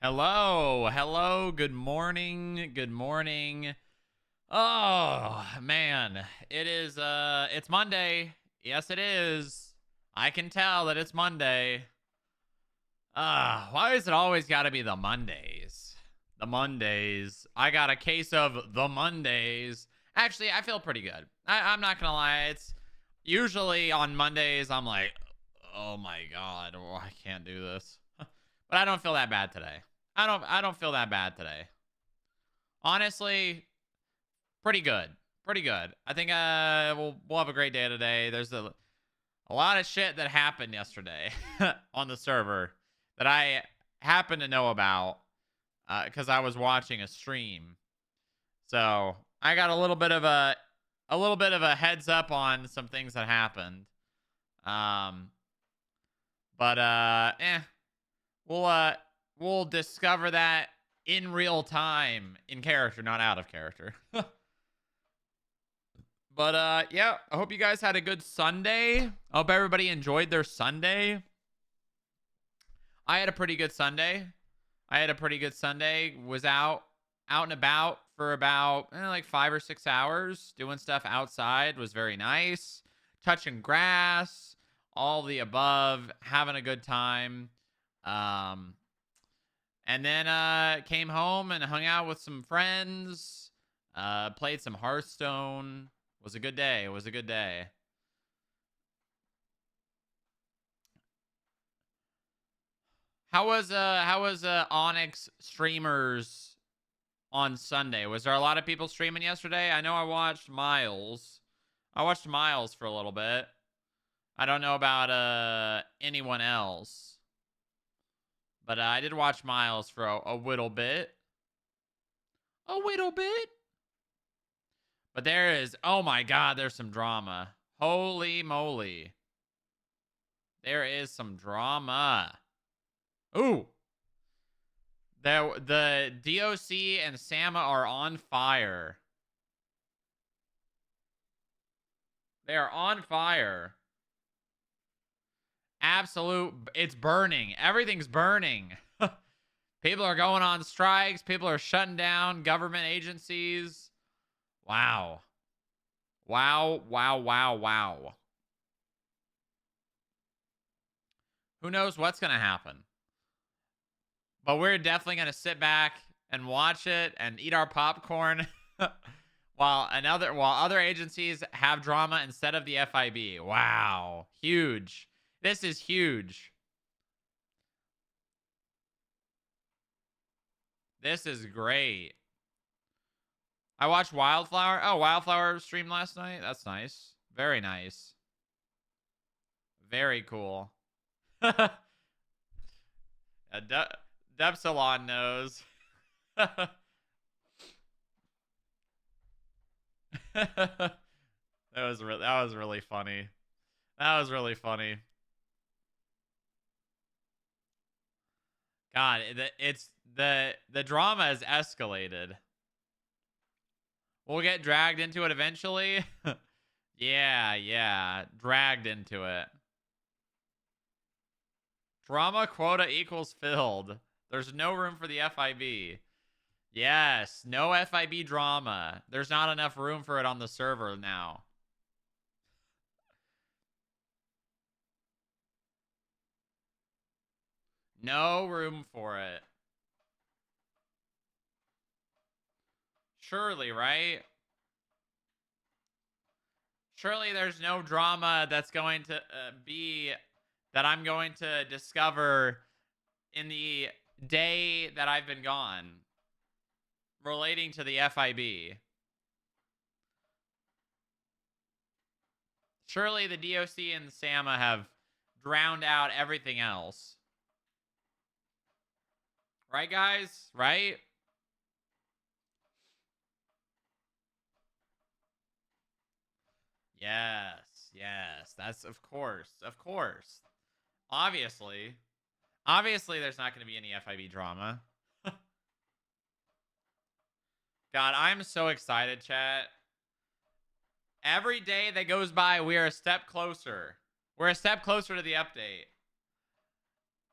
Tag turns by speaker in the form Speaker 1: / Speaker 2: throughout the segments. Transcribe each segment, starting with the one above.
Speaker 1: Hello, hello, good morning, good morning. Oh, man, it's Monday. Yes, it is. I can tell that it's Monday. Why is it always got to be the Mondays? The Mondays. I got a case of the Mondays. Actually, I feel pretty good. I'm not gonna lie. It's usually on Mondays. I'm like, oh my god, I can't do this. But I don't feel that bad today. I don't feel that bad today. Honestly, pretty good. Pretty good. I think we'll have a great day today. There's a lot of shit that happened yesterday on the server that I happen to know about cuz I was watching a stream. So, I got a little bit of a heads up on some things that happened. Um but we'll we'll discover that in real time, in character, not out of character. But yeah, I hope you guys had a good Sunday. I hope everybody enjoyed their Sunday. I had a pretty good Sunday. Was out and about for about like 5 or 6 hours doing stuff outside. Was very nice. Touching grass, all the above, having a good time. Um And then came home and hung out with some friends. Played some Hearthstone. Was a good day. It was a good day. How was Onyx streamers on Sunday? Was there a lot of people streaming yesterday? I know I watched Miles. I watched Miles for a little bit. I don't know about anyone else. But I did watch Miles for a little bit. A little bit. But there is, oh my god, there's some drama. Holy moly. There is some drama. Ooh. The DOC and Sama are on fire. They are on fire. Absolute, it's burning. Everything's burning. People are going on strikes. People are shutting down government agencies. Wow. Wow, wow, wow, wow. Who knows what's going to happen? But we're definitely going to sit back and watch it and eat our popcorn while other agencies have drama instead of the FIB. Wow. Huge. This is huge. This is great. I watched Wildflower. Oh, Wildflower streamed last night. That's nice. Very nice. Very cool. Depsilon knows. that was really funny. That was really funny. God, it's the drama has escalated. We'll get dragged into it eventually. Yeah, dragged into it. Drama quota equals filled. There's no room for the FIB. Yes, no FIB drama. There's not enough room for it on the server now. No room for it. Surely, right? Surely there's no drama that's going to be that I'm going to discover in the day that I've been gone relating to the FIB. Surely the DOC and Sama have drowned out everything else. Right, guys? Right? Yes. That's of course. Of course. Obviously. Obviously, there's not going to be any FIB drama. God, I'm so excited, chat. Every day that goes by, we are a step closer. We're a step closer to the update.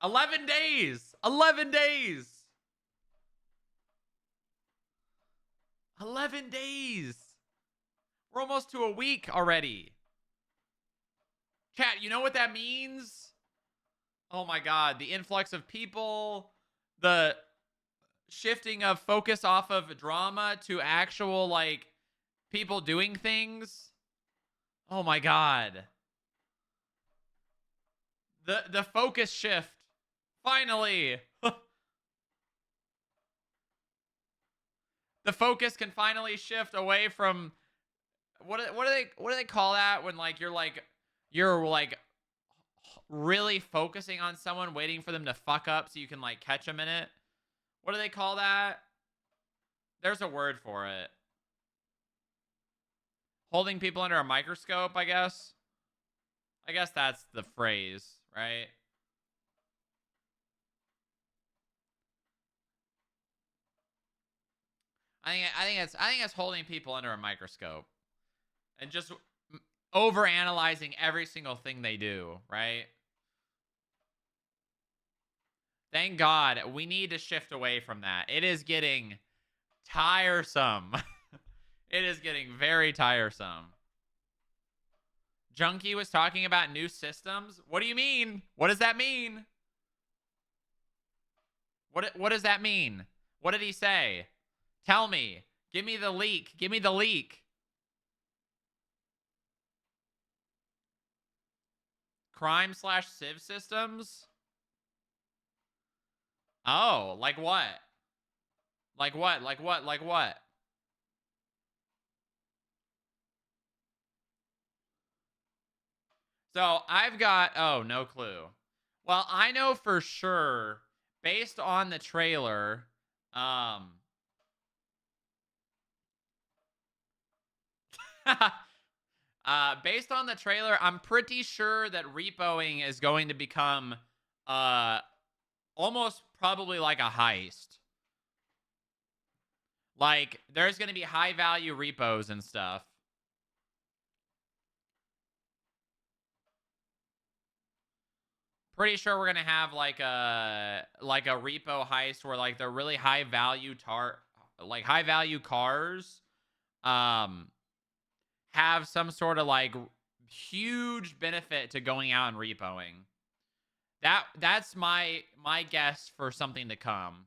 Speaker 1: 11 days. 11 days. 11 days. We're almost to a week already. Chat, you know what that means? Oh my God. The influx of people, the shifting of focus off of drama to actual, like, people doing things. Oh my God. The focus shift. Finally. The focus can finally shift away from what do they call that when like you're like really focusing on someone waiting for them to fuck up so you can like catch them in it. What do they call that? There's a word for it. Holding people under a microscope, I guess. I guess that's the phrase, right? I think it's holding people under a microscope and just over analyzing every single thing they do, right? Thank God we need to shift away from that. It is getting tiresome. It is getting very tiresome. Junkie was talking about new systems. What do you mean? What does that mean? What does that mean? What did he say? Tell me. Give me the leak. Give me the leak. Crime/civ systems? Oh, like what? Like what? Like what? Like what? So I've got, oh, no clue. Well, I know for sure, based on the trailer, based on the trailer, I'm pretty sure that repoing is going to become uh almost probably like a heist. Like there's going to be high value repos and stuff. Pretty sure we're going to have like a repo heist where like they're really high value high value cars um have some sort of like huge benefit to going out and repoing. That's my guess for something to come.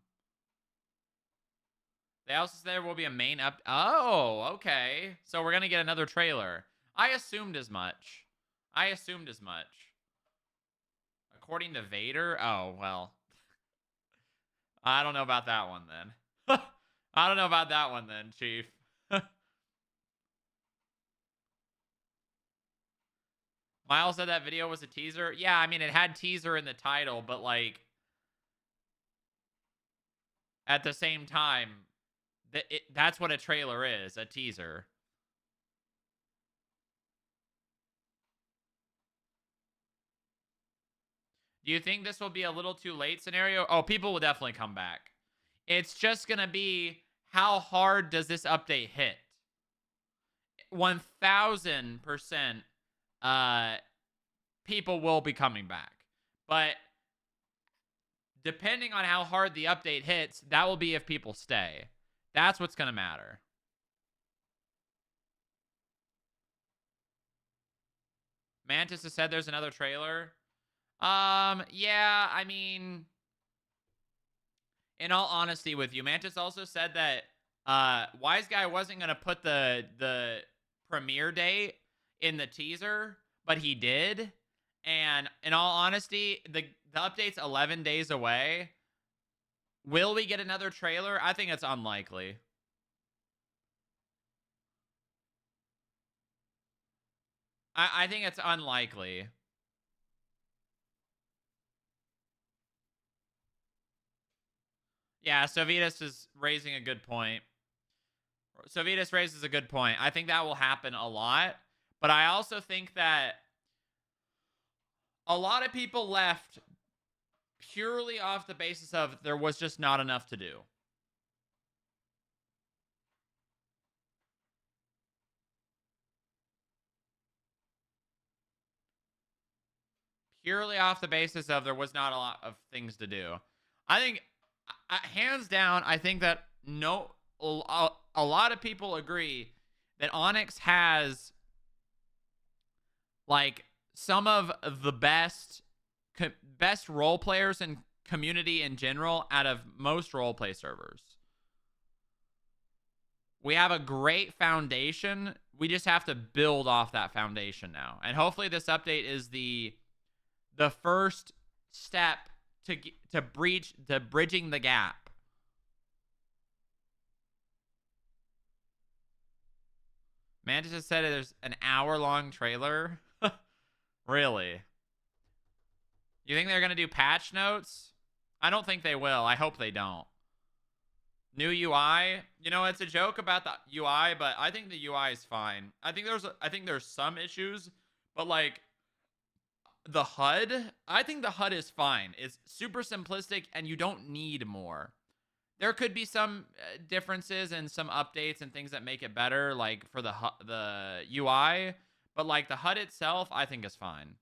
Speaker 1: They also said there will be a main up. Oh, okay. So we're gonna get another trailer. I assumed as much. I assumed as much. According to Vader. Oh well. I don't know about that one then. I don't know about that one then, Chief. Miles said that video was a teaser. Yeah, I mean it had teaser in the title, but like at the same time, that's what a trailer is, a teaser. Do you think this will be a little too late scenario? Oh, people will definitely come back. It's just going to be how hard does this update hit? 1000% people will be coming back. But depending on how hard the update hits, that will be if people stay. That's what's going to matter. Mantis has said there's another trailer. Yeah, I mean, in all honesty with you, Mantis also said that Wise Guy wasn't gonna put the premiere date in the teaser, but he did. And in all honesty, the update's 11 days away. Will we get another trailer? I think it's unlikely. I think it's unlikely. Yeah, Sovitas is raising a good point. Sovitas raises a good point. I think that will happen a lot. But I also think that a lot of people left purely off the basis of there was just not enough to do. Purely off the basis of there was not a lot of things to do. I think, hands down, I think that no, a lot of people agree that Onyx has like some of the best role players and community in general out of most role play servers. We have a great foundation. We just have to build off that foundation now. And hopefully this update is the first step to bridging the gap. Mantis just said there's an hour-long trailer. Really? You think they're going to do patch notes? I don't think they will. I hope they don't. New UI? You know, it's a joke about the UI, but I think the UI is fine. I think there's some issues, but like the HUD, I think the HUD is fine. It's super simplistic and you don't need more. There could be some differences and some updates and things that make it better, like for the UI, but like the HUD itself, I think is fine.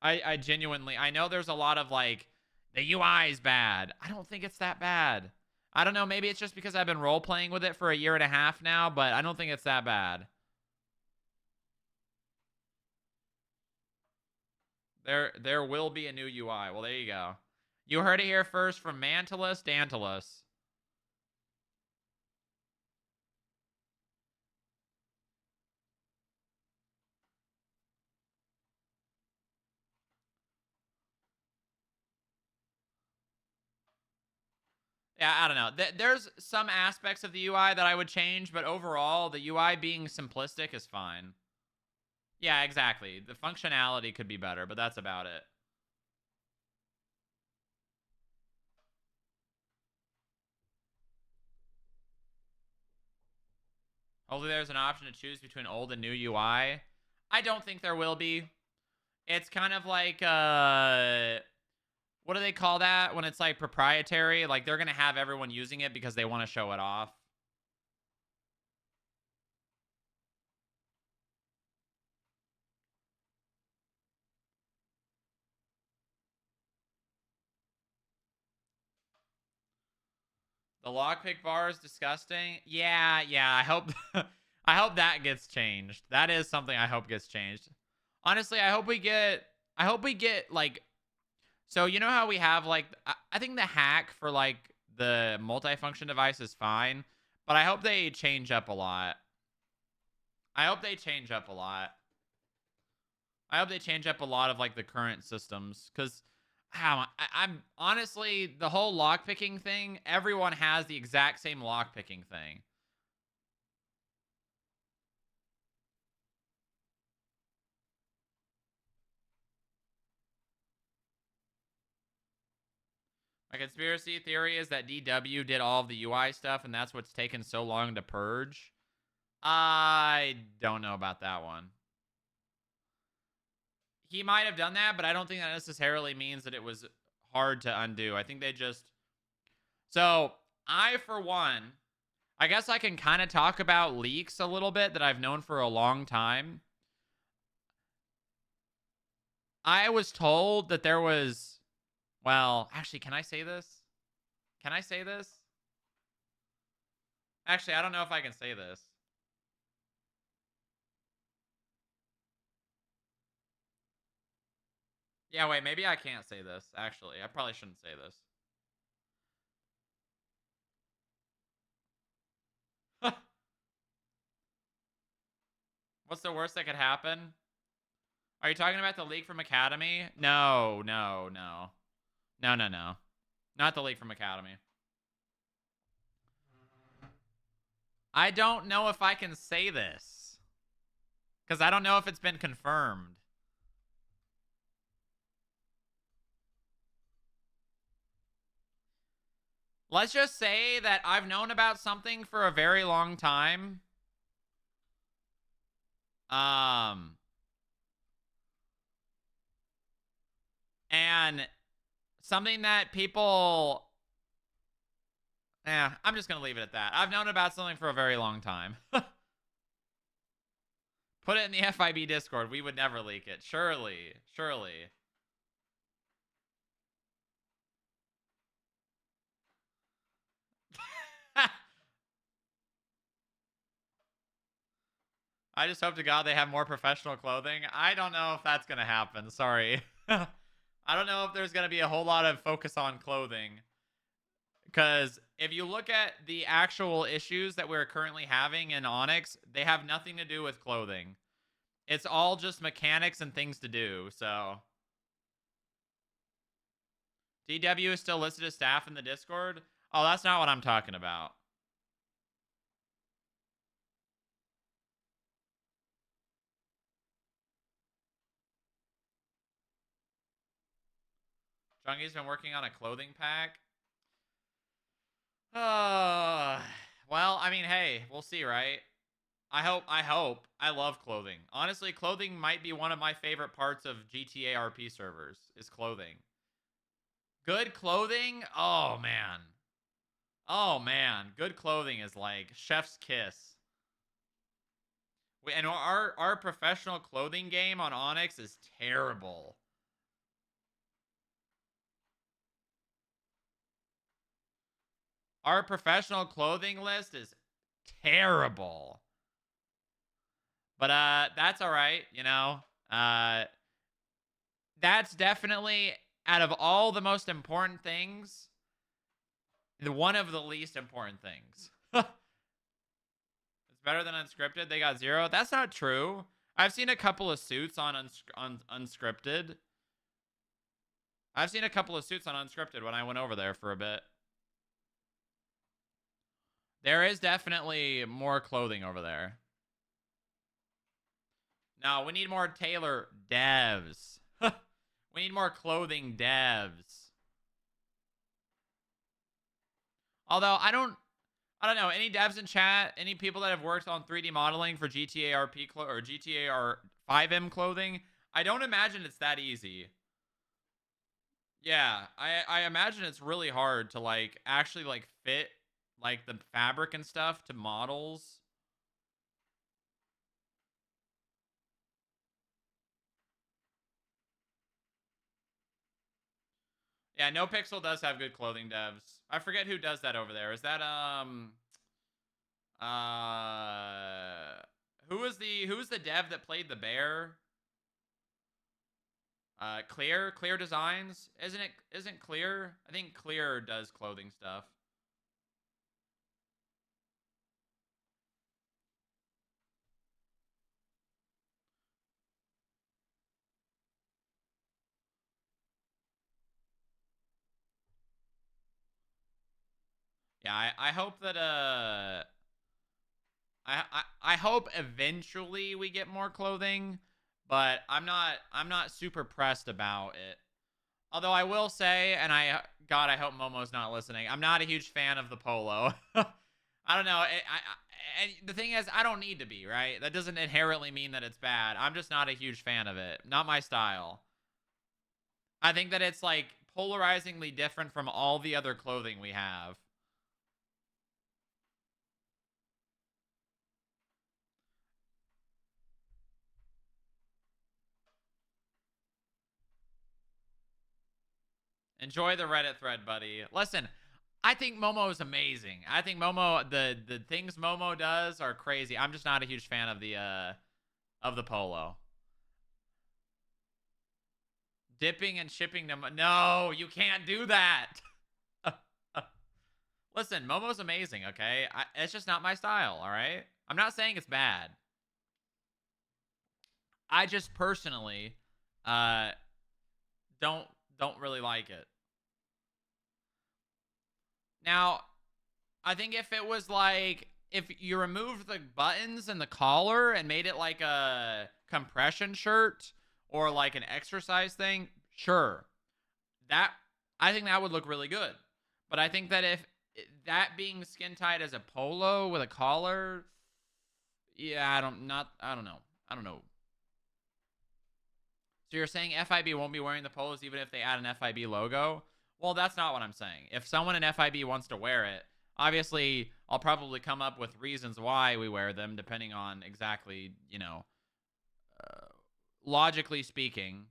Speaker 1: I genuinely, I know there's a lot of like, the UI is bad. I don't think it's that bad. I don't know, maybe it's just because I've been role playing with it for a year and a half now, but I don't think it's that bad. There will be a new UI. Well, there you go. You heard it here first from Mantalus Dantalus. Yeah, I don't know. There's some aspects of the UI that I would change, but overall, the UI being simplistic is fine. Yeah, exactly. The functionality could be better, but that's about it. Hopefully there's an option to choose between old and new UI. I don't think there will be. It's kind of like, what do they call that when it's like proprietary? Like they're going to have everyone using it because they want to show it off. The lockpick bar is disgusting. Yeah, I hope I hope that gets changed. That is something I hope gets changed. Honestly, I hope we get like, so you know how we have like, I think the hack for like the multifunction device is fine, but I hope they change up a lot. I hope they change up a lot. I hope they change up a lot of like the current systems, because I'm honestly, the whole lockpicking thing, everyone has the exact same lockpicking thing. My conspiracy theory is that DW did all of the UI stuff and that's what's taken so long to purge. I don't know about that one. He might have done that, but I don't think that necessarily means that it was hard to undo. I think they just... So, I, for one, I guess I can kind of talk about leaks a little bit that I've known for a long time. I was told that there was... Well, actually, can I say this? Can I say this? Actually, I don't know if I can say this. Yeah, wait, maybe I can't say this, actually. I probably shouldn't say this. What's the worst that could happen? Are you talking about the leak from Academy? No. No. Not the leak from Academy. I don't know if I can say this, because I don't know if it's been confirmed. Let's just say that I've known about something for a very long time. And something that people... I'm just going to leave it at that. I've known about something for a very long time. Put it in the FIB Discord. We would never leak it. Surely. I just hope to God they have more professional clothing. I don't know if that's going to happen. Sorry. I don't know if there's going to be a whole lot of focus on clothing. Because if you look at the actual issues that we're currently having in Onyx, they have nothing to do with clothing. It's all just mechanics and things to do. So DW is still listed as staff in the Discord. Oh, that's not what I'm talking about. Jungi's been working on a clothing pack. Well, I mean, hey, we'll see, right? I hope. I love clothing. Honestly, clothing might be one of my favorite parts of GTA RP servers is clothing. Good clothing? Oh man. Oh man, good clothing is like chef's kiss. And our professional clothing game on Onyx is terrible. Our professional clothing list is terrible. But that's all right, you know. That's definitely out of all the most important things, the one of the least important things. It's better than unscripted. They got 0. That's not true. I've seen a couple of suits on unscripted. I've seen a couple of suits on unscripted when I went over there for a bit. There is definitely more clothing over there. No, we need more tailor devs. We need more clothing devs. Although I don't know any devs in chat, any people that have worked on 3D modeling for GTA RP or GTA or 5M clothing. I don't imagine it's that easy. Yeah, I imagine it's really hard to like actually like fit like the fabric and stuff to models. Yeah, No Pixel does have good clothing devs. I forget who does that over there. Is that uh who's the dev that played the bear? Clear Designs? Isn't Clear? I think Clear does clothing stuff. Yeah, I hope that I hope eventually we get more clothing, but I'm not super pressed about it. Although I will say, and God, I hope Momo's not listening. I'm not a huge fan of the polo. I don't know. And the thing is, I don't need to be, right? That doesn't inherently mean that it's bad. I'm just not a huge fan of it. Not my style. I think that it's like polarizingly different from all the other clothing we have. Enjoy the Reddit thread, buddy. Listen, I think Momo is amazing. I think Momo, the things Momo does are crazy. I'm just not a huge fan of the polo. Dipping and shipping them. No, you can't do that. Listen, Momo's amazing, okay? It's just not my style, all right? I'm not saying it's bad. I just personally uh don't don't really like it. Now, I think if it was like if you removed the buttons and the collar and made it like a compression shirt or like an exercise thing, sure. That I think that would look really good. But I think that if that being skin tight as a polo with a collar, yeah, I don't know. I don't know. So you're saying FIB won't be wearing the polos even if they add an FIB logo? Well, that's not what I'm saying. If someone in FIB wants to wear it, obviously I'll probably come up with reasons why we wear them depending on exactly, uh, logically speaking,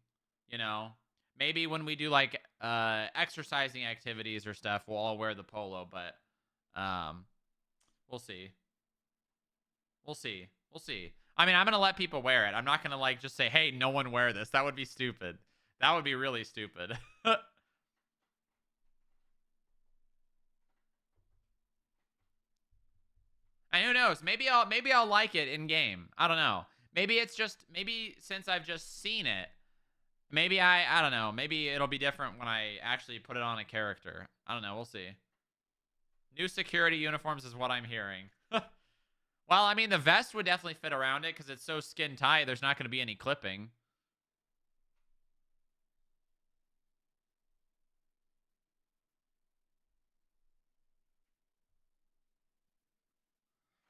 Speaker 1: you know. Maybe when we do like exercising activities or stuff, we'll all wear the polo, but we'll see. We'll see. We'll see. I mean, I'm gonna let people wear it. I'm not gonna like just say, "Hey, no one wear this." That would be stupid. That would be really stupid. And who knows? Maybe I'll like it in game. I don't know. Maybe it's just maybe since I've just seen it, maybe I don't know. Maybe it'll be different when I actually put it on a character. I don't know. We'll see. New security uniforms is what I'm hearing. Well, I mean, the vest would definitely fit around it because it's so skin tight. There's not going to be any clipping.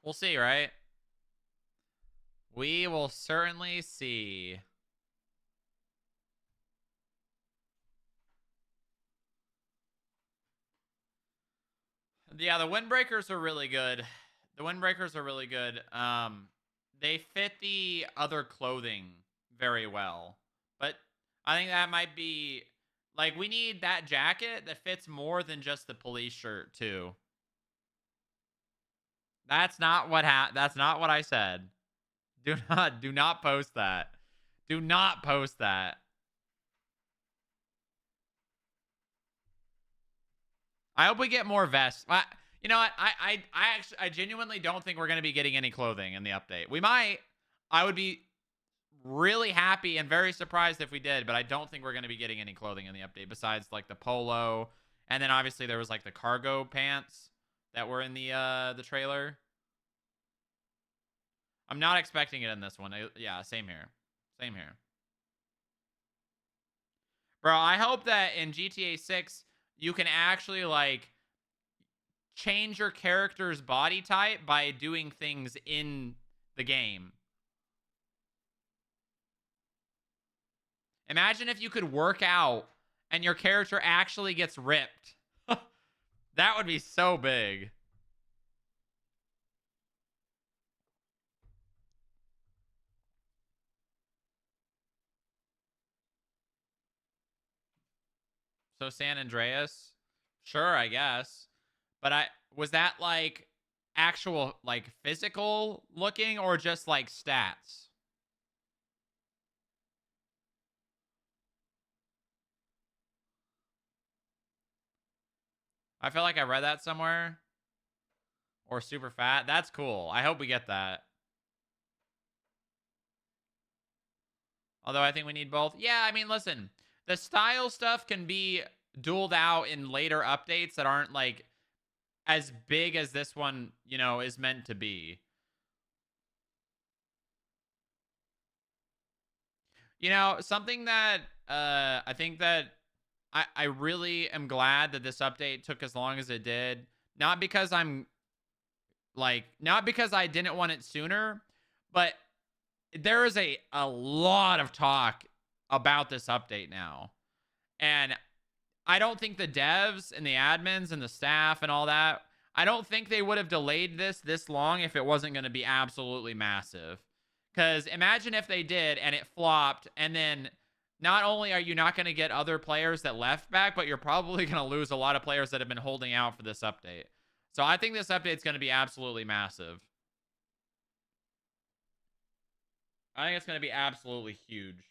Speaker 1: We'll see, right? We will certainly see. Yeah, the windbreakers are really good. The windbreakers are really good. They fit the other clothing very well. But I think that might be like we need that jacket that fits more than just the police shirt too. That's not what I said. Do not post that. Do not post that. I hope we get more vests. You know what? I genuinely don't think we're going to be getting any clothing in the update. We might. I would be really happy and very surprised if we did, but I don't think we're going to be getting any clothing in the update besides like the polo, and then obviously there was like the cargo pants that were in the trailer. I'm not expecting it in this one. Yeah, same here. Same here. Bro, I hope that in GTA 6 you can actually like change your character's body type by doing things in the game. Imagine if you could work out and your character actually gets ripped. That would be so big. So San Andreas, sure, I guess. But I was that like actual like physical looking or just like stats? I feel like I read that somewhere. Or super fat. That's cool. I hope we get that. Although I think we need both. Yeah, I mean, listen, the style stuff can be dueled out in later updates that aren't like as big as this one, you know, is meant to be. You know, something that I think that I really am glad that this update took as long as it did. Not because I'm like, not because I didn't want it sooner, but there is a lot of talk about this update now. And I don't think the devs and the admins and the staff and all that, I don't think they would have delayed this long if it wasn't going to be absolutely massive. Because imagine if they did and it flopped, and then not only are you not going to get other players that left back, but you're probably going to lose a lot of players that have been holding out for this update. So I think this update is going to be absolutely massive. I think it's going to be absolutely huge.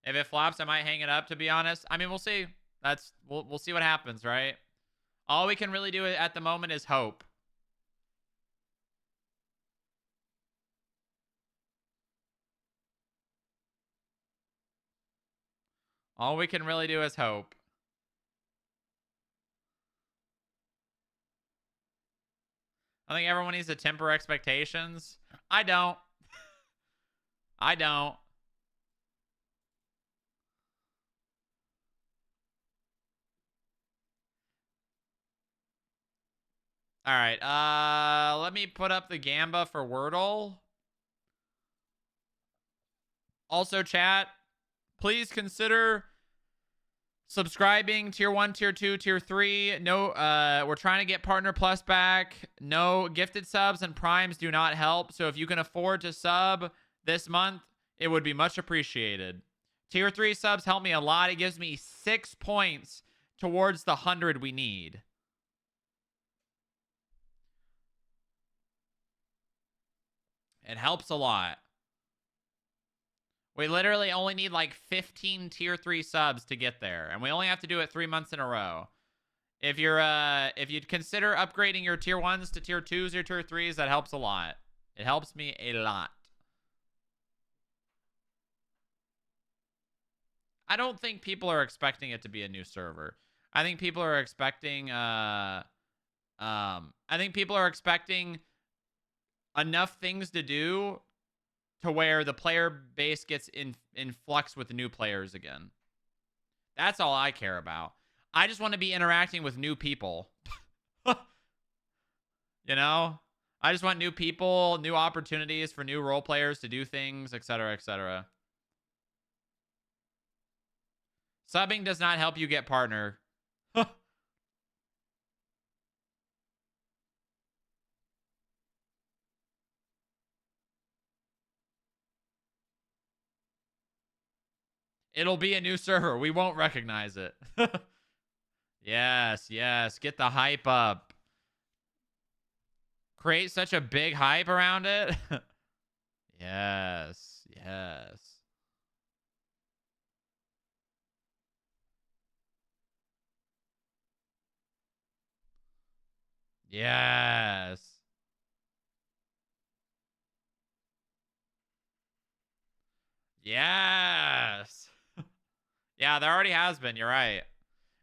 Speaker 1: If it flops, I might hang it up, to be honest. I mean, we'll see. We'll see what happens, right? All we can really do at the moment is hope. All we can really do is hope. I think everyone needs to temper expectations. I don't. I don't. All right. Let me put up the Gamba for Wordle. Also, chat, please consider subscribing tier 1, tier 2, tier 3. No, we're trying to get Partner Plus back. No gifted subs and primes do not help. So if you can afford to sub this month, it would be much appreciated. Tier 3 subs help me a lot. It gives me 6 points towards the 100 we need. It helps a lot. We literally only need like 15 tier 3 subs to get there, and we only have to do it 3 months in a row. If you'd consider upgrading your tier 1s to tier 2s or tier 3s, that helps a lot. It helps me a lot. I don't think people are expecting it to be a new server. I think people are expecting I think people are expecting enough things to do to where the player base gets in flux with the new players again. That's all I care about. I just want to be interacting with new people. You know? I just want new people, new opportunities for new role players to do things, etc., etc. Subbing does not help you get partner. It'll be a new server. We won't recognize it. Yes, yes. Get the hype up. Create such a big hype around it. Yes, yes. Yes. Yes. Yeah, there already has been. You're right.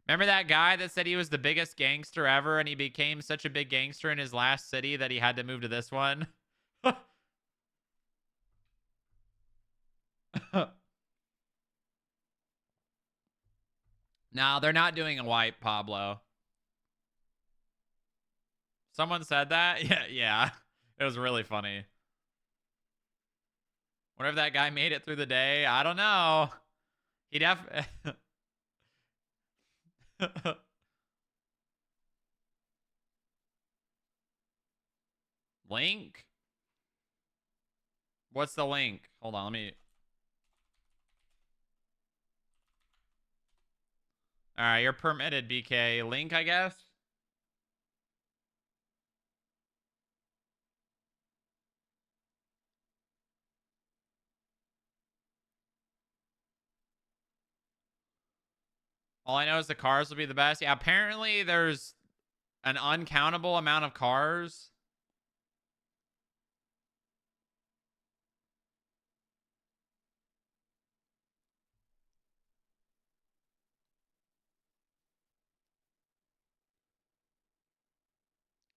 Speaker 1: Remember that guy that said he was the biggest gangster ever and he became such a big gangster in his last city that he had to move to this one? No, they're not doing a wipe, Pablo. Someone said that? Yeah, yeah. It was really funny. Wonder if that guy made it through the day. I don't know. He Link? What's the link? Hold on, let me. All right, you're permitted, BK. Link, I guess. All I know is the cars will be the best. Yeah, apparently there's an uncountable amount of cars.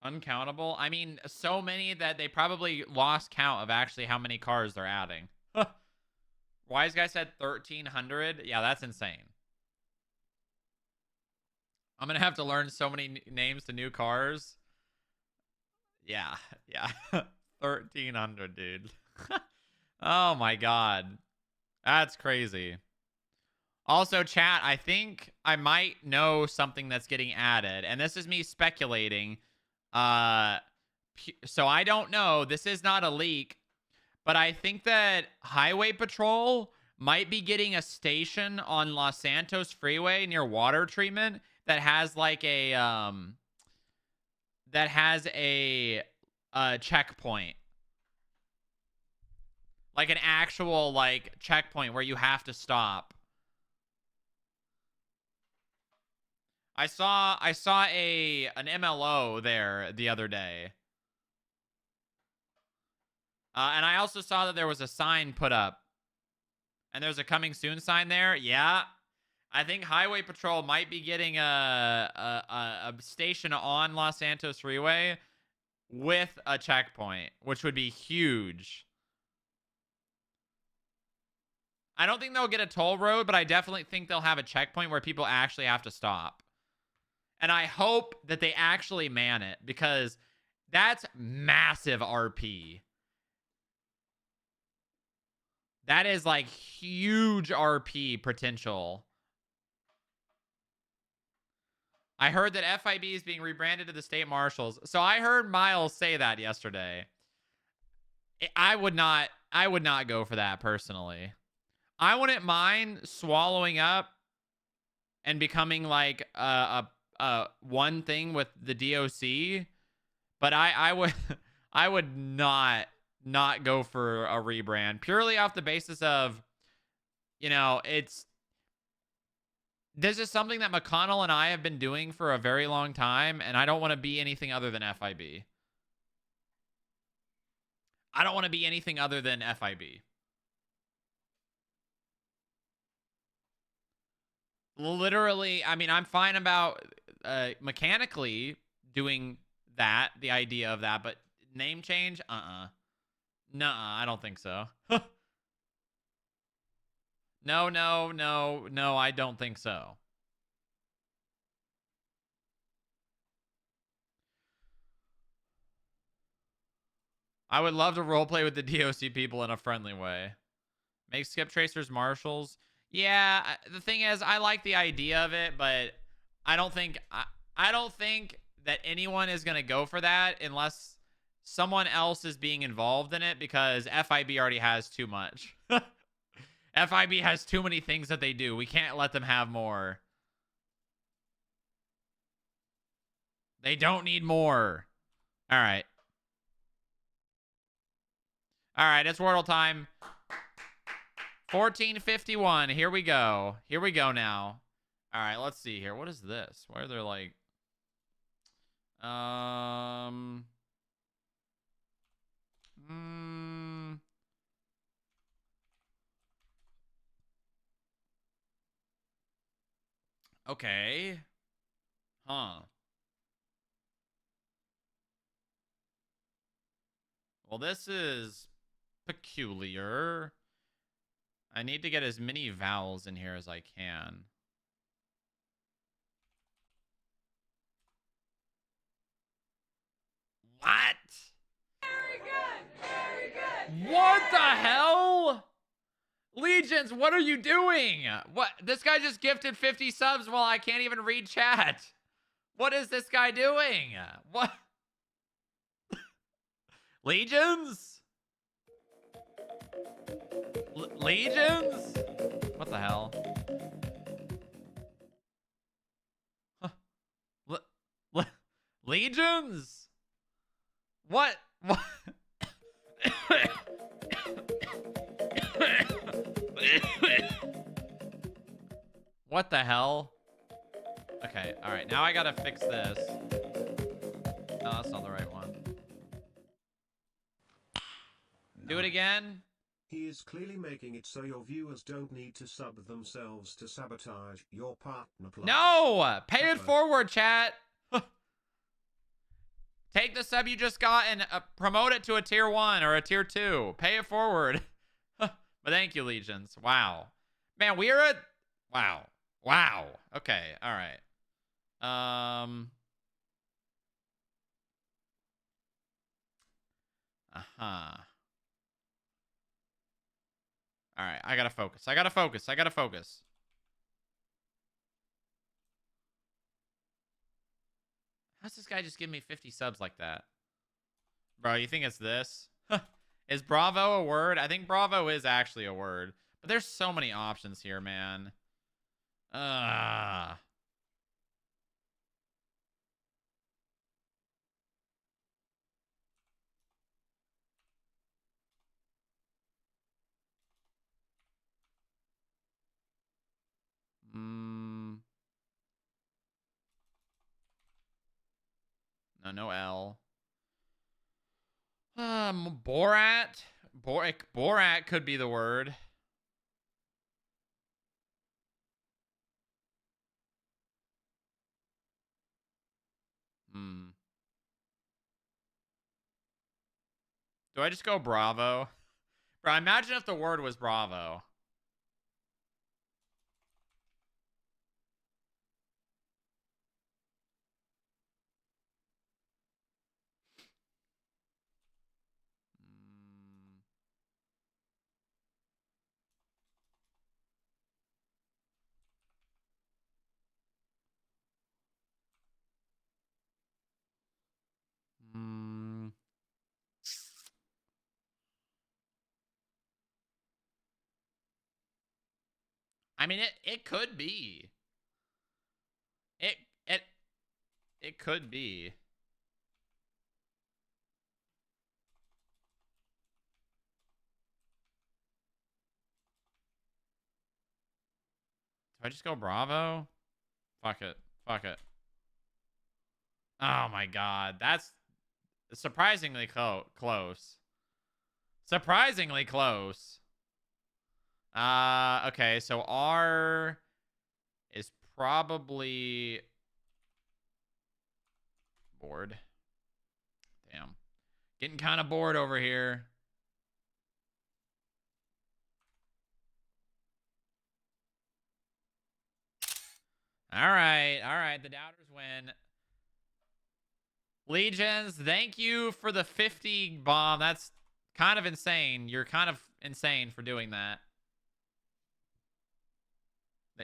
Speaker 1: Uncountable? I mean, so many that they probably lost count of actually how many cars they're adding. Wise guy said 1,300. Yeah, that's insane. I'm going to have to learn so many names to new cars. Yeah, yeah. 1,300, dude. Oh my god. That's crazy. Also, chat, I think I might know something that's getting added, and this is me speculating. So I don't know. This is not a leak, but I think that Highway Patrol might be getting a station on Los Santos Freeway near water treatment that has like a checkpoint. Like an actual like checkpoint where you have to stop. I saw an MLO there the other day. And I also saw that there was a sign put up. And there's a coming soon sign there. Yeah. I think Highway Patrol might be getting a station on Los Santos Freeway with a checkpoint, which would be huge. I don't think they'll get a toll road, but I definitely think they'll have a checkpoint where people actually have to stop. And I hope that they actually man it because that's massive RP. That is like huge RP potential. I heard that FIB is being rebranded to the state marshals. So I heard Miles say that yesterday. I would not go for that personally. I wouldn't mind swallowing up and becoming like a one thing with the DOC, but I would I would not not go for a rebrand purely off the basis of, you know, this is something that McConnell and I have been doing for a very long time, and I don't want to be anything other than FIB. I don't want to be anything other than FIB. Literally, I mean, I'm fine about mechanically doing that, the idea of that, but name change? Nuh-uh, I don't think so. No, no, no, no, I don't think so. I would love to roleplay with the DOC people in a friendly way. Make skip tracers marshals. Yeah, the thing is, I like the idea of it, but I don't think I don't think that anyone is gonna go for that unless someone else is being involved in it, because FIB already has too much. FIB has too many things that they do. We can't let them have more. They don't need more. All right. All right, it's Wordle time. 1451. Here we go. Here we go now. All right, let's see here. What is this? Why are there like okay. Huh. Well, this is peculiar. I need to get as many vowels in here as I can. What? Very good. Very good. What the hell? Legions, what are you doing? What? This guy just gifted 50 subs while I can't even read chat. What is this guy doing? What? Legions? Legions? What the hell? Huh. Legions? What? What? What the hell? Okay, all right. Now I gotta fix this. No, that's not the right one. Do it again.
Speaker 2: He is clearly making it so your viewers don't need to sub themselves to sabotage your partner plus.
Speaker 1: No! Pay it forward, chat. Take the sub you just got and promote it to a tier 1 or a tier 2. Pay it forward. But thank you, Legions. Wow. Man, we are at... Wow. Wow. Okay. All right. Uh-huh. All right. I gotta focus. I gotta focus. I gotta focus. How's this guy just give me 50 subs like that? Bro, you think it's this? Is Bravo a word? I think Bravo is actually a word. But there's so many options here, man. Ugh. No, no L. Borat. Borat could be the word. Do I just go Bravo? Bro, imagine if the word was Bravo. I mean, it could be. It it it could be. I just go Bravo? Fuck it. Fuck it. Oh my god. That's surprisingly close. Surprisingly close. Okay, so R is probably bored. Damn. Getting kind of bored over here. All right. All right. The doubters win. Legions, thank you for the 50 bomb. That's kind of insane. You're kind of insane for doing that.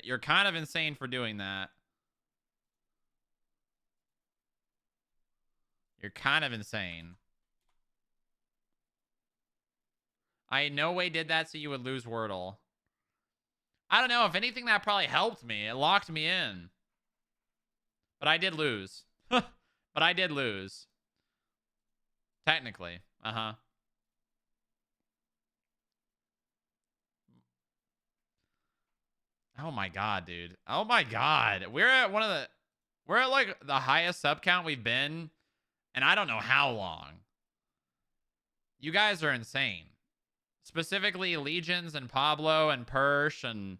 Speaker 1: You're kind of insane for doing that. You're kind of insane. I in no way did that so you would lose Wordle. I don't know. If anything, that probably helped me. It locked me in. But I did lose. But I did lose. Technically. Uh-huh. Oh my god, dude. Oh my god. We're at like the highest sub count we've been, and I don't know how long. You guys are insane. Specifically Legions and Pablo and Persh and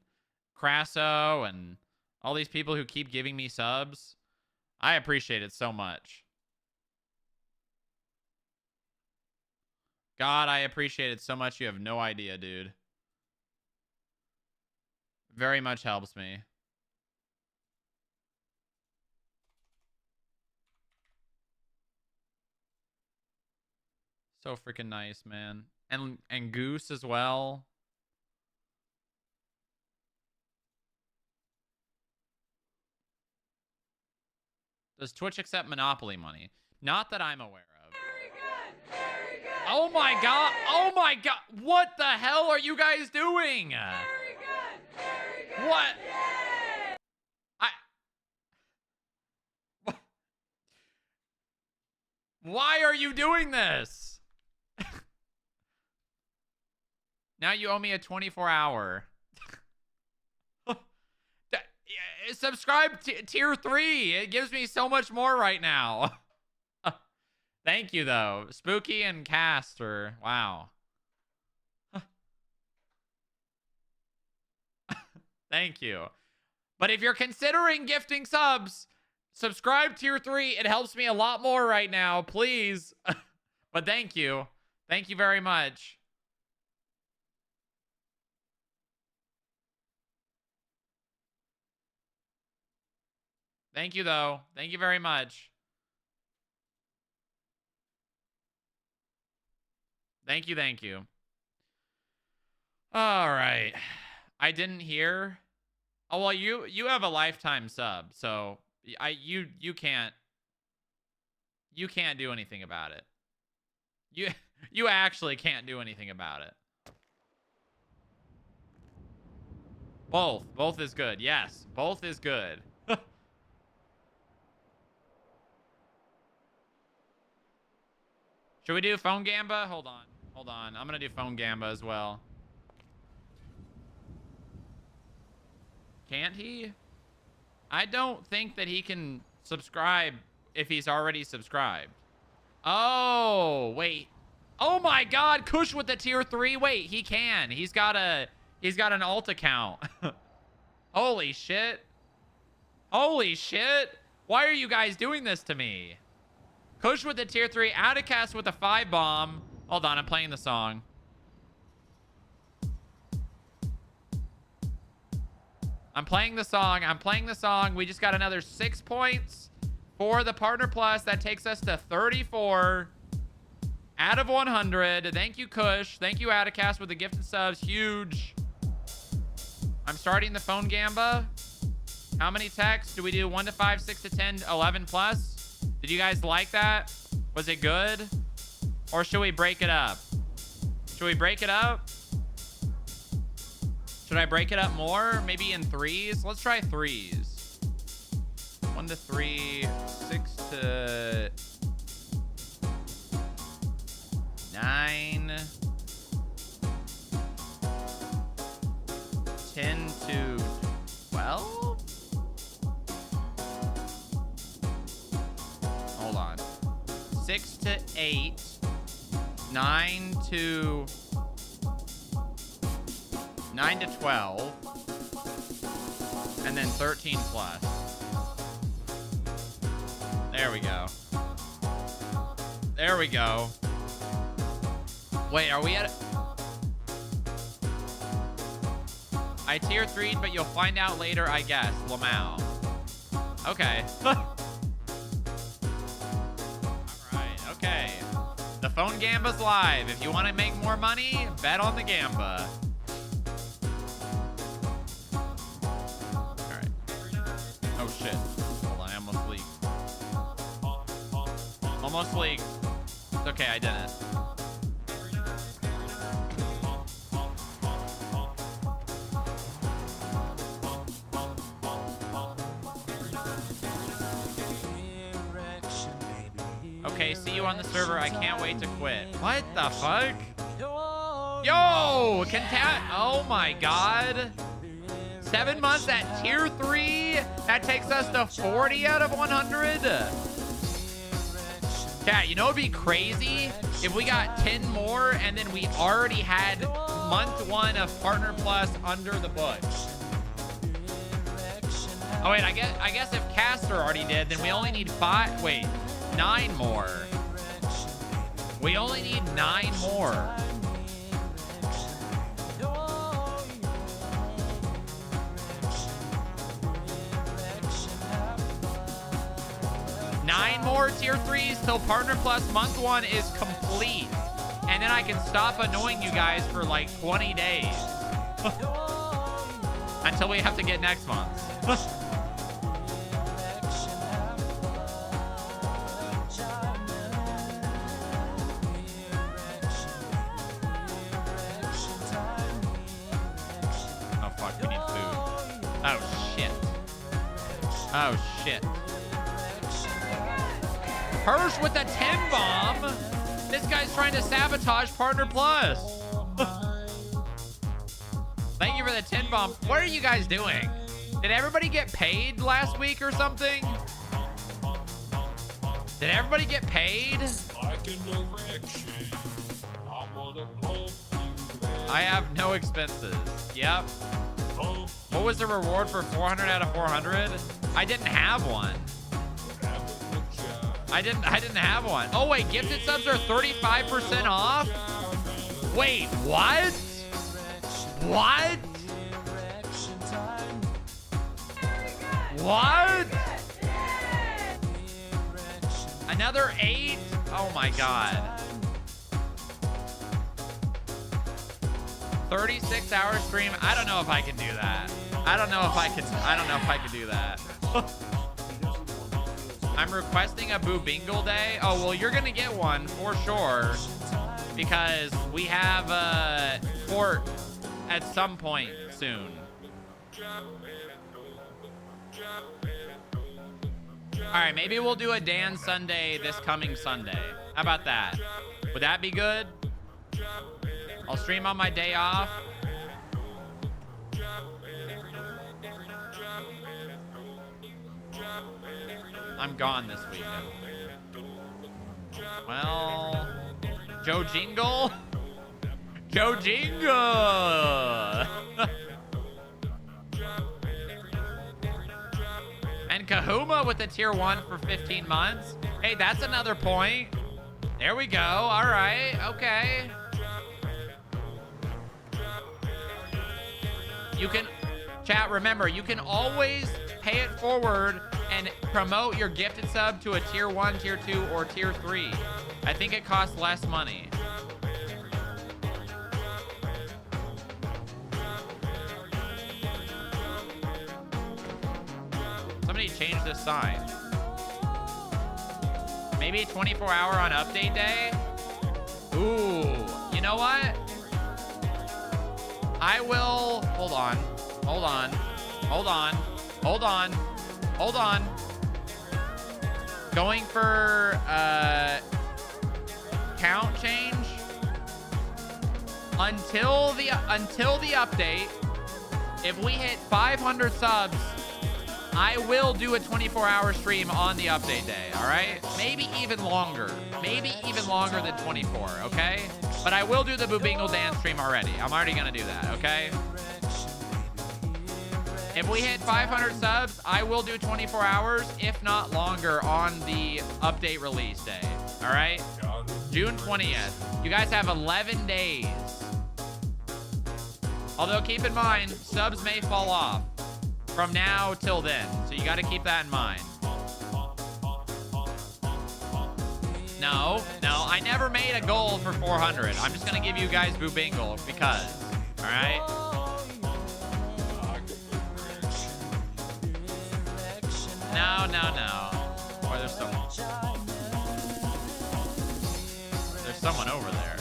Speaker 1: Crasso and all these people who keep giving me subs. I appreciate it so much. God, I appreciate it so much. You have no idea, dude. Very much helps me. So freaking nice, man. And Goose as well. Does Twitch accept Monopoly money? Not that I'm aware of. Very good. Very good. Oh my god. Oh my god. What the hell are you guys doing? Very good. Very good. What? Yay! Why are you doing this? Now you owe me a 24-hour. Subscribe tier 3. It gives me so much more right now. Thank you, though. Spooky and Caster. Wow. Thank you. But if you're considering gifting subs, subscribe tier 3. It helps me a lot more right now. Please. But thank you. Thank you very much. Thank you, though. Thank you very much. Thank you, thank you. All right. I didn't hear. Oh, well, you have a lifetime sub, so you can't do anything about it. You actually can't do anything about it. Both is good. Yes, both is good. Should we do phone gamba? Hold on. Hold on. I'm going to do phone gamba as well. Can't he? I don't think that he can subscribe if he's already subscribed. Oh, wait. Oh my god, Kush with the tier 3. Wait, he can. He's got an alt account. Holy shit. Holy shit. Why are you guys doing this to me? Kush with the tier 3, Outcast with a 5 bomb. Hold on, I'm playing the song. I'm playing the song. I'm playing the song. We just got another 6 points for the Partner Plus. That takes us to 34 out of 100. Thank you, Kush. Thank you, Atticast, with the gifted subs. Huge. I'm starting the phone gamba. How many texts? Do we do 1 to 5, 6 to 10, 11 plus? Did you guys like that? Was it good? Or should we break it up? Should we break it up? Should I break it up more? Maybe in 3s? Let's try 3s. 1 to 3, 6 to 9, 10 to 12. 6 to 8, 9 to 12, and then 13 plus. There we go. There we go. Wait, are we at... I tier 3'd, but you'll find out later, I guess. Lamau. Okay. Alright, okay. The phone Gamba's live. If you want to make more money, bet on the Gamba. Alright. Oh shit. Hold on, I almost leaked. Almost leaked. It's okay, I didn't. Okay, see you on the server. I can't wait to quit. What the fuck? Yo, oh my god. 7 months at tier 3. That takes us to 40 out of 100. Chat, you know it'd be crazy if we got 10 more and then we already had month 1 of Partner Plus under the books. Oh wait, I guess if Caster already did, then we only need 9 more. We only need 9 more. Nine more tier 3s till Partner Plus month 1 is complete. And then I can stop annoying you guys for like 20 days. Until we have to get next month. Oh fuck, we need food. Oh shit. Oh shit. Hirsch with the 10 bomb. This guy's trying to sabotage Partner Plus. Thank you for the 10 bomb. What are you guys doing? Did everybody get paid last week or something? Did everybody get paid? I have no expenses. Yep. What was the reward for 400 out of 400? I didn't have one. I didn't have one. Oh wait, gifted subs are 35% off? Wait, what? What? What? Another 8? Oh my god. 36-hour stream. I don't know if I can do that. I don't know if I can do that. I'm requesting a Boo Bingle Day. Oh, well, you're gonna get one for sure because we have a port at some point soon. All right, maybe we'll do a Dan Sunday this coming Sunday. How about that? Would that be good? I'll stream on my day off. I'm gone this weekend. Well, Joe Jingle? Joe Jingle! And Kahuma with the tier 1 for 15 months. Hey, that's another point. There we go. All right. Okay. You can, chat, remember, you can always pay it forward and promote your gifted sub to a tier 1, tier 2, or tier 3. I think it costs less money. Somebody change this sign. Maybe 24-hour on update day? Ooh, you know what? I will, hold on. Going for count change until the update. If we hit 500 subs, I will do a 24-hour stream on the update day, all right? Maybe even longer. Maybe even longer than 24, okay? But I will do the Boobingle dance stream already. I'm already going to do that, okay? If we hit 500 subs, I will do 24 hours, if not longer, on the update release day, all right? June 20th. You guys have 11 days. Although, keep in mind, subs may fall off from now till then. So you got to keep that in mind. No, I never made a goal for 400. I'm just going to give you guys Boobingle because, all right? No. Boy, there's someone over there.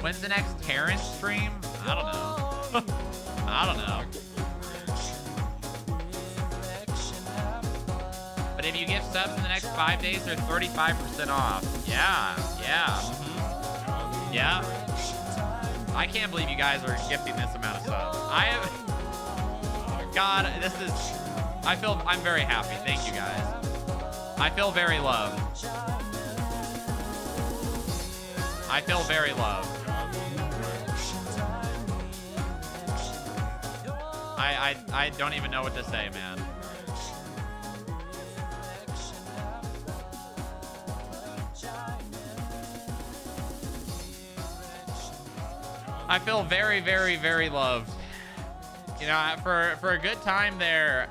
Speaker 1: When's the next Terrence stream? I don't know. I don't know. But if you give subs in the next 5 days, they're 35% off. Yeah. Yeah. I can't believe you guys are gifting this amount of subs. God, I'm very happy. Thank you guys. I feel very loved. I feel very loved. I don't even know what to say, man. I feel very, very, very loved. You know, for a good time there,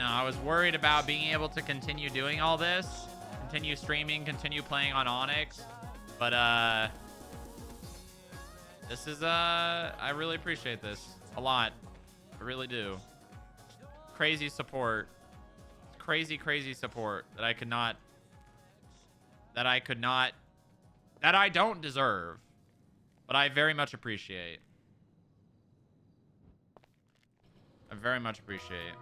Speaker 1: I was worried about being able to continue doing all this, continue streaming, continue playing on Onyx, but this is I really appreciate this a lot. I really do. Crazy support. Crazy support that I don't deserve, but I very much appreciate. I very much appreciate.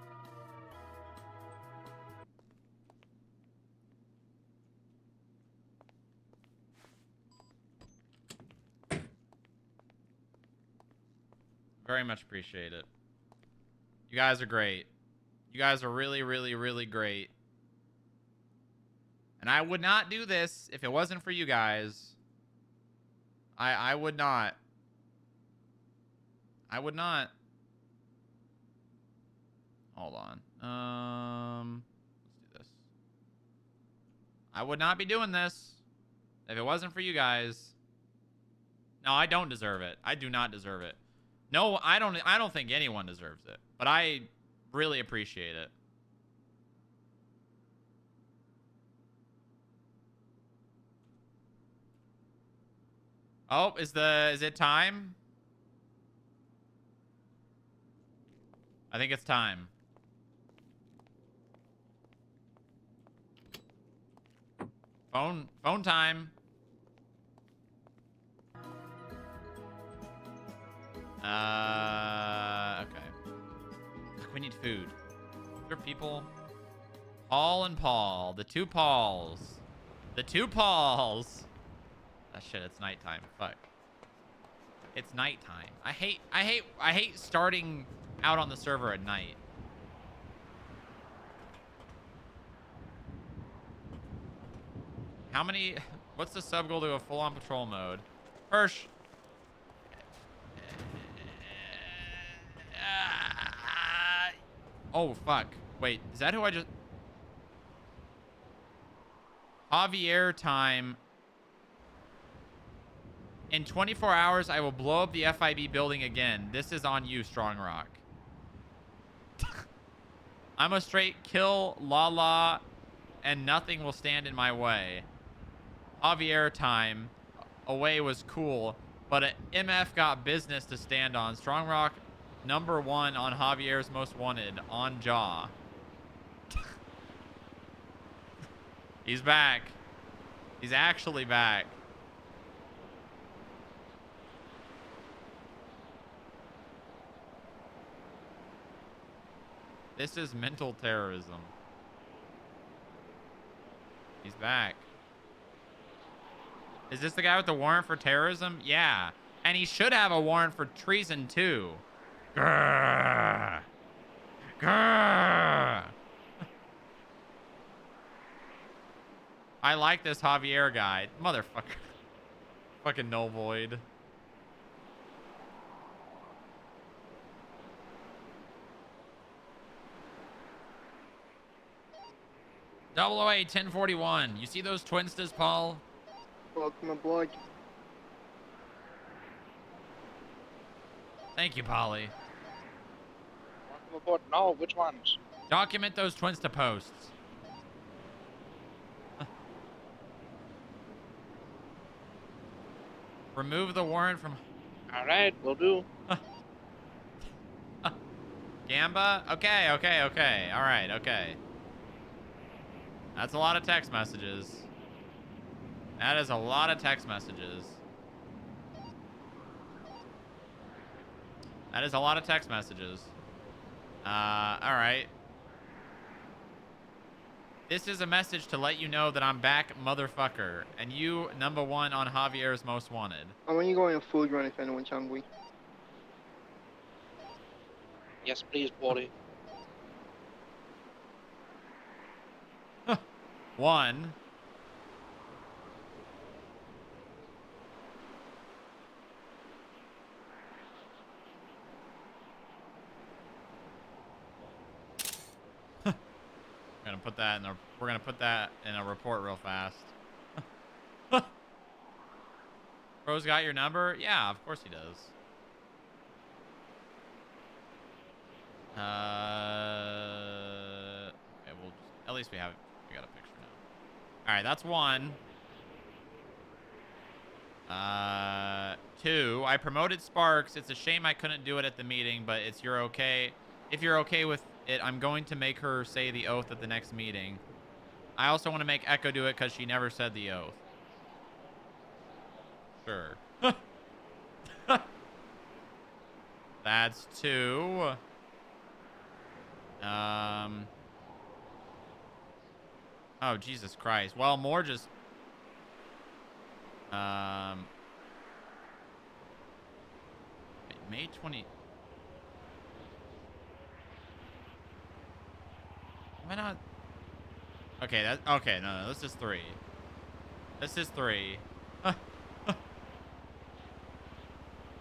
Speaker 1: Very much appreciate it. You guys are great. You guys are really, really, really great. And I would not do this if it wasn't for you guys. I would not. I would not. Hold on. Let's do this. I would not be doing this if it wasn't for you guys. No, I don't deserve it. I do not deserve it. No, I don't think anyone deserves it, but I really appreciate it. Oh, is it time? I think it's time. Phone time. Okay. We need food. Are there people? Paul and Paul. The two Pauls. The two Pauls. Ah, shit, it's nighttime. Fuck. It's nighttime. I hate starting out on the server at night. How many... What's the sub goal to a full-on patrol mode? Hirsch. Oh, fuck. Wait, is that who I just... Javier time. In 24 hours, I will blow up the FIB building again. This is on you, Strong Rock. I'm a straight kill, la, and nothing will stand in my way. Javier time. Away was cool, but MF got business to stand on. Strong Rock, #1 on Javier's Most Wanted, on Jaw. He's back. He's actually back. This is mental terrorism. He's back. Is this the guy with the warrant for terrorism? Yeah. And he should have a warrant for treason, too. Grrr. Grrr. I like this Javier guy. Motherfucker. Fucking null void. Double O 1041. You see those twinstas, Paul?
Speaker 3: Welcome aboard.
Speaker 1: Thank you, Polly.
Speaker 4: Welcome aboard. No, which ones?
Speaker 1: Document those twinsta posts. Remove the warrant from...
Speaker 4: All right, will do.
Speaker 1: Gamba? Okay. All right, okay. That's a lot of text messages. That is a lot of text messages. That is a lot of text messages. All right. This is a message to let you know that I'm back, motherfucker. And you, #1 on Javier's Most Wanted.
Speaker 3: I want you going on a food run if anyone's hungry.
Speaker 4: Yes, please, buddy.
Speaker 1: 1. We're gonna put that in a report real fast. Bro's got your number? Yeah, of course he does. Okay, we'll just, at least we got a picture now. All right, that's 1. 2, I promoted Sparks. It's a shame I couldn't do it at the meeting, but if you're okay with it, I'm going to make her say the oath at the next meeting. I also want to make Echo do it because she never said the oath. Sure. That's 2. Oh, Jesus Christ. Well, more just... May 20... Why not? Okay, okay, no, this is 3. This is 3.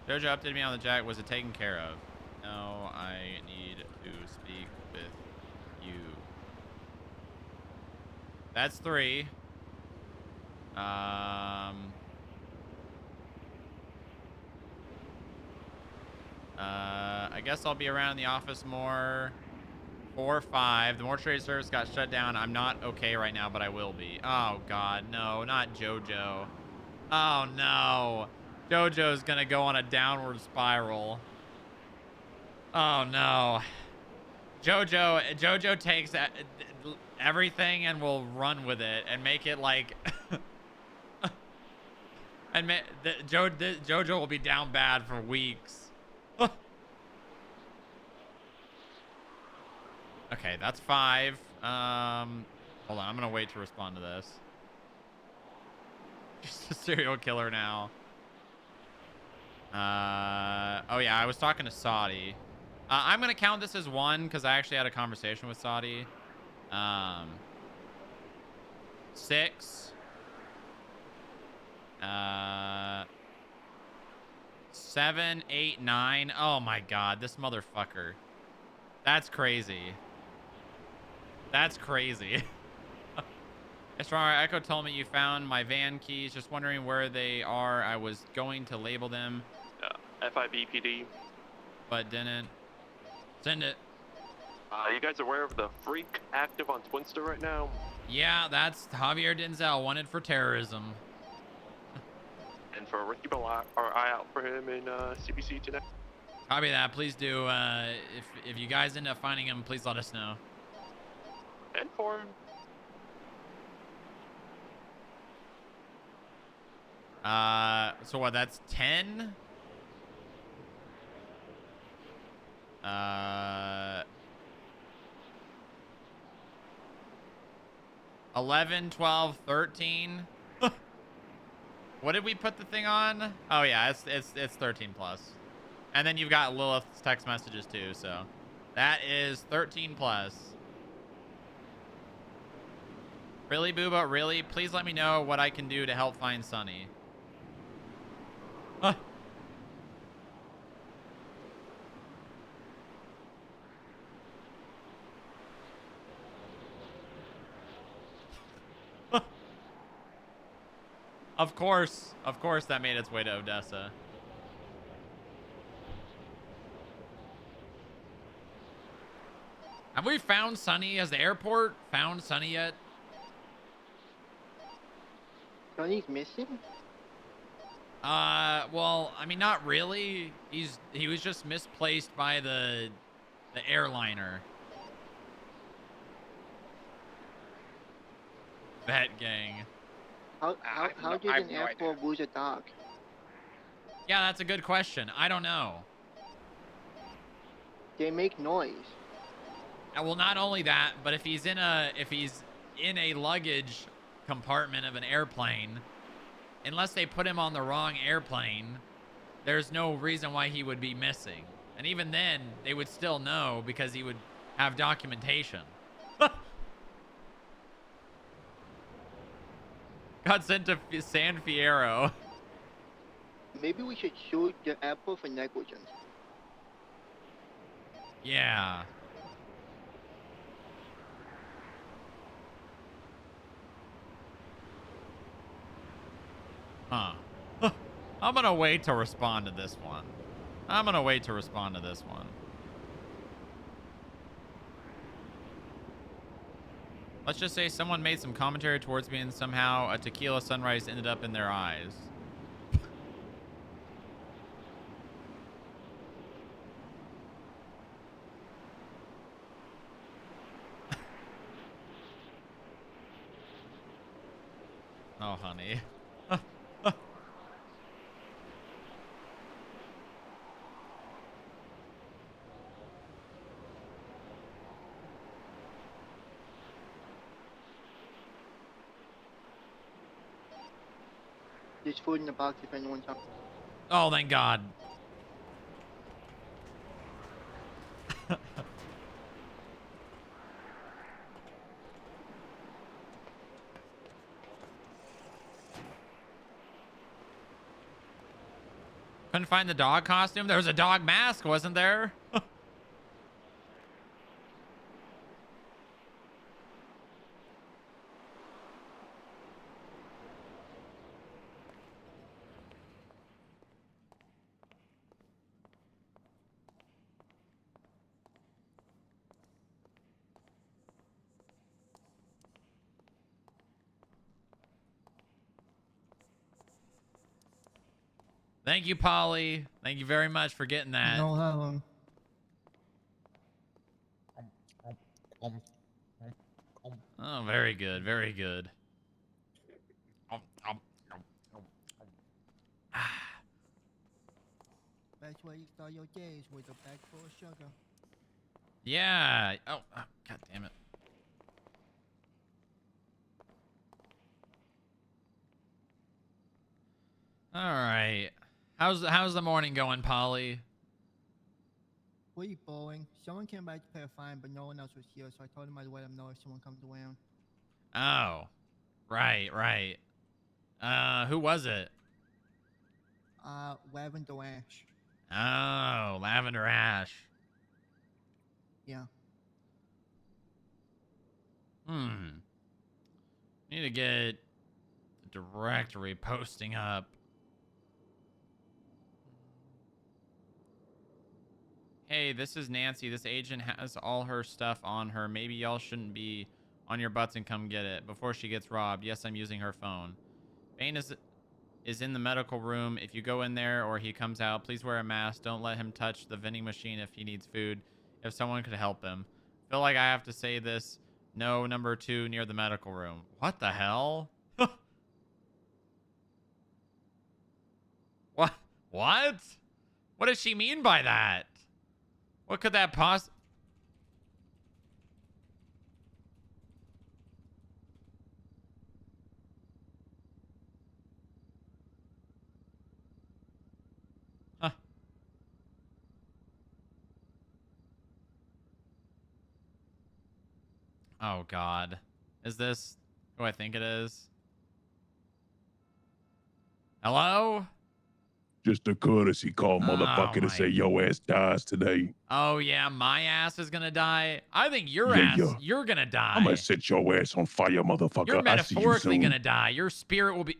Speaker 1: Jojo updated me on the jack. Was it taken care of? No, I need to speak with you. That's 3. I guess I'll be around the office more. 4, 5. The mortuary service got shut down. I'm not okay right now, but I will be. Oh, God. No, not JoJo. Oh, no. JoJo's gonna go on a downward spiral. Oh, no. JoJo takes everything and will run with it and make it like... and JoJo will be down bad for weeks. Okay, that's 5. Hold on, I'm gonna wait to respond to this. Just a serial killer now. Oh yeah, I was talking to Saudi. I'm gonna count this as 1 because I actually had a conversation with Saudi. 6. 7, 8, 9. Oh my God, this motherfucker. That's crazy. That's crazy. Stronger Echo told me you found my van keys. Just wondering where they are. I was going to label them.
Speaker 5: FIBPD.
Speaker 1: But didn't. Send it.
Speaker 5: You guys aware of the freak active on Twinster right now?
Speaker 1: Yeah, that's Javier Denzel, wanted for terrorism.
Speaker 5: And for Ricky Bell, our eye out for him in CBC today.
Speaker 1: Copy that. Please do. If you guys end up finding him, please let us know.
Speaker 5: And for him.
Speaker 1: So what? That's 10. 11, 12, 13. What did we put the thing on? Oh yeah, it's 13 plus. And then you've got Lilith's text messages too, so That is 13 plus. Really, Booba? Really? Please let me know what I can do to help find Sunny. Huh. Of course that made its way to Odessa. Have we found Sunny? Has the airport found Sunny yet?
Speaker 3: Johnny's missing?
Speaker 1: Well, I mean, not really. He was just misplaced by the airliner. That gang.
Speaker 3: How did
Speaker 4: I
Speaker 3: an
Speaker 4: have no
Speaker 3: airport
Speaker 4: idea.
Speaker 3: lose a dog?
Speaker 1: Yeah, that's a good question. I don't know.
Speaker 3: They make noise.
Speaker 1: Well, not only that, but if he's in a luggage compartment of an airplane, unless they put him on the wrong airplane, there's no reason why he would be missing. And even then, they would still know because he would have documentation. Got sent to San Fierro.
Speaker 3: Maybe we should sue the airport for negligence.
Speaker 1: Yeah. Huh. I'm gonna wait to respond to this one. Let's just say someone made some commentary towards me and somehow a tequila sunrise ended up in their eyes. Oh, honey.
Speaker 3: There's food in the box if anyone's hungry.
Speaker 1: Oh, thank God. Couldn't find the dog costume. There was a dog mask, wasn't there? Thank you, Polly. Thank you very much for getting that.
Speaker 3: No problem.
Speaker 1: Oh, very good. Very good.
Speaker 3: That's why you start your days with a bag full of sugar.
Speaker 1: Yeah. Oh, God damn it. All right. How's the morning going, Polly?
Speaker 3: Pretty boring. Someone came by to pay a fine, but no one else was here, so I told him I'd let him know if someone comes around.
Speaker 1: Oh, right. Who was it?
Speaker 3: Lavender Ash.
Speaker 1: Oh, Lavender Ash.
Speaker 3: Yeah.
Speaker 1: Need to get the directory posting up. Hey, this is Nancy. This agent has all her stuff on her. Maybe y'all shouldn't be on your butts and come get it before she gets robbed. Yes, I'm using her phone. Bane is in the medical room. If you go in there or he comes out, please wear a mask. Don't let him touch the vending machine if he needs food. If someone could help him. Feel like I have to say this. No, number 2 near the medical room. What the hell? What? What? What does she mean by that? What could that possibly... Huh. Oh, God. Is this who I think it is? Hello?
Speaker 6: Just a courtesy call,
Speaker 1: Oh,
Speaker 6: motherfucker, to
Speaker 1: my.
Speaker 6: say your ass dies today.
Speaker 1: Oh, yeah, my ass is gonna die? I think your
Speaker 6: Yeah,
Speaker 1: ass,
Speaker 6: yeah.
Speaker 1: you're gonna
Speaker 6: I'm gonna
Speaker 1: die.
Speaker 6: set your ass on fire,
Speaker 1: You're
Speaker 6: motherfucker. I see you
Speaker 1: metaphorically
Speaker 6: soon.
Speaker 1: gonna die. Your spirit will be...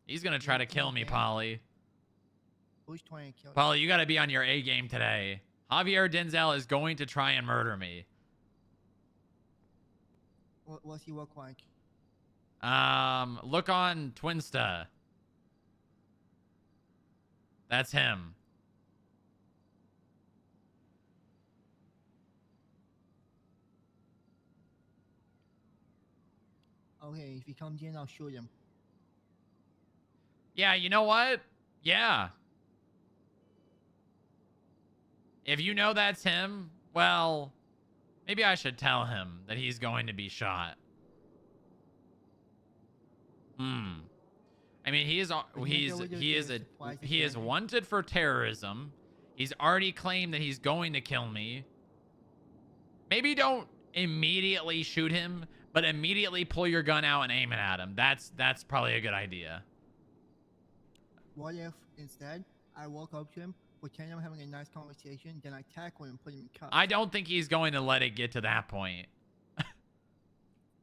Speaker 1: He's gonna try to kill me, Polly.
Speaker 3: Who's trying to kill you?
Speaker 1: Polly, you gotta be on your A game today. Javier Denzel is going to try and murder me.
Speaker 3: What's he look like?
Speaker 1: Look on Twinsta. That's him.
Speaker 3: Okay, if he comes in, I'll shoot him.
Speaker 1: Yeah, you know what? Yeah. If you know that's him, well, maybe I should tell him that he's going to be shot. I mean, he is wanted for terrorism. He's already claimed that he's going to kill me. Maybe don't immediately shoot him, but immediately pull your gun out and aim it at him. That's probably a good idea.
Speaker 3: What if instead I walk up to him, pretend I'm having a nice conversation, then I tackle him and put him in cuffs?
Speaker 1: I don't think he's going to let it get to that point.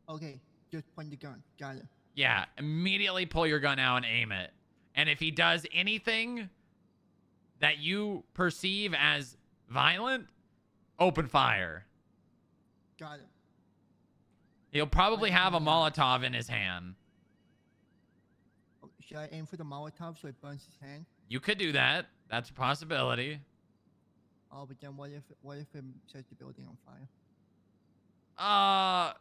Speaker 3: Okay, just point the gun. Got it.
Speaker 1: Yeah, immediately pull your gun out and aim it. And if he does anything that you perceive as violent, open fire.
Speaker 3: Got it.
Speaker 1: He'll probably have a Molotov in his hand.
Speaker 3: Should I aim for the Molotov so it burns his hand?
Speaker 1: You could do that. That's a possibility.
Speaker 3: Oh, but then what if it sets the building on fire?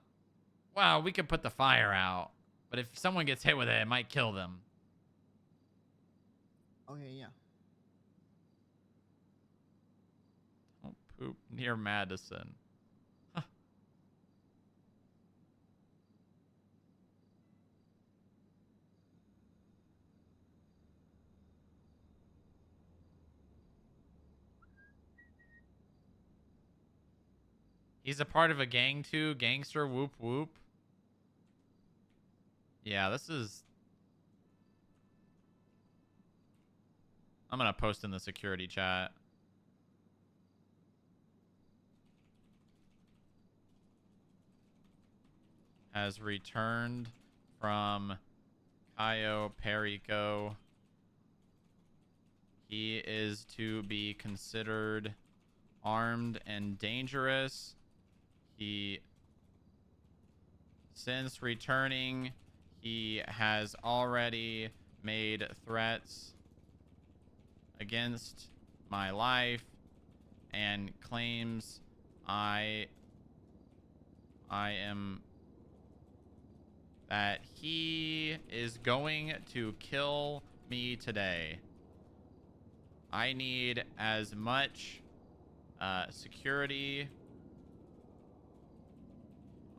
Speaker 1: Well, we could put the fire out. But if someone gets hit with it, it might kill them.
Speaker 3: Okay, yeah.
Speaker 1: Don't poop near Madison. Huh. He's a part of a gang too. Gangster whoop whoop. Yeah, this is... I'm gonna post in the security chat. Has returned from Cayo Perico. He is to be considered armed and dangerous. Since returning, he has already made threats against my life and claims that he is going to kill me today. I need as much security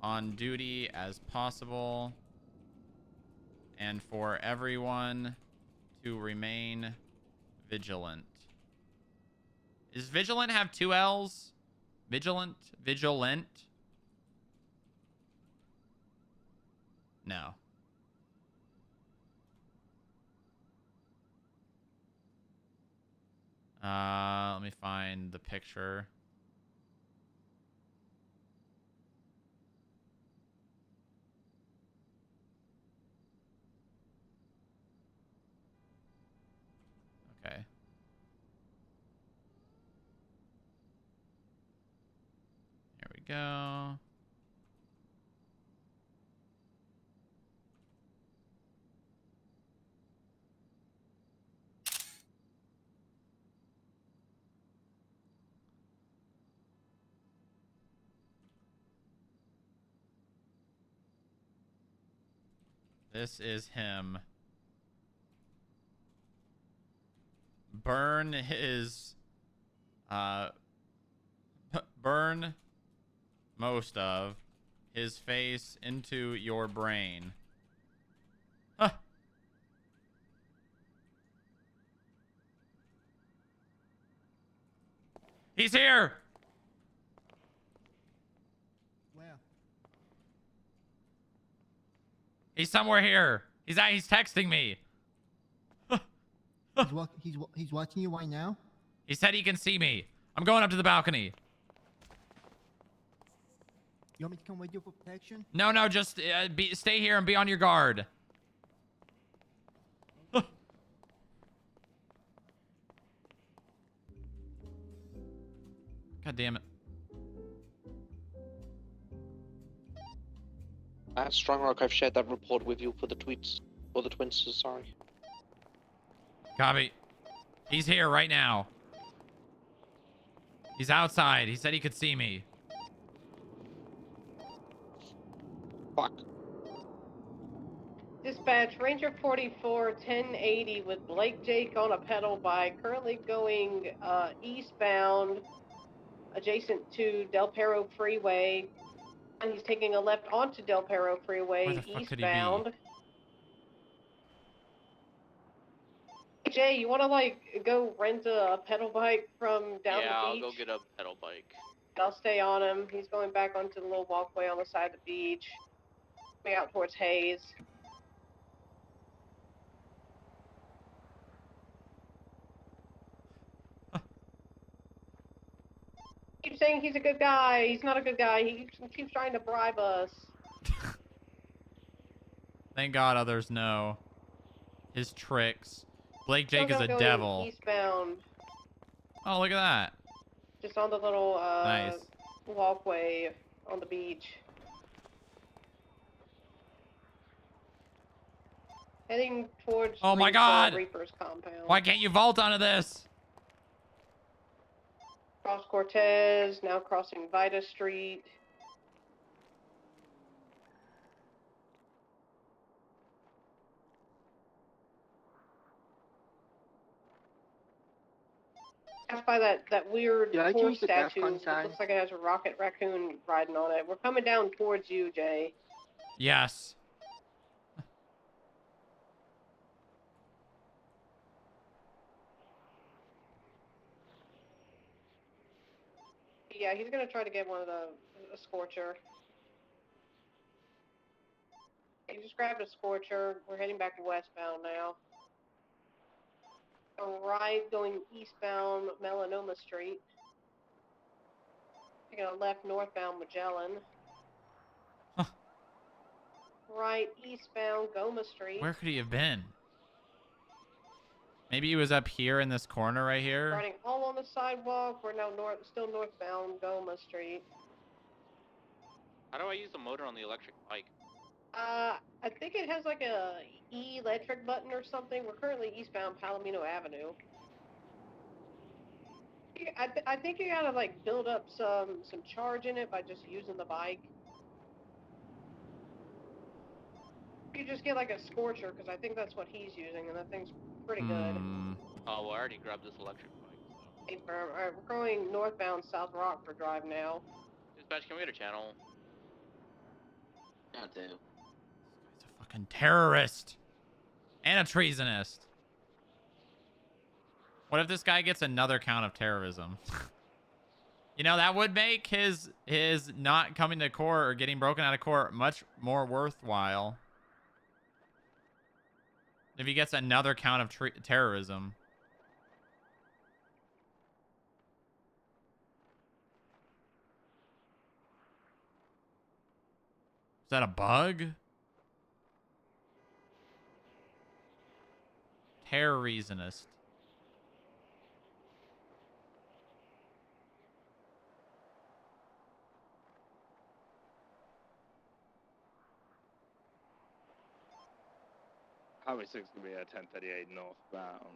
Speaker 1: on duty as possible, and for everyone to remain vigilant. Does vigilant have two L's? Vigilant? Vigilant? No. Let me find the picture. Okay. There we go. This is him. Burn his burn most of his face into your brain. Huh. He's here.
Speaker 3: Where?
Speaker 1: He's somewhere here. He's texting me.
Speaker 3: He's watching you right now.
Speaker 1: He said he can see me. I'm going up to the balcony.
Speaker 3: You want me to come with you for protection?
Speaker 1: No, just stay here and be on your guard. God damn it.
Speaker 5: Strong Rock, I've shared that report with you for the tweets. For the twins, sorry.
Speaker 1: Copy. He's here right now. He's outside. He said he could see me.
Speaker 5: Fuck.
Speaker 7: Dispatch, Ranger 44, 1080 with Blake Jake on a pedal bike, currently going eastbound, adjacent to Del Perro Freeway. And he's taking a left onto Del Perro Freeway,
Speaker 1: Where the fuck could he
Speaker 7: eastbound.
Speaker 1: be?
Speaker 7: Jay, you want to, like, go rent a pedal bike from down the beach?
Speaker 8: Yeah, I'll go get a pedal bike.
Speaker 7: I'll stay on him. He's going back onto the little walkway on the side of the beach. Way out towards Hayes. Keeps saying he's a good guy. He's not a good guy. He keeps trying to bribe us.
Speaker 1: Thank God others know his tricks. Blake Jake is a
Speaker 7: Going
Speaker 1: devil.
Speaker 7: Eastbound,
Speaker 1: Oh, look at that.
Speaker 7: just on the little
Speaker 1: Nice.
Speaker 7: walkway on the beach. Heading towards
Speaker 1: Oh my God!
Speaker 7: Reaper's compound.
Speaker 1: Why can't you vault onto this?
Speaker 7: Cross Cortez, now crossing Vita Street. Passed by that weird
Speaker 3: Yeah, I can
Speaker 7: horse
Speaker 3: use the gas
Speaker 7: statue.
Speaker 3: gun
Speaker 7: It
Speaker 3: sign.
Speaker 7: looks like it has a rocket raccoon riding on it. We're coming down towards you, Jay.
Speaker 1: Yes.
Speaker 7: Yeah, he's gonna try to get one of a Scorcher. He just grabbed a Scorcher. We're heading back westbound now. A right going eastbound Melanoma Street. Taking a left northbound Magellan.
Speaker 1: Huh.
Speaker 7: Right eastbound Goma Street.
Speaker 1: Where could he have been? Maybe he was up here in this corner right here.
Speaker 7: Riding all on the sidewalk. We're now still northbound Goma Street.
Speaker 8: How do I use the motor on the electric bike?
Speaker 7: I think it has like a electric button or something. We're currently eastbound Palomino Avenue. I think you gotta like build up some charge in it by just using the bike. You just get like a Scorcher because I think that's what he's using, and that thing's pretty good.
Speaker 8: Oh, well, I already grabbed this electric bike. So.
Speaker 7: Alright, we're going northbound South Rockford Drive now.
Speaker 8: Dispatch, can we get a channel?
Speaker 1: He's a fucking terrorist. And a treasonist. What if this guy gets another count of terrorism? You know, that would make his not coming to court or getting broken out of court much more worthwhile. If he gets another count of terrorism. Is that a bug? Terrorisonist.
Speaker 9: Highway 6 will be a 1038 northbound,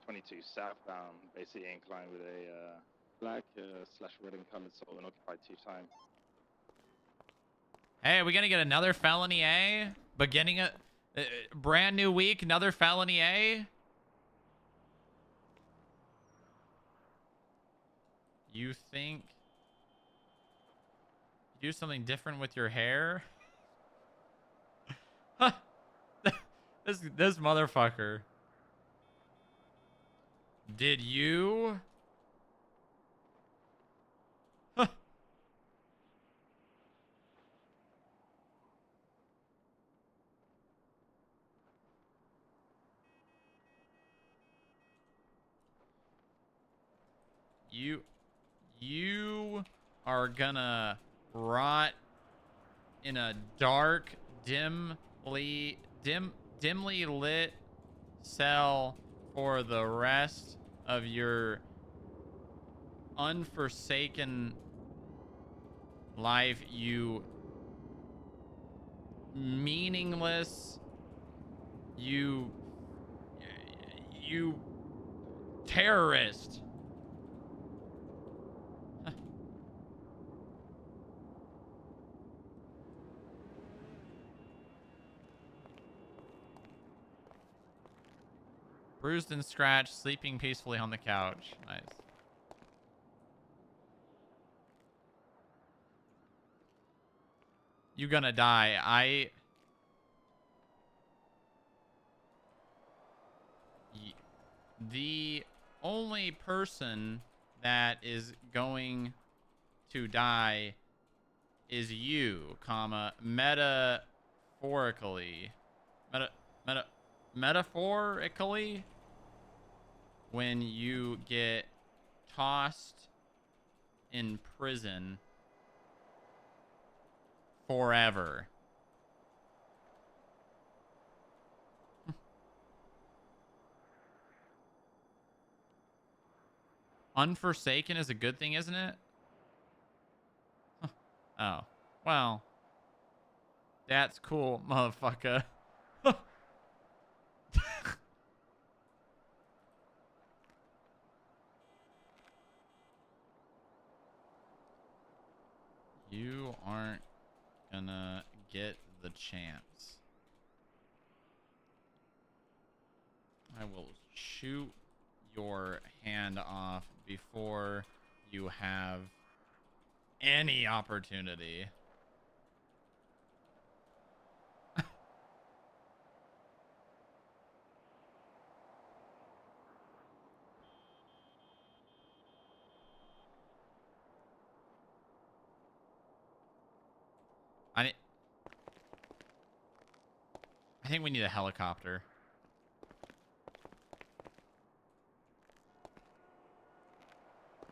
Speaker 9: 22 southbound, basically inclined with a black slash red and colored sort of an occupied 2-time.
Speaker 1: Hey, are we gonna get another felony A? Beginning a brand new week, another felony A? You think you do something different with your hair? This motherfucker. Did you You are gonna rot in a dark, dimly lit cell for the rest of your unforsaken life, you meaningless, you terrorist. Bruised and scratched, sleeping peacefully on the couch. Nice. You gonna die. The only person that is going to die is you, comma, metaphorically. Metaphorically, when you get tossed in prison forever. Unforsaken is a good thing, isn't it? Oh, well, that's cool, motherfucker. You aren't gonna get the chance. I will shoot your hand off before you have any opportunity. I think we need a helicopter.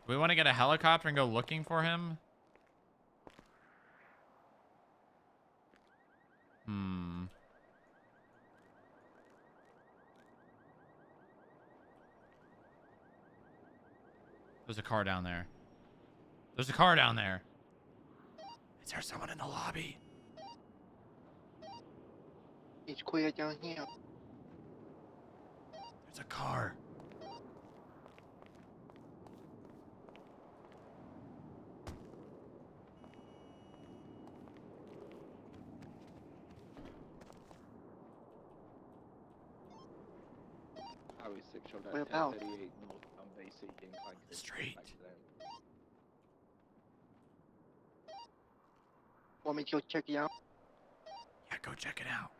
Speaker 1: Do we want to get a helicopter and go looking for him? There's a car down there. There's a car down there. Is there someone in the lobby?
Speaker 3: It's clear down here.
Speaker 1: There's a car.
Speaker 9: Highway 6 showed
Speaker 3: What
Speaker 9: at
Speaker 3: about?
Speaker 9: 1038 northbound basic incline.
Speaker 1: Street.
Speaker 3: Want me to go check it out?
Speaker 1: Yeah, go check it out.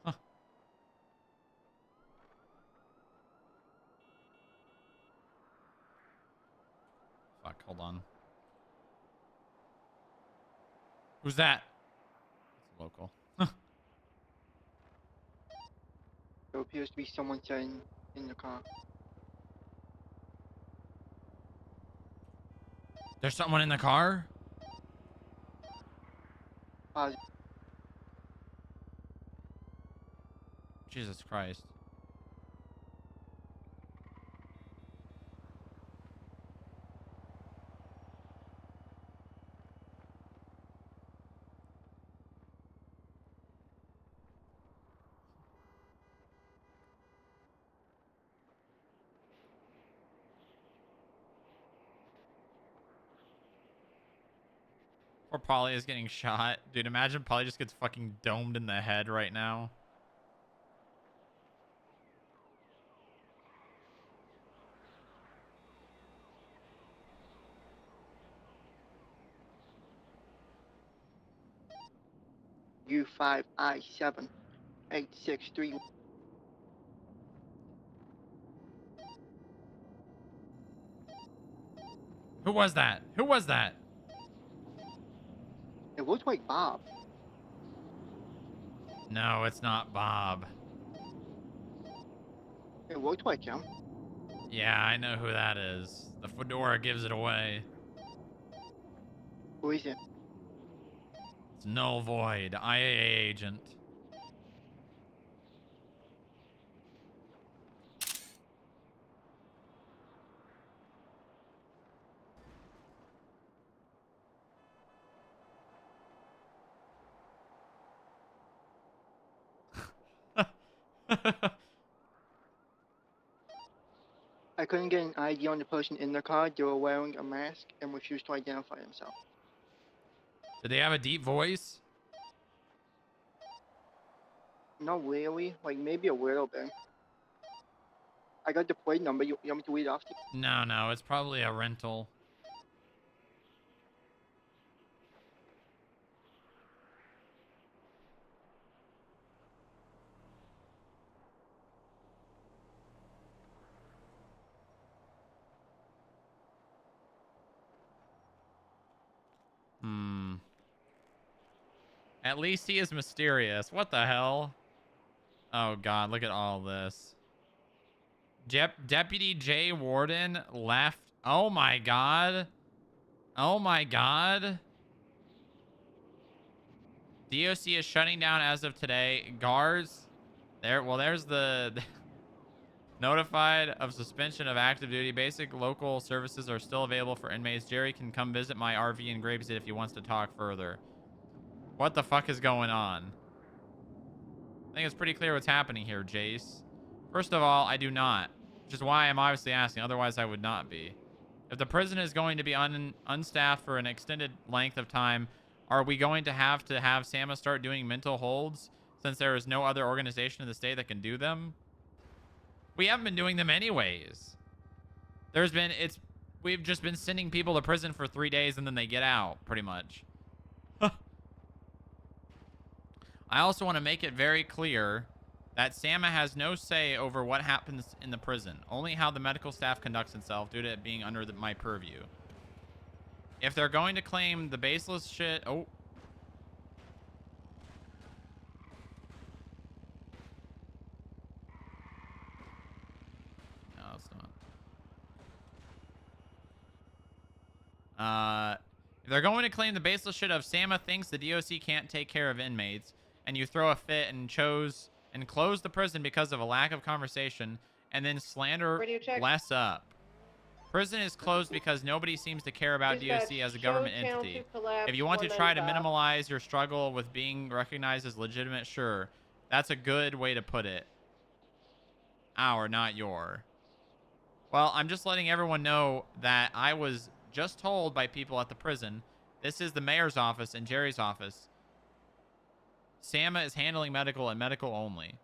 Speaker 1: Huh. Fuck, hold on. Who's that? It's local.
Speaker 3: There appears to be someone sitting in the car.
Speaker 1: There's someone in the car? Jesus Christ. Poor Polly is getting shot. Dude, imagine Polly just gets fucking domed in the head right now.
Speaker 3: U5I7 863.
Speaker 1: Who was that? Who was that?
Speaker 3: It looks like Bob.
Speaker 1: No, it's not Bob.
Speaker 3: It looks like him.
Speaker 1: Yeah, I know who that is. The fedora gives it away.
Speaker 3: Who is it?
Speaker 1: It's Null Void, IAA agent.
Speaker 3: I couldn't get an ID on the person in the car. They were wearing a mask and refused to identify themselves.
Speaker 1: Did they have a deep voice?
Speaker 3: Not really. Like, maybe a little bit. I got the plate number. You want me to read off to you?
Speaker 1: No, it's probably a rental. At least he is mysterious. What the hell? Oh god, look at all this. Deputy J. Warden left. Oh my god. Oh my god. DOC is shutting down as of today. Guards. There's the notified of suspension of active duty. Basic local services are still available for inmates. Jerry can come visit my RV in Gravesend if he wants to talk further. What the fuck is going on? I think it's pretty clear what's happening here, Jace. First of all, I do not. Which is why I'm obviously asking. Otherwise, I would not be. If the prison is going to be unstaffed for an extended length of time, are we going to have Sama start doing mental holds since there is no other organization in the state that can do them? We haven't been doing them anyways. We've just been sending people to prison for 3 days and then they get out, pretty much. I also want to make it very clear that Sama has no say over what happens in the prison, only how the medical staff conducts itself due to it being under my purview. If they're going to claim the baseless shit... Oh. No, it's not. If they're going to claim the baseless shit of Sama thinks the DOC can't take care of inmates, and you throw a fit and close the prison because of a lack of conversation, and then slander bless up. Prison is closed because nobody seems to care about DOC as a government entity. If you want to try to minimize your struggle with being recognized as legitimate, sure. That's a good way to put it. Our, not your. Well, I'm just letting everyone know that I was just told by people at the prison, this is the mayor's office and Jerry's office. Sama is handling medical and medical only.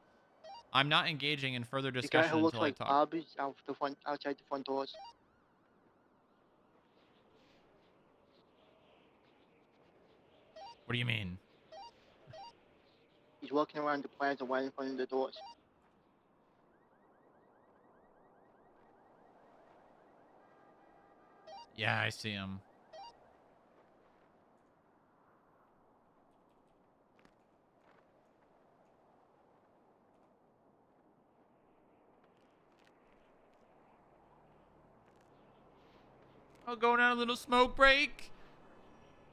Speaker 1: I'm not engaging in further discussion until I talk.
Speaker 3: Bob is outside the front doors.
Speaker 1: What do you mean?
Speaker 3: He's walking around the plaza right in front of the doors.
Speaker 1: Yeah, I see him. Oh, going on a little smoke break?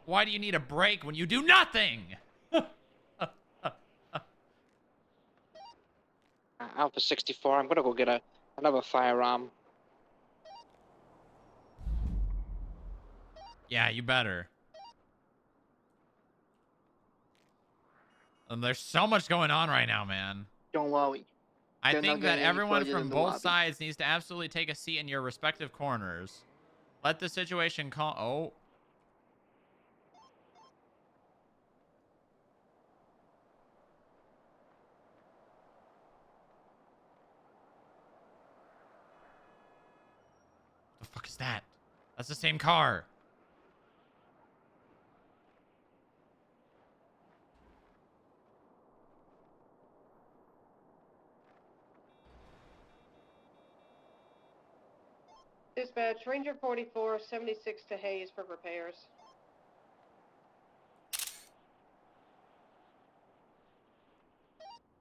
Speaker 1: Why do you need a break when you do nothing?
Speaker 4: Alpha 64, I'm gonna go get another firearm.
Speaker 1: Yeah, you better. There's so much going on right now, man.
Speaker 3: Don't worry.
Speaker 1: I think that everyone from both sides needs to absolutely take a seat in your respective corners. Let the situation calm. Oh. What the fuck is that? That's the same car.
Speaker 7: Dispatch, Ranger 44, 76 to Hayes for repairs.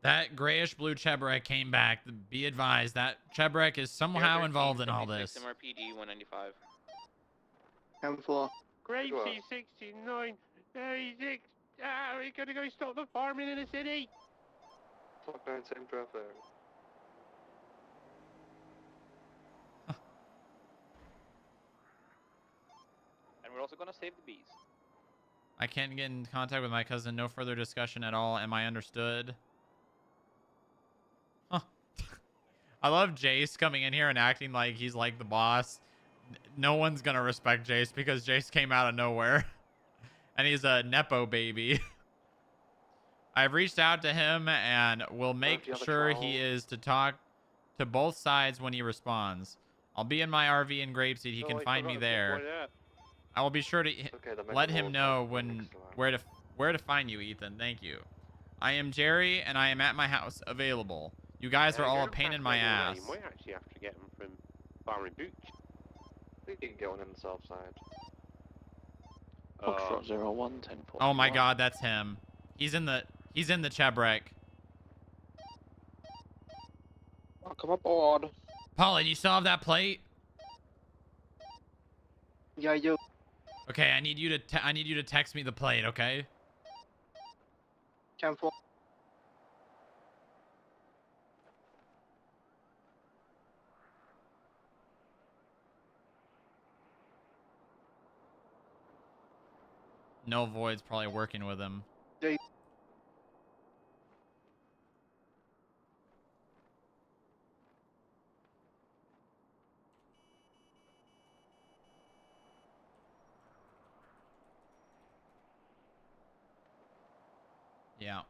Speaker 1: That grayish blue Chebrek came back. Be advised that Chebrek is somehow involved in all this.
Speaker 8: MRPD 195.
Speaker 3: 10-4.
Speaker 5: Grave
Speaker 9: Sure.
Speaker 5: C69, 36. Ah, we're gonna go stop the farming in the city.
Speaker 9: Fuck 9, same traffic.
Speaker 8: And we're also gonna save the bees.
Speaker 1: I can't get in contact with my cousin. No further discussion at all. Am I understood? Huh. I love Jace coming in here and acting like he's like the boss. No one's gonna respect Jace because Jace came out of nowhere. And he's a Nepo baby. I've reached out to him and will make
Speaker 5: you have a
Speaker 1: sure he
Speaker 5: trowel?
Speaker 1: is to talk to both sides when he responds. I'll be in my RV in Grapeseed. He
Speaker 5: Oh,
Speaker 1: can
Speaker 5: I
Speaker 1: find
Speaker 5: forgot
Speaker 1: me
Speaker 5: to
Speaker 1: there.
Speaker 5: point out.
Speaker 1: I will be sure to
Speaker 5: Okay, the
Speaker 1: let
Speaker 5: mega
Speaker 1: him
Speaker 5: wall
Speaker 1: know
Speaker 5: type
Speaker 1: when
Speaker 5: next line.
Speaker 1: where to find you, Ethan. Thank you. I am Jerry and I am at my house available. You guys are all a
Speaker 5: Going
Speaker 1: pain
Speaker 5: past
Speaker 1: in my
Speaker 5: Mega Wall,
Speaker 1: ass.
Speaker 5: You might actually have to get them from Farming Booch.
Speaker 9: I think you can get one on the south side.
Speaker 5: Foxtrot
Speaker 8: 01 10
Speaker 1: Oh my god, that's him. He's in the Chebrek.
Speaker 4: Welcome aboard.
Speaker 1: Polly, do you still have that plate?
Speaker 3: Yeah, I do.
Speaker 1: Okay, I need you to text me the plate, okay?
Speaker 3: 10-4.
Speaker 1: No Void's probably working with him.
Speaker 3: They-
Speaker 1: Yeah.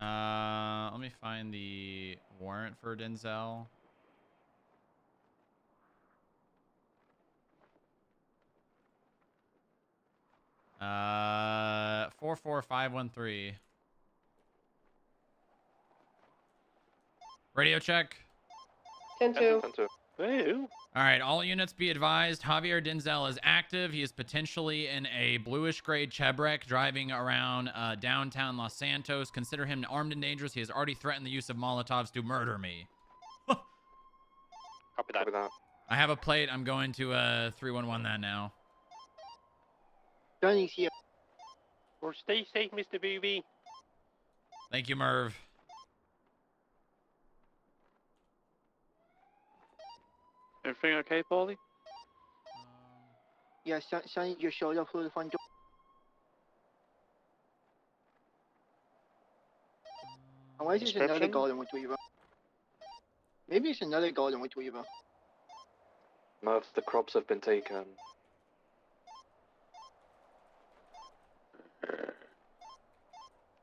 Speaker 1: Let me find the warrant for Denzel. Uh, 44513. Radio check.
Speaker 7: 10-2.
Speaker 9: 10-2.
Speaker 5: Woo!
Speaker 1: All right, all units be advised. Javier Denzel is active. He is potentially in a bluish gray Chebrek driving around downtown Los Santos. Consider him armed and dangerous. He has already threatened the use of Molotovs to murder me.
Speaker 8: Copy that.
Speaker 9: Copy that.
Speaker 1: I have a plate. I'm going to 311 that now.
Speaker 3: Johnny's here.
Speaker 5: Or stay safe, Mr. Booby.
Speaker 1: Thank you, Merv.
Speaker 5: Everything okay, Paulie?
Speaker 3: Yeah, Sonny just showed up through the front door. Unless it's another
Speaker 5: Description?
Speaker 3: golden retriever. Maybe it's another golden retriever.
Speaker 9: Merv, the crops have been taken.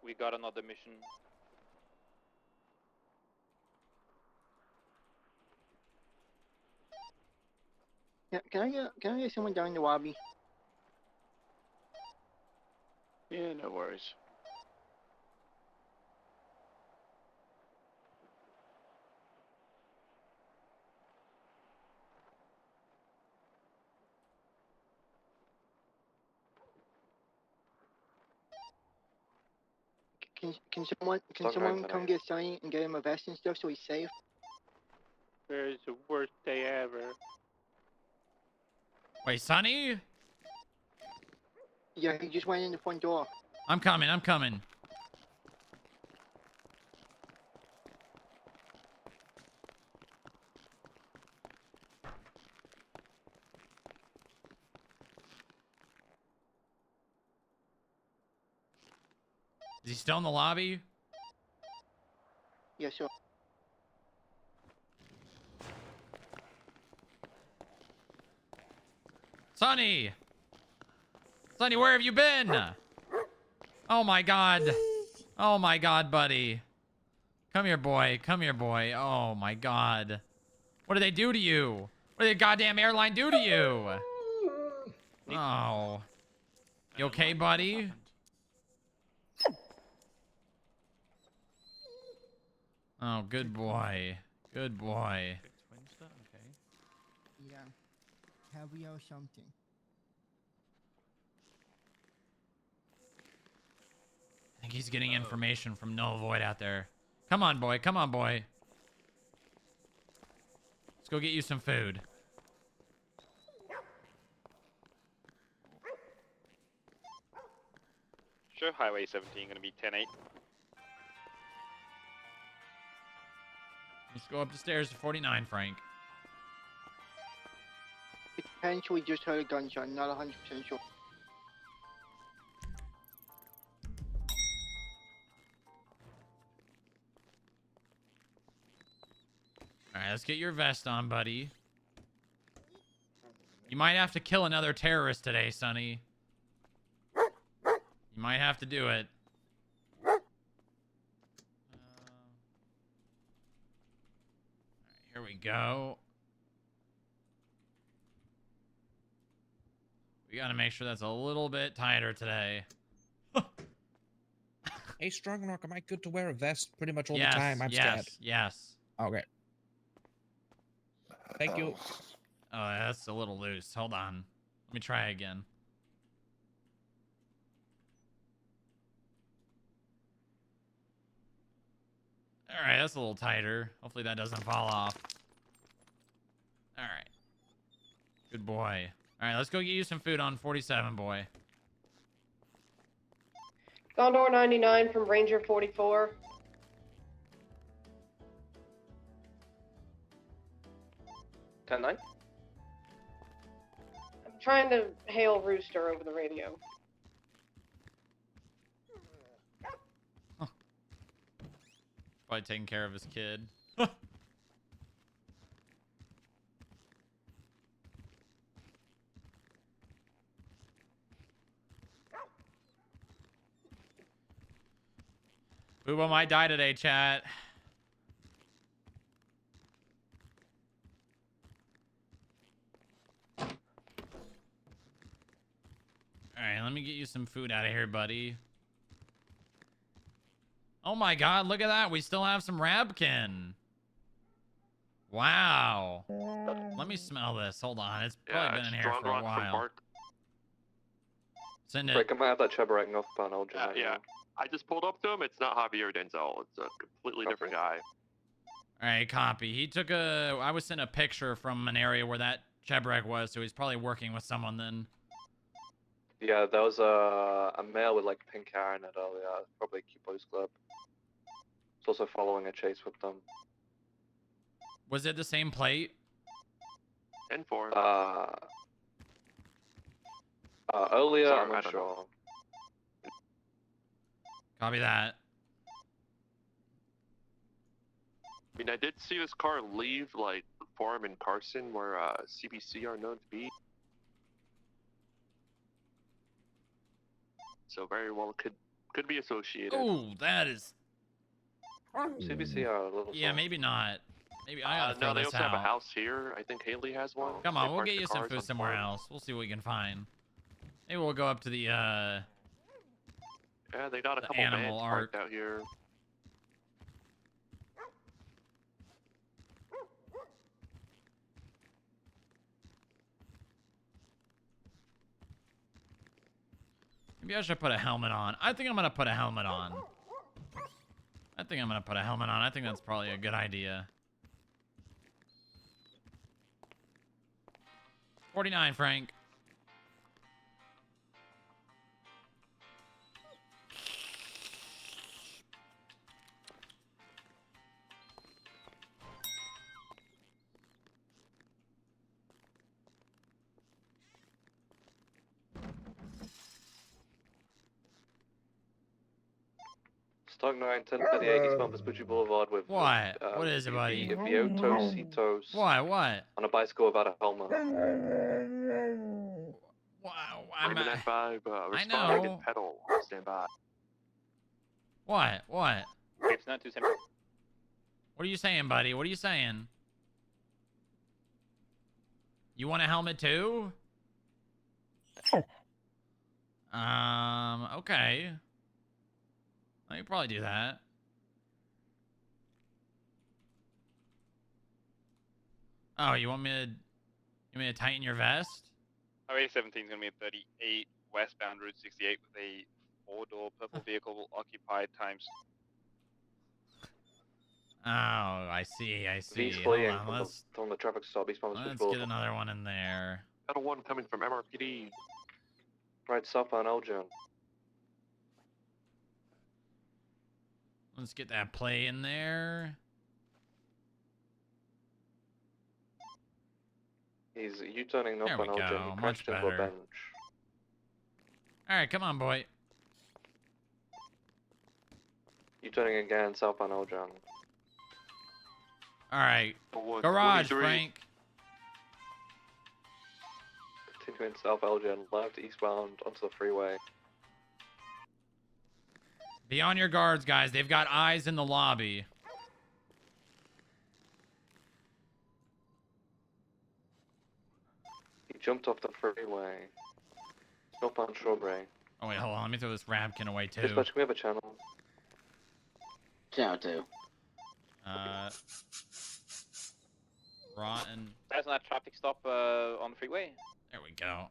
Speaker 8: We got another mission.
Speaker 3: Yeah, can I get someone down in the lobby?
Speaker 5: Yeah, no worries.
Speaker 3: Can someone
Speaker 9: Start
Speaker 3: someone
Speaker 9: going
Speaker 3: come
Speaker 9: tonight.
Speaker 3: get Sonny and get him a vest and stuff so he's safe?
Speaker 5: It's the worst day ever.
Speaker 1: Wait, Sonny?
Speaker 3: Yeah, he just went in the front door.
Speaker 1: I'm coming. I'm coming. Is he still in the lobby?
Speaker 3: Yeah, sure.
Speaker 1: Sonny! Sonny, where have you been? Oh my god. Oh my god, buddy. Come here, boy. Come here, boy. Oh my god. What did they do to you? What did the goddamn airline do to you? Oh. You okay, buddy? Oh, good boy. Good boy.
Speaker 3: Yeah. Heavy or something.
Speaker 1: think he's getting information from Null Void out there. Come on, boy. Come on, boy. Let's go get you some food.
Speaker 8: Show Highway 17 gonna be 10-8.
Speaker 1: Let's go up the stairs to 49, Frank.
Speaker 3: Potentially just heard a gunshot, not 100% sure.
Speaker 1: All right, let's get your vest on, buddy. You might have to kill another terrorist today, Sonny. You might have to do it. All right, here we go. We got to make sure that's a little bit tighter today.
Speaker 10: Hey, Strong Rock, am I good to wear a vest pretty much all
Speaker 1: Yes,
Speaker 10: the time? I'm scared.
Speaker 1: yes.
Speaker 10: Okay. Thank you.
Speaker 1: Oh, that's a little loose. Hold on. Let me try again. All right, that's a little tighter. Hopefully that doesn't fall off. All right. Good boy. All right, let's go get you some food on 47, boy.
Speaker 7: Gondor 99 from Ranger 44.
Speaker 5: Ten nine.
Speaker 7: I'm trying to hail Rooster over the radio.
Speaker 1: Probably taking care of his kid. Boobo might die today, chat. Alright, let me get you some food out of here, buddy. Oh my god, look at that. We still have some Rabkin. Wow. Let me smell this. Hold on. It's probably been in here for a while. Send it.
Speaker 5: Frank, I might have that Chevrolet off on Elgin. Yeah. I just pulled up to him. It's not Javier or Denzel. It's a completely different guy.
Speaker 1: Alright, copy. He took a... I was sent a picture from an area where that Chebrek was, so he's probably working with someone then.
Speaker 5: Yeah, there was a male with like pink hair in it earlier. Probably Kipo's club. It's also following a chase with them.
Speaker 1: Was it the same plate?
Speaker 5: 10-4. Earlier,
Speaker 8: Sorry,
Speaker 5: I'm
Speaker 8: I
Speaker 5: not
Speaker 8: don't
Speaker 5: sure.
Speaker 1: Copy that.
Speaker 5: I mean, I did see this car leave like the forum in Carson, where CBC are known to be. So very well could be associated.
Speaker 1: Oh, that is...
Speaker 5: CBC are a little.
Speaker 1: Yeah, maybe not. Maybe I gotta throw
Speaker 5: no, they
Speaker 1: this
Speaker 5: also have a
Speaker 1: out.
Speaker 5: house here. I think Haley has one.
Speaker 1: Come
Speaker 5: They
Speaker 1: on, we'll
Speaker 5: park
Speaker 1: get
Speaker 5: the
Speaker 1: you some
Speaker 5: cars
Speaker 1: food
Speaker 5: on
Speaker 1: somewhere
Speaker 5: forum.
Speaker 1: else. We'll see what we can find. Maybe we'll go up to the
Speaker 5: Yeah, they got a
Speaker 1: the
Speaker 5: couple
Speaker 1: animal
Speaker 5: vans
Speaker 1: art.
Speaker 5: parked out here.
Speaker 1: Maybe I should put a helmet on. I think I'm gonna put a helmet on. I think that's probably a good idea. 49, Frank.
Speaker 5: Stock 9, 1038 Eastbound Vespucci Boulevard with.
Speaker 1: What? What is it, buddy?
Speaker 5: Viotos
Speaker 1: What?
Speaker 5: on a bicycle without a helmet.
Speaker 1: Wow.
Speaker 5: Raymond at 5,
Speaker 1: I
Speaker 5: responding
Speaker 1: know.
Speaker 5: in pedal. Stand by.
Speaker 1: What?
Speaker 8: It's not too simple.
Speaker 1: What are you saying, buddy? What are you saying? You want a helmet too? Okay. I could probably do that. Oh, you want me to tighten your vest?
Speaker 8: Highway 17 is gonna be 38 westbound Route 68 with a four-door purple vehicle occupied times.
Speaker 1: Oh, I see. I
Speaker 5: V's
Speaker 1: see. Hold
Speaker 5: fleeing
Speaker 1: on.
Speaker 5: from the traffic stop, eastbound Switch
Speaker 1: Let's
Speaker 5: Boulevard.
Speaker 1: get another one in there.
Speaker 11: Pedal 1 coming from MRPD.
Speaker 5: Right, southbound Elgin.
Speaker 1: Let's get that play in there.
Speaker 5: He's U-turning
Speaker 1: There
Speaker 5: northbound
Speaker 1: we
Speaker 5: Elgin.
Speaker 1: go,
Speaker 5: He
Speaker 1: much
Speaker 5: crashed into a
Speaker 1: better.
Speaker 5: bench.
Speaker 1: All right, come on, boy.
Speaker 5: U-turning again, southbound Elgin.
Speaker 1: All right,
Speaker 11: Forward
Speaker 1: garage,
Speaker 11: 23.
Speaker 1: Frank.
Speaker 5: Continuing south Elgin, left eastbound onto the freeway.
Speaker 1: Be on your guards, guys. They've got eyes in the lobby.
Speaker 5: He jumped off the freeway. Northbound Strawberry.
Speaker 1: Oh, wait, hold on. Let me throw this Rabkin away, too.
Speaker 5: Dispatch, can we have a channel?
Speaker 12: Ciao, too.
Speaker 1: Rotten.
Speaker 8: There's not traffic stop on the freeway.
Speaker 1: There we go.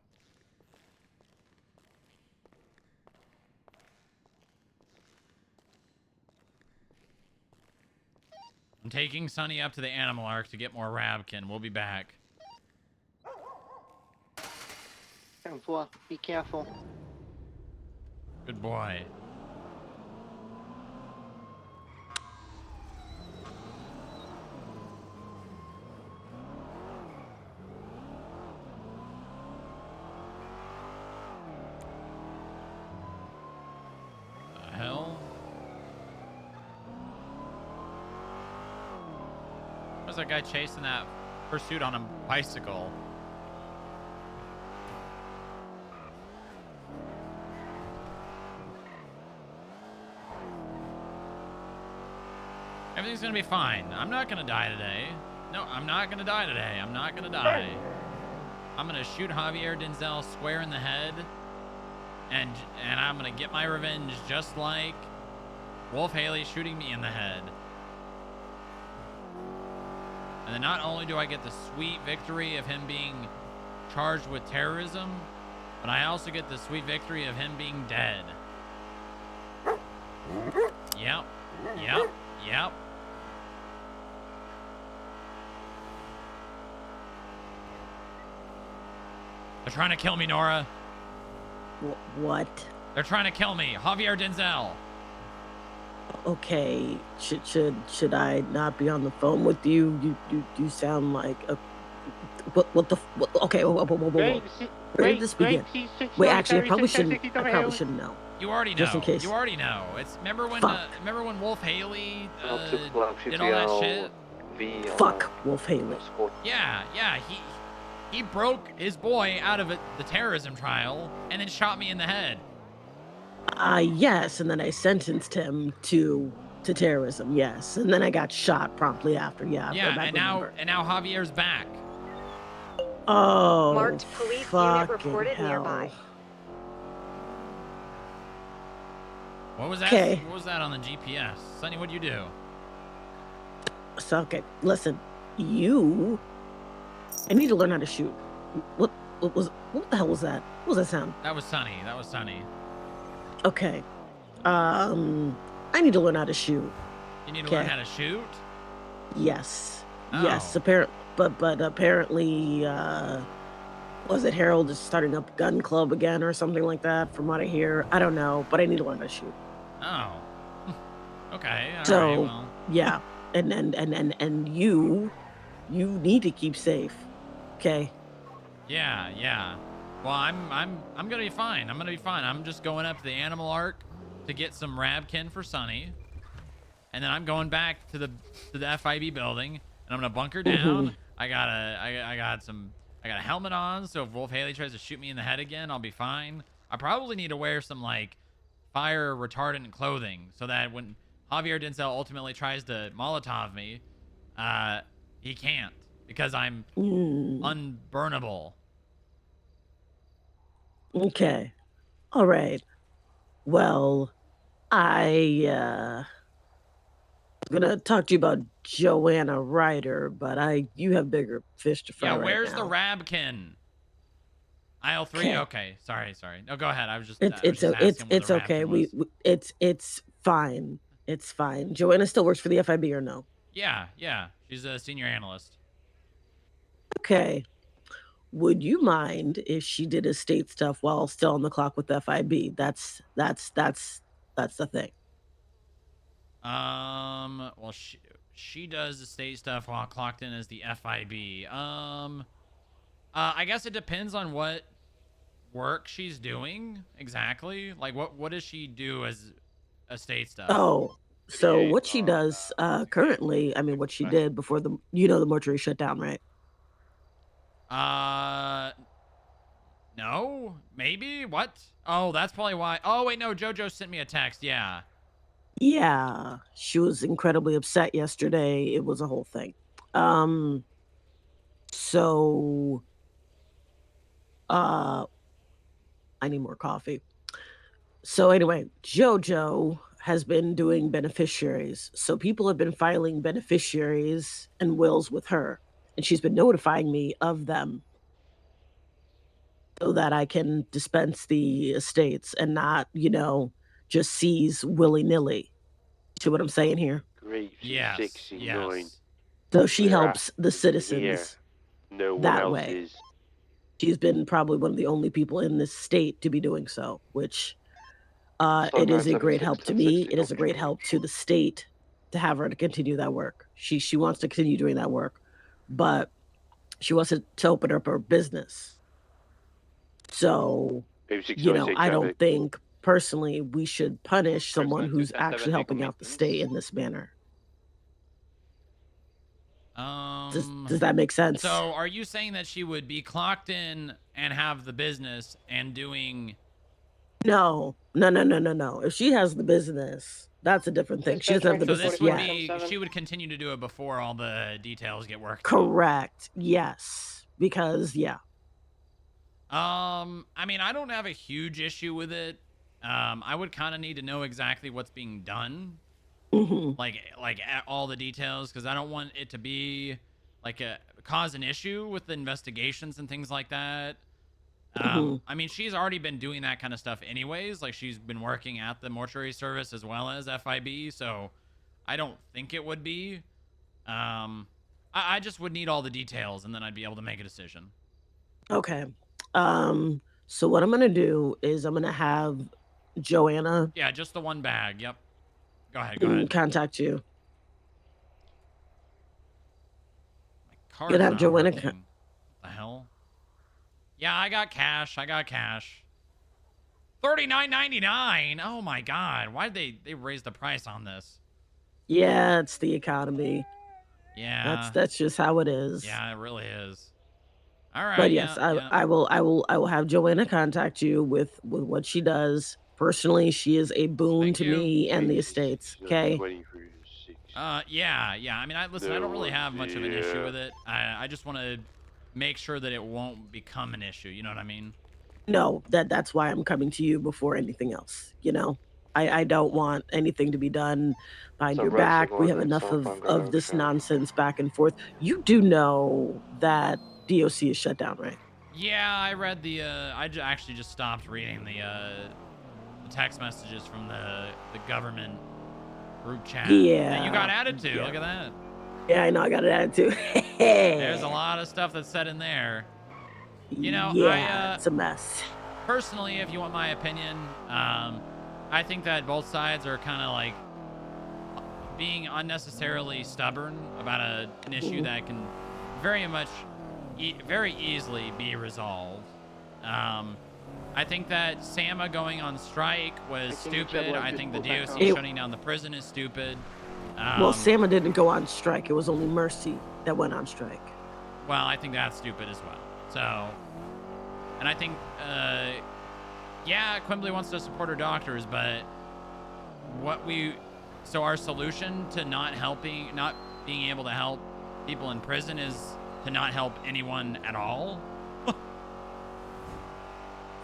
Speaker 1: I'm taking Sonny up to the Animal Ark to get more Rabkin. We'll be back.
Speaker 12: 10-4, be careful.
Speaker 1: Good boy. The hell? Where's that guy chasing that pursuit on a bicycle? Everything's gonna be fine. I'm not gonna die today. No, I'm not gonna die today. I'm not gonna die. I'm gonna shoot Javier Denzel square in the head, and I'm gonna get my revenge just like Wolf Haley shooting me in the head. And then not only do I get the sweet victory of him being charged with terrorism, but I also get the sweet victory of him being dead. Yep. Yep. Yep. They're trying to kill me, Nora.
Speaker 13: What?
Speaker 1: They're trying to kill me. Javier Denzel.
Speaker 13: Okay, should I not be on the phone with you? You sound like a what? Okay, whoa. Where did this begin? Wait, actually, I probably shouldn't know.
Speaker 1: You already know.
Speaker 13: Just in case.
Speaker 1: You already know. It's remember when Wolf Haley did all that shit.
Speaker 13: Fuck Wolf Haley.
Speaker 1: Yeah. He broke his boy out of the terrorism trial and then shot me in the head.
Speaker 13: Yes, and then I sentenced him to terrorism. Yes, and then I got shot promptly after. Yeah.
Speaker 1: Yeah, and now Javier's back.
Speaker 13: Oh.
Speaker 14: Marked police unit reported nearby.
Speaker 1: What was that?
Speaker 13: Okay.
Speaker 1: What was that on the GPS? Sonny, what'd you do?
Speaker 13: So, okay, listen, I need to learn how to shoot. What the hell was that? What was that sound?
Speaker 1: That was Sonny.
Speaker 13: Okay. I need to learn how to shoot.
Speaker 1: You need to learn how to shoot?
Speaker 13: Yes.
Speaker 1: Oh.
Speaker 13: Yes, but apparently, was it Harold is starting up a gun club again or something like that, from what I hear. I don't know, but I need to learn how to shoot.
Speaker 1: Oh. Okay, all
Speaker 13: So,
Speaker 1: right, well.
Speaker 13: yeah. And you need to keep safe. Okay?
Speaker 1: Yeah. Well, I'm gonna be fine. I'm just going up to the Animal Ark to get some Rabkin for Sonny, and then I'm going back to the FIB building, and I'm gonna bunker down. I got a helmet on, so if Wolf Haley tries to shoot me in the head again, I'll be fine. I probably need to wear some like fire retardant clothing so that when Javier Denzel ultimately tries to Molotov me, he can't because I'm unburnable.
Speaker 13: Okay. All right. Well, I'm gonna talk to you about Joanna Ryder, but you have bigger fish to fry.
Speaker 1: Yeah,
Speaker 13: right
Speaker 1: where's
Speaker 13: now.
Speaker 1: the Rabkin? Aisle 3.
Speaker 13: Okay.
Speaker 1: Okay. Sorry. No, go ahead. I was just
Speaker 13: It's
Speaker 1: I was
Speaker 13: it's
Speaker 1: just
Speaker 13: o- it's
Speaker 1: asking where the
Speaker 13: it's okay.
Speaker 1: Raptor was.
Speaker 13: It's fine. It's fine. Joanna still works for the FIB or no?
Speaker 1: Yeah. She's a senior analyst.
Speaker 13: Okay. Would you mind if she did estate stuff while still on the clock with FIB? That's the thing.
Speaker 1: Well, she does the state stuff while clocked in as the FIB. I guess it depends on what work she's doing exactly. Like, what does she do as estate stuff?
Speaker 13: Oh, so what she does currently, I mean, what she did before the mortuary shut down, right?
Speaker 1: No, maybe. What? Oh, that's probably why. Oh, wait, no. JoJo sent me a text. Yeah.
Speaker 13: Yeah, she was incredibly upset yesterday. It was a whole thing. So I need more coffee. So anyway, JoJo has been doing beneficiaries. So people have been filing beneficiaries and wills with her, and she's been notifying me of them so that I can dispense the estates and not, just seize willy-nilly. See what I'm saying here?
Speaker 11: Great,
Speaker 1: Yes.
Speaker 11: 69.
Speaker 13: So she
Speaker 11: We're
Speaker 13: helps the
Speaker 11: here.
Speaker 13: citizens
Speaker 11: No one
Speaker 13: that
Speaker 11: else
Speaker 13: way.
Speaker 11: is.
Speaker 13: She's been probably one of the only people in this state to be doing so, which it is a great help to me. It is a great help to the state to have her to continue that work. She wants to continue doing that work, but she wants to open up her business. So, I don't think personally we should punish someone who's actually helping out the state in this manner. Does that make sense?
Speaker 1: So are you saying that she would be clocked in and have the business and doing...
Speaker 13: No. If she has the business, that's a different thing. She doesn't have the
Speaker 1: So
Speaker 13: business
Speaker 1: this would
Speaker 13: yet.
Speaker 1: be... She would continue to do it before all the details get worked out.
Speaker 13: Correct. Yes. Because, yeah.
Speaker 1: I mean, I don't have a huge issue with it. I would kind of need to know exactly what's being done. Like all the details, because I don't want it to be like cause an issue with the investigations and things like that. I mean, she's already been doing that kind of stuff anyways. Like, she's been working at the mortuary service as well as FIB, so I don't think it would be. I just would need all the details, and then I'd be able to make a decision.
Speaker 13: Okay. So what I'm gonna do is I'm gonna have Joanna.
Speaker 1: Yeah, just the one bag. Yep. Go ahead.
Speaker 13: Contact you.
Speaker 1: My card's
Speaker 13: You'd have
Speaker 1: not
Speaker 13: Joanna.
Speaker 1: working. What the hell? Yeah, I got cash. $39.99. Oh my god. Why did they raise the price on this?
Speaker 13: Yeah, it's the economy.
Speaker 1: Yeah.
Speaker 13: That's just how it is.
Speaker 1: Yeah, it really is. All right.
Speaker 13: But yes, I will have Joanna contact you with what she does. Personally, she is a boon to me and the estates. Okay.
Speaker 1: Yeah. I mean, I don't really have much of an issue with it. I just want to make sure that it won't become an issue. You know what I mean?
Speaker 13: No, that's why I'm coming to you before anything else. I don't want anything to be done behind your back. We have enough of this nonsense back and forth. You do know that DOC is shut down, right?
Speaker 1: Yeah, I read the. I actually just stopped reading the text messages from the government group chat.
Speaker 13: Yeah.
Speaker 1: That you got added to.
Speaker 13: Yeah.
Speaker 1: Look at that.
Speaker 13: Yeah, I know. I got it added too.
Speaker 1: There's a lot of stuff that's said in there.
Speaker 13: Yeah, it's a mess.
Speaker 1: Personally, if you want my opinion, I think that both sides are kind of like being unnecessarily stubborn about an issue that can very easily be resolved. I think that SAMA going on strike was stupid. I think the DOC shutting down the prison is stupid.
Speaker 13: Well, SAMA didn't go on strike. It was only Mercy that went on strike.
Speaker 1: Well, I think that's stupid as well. So, and I think, yeah, Quimbley wants to support her doctors, but so our solution to not being able to help people in prison is to not help anyone at all?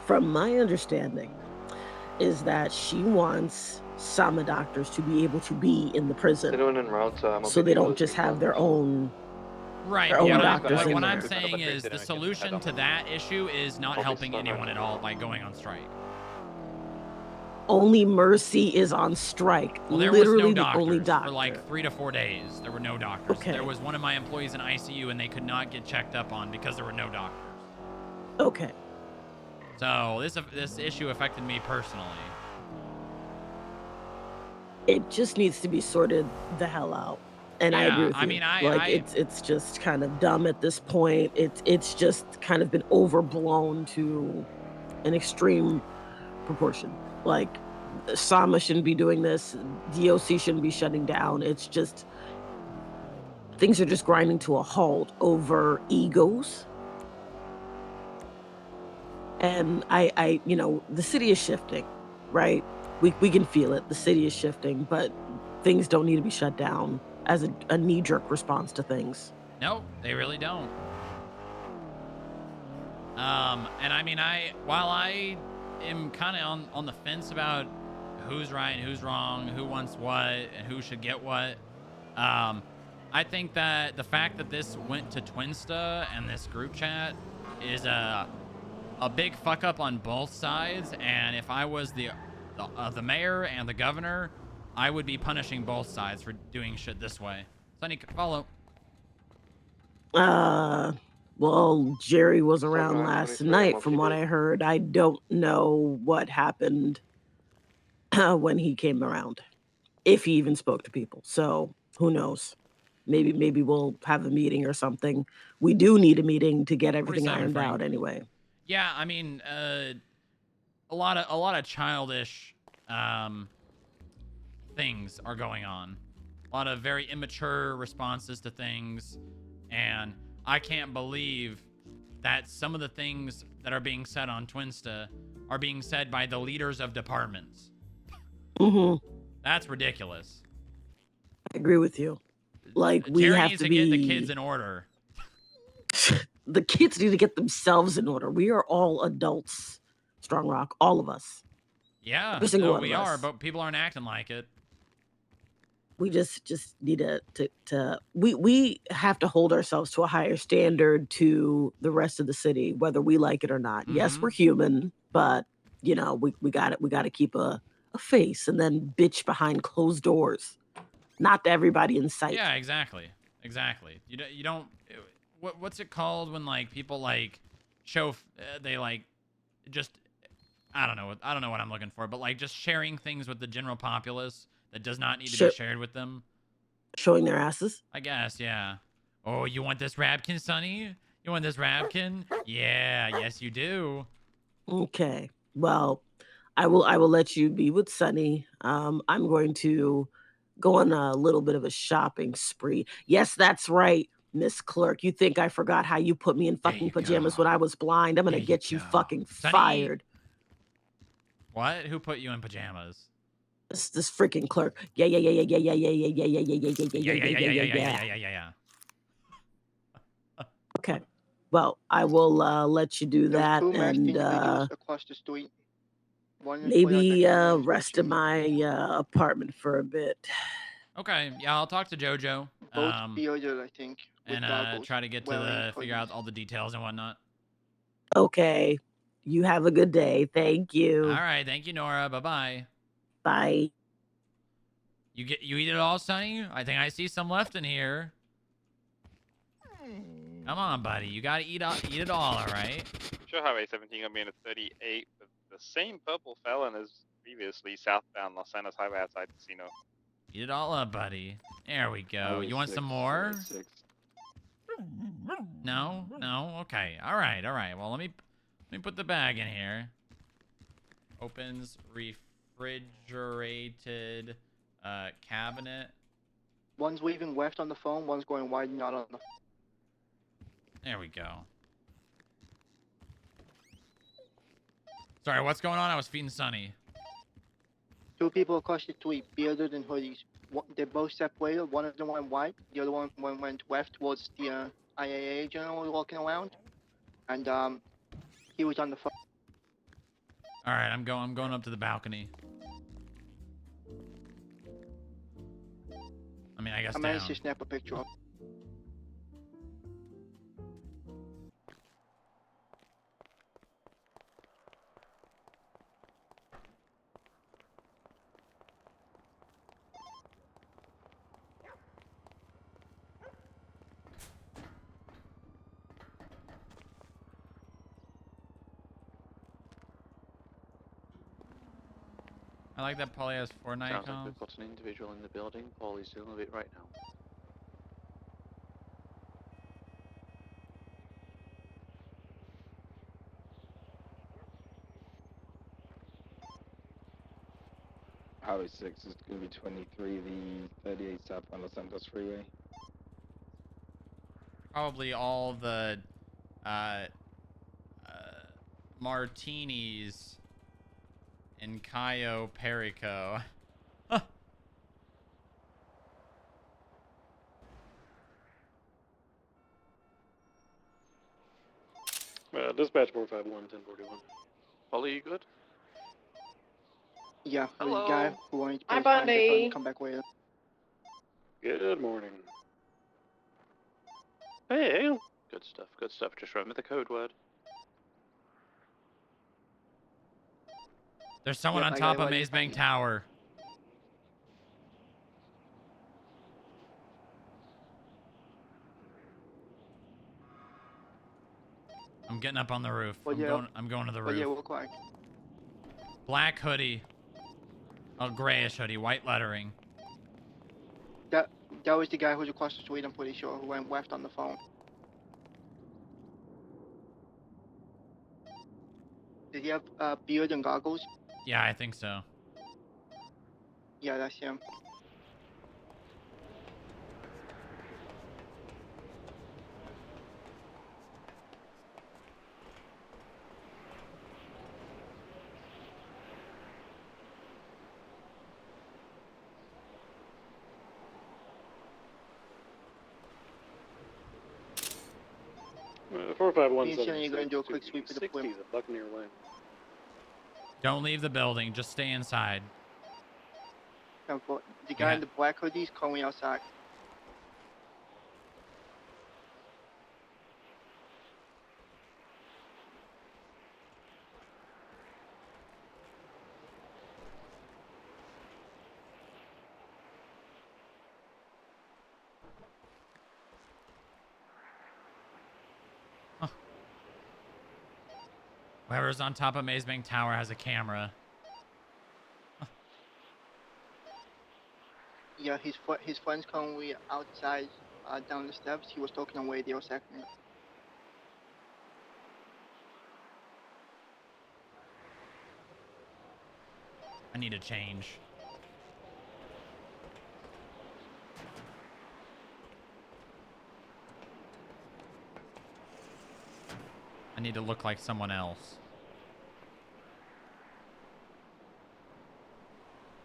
Speaker 13: From my understanding, is that she wants SAMA doctors to be able to be in the prison,
Speaker 5: Anyone in route,
Speaker 13: so they don't just have their own
Speaker 1: Right.
Speaker 13: Their
Speaker 1: But
Speaker 13: own
Speaker 1: what,
Speaker 13: doctors
Speaker 1: what
Speaker 13: in
Speaker 1: I'm
Speaker 13: there.
Speaker 1: saying is the solution to that issue is not helping anyone at all by going on strike.
Speaker 13: Only Mercy is on strike.
Speaker 1: Well, there was
Speaker 13: Literally
Speaker 1: no
Speaker 13: the only
Speaker 1: doctors
Speaker 13: doctor.
Speaker 1: for like 3 to 4 days. There were no doctors.
Speaker 13: Okay.
Speaker 1: There was one of my employees in ICU, and they could not get checked up on because there were no doctors.
Speaker 13: Okay.
Speaker 1: So this issue affected me personally.
Speaker 13: It just needs to be sorted the hell out. And I agree
Speaker 1: Yeah,
Speaker 13: with
Speaker 1: I
Speaker 13: you.
Speaker 1: mean,
Speaker 13: It's just kind of dumb at this point. It's just kind of been overblown to an extreme proportion. Like Sama shouldn't be doing this. DOC shouldn't be shutting down. It's just things are just grinding to a halt over egos. And I the city is shifting, right? We can feel it. The city is shifting, but things don't need to be shut down as a knee-jerk response to things.
Speaker 1: Nope, they really don't. And I mean, while I am kind of on the fence about who's right and who's wrong, who wants what, and who should get what, I think that the fact that this went to Twinsta and this group chat is a big fuck up on both sides. And if I was the mayor and the governor, I would be punishing both sides for doing shit this way. Sonny, follow.
Speaker 13: Well, Jerry was around
Speaker 5: 79,
Speaker 13: last
Speaker 5: 23,
Speaker 13: night
Speaker 5: I'm
Speaker 13: from
Speaker 5: on
Speaker 13: what
Speaker 5: PD.
Speaker 13: I heard. I don't know what happened when he came around, if he even spoke to people. So who knows? Maybe we'll have a meeting or something. We do need a meeting to get everything
Speaker 1: 47,
Speaker 13: ironed
Speaker 1: Frank.
Speaker 13: out anyway.
Speaker 1: Yeah, I mean, a lot of childish things are going on. A lot of very immature responses to things, and I can't believe that some of the things that are being said on Twinsta are being said by the leaders of departments.
Speaker 13: Mm-hmm.
Speaker 1: That's ridiculous.
Speaker 13: I agree with you. Like we
Speaker 1: Jerry
Speaker 13: have
Speaker 1: needs
Speaker 13: to
Speaker 1: to
Speaker 13: be
Speaker 1: get the kids in order.
Speaker 13: the kids need to get themselves in order. We are all adults, Strong Rock, all of us.
Speaker 1: Yeah,
Speaker 13: Every single
Speaker 1: no,
Speaker 13: one
Speaker 1: we
Speaker 13: of
Speaker 1: are,
Speaker 13: us.
Speaker 1: but people aren't acting like it.
Speaker 13: We just need to we have to hold ourselves to a higher standard to the rest of the city, whether we like it or not. Yes, we're human, but we got it. We got to keep a face and then bitch behind closed doors, not to everybody in sight.
Speaker 1: Yeah, exactly. You don't. What's it called when like people like show they like just I don't know what I'm looking for, but like just sharing things with the general populace that does not need to be shared with them.
Speaker 13: Showing their asses?
Speaker 1: I guess, yeah. Oh, you want this Rabkin, Sonny? You want this Rabkin? Yeah, yes you do.
Speaker 13: Okay. Well, I will let you be with Sunny. I'm going to go on a little bit of a shopping spree. Yes, that's right, Miss Clerk. You think I forgot how you put me in fucking pajamas when I was blind? I'm gonna get you fucking fired.
Speaker 1: What? Who put you in pajamas?
Speaker 13: This freaking clerk. Yeah. Okay. Well, I will let you do that and
Speaker 3: across the street.
Speaker 13: maybe rest in my apartment for a bit.
Speaker 1: Okay, yeah, I'll talk to JoJo.
Speaker 3: Bearded, I think.
Speaker 1: And try to get to figure out all the details and whatnot.
Speaker 13: Okay. You have a good day. Thank you.
Speaker 1: All right, thank you, Nora. Bye-bye.
Speaker 13: Bye.
Speaker 1: You eat it all, Sonny? I think I see some left in here. Come on, buddy. You gotta eat it all right?
Speaker 8: Sure, Highway 17 gonna be in a 38 with the same purple felon as previously southbound Los Santos Highway outside Casino.
Speaker 1: Eat it all up, buddy. There we go. You want some more? No? Okay. All right. Well, let me put the bag in here. Opens refrigerated cabinet.
Speaker 3: One's leaving left on the phone, one's going wide not on the.
Speaker 1: There we go. Sorry, what's going on? I was feeding Sonny.
Speaker 3: Two people across the street, bearded and hoodies. They're both separated. One of them went white. The other one went left towards the IAA general walking around. And he was on the phone.
Speaker 1: All right, I'm going up to the balcony. I mean, I guess
Speaker 3: I managed to snap a picture of.
Speaker 1: I like that Polly has Fortnite
Speaker 5: Sounds like
Speaker 1: comms.
Speaker 5: we've got an individual in the building. Paulie's dealing with it right now.
Speaker 9: Highway 6 is going to be 23, the 38 southbound Los Santos Freeway.
Speaker 1: Probably all the uh, martinis in Cayo Perico.
Speaker 15: Dispatch 451, 1041.
Speaker 5: Polly, you good?
Speaker 3: Yeah, the
Speaker 5: Hello.
Speaker 3: guy who wanted to
Speaker 7: Hi,
Speaker 3: pay his fine, they told him
Speaker 7: Bundy.
Speaker 3: to come back later.
Speaker 15: Good morning. Hey.
Speaker 5: Good stuff, good stuff. Just remember the code word.
Speaker 1: There's someone
Speaker 3: Yep,
Speaker 1: on
Speaker 3: I
Speaker 1: top
Speaker 3: got
Speaker 1: of
Speaker 3: it.
Speaker 1: Maze Bank Tower. I'm getting up on the roof.
Speaker 3: What
Speaker 1: I'm going to the
Speaker 3: What do
Speaker 1: roof.
Speaker 3: you look like?
Speaker 1: Black hoodie. A grayish hoodie, white lettering.
Speaker 3: That was the guy who's across the street, I'm pretty sure, who went left on the phone. Did he have beard and goggles?
Speaker 1: Yeah, I think so.
Speaker 3: Yeah, that's him. Me
Speaker 15: 451,
Speaker 3: and Shannon are going to do a quick sweep of the
Speaker 15: 60
Speaker 3: perimeter.
Speaker 15: at Buccaneer Lane.
Speaker 1: Don't leave the building. Just stay inside.
Speaker 3: The guy in the black hoodie is calling outside.
Speaker 1: Whoever's on top of Maze Bank Tower has a camera.
Speaker 3: Yeah, his friend's currently outside, down the steps. He was talking on radio a second ago.
Speaker 1: I need to change. I need to look like someone else.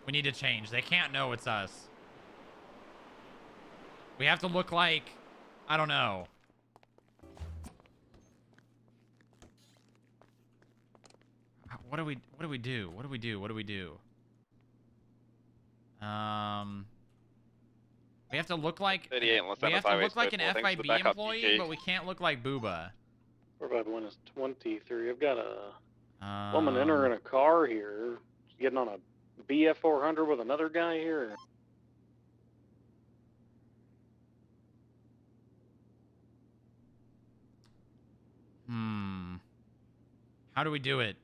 Speaker 1: We need to change. They can't know it's us. We have to look like... I don't know. What do we do? What do we do? What do we do? We have to look like...
Speaker 8: 38 and Los
Speaker 1: We have
Speaker 8: Santos
Speaker 1: to
Speaker 8: Highway
Speaker 1: look like an
Speaker 8: Square. Thanks for the
Speaker 1: FIB
Speaker 8: backup,
Speaker 1: employee,
Speaker 8: DK.
Speaker 1: but we can't look like Booba.
Speaker 15: 451 is 23. I've got a woman entering a car here. She's getting on a BF 400 with another guy here.
Speaker 1: How do we do it?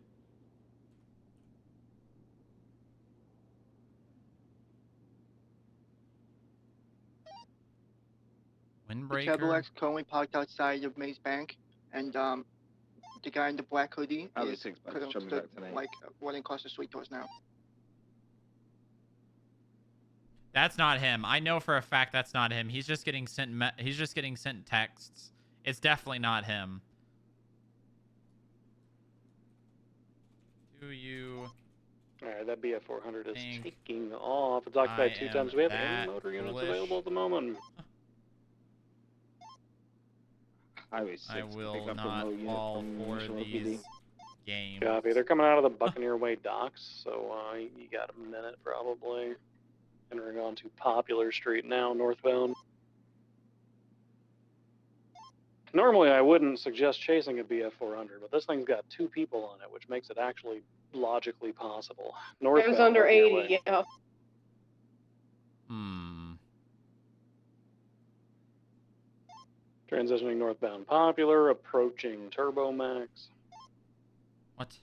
Speaker 3: The
Speaker 1: Windbreaker?
Speaker 3: Cadillac's currently parked outside of Maze Bank, and the guy in the black hoodie is like running across the street to us now.
Speaker 1: That's not him. I know for a fact that's not him. He's just getting sent. He's just getting sent texts. It's definitely not him. Do you?
Speaker 15: All right, that BF 400 is taking off. It's occupied 2 times. We have any motor units available at the moment.
Speaker 9: Highway 6.
Speaker 1: I will not fall for these games.
Speaker 15: Copy. They're coming out of the Buccaneer Way docks, so you got a minute probably. Entering onto Popular Street now, northbound. Normally, I wouldn't suggest chasing a BF 400, but this thing's got 2 people on it, which makes it actually logically possible. Northbound,
Speaker 7: It was under
Speaker 15: Buccaneer
Speaker 7: 80,
Speaker 15: Way.
Speaker 7: yeah.
Speaker 15: Transitioning northbound Popular, approaching Turbo Max.
Speaker 1: What?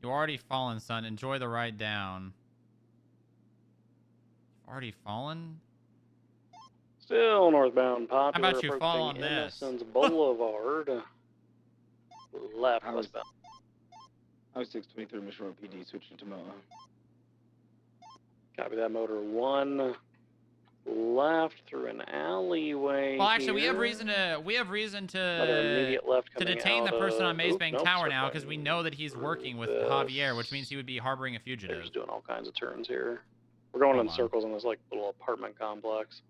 Speaker 1: You already fallen, son. Enjoy the ride down. Already fallen?
Speaker 15: Still northbound,
Speaker 1: How
Speaker 15: popular
Speaker 1: about you fall on
Speaker 15: approaching
Speaker 1: this?
Speaker 15: Innocence Boulevard. Left
Speaker 9: I was
Speaker 15: westbound.
Speaker 9: 623 Mission Road PD switching to motor.
Speaker 15: Copy that, motor 1. Left through an alleyway.
Speaker 1: Well, actually,
Speaker 15: here.
Speaker 1: we have reason
Speaker 15: Another
Speaker 1: to
Speaker 15: immediate left coming
Speaker 1: detain the
Speaker 15: out
Speaker 1: person on
Speaker 15: of-
Speaker 1: Maze
Speaker 15: Oop,
Speaker 1: Bank
Speaker 15: nope,
Speaker 1: Tower now
Speaker 15: circling
Speaker 1: because we know that he's working with
Speaker 15: this.
Speaker 1: Javier, which means he would be harboring a
Speaker 15: They're
Speaker 1: fugitive.
Speaker 15: just doing all kinds of turns here. We're going
Speaker 1: Hold
Speaker 15: in
Speaker 1: on.
Speaker 15: circles in this like little apartment complex.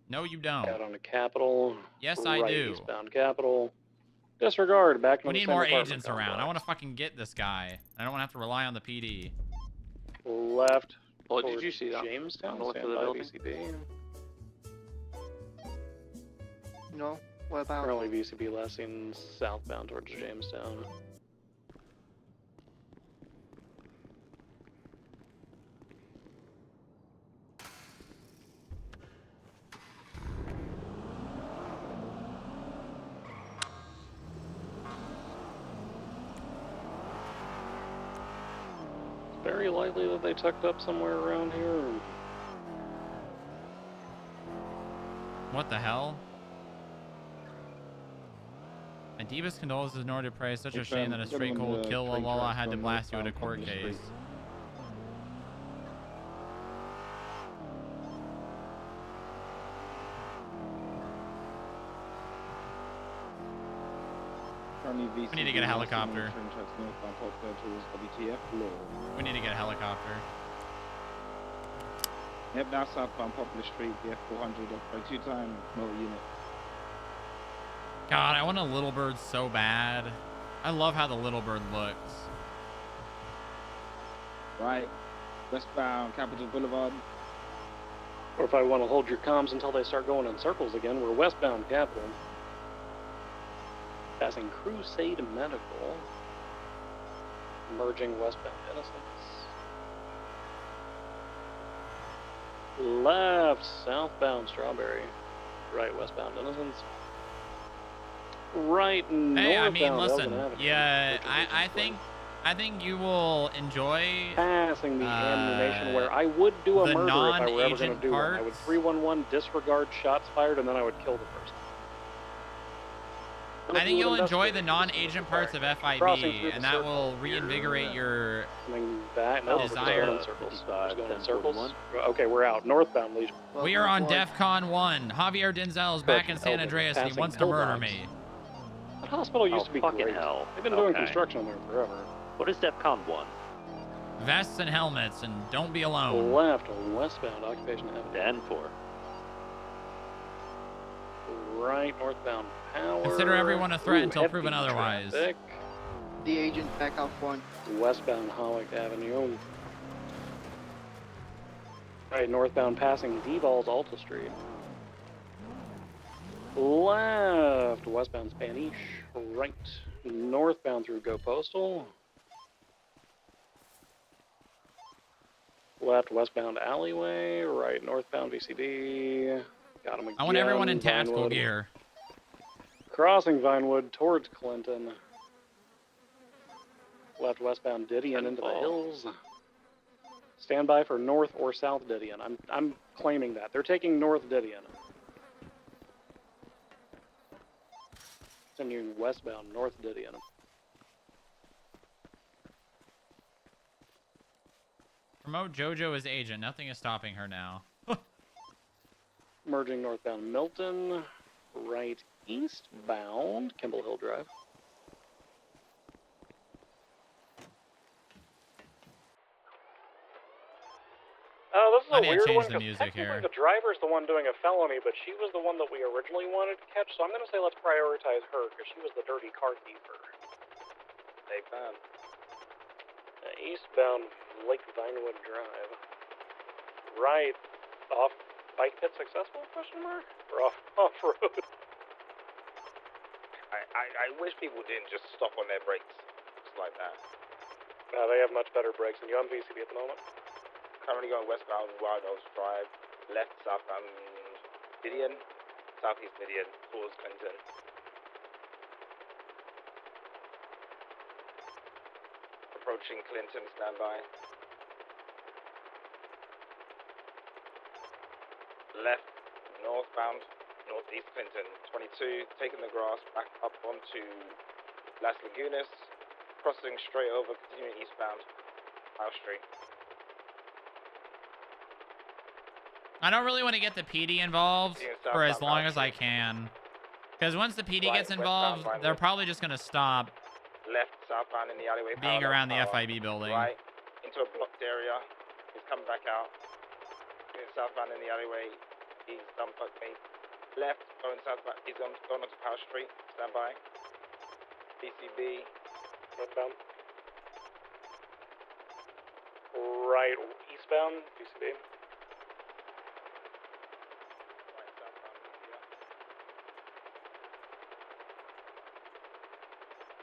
Speaker 1: No, you don't.
Speaker 15: Out on the Capitol.
Speaker 1: Yes, I
Speaker 15: right,
Speaker 1: do.
Speaker 15: Eastbound Capitol. Disregard. Back to
Speaker 1: We
Speaker 15: the
Speaker 1: need
Speaker 15: same
Speaker 1: more
Speaker 15: apartment
Speaker 1: agents around. I
Speaker 15: complex.
Speaker 1: want to fucking get this guy. I don't want to have to rely on the PD.
Speaker 15: Left.
Speaker 5: What did
Speaker 15: towards
Speaker 5: you see that?
Speaker 15: Jamestown.
Speaker 5: On the left of
Speaker 15: Stand
Speaker 5: the
Speaker 15: by
Speaker 5: building?
Speaker 15: VCB.
Speaker 3: No. What about?
Speaker 15: Currently VCB last seen southbound towards Jamestown. It's very likely that they tucked up somewhere around here.
Speaker 1: What the hell? My deepest condolences, nor to pray. Such a
Speaker 9: It's,
Speaker 1: shame that a
Speaker 9: got
Speaker 1: straight
Speaker 9: him on
Speaker 1: cold
Speaker 9: the
Speaker 1: kill
Speaker 9: train
Speaker 1: Lola
Speaker 9: tracks
Speaker 1: had to
Speaker 9: going
Speaker 1: blast you at a
Speaker 9: northbound
Speaker 1: court
Speaker 9: Public
Speaker 1: case.
Speaker 9: Street. Currently
Speaker 1: We need to get a
Speaker 9: VCB
Speaker 1: helicopter.
Speaker 9: train tracks northbound Portland towards WTF Law.
Speaker 1: We need to get a helicopter.
Speaker 9: Yep, now southbound Poplar Street, BF 400 off by 2-time motor unit.
Speaker 1: God, I want a little bird so bad. I love how the little bird looks.
Speaker 9: Right, westbound Capitol Boulevard.
Speaker 15: Or if I want to hold your comms until they start going in circles again, we're westbound Capitol. Passing Crusade Medical. Merging westbound Innocence. Left southbound Strawberry. Right westbound Innocence. Right northbound
Speaker 1: Hey, I mean, listen,
Speaker 15: Elgin Avenue,
Speaker 1: yeah,
Speaker 15: which is
Speaker 1: I think you will enjoy
Speaker 15: passing the ammunition where I would do a
Speaker 1: the
Speaker 15: murder if I were ever going to
Speaker 1: non-agent
Speaker 15: do one. I would
Speaker 1: parts.
Speaker 15: 311 disregard shots fired and then I would kill the person.
Speaker 1: I think you'll enjoy the non-agent parts of FIB, and that will reinvigorate your
Speaker 15: Coming back, no,
Speaker 1: desire.
Speaker 15: Going in circles. Just going in circles. Okay, we're out. Northbound Legion.
Speaker 1: We are on DEFCON 1. Javier Denzel is back in San
Speaker 15: Elgin,
Speaker 1: Andreas and he
Speaker 15: passing
Speaker 1: wants to murder
Speaker 15: Hillbox.
Speaker 1: me.
Speaker 15: That hospital used to be
Speaker 11: fucking
Speaker 15: great.
Speaker 11: hell.
Speaker 15: They've been doing
Speaker 11: Okay.
Speaker 15: construction in there forever.
Speaker 11: What is DEFCON 1?
Speaker 1: Vests and helmets, and don't be alone.
Speaker 15: Left, westbound, Occupation Avenue.
Speaker 11: Dan 4.
Speaker 15: Right, northbound Power.
Speaker 1: Consider everyone a threat until
Speaker 15: heavy
Speaker 1: proven otherwise.
Speaker 15: traffic.
Speaker 3: The agent back out front.
Speaker 15: Westbound Hollick Avenue. Right, northbound passing D-Balls Alta Street. Left, westbound Spanish. Right, northbound through Go Postal. Left, westbound alleyway. Right, northbound VCB. Got him again.
Speaker 1: I want everyone in tactical
Speaker 15: Vinewood.
Speaker 1: gear.
Speaker 15: Crossing Vinewood towards Clinton. Left westbound Didion into the hills. Stand by for north or south Didion. I'm claiming that. They're taking north Didion. Continuing westbound north Didion.
Speaker 1: Promote JoJo as agent. Nothing is stopping her now.
Speaker 15: Merging northbound Milton. Right eastbound Kimball Hill Drive. Oh, this is
Speaker 1: I
Speaker 15: a
Speaker 1: need to
Speaker 15: weird
Speaker 1: change
Speaker 15: one
Speaker 1: the
Speaker 15: because
Speaker 1: music
Speaker 15: technically
Speaker 1: here.
Speaker 15: the driver's the one doing a felony, but she was the one that we originally wanted to catch, so I'm going to say let's prioritize her because she was the dirty car keeper.
Speaker 9: Hey, man.
Speaker 15: Eastbound Lake Vinewood Drive. Right off bike pit successful, question mark? Or off-road?
Speaker 9: I wish people didn't just stop on their brakes just like that.
Speaker 15: No, they have much better brakes than you on VCB at the moment.
Speaker 9: Currently going westbound Wild Oats Drive, left southbound Midian, southeast Midian, towards Clinton. approaching Clinton, stand by. Left, northbound, northeast Clinton, 22, taking the grass back up onto Las Lagunas, crossing straight over, continuing eastbound, House Street.
Speaker 1: I don't really want to get the PD involved for as long as I can. Because once the PD gets involved, they're probably just going to stop
Speaker 9: Left, southbound in the alleyway.
Speaker 1: being around the FIB building.
Speaker 9: Right, into a blocked area. He's coming back out. Going southbound in the alleyway. He's done fuck me. Left, going southbound. He's going onto Power Street. Stand by. BCB.
Speaker 15: Northbound. Right, eastbound, BCB.
Speaker 9: Right, southbound. Yeah.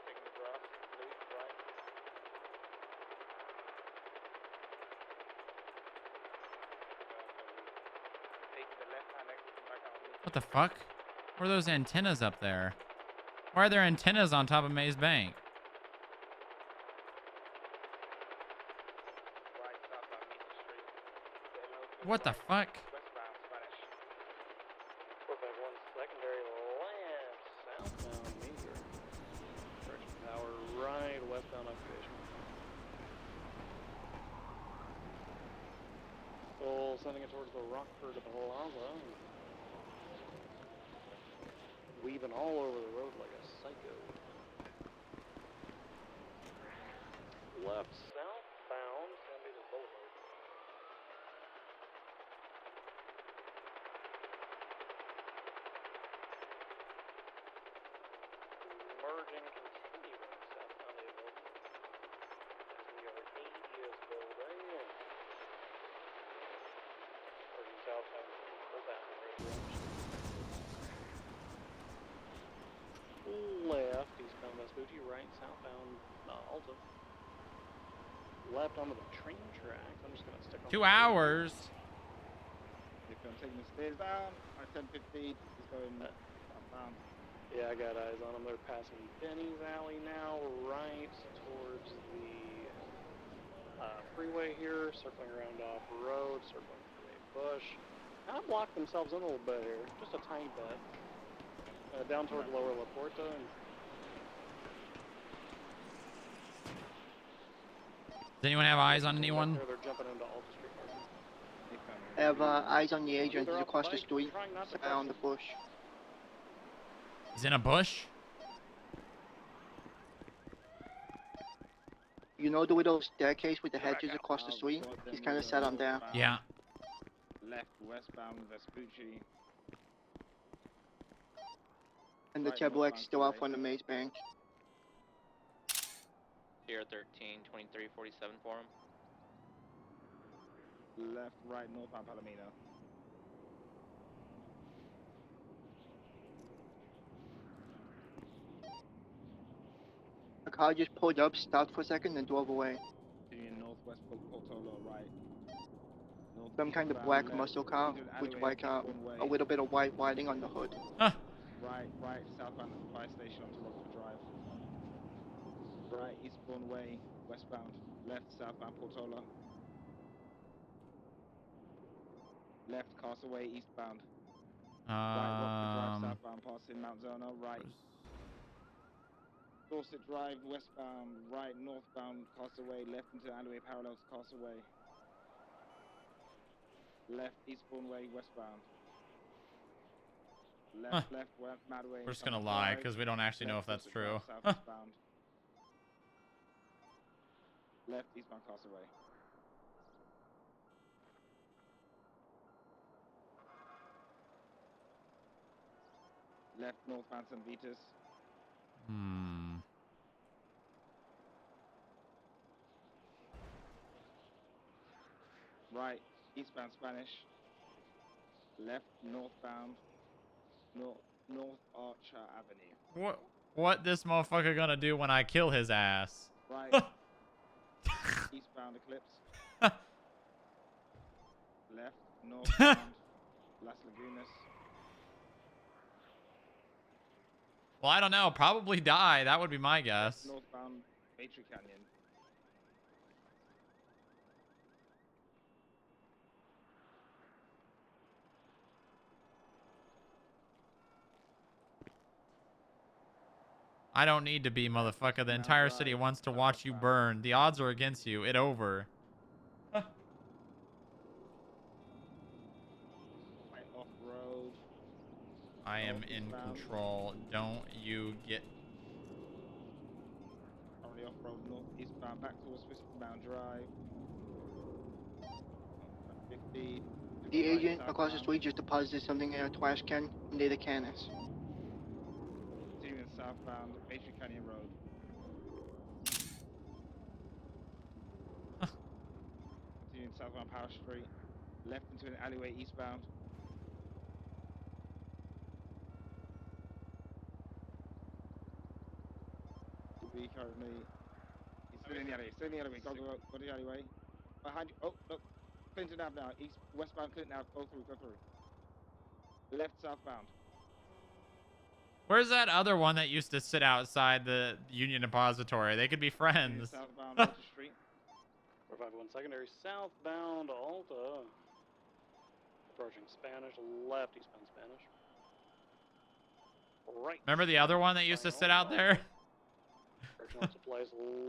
Speaker 9: Taking the grass. Loop, right. Taking the left-hand exit and back out.
Speaker 1: What the fuck? What are those antennas up there? Why are there antennas on top of Maze Bank?
Speaker 9: Right, southbound, Meeting Street.
Speaker 1: What the fuck?
Speaker 9: Westbound, Spanish.
Speaker 15: 451 secondary left, southbound major. Direction power right, westbound occupation. Full, sending it towards the Rockford Plaza. Weaving all over the road like a psycho. Left, southbound, San Diego Boulevard. Merging, continuing south San Diego. As we are 80s building. Merging southbound, fullbound, range. Left, eastbound Vespucci, right, southbound Alta. Left onto the train tracks. I'm just gonna stick on
Speaker 1: 2 hours.
Speaker 9: If I'm taking the stairs down, our 1050 is going southbound.
Speaker 15: Yeah, I got eyes on them. They're passing Benny's Alley now, right towards the freeway here, circling around off road, circling through a bush. Kind of blocked themselves in a little bit here, just a tiny bit. Down toward Lower La Porta. And
Speaker 1: Does anyone have eyes on anyone?
Speaker 15: they're jumping into Alta Street parking.
Speaker 3: I have eyes on the agent. He's across the street, around the bush.
Speaker 1: He's in a bush?
Speaker 3: You know the widow's staircase with the hedges across the street? He's kind of set on there.
Speaker 1: Yeah.
Speaker 9: Left, westbound, Vespucci.
Speaker 3: And the Chevrolet's still out front of Maze Bank.
Speaker 16: Here 13, 23, 47 for him.
Speaker 9: Left, right, northbound Palomino.
Speaker 3: A car just pulled up, stopped for a second, and drove away.
Speaker 9: Continuing northwest Portola, right.
Speaker 3: Some kind of black muscle car with like a little bit of white whiting on the hood.
Speaker 9: Right, southbound fire station onto Rockford Drive. Right, eastbourne way, westbound. Left, southbound Portola. Left, Castaway, eastbound. Right, Rockford Drive, southbound, passing Mount Zona. Right. Dorset Drive, westbound. Right, northbound, Castaway. Left into alleyway, parallel to Castaway. Left, eastbourne way, westbound. Left, west, Madway.
Speaker 1: We're just gonna lie because we don't actually know if that's true.
Speaker 9: Southbound. Left, eastbound, Castaway. Left, northbound, St. Vitus. Right, eastbound, Spanish. Left, northbound. North Archer Avenue.
Speaker 1: What this motherfucker gonna do when I kill his ass?
Speaker 9: Right. Eastbound Eclipse. Left, northbound Las Lagunas.
Speaker 1: Well, I don't know. Probably die. That would be my guess.
Speaker 9: Northbound Battery Canyon.
Speaker 1: I don't need to be, motherfucker. The entire city wants to watch you burn. The odds are against you. It over.
Speaker 9: Right off road.
Speaker 1: I am in control. Don't you get...
Speaker 9: Already off road north eastbound back towards Westbound Drive. 50.
Speaker 3: The agent across the street just deposited something in a trash can near the Canis.
Speaker 9: Continuing southbound Matrix Canyon Road. Continuing southbound Power Street. Left into an alleyway eastbound. We currently. He's still in the alleyway. Still in the alleyway. Go to the alleyway. Behind you. Oh, look. Clinton Ave now. East, westbound Clinton Ave. Go through. Go through. Left southbound.
Speaker 1: Where's that other one that used to sit outside the Union Depository? They could be friends.
Speaker 9: Southbound Water Street.
Speaker 15: 451 secondary southbound Alta. Approaching Spanish, left eastbound Spanish. Right.
Speaker 1: Remember the other one that used to sit out there?
Speaker 15: Correctional supplies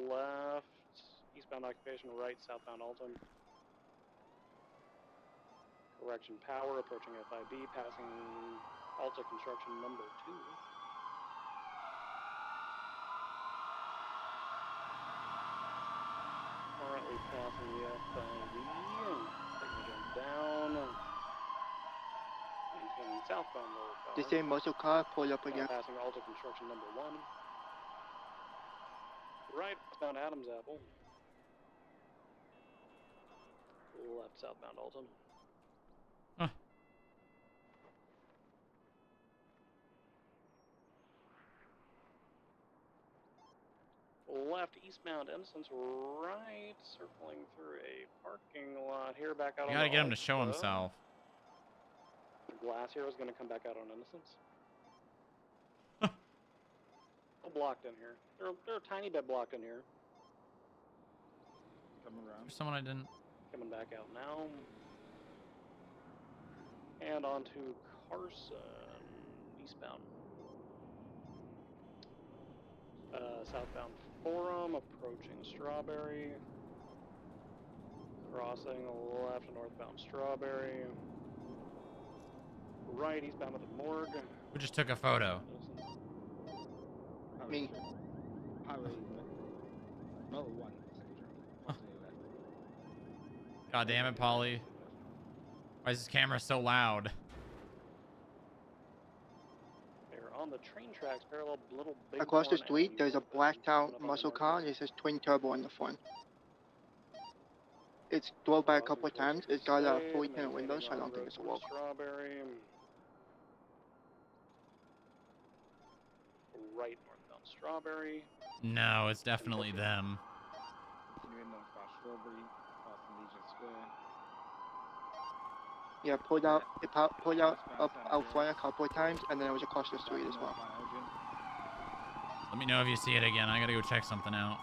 Speaker 15: left, eastbound occupation, right, southbound Alton. Correction power, approaching FIB, passing Alta construction number 2. Currently passing the FIB, taking a jump down. Maintaining southbound lower power.
Speaker 3: The same muscle car pulled up again.
Speaker 15: Passing Alta construction number 1. Right, southbound Adams Apple. Left, southbound Alton.
Speaker 1: Huh.
Speaker 15: Left, eastbound Innocence. Right, circling through a parking lot here, back out
Speaker 1: You
Speaker 15: on
Speaker 1: gotta get him to
Speaker 15: Alta.
Speaker 1: show himself.
Speaker 15: The glass here is going to come back out on Innocence. Blocked in here. They're a tiny bit blocked in here.
Speaker 9: Come around.
Speaker 1: There's someone I didn't...
Speaker 15: Coming back out now. And on to Carson, eastbound. Southbound Forum, approaching Strawberry. Crossing left to northbound Strawberry. Right, eastbound at the morgue.
Speaker 1: Who just took a photo?
Speaker 3: Me.
Speaker 9: Highway number 1.
Speaker 1: God damn it, Polly. Why is this camera so loud?
Speaker 15: They're on the train tracks, parallel Little Big
Speaker 3: Across the
Speaker 15: Horn
Speaker 3: street,
Speaker 15: and
Speaker 3: there's a
Speaker 15: Northbound
Speaker 3: blacked out
Speaker 15: coming up on the
Speaker 3: muscle
Speaker 15: north
Speaker 3: car and it says twin turbo on the front. It's drove by a couple of times. It's got a fully tinted window, so I don't think it's a walk.
Speaker 15: Strawberry. Right, northbound Strawberry.
Speaker 1: No, it's definitely them.
Speaker 9: Continuing northbound Strawberry, passing Legion Square.
Speaker 3: Yeah, pulled out. It pulled out up out front a couple of times, and then it was across the street as well.
Speaker 1: Let me know if you see it again. I gotta go check something out.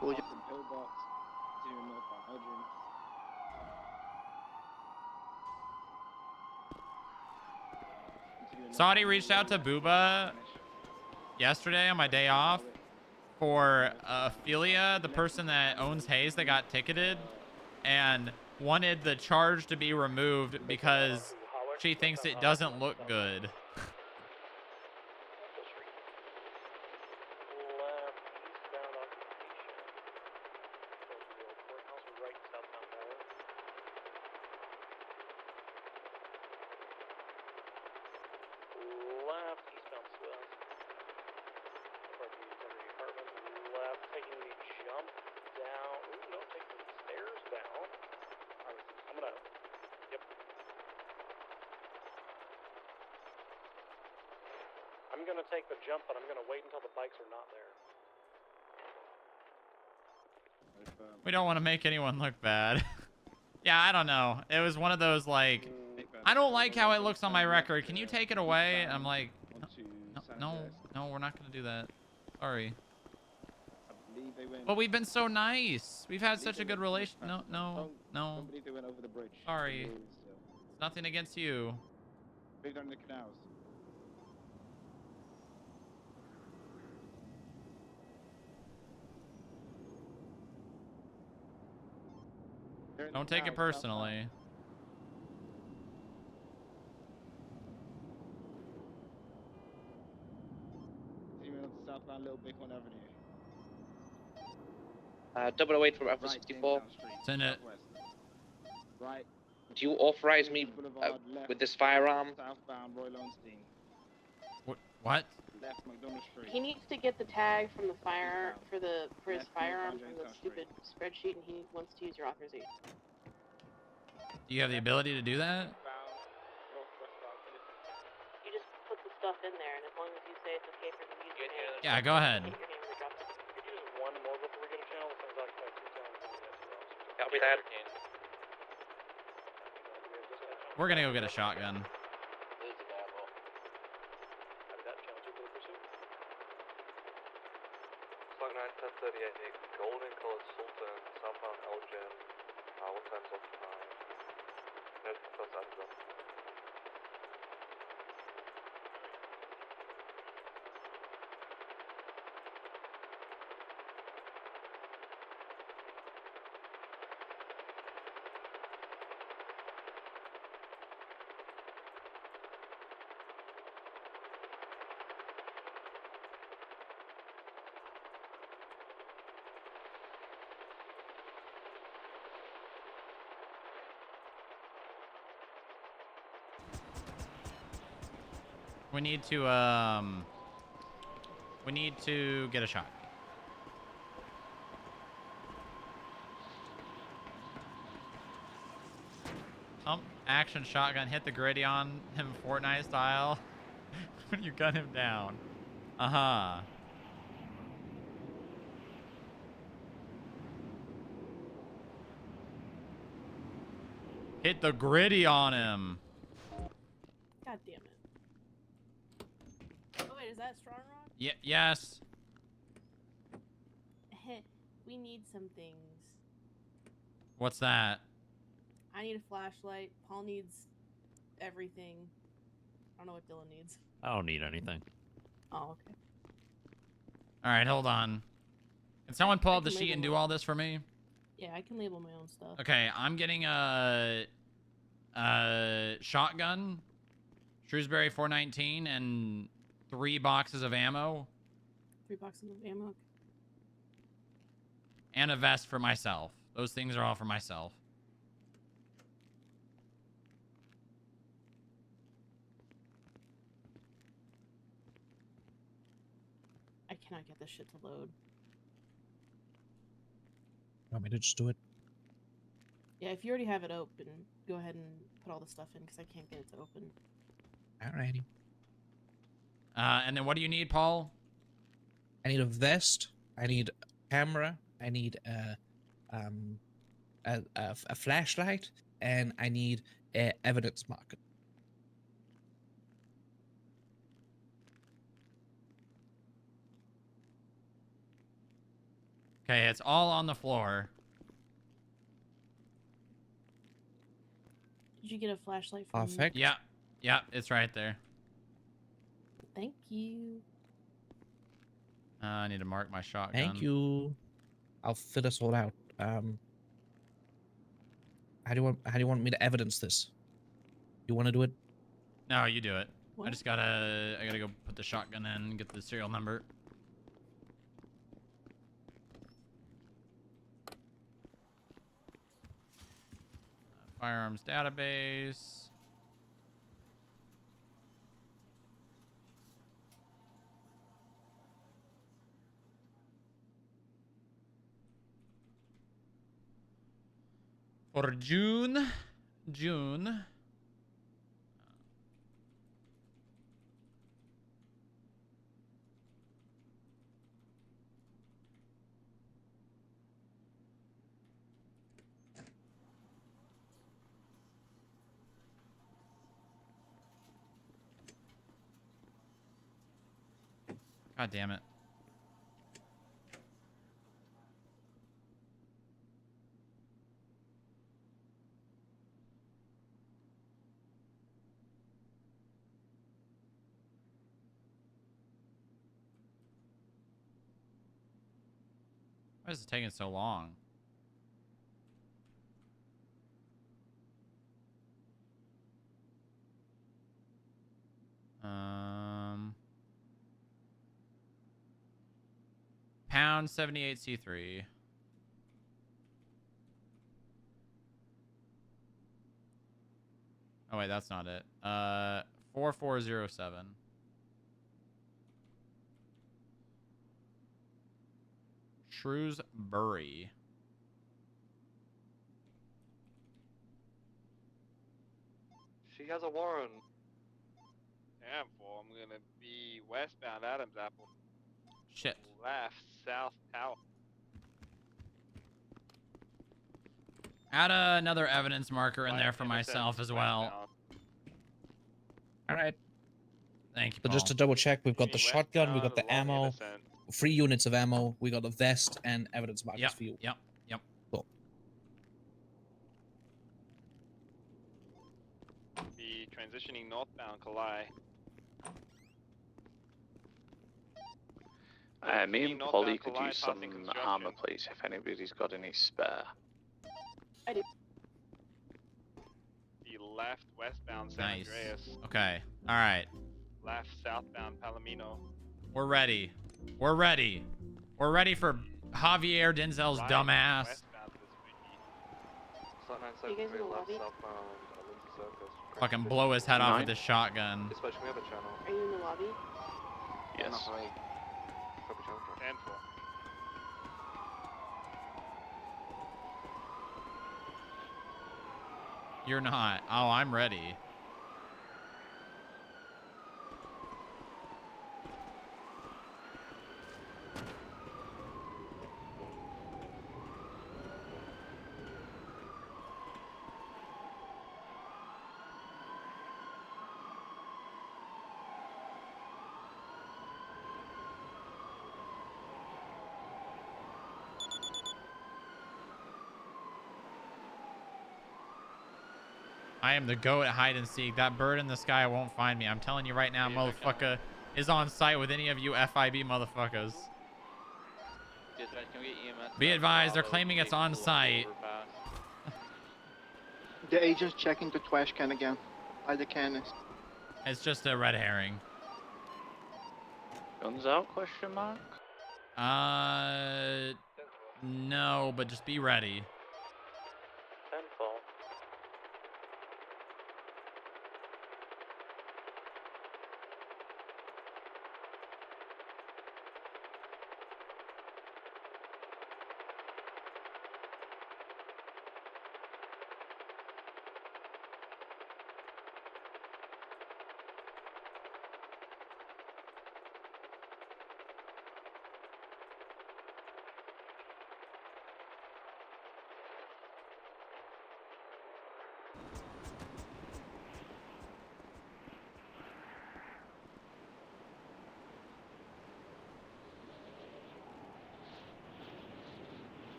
Speaker 3: Pulled
Speaker 9: Passing Pillbox, continuing northbound Elgin.
Speaker 1: Saudi reached out to Booba yesterday on my day off for Ophelia, the person that owns Hayes that got ticketed, and wanted the charge to be removed because she thinks it doesn't look good.
Speaker 15: I'm gonna take the jump, but I'm gonna wait until the bikes are not there.
Speaker 1: We don't want to make anyone look bad. Yeah, I don't know. It was one of those, like, I don't like how it looks on my record. Can you take it away? I'm like, no, we're not going to do that. Sorry. But we've been so nice. We've had such a good relation. No.
Speaker 9: I believe they went over the bridge.
Speaker 1: Sorry. It's nothing against you.
Speaker 9: Big on the canals.
Speaker 1: Don't take it personally.
Speaker 9: Southbound Little Bighorn Avenue.
Speaker 17: 008 from Alpha 64.
Speaker 1: Send it.
Speaker 9: Right.
Speaker 17: Do you authorize me with this firearm?
Speaker 9: Southbound Roy Lowenstein.
Speaker 1: What?
Speaker 9: Left McDonald Street.
Speaker 7: He needs to get the tag from the fire for his firearm from the stupid spreadsheet, and he wants to use your authorization.
Speaker 1: Do you have the ability to do that?
Speaker 7: You just put the stuff in there, and as long as you say it's okay for the username.
Speaker 1: Yeah, go ahead.
Speaker 7: Hit your name in the drop down.
Speaker 15: Could you just one more before we go to channel? Sounds like 2 times.
Speaker 17: Copy that.
Speaker 1: We're gonna go get a shotgun.
Speaker 5: Slug 9, 1038, golden colored Sultan, southbound Elgin, what time's off time? No, that's out of them.
Speaker 1: We need to get a shot. Pump action shotgun, hit the gritty on him Fortnite style. When you gun him down. Uh-huh. Hit the gritty on him.
Speaker 18: God damn it. Oh wait, is that strong rock?
Speaker 1: Yes.
Speaker 18: We need some things.
Speaker 1: What's that?
Speaker 18: I need a flashlight. Paul needs everything. I don't know what Dylan needs.
Speaker 19: I don't need anything.
Speaker 18: Oh, okay.
Speaker 1: All right, hold on. Can someone pull
Speaker 18: I
Speaker 1: up the
Speaker 18: can
Speaker 1: sheet and
Speaker 18: label
Speaker 1: do all this for me?
Speaker 18: Yeah, I can label my own stuff.
Speaker 1: Okay, I'm getting a shotgun, Shrewsbury 419, and 3 boxes of ammo.
Speaker 18: 3 boxes of ammo.
Speaker 1: And a vest for myself. Those things are all for myself.
Speaker 18: I cannot get this shit to load.
Speaker 10: Want me to just do it?
Speaker 18: Yeah, if you already have it open, go ahead and put all the stuff in because I can't get it to open.
Speaker 10: Alrighty.
Speaker 1: And then what do you need, Paul?
Speaker 10: I need a vest. I need a camera. I need a flashlight, and I need a evidence marker.
Speaker 1: Okay, it's all on the floor.
Speaker 18: Did you get a flashlight from
Speaker 10: Perfect.
Speaker 1: Yeah, it's right there.
Speaker 18: Thank you.
Speaker 1: I need to mark my shotgun.
Speaker 10: Thank you. I'll fill this all out. How do you want me to evidence this? You want to do it?
Speaker 1: No, you do it.
Speaker 18: What?
Speaker 1: I gotta go put the shotgun in and get the serial number. Firearms database. For June. God damn it. Why is it taking so long? Pound 78C3. Oh wait, that's not it. 4407. Shrewsbury.
Speaker 5: She has a warrant.
Speaker 8: Damn, fool. I'm gonna be westbound Adams Apple.
Speaker 1: Shit.
Speaker 8: Left, south tower.
Speaker 1: Add another evidence marker in
Speaker 8: Right,
Speaker 1: there for myself as well.
Speaker 8: westbound.
Speaker 10: All right.
Speaker 1: Thank you,
Speaker 10: So
Speaker 1: Paul.
Speaker 10: just to double check, we've got the
Speaker 8: Meaning
Speaker 10: shotgun, we've got the
Speaker 8: westbound along
Speaker 10: ammo,
Speaker 8: Innocent.
Speaker 10: 3 units of ammo, we got a vest and evidence markers
Speaker 1: Yep,
Speaker 10: for you.
Speaker 1: yep.
Speaker 10: Cool.
Speaker 8: Be transitioning northbound Kalai.
Speaker 11: Me and
Speaker 8: Transitioning
Speaker 11: Polly
Speaker 8: northbound
Speaker 11: could
Speaker 8: Kalai,
Speaker 11: use some
Speaker 8: passing
Speaker 11: armor,
Speaker 8: construction.
Speaker 11: please, if anybody's got any spare.
Speaker 8: Be left westbound San
Speaker 1: Nice.
Speaker 8: Andreas.
Speaker 1: Okay. All right.
Speaker 8: Left southbound Palomino.
Speaker 1: We're ready. We're ready. We're ready for Javier Denzel's
Speaker 8: Right,
Speaker 1: dumbass.
Speaker 8: westbound Vespucci.
Speaker 5: Flat
Speaker 7: You guys in the
Speaker 5: left
Speaker 7: lobby?
Speaker 5: southbound Lindsay Circus.
Speaker 1: Fucking blow his head off
Speaker 11: Nine.
Speaker 1: with this shotgun.
Speaker 5: Dispatch, we have a channel.
Speaker 7: Are you in the lobby?
Speaker 11: Yes.
Speaker 5: Copy channel.
Speaker 8: 10-4.
Speaker 1: You're not. Oh, I'm ready. I am the goat at hide and seek. That bird in the sky won't find me. I'm telling you right now, motherfucker is on site with any of you FIB motherfuckers.
Speaker 16: Dispatch, can we get EMS?
Speaker 1: Be
Speaker 16: back
Speaker 1: advised, they're
Speaker 16: Bravo?
Speaker 1: claiming
Speaker 16: We
Speaker 1: it's
Speaker 16: take
Speaker 1: on
Speaker 16: full
Speaker 1: site.
Speaker 16: overpass.
Speaker 3: The agent's checking the trash can again. By the cannon.
Speaker 1: It's just a red herring.
Speaker 11: Guns out, question mark?
Speaker 1: No, but just be ready.
Speaker 11: 10-4.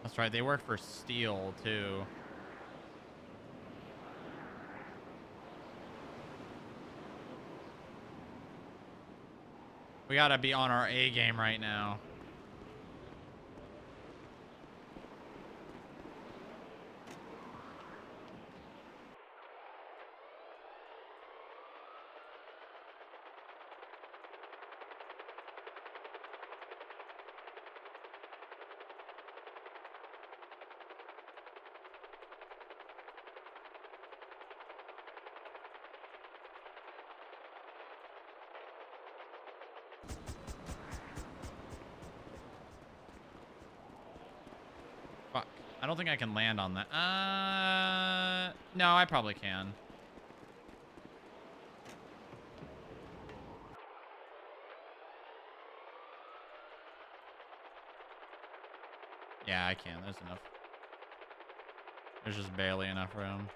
Speaker 1: That's right, they work for Steel too. We gotta be on our A game right now. Fuck. I don't think I can land on that. No, I probably can. Yeah, I can. There's enough. There's just barely enough room.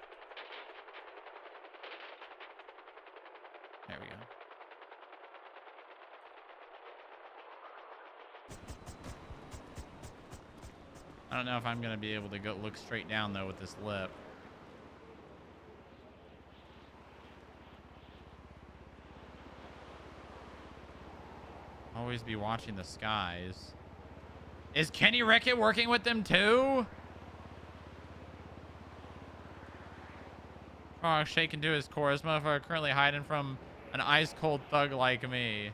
Speaker 1: There we go. I don't know if I'm gonna be able to go look straight down though with this lip. Always be watching the skies. Is Kenny Rickett working with them too? Oh, shaken to his core. This motherfucker currently hiding from an ice cold thug like me.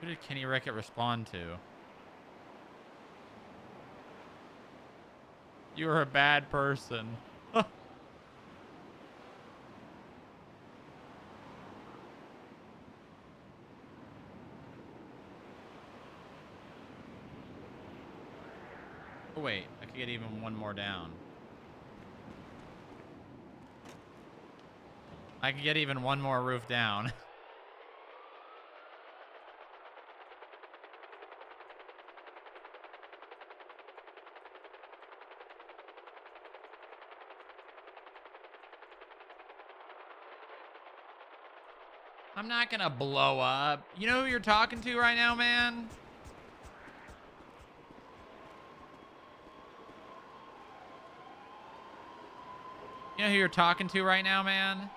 Speaker 1: Who did Kenny Rickett respond to? You're a bad person. Oh, wait, I could get even one more down. I could get even one more roof down. I'm not gonna blow up. You know who you're talking to right now, man? You know who you're talking to right now, man?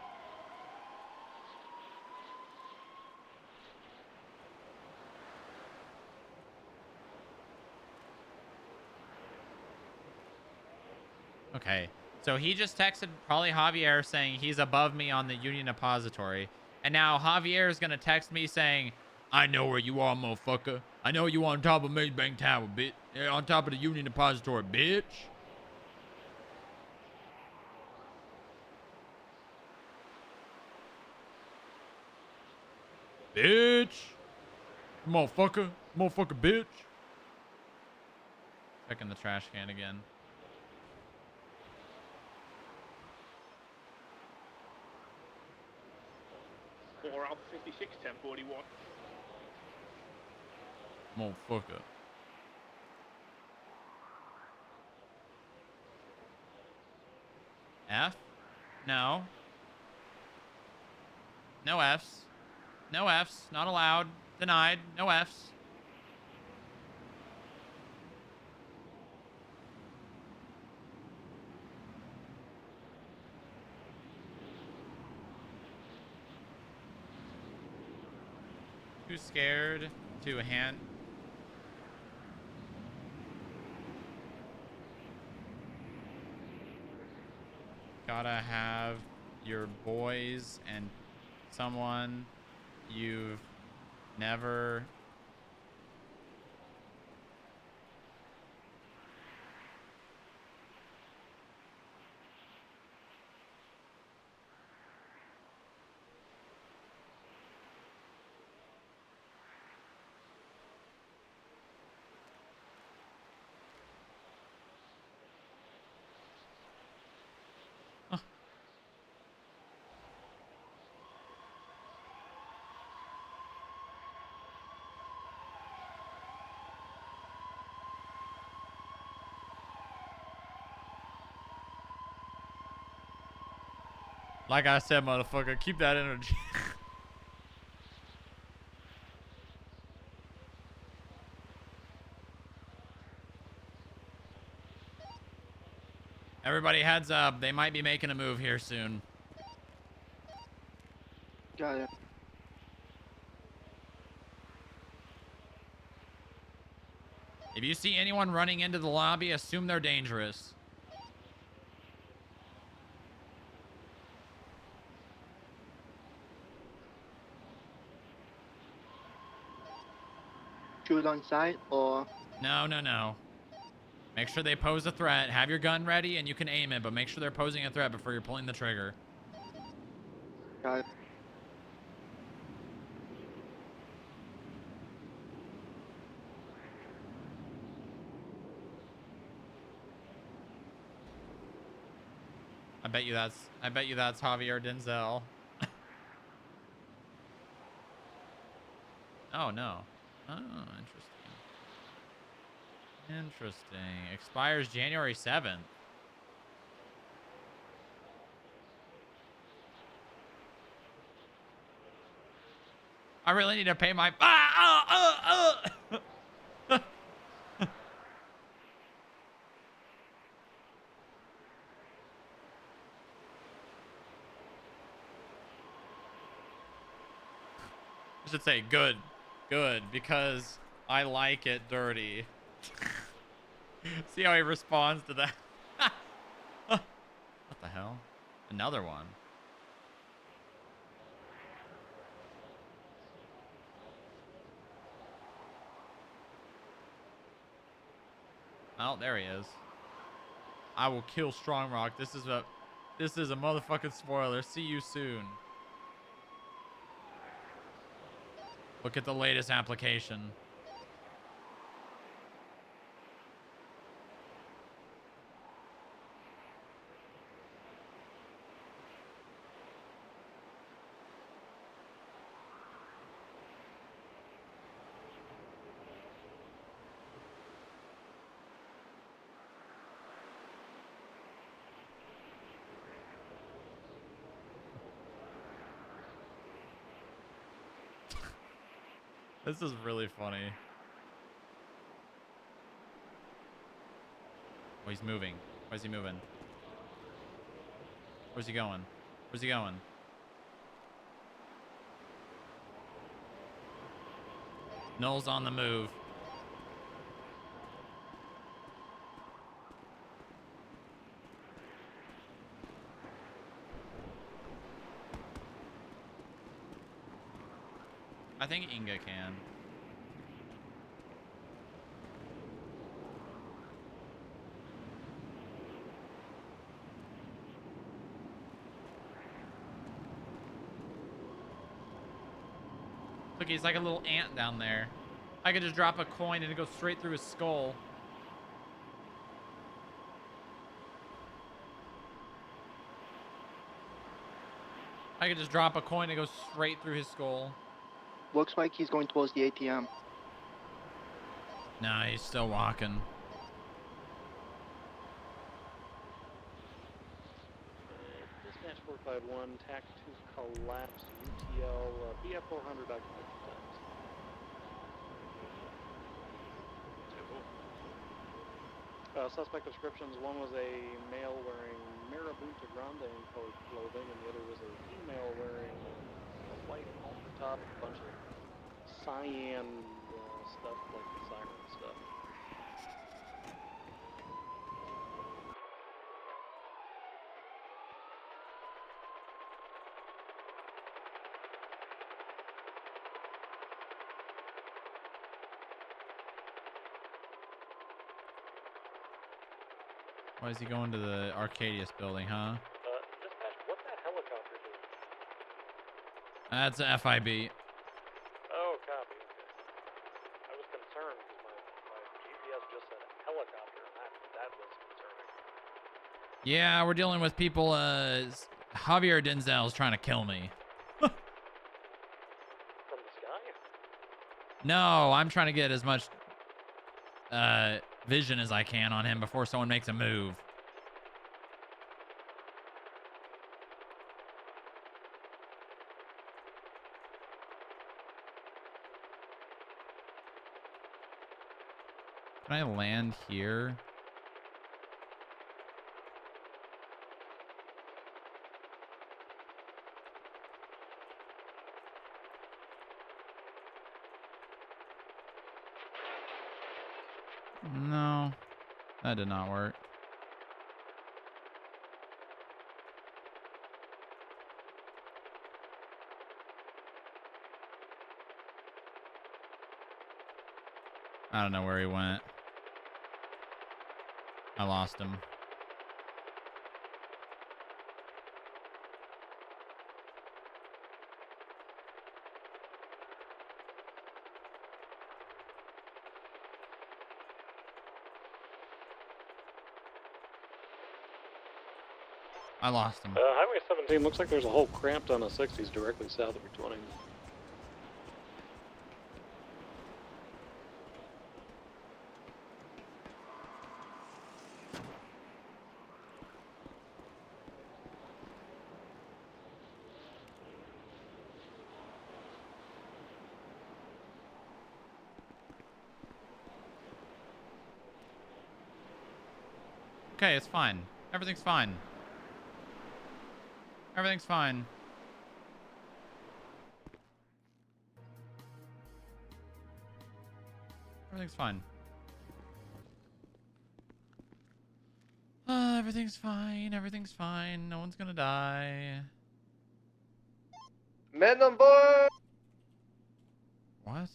Speaker 1: Okay. So he just texted probably Javier saying he's above me on the Union Depository. And now Javier is going to text me saying, I know where you are, motherfucker. I know you on top of Maze Bank Tower, bitch. On top of the Union Depository, bitch. Bitch. Motherfucker. Motherfucker, bitch. Checking the trash can again.
Speaker 19: Or Alpha 56, 1041.
Speaker 1: Motherfucker. F? No. No Fs. No Fs. Not allowed. Denied. No Fs. Too scared to hand. Gotta have your boys and someone you've never like I said, motherfucker, keep that energy. Everybody heads up. They might be making a move here soon.
Speaker 3: Got it.
Speaker 1: If you see anyone running into the lobby, assume they're dangerous.
Speaker 3: Shoot on sight or?
Speaker 1: No, no, no. Make sure they pose a threat. Have your gun ready and you can aim it, but make sure they're posing a threat before you're pulling the trigger.
Speaker 3: Got it.
Speaker 1: I bet you that's Javier Denzel. Oh no. Oh, interesting. Interesting. Expires January 7th. I really need to pay my should say good. Good, because I like it dirty. See how he responds to that? What the hell? Another one. Oh, there he is. I will kill Strong Rock. This is a motherfucking spoiler. See you soon. Look at the latest application. This is really funny. Oh, he's moving. Why is he moving? Where's he going? Where's he going? Null's on the move. I think Inga can. Look, he's like a little ant down there. I could just drop a coin and it goes straight through his skull. I could just drop a coin and it goes straight through his skull.
Speaker 3: Looks like he's going towards the ATM.
Speaker 1: Nah, he's still walking.
Speaker 15: Dispatch 451, TAC 2 collapsed, UTL, BF 400 occupation times. Suspect descriptions, one was a male wearing Marabunta Grande colored clothing, and the other was a female wearing a white halter top, a bunch of cyan stuff, like siren stuff.
Speaker 1: Why is he going to the Arcadius building, huh?
Speaker 15: Dispatch, what that helicopter do?
Speaker 1: That's a FIB.
Speaker 15: Oh, copy. Okay. I was concerned because my GPS just said helicopter, and that was concerning.
Speaker 1: Yeah, we're dealing with people. Javier Denzel is trying to kill me.
Speaker 15: From the sky?
Speaker 1: No, I'm trying to get as much vision as I can on him before someone makes a move. Can I land here? No, that did not work. I don't know where he went. I lost him. I lost him.
Speaker 15: Highway 17 looks like there's a hole cramped on the 60s directly south of Route 20.
Speaker 1: Okay, it's fine. Everything's fine. Everything's fine. Everything's fine. Everything's fine. Everything's fine. No one's gonna die.
Speaker 5: Men on board!
Speaker 1: What?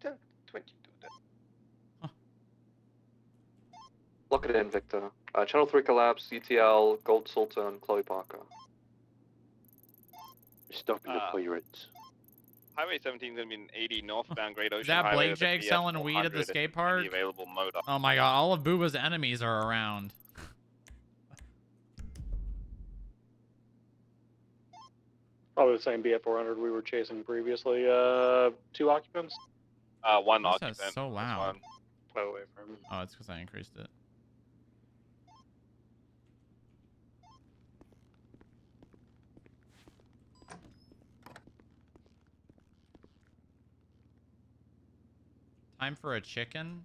Speaker 5: 10, 22 dead. Lock it in, Victor. Channel 3 collapse, ETL, Gold Sultan, Chloe Parker.
Speaker 11: Stopping the pirates.
Speaker 8: Highway 17 is going to be an 80 northbound Great Ocean
Speaker 1: Is that
Speaker 8: Highway
Speaker 1: Blake
Speaker 8: with a
Speaker 1: Jake
Speaker 8: BF
Speaker 1: selling weed at the
Speaker 8: 400
Speaker 1: skate
Speaker 8: and
Speaker 1: park?
Speaker 8: any available motor.
Speaker 1: Oh my god, all of Booba's enemies are around.
Speaker 15: Probably the same BF 400 we were chasing previously. 2 occupants.
Speaker 8: One
Speaker 1: Why is
Speaker 8: occupant.
Speaker 1: that so
Speaker 8: That's
Speaker 1: loud?
Speaker 8: fine.
Speaker 15: Away from.
Speaker 1: Oh, it's because I increased it. Time for a chicken?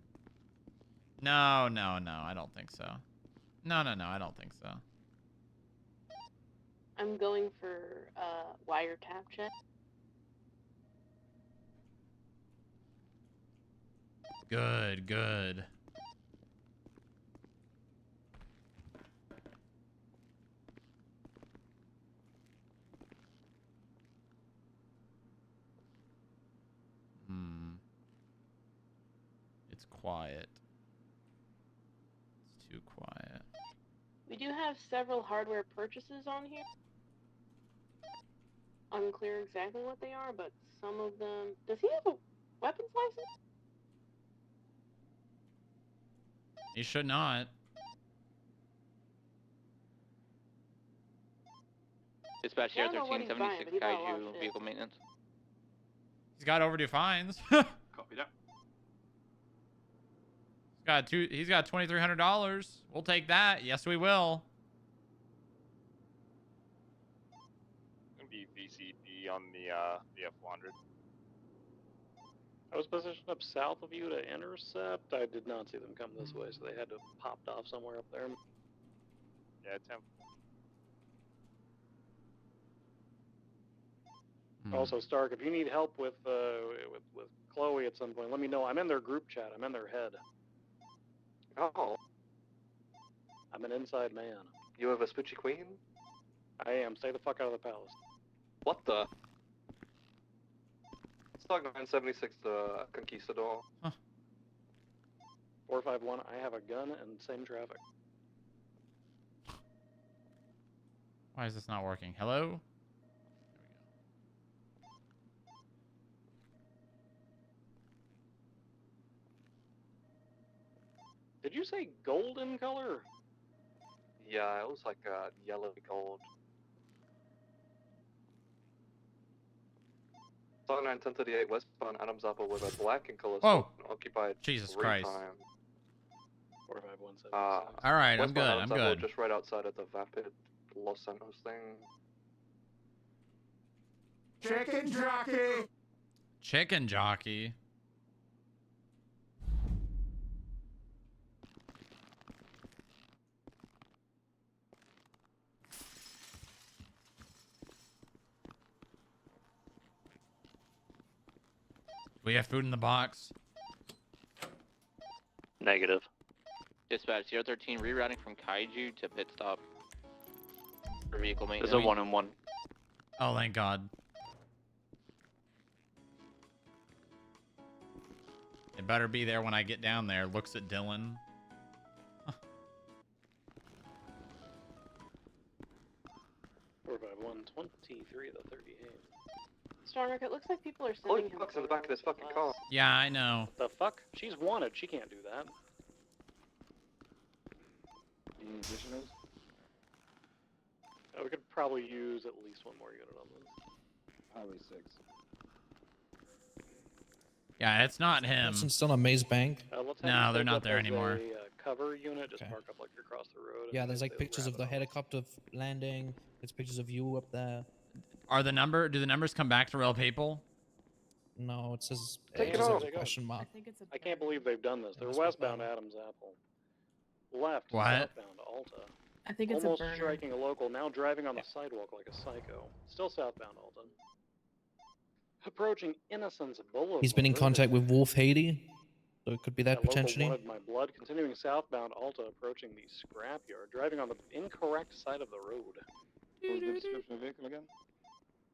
Speaker 1: No, no, no, I don't think so. No, no, no, I don't think so.
Speaker 7: I'm going for wiretap check.
Speaker 1: Good, good. It's quiet. It's too quiet.
Speaker 7: We do have several hardware purchases on here. Unclear exactly what they are, but some of them... Does he have a weapons license?
Speaker 1: You should not.
Speaker 16: Dispatch
Speaker 7: I don't know what he's buying,
Speaker 16: 1376
Speaker 7: but he bought a lot of
Speaker 16: Kaiju
Speaker 7: shit.
Speaker 16: vehicle maintenance.
Speaker 1: He's got overdue fines.
Speaker 19: Copy that.
Speaker 1: He's got $2,300. We'll take that. Yes, we will.
Speaker 8: Going to be VCD on the BF 400.
Speaker 15: I was positioned up south of you to intercept. I did not see them come this way, so they had to have popped off somewhere up there.
Speaker 8: Yeah, 10.
Speaker 15: Also, Stark, if you need help with Chloe at some point, let me know. I'm in their group chat. I'm in their head.
Speaker 5: Oh.
Speaker 15: I'm an inside man.
Speaker 5: You have a Spoochie Queen?
Speaker 15: I am. Stay the fuck out of the palace.
Speaker 5: What the? Stock 976 Conquistador.
Speaker 15: 451, I have a gun and same traffic.
Speaker 1: Why is this not working? Hello?
Speaker 15: Did you say golden color?
Speaker 5: Yeah, it was like yellow gold. Stock 1038 westbound Adams Apple with a black in color
Speaker 1: Whoa.
Speaker 5: occupied
Speaker 1: Jesus
Speaker 5: 3
Speaker 1: Christ.
Speaker 5: times.
Speaker 15: 45176.
Speaker 1: All right, I'm
Speaker 5: westbound
Speaker 1: good.
Speaker 5: Adams
Speaker 1: I'm
Speaker 5: Apple,
Speaker 1: good.
Speaker 5: just right outside of the Vapid Los Santos thing.
Speaker 2: Chicken jockey!
Speaker 1: Chicken jockey. We have food in the box.
Speaker 11: Negative.
Speaker 16: Dispatch 013 rerouting from Kaiju to pit stop for vehicle maintenance.
Speaker 11: There's a 1-on-1.
Speaker 1: Oh, thank God. It better be there when I get down there. Looks at Dylan.
Speaker 15: 451, 23 to 38.
Speaker 7: Stormark, it looks like people are
Speaker 5: Holy
Speaker 7: sending him
Speaker 5: fuck's in the back of this fucking car.
Speaker 1: Yeah, I know.
Speaker 15: The fuck? She's wanted. She can't do that. We could probably use at least one more unit on this.
Speaker 20: Highway 6.
Speaker 1: Yeah, it's not him.
Speaker 10: Person still on Maze Bank.
Speaker 15: Let's have
Speaker 1: No,
Speaker 15: you
Speaker 1: they're
Speaker 15: take
Speaker 1: not
Speaker 15: up
Speaker 1: there
Speaker 15: as
Speaker 1: anymore.
Speaker 15: A cover unit, just
Speaker 10: Okay.
Speaker 15: park up like you're across the road.
Speaker 10: Yeah,
Speaker 15: and
Speaker 10: there's
Speaker 15: they
Speaker 10: like pictures
Speaker 15: wrap
Speaker 10: of the
Speaker 15: it up.
Speaker 10: helicopter landing. There's pictures of you up there.
Speaker 1: Do the numbers come back to real people?
Speaker 10: No, it says
Speaker 15: Take it
Speaker 10: pictures
Speaker 15: off.
Speaker 10: of question mark.
Speaker 15: I can't believe they've done this. They're
Speaker 10: must be
Speaker 15: westbound
Speaker 10: burner.
Speaker 15: Adams Apple. Left,
Speaker 1: What?
Speaker 15: southbound Alta.
Speaker 18: I think it's
Speaker 15: Almost
Speaker 18: a burner.
Speaker 15: striking a local, now driving on the sidewalk like a psycho. Still southbound Alta. Approaching Innocence Boulevard.
Speaker 10: He's been in contact with Wolf Haiti. So it could be that
Speaker 15: Local
Speaker 10: potentially.
Speaker 15: wanted my blood. Continuing southbound, Alta approaching the scrapyard, driving on the incorrect side of the road. What was the description of the vehicle again?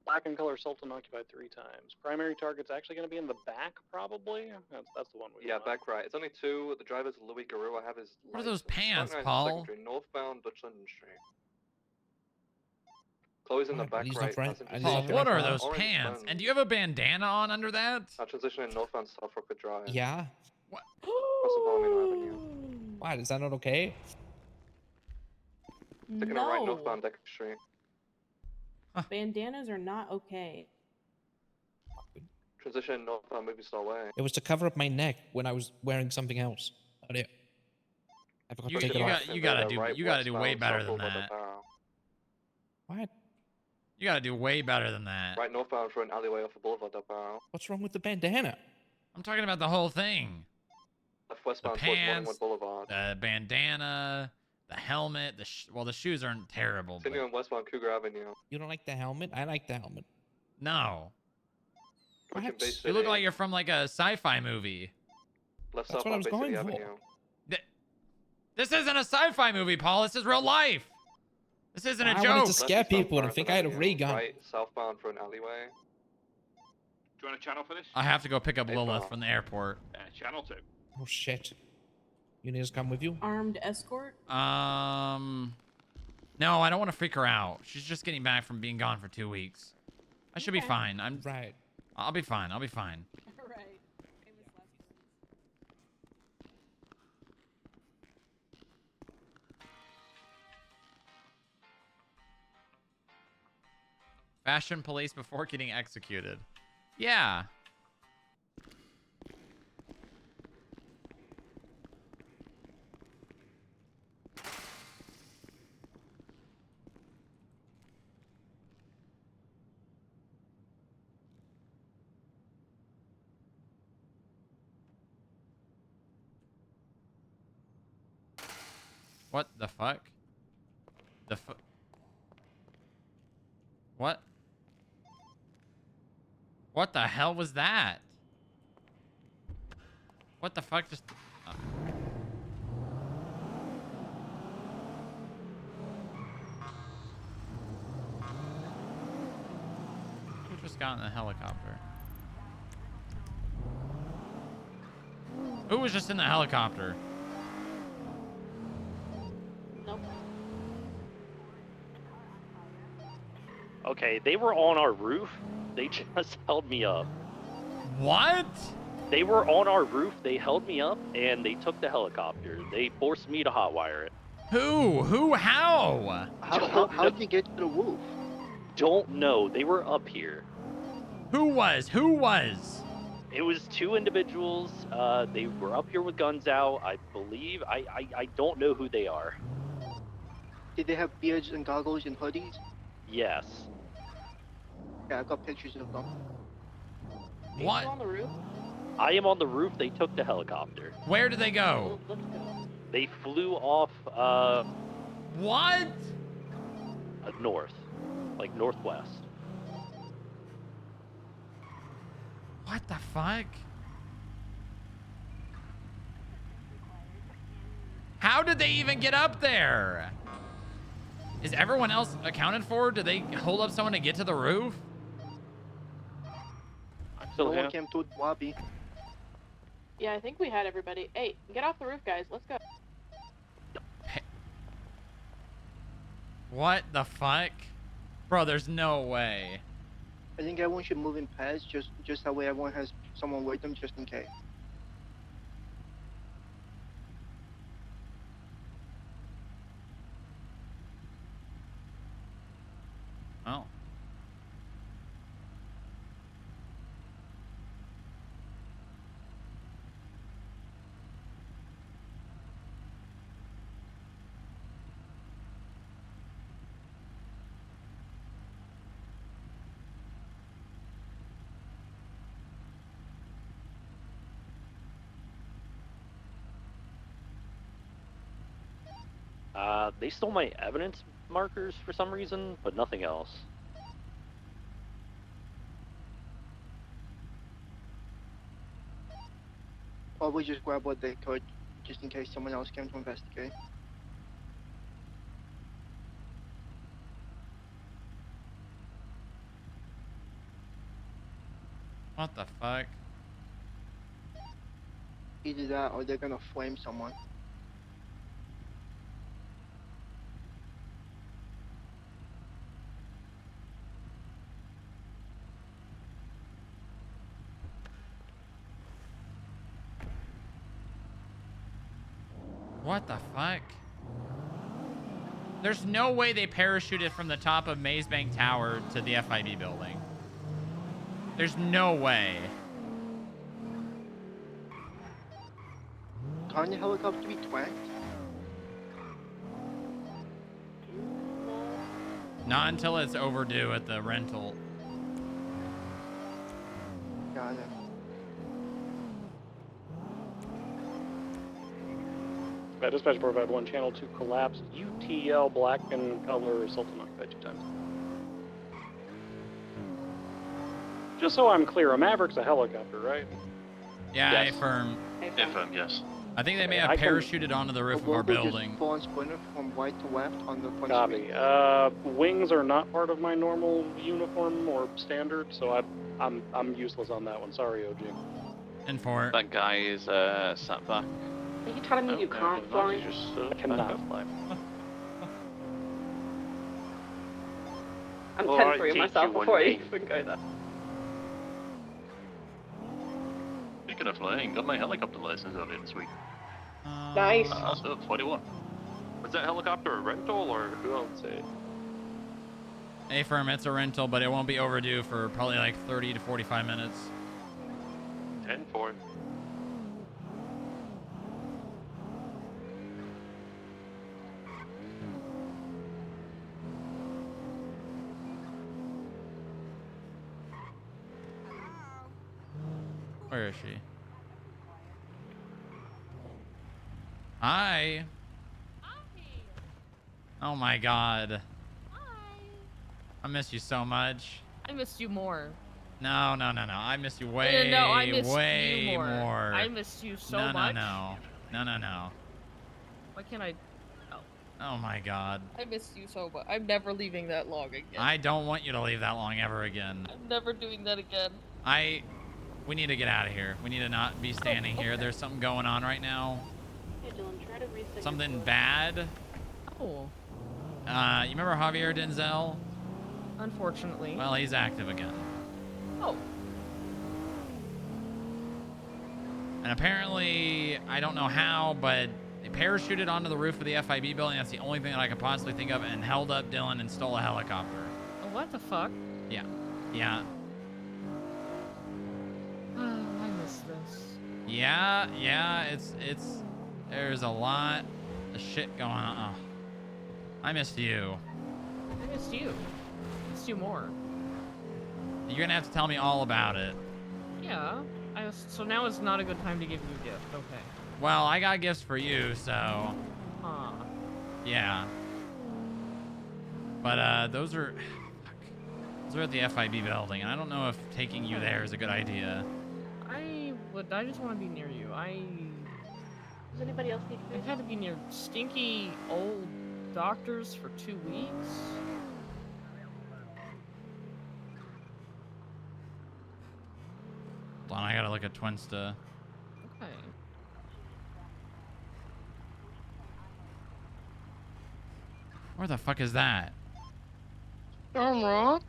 Speaker 15: Black in color, Sultan occupied 3 times. Primary target's actually going to be in the back, probably. That's the one we
Speaker 5: Yeah,
Speaker 15: want.
Speaker 5: back right. It's only 2. The driver's Louis Garou. I have his
Speaker 1: What are those
Speaker 5: license.
Speaker 1: pants,
Speaker 5: 29
Speaker 1: Paul?
Speaker 5: Secondary, northbound Dutch London Street. Chloe's in the
Speaker 10: Alright,
Speaker 5: back
Speaker 10: he's
Speaker 5: right.
Speaker 10: not right.
Speaker 5: Passenger
Speaker 10: He's
Speaker 1: Paul,
Speaker 10: not
Speaker 5: seat.
Speaker 1: what are
Speaker 10: right.
Speaker 1: those
Speaker 5: Orange
Speaker 1: pants?
Speaker 5: Benz.
Speaker 1: And do you have a bandana on under that?
Speaker 5: Transitioning northbound South Rockford Drive.
Speaker 10: Yeah.
Speaker 1: What?
Speaker 5: Crossing Palomino Avenue.
Speaker 10: What? Is that not okay?
Speaker 5: Taking a right northbound Decker Street.
Speaker 18: Bandanas are not okay.
Speaker 5: Transition northbound Movie Star Way.
Speaker 10: It was to cover up my neck when I was wearing something else. I forgot to take it off.
Speaker 1: You gotta do way better than that.
Speaker 10: What?
Speaker 1: You gotta do way better than that.
Speaker 5: Right northbound for an alleyway off the Boulevard Del Barro.
Speaker 10: What's wrong with the bandana?
Speaker 1: I'm talking about the whole thing.
Speaker 5: Left
Speaker 1: The
Speaker 5: westbound towards
Speaker 1: pants,
Speaker 5: Morningwood Boulevard.
Speaker 1: the bandana, the helmet, the shoes aren't terrible. But
Speaker 5: Continuing westbound Cougar Avenue.
Speaker 10: You don't like the helmet? I like the helmet.
Speaker 1: no.
Speaker 5: Approaching Bay
Speaker 1: You look
Speaker 5: City.
Speaker 1: like you're from like a sci-fi movie.
Speaker 5: Left
Speaker 10: That's what I
Speaker 5: southbound
Speaker 10: was
Speaker 5: Bay City
Speaker 10: going for.
Speaker 5: Avenue.
Speaker 1: This isn't a sci-fi movie, Paul. This is real life. This isn't a
Speaker 10: I
Speaker 1: joke.
Speaker 10: wanted to scare
Speaker 5: Left eastbound
Speaker 10: people and
Speaker 5: Farrington
Speaker 10: think I had a
Speaker 5: Avenue.
Speaker 10: ray gun.
Speaker 5: Right southbound for an alleyway.
Speaker 19: Do you want a channel for this?
Speaker 1: I have to go pick up
Speaker 5: Hey,
Speaker 1: Lilith
Speaker 5: Paul.
Speaker 1: from the airport.
Speaker 19: Channel 2.
Speaker 10: Oh shit. You need us to come with you?
Speaker 18: Armed escort?
Speaker 1: No, I don't want to freak her out. She's just getting back from being gone for 2 weeks. I should be
Speaker 18: Okay.
Speaker 1: fine.
Speaker 10: Right.
Speaker 1: I'll be fine. I'll be fine.
Speaker 18: Right. Famous last words.
Speaker 1: Fashion police before getting executed. Yeah. What the fuck? What? What the hell was that? What the fuck just... oh. Who just got in the helicopter? Who was just in the helicopter?
Speaker 18: Nope.
Speaker 20: Okay, they were on our roof. They just held me up.
Speaker 1: What?
Speaker 20: They were on our roof. They held me up and they took the helicopter. They forced me to hotwire it.
Speaker 1: Who? Who? How?
Speaker 3: How did you get to the roof?
Speaker 20: Don't know. They were up here.
Speaker 1: Who was? Who was?
Speaker 20: It was 2 individuals. They were up here with guns out. I believe. I don't know who they are.
Speaker 3: Did they have beards and goggles and hoodies?
Speaker 20: Yes.
Speaker 3: Yeah, I got pictures of them.
Speaker 1: What?
Speaker 18: On the roof?
Speaker 20: I am on the roof. They took the helicopter.
Speaker 1: Where did they go?
Speaker 18: Let's go.
Speaker 20: They flew off
Speaker 1: What?
Speaker 20: North, like northwest.
Speaker 1: What the fuck? How did they even get up there? Is everyone else accounted for? Did they hold up someone to get to the roof?
Speaker 3: No one came to the lobby.
Speaker 18: Yeah, I think we had everybody. Hey, get off the roof, guys. Let's go.
Speaker 1: What the fuck? Bro, there's no way.
Speaker 3: I think everyone should move in pairs, just that way everyone has someone with them, just in case.
Speaker 1: Oh.
Speaker 20: They stole my evidence markers for some reason, but nothing else.
Speaker 3: Well, probably just grab what they could, just in case someone else came to investigate.
Speaker 1: What the fuck?
Speaker 3: Either that or they're gonna flame someone.
Speaker 1: What the fuck? There's no way they parachuted from the top of Maze Bank Tower to the FIB building. There's no way.
Speaker 3: Can't the helicopter be twanked?
Speaker 1: Not until it's overdue at the rental.
Speaker 3: Got it.
Speaker 15: Dispatch provide 1 channel 2 collapse UTL black and color assault and occupy 2 times. Just so I'm clear, a Maverick's a helicopter, right?
Speaker 1: Yeah,
Speaker 15: Yes.
Speaker 1: affirm.
Speaker 11: Affirm, yes.
Speaker 1: I think they may have
Speaker 15: I can-
Speaker 1: parachuted onto the roof of our building.
Speaker 3: Just full on splinter from right to left on the front
Speaker 15: Copy.
Speaker 3: street.
Speaker 15: Wings are not part of my normal uniform or standard, so I'm useless on that one. Sorry, OG.
Speaker 1: And for
Speaker 11: That guy is sat back.
Speaker 14: Are you telling me you can't fly?
Speaker 11: Just,
Speaker 15: I cannot.
Speaker 14: I'm
Speaker 11: All
Speaker 14: 10
Speaker 11: right,
Speaker 14: for
Speaker 11: take
Speaker 14: myself
Speaker 11: you
Speaker 14: before I
Speaker 11: one
Speaker 14: even go there.
Speaker 11: Speaking of flying, got my helicopter license earlier this week.
Speaker 7: Nice.
Speaker 11: So 21. Was that helicopter a rental or who owns it?
Speaker 1: Affirm, it's a rental, but it won't be overdue for probably like 30 to 45 minutes.
Speaker 11: 10-4.
Speaker 1: Where is she? Hi. Oh my god. I miss you so much.
Speaker 21: I missed you more.
Speaker 1: No. I miss you way,
Speaker 21: No, I missed
Speaker 1: way
Speaker 21: you more.
Speaker 1: more.
Speaker 21: I missed you so
Speaker 1: no,
Speaker 21: much.
Speaker 1: No.
Speaker 21: Why can't I? Oh.
Speaker 1: Oh my god.
Speaker 21: I missed you so much. I'm never leaving that long again.
Speaker 1: I don't want you to leave that long ever again.
Speaker 21: I'm never doing that again.
Speaker 1: We need to get out of here. We need to not be standing here. There's something going on right now.
Speaker 14: Hey, Dylan, try to reset
Speaker 1: Something
Speaker 14: your
Speaker 1: bad.
Speaker 21: Oh.
Speaker 1: You remember Javier Denzel?
Speaker 21: Unfortunately.
Speaker 1: Well, he's active again.
Speaker 21: Oh.
Speaker 1: And apparently, I don't know how, but they parachuted onto the roof of the FIB building. That's the only thing that I could possibly think of, and held up Dylan and stole a helicopter.
Speaker 21: Oh, what the fuck?
Speaker 1: Yeah.
Speaker 21: I miss this.
Speaker 1: Yeah, it's there's a lot of shit going on. Oh, I missed you.
Speaker 21: I missed you. I missed you more.
Speaker 1: You're gonna have to tell me all about it.
Speaker 21: Yeah. So now is not a good time to give you a gift. Okay.
Speaker 1: Well, I got gifts for you, so
Speaker 21: Huh.
Speaker 1: yeah. But those are at the FIB building, and I don't know if taking you there is a good idea.
Speaker 21: I just want to be near you.
Speaker 14: Does anybody else need food?
Speaker 21: I've had to be near stinky old doctors for 2 weeks.
Speaker 1: Hold on, I gotta look at Twinsta.
Speaker 21: Okay.
Speaker 1: Where the fuck is that?
Speaker 22: Rock?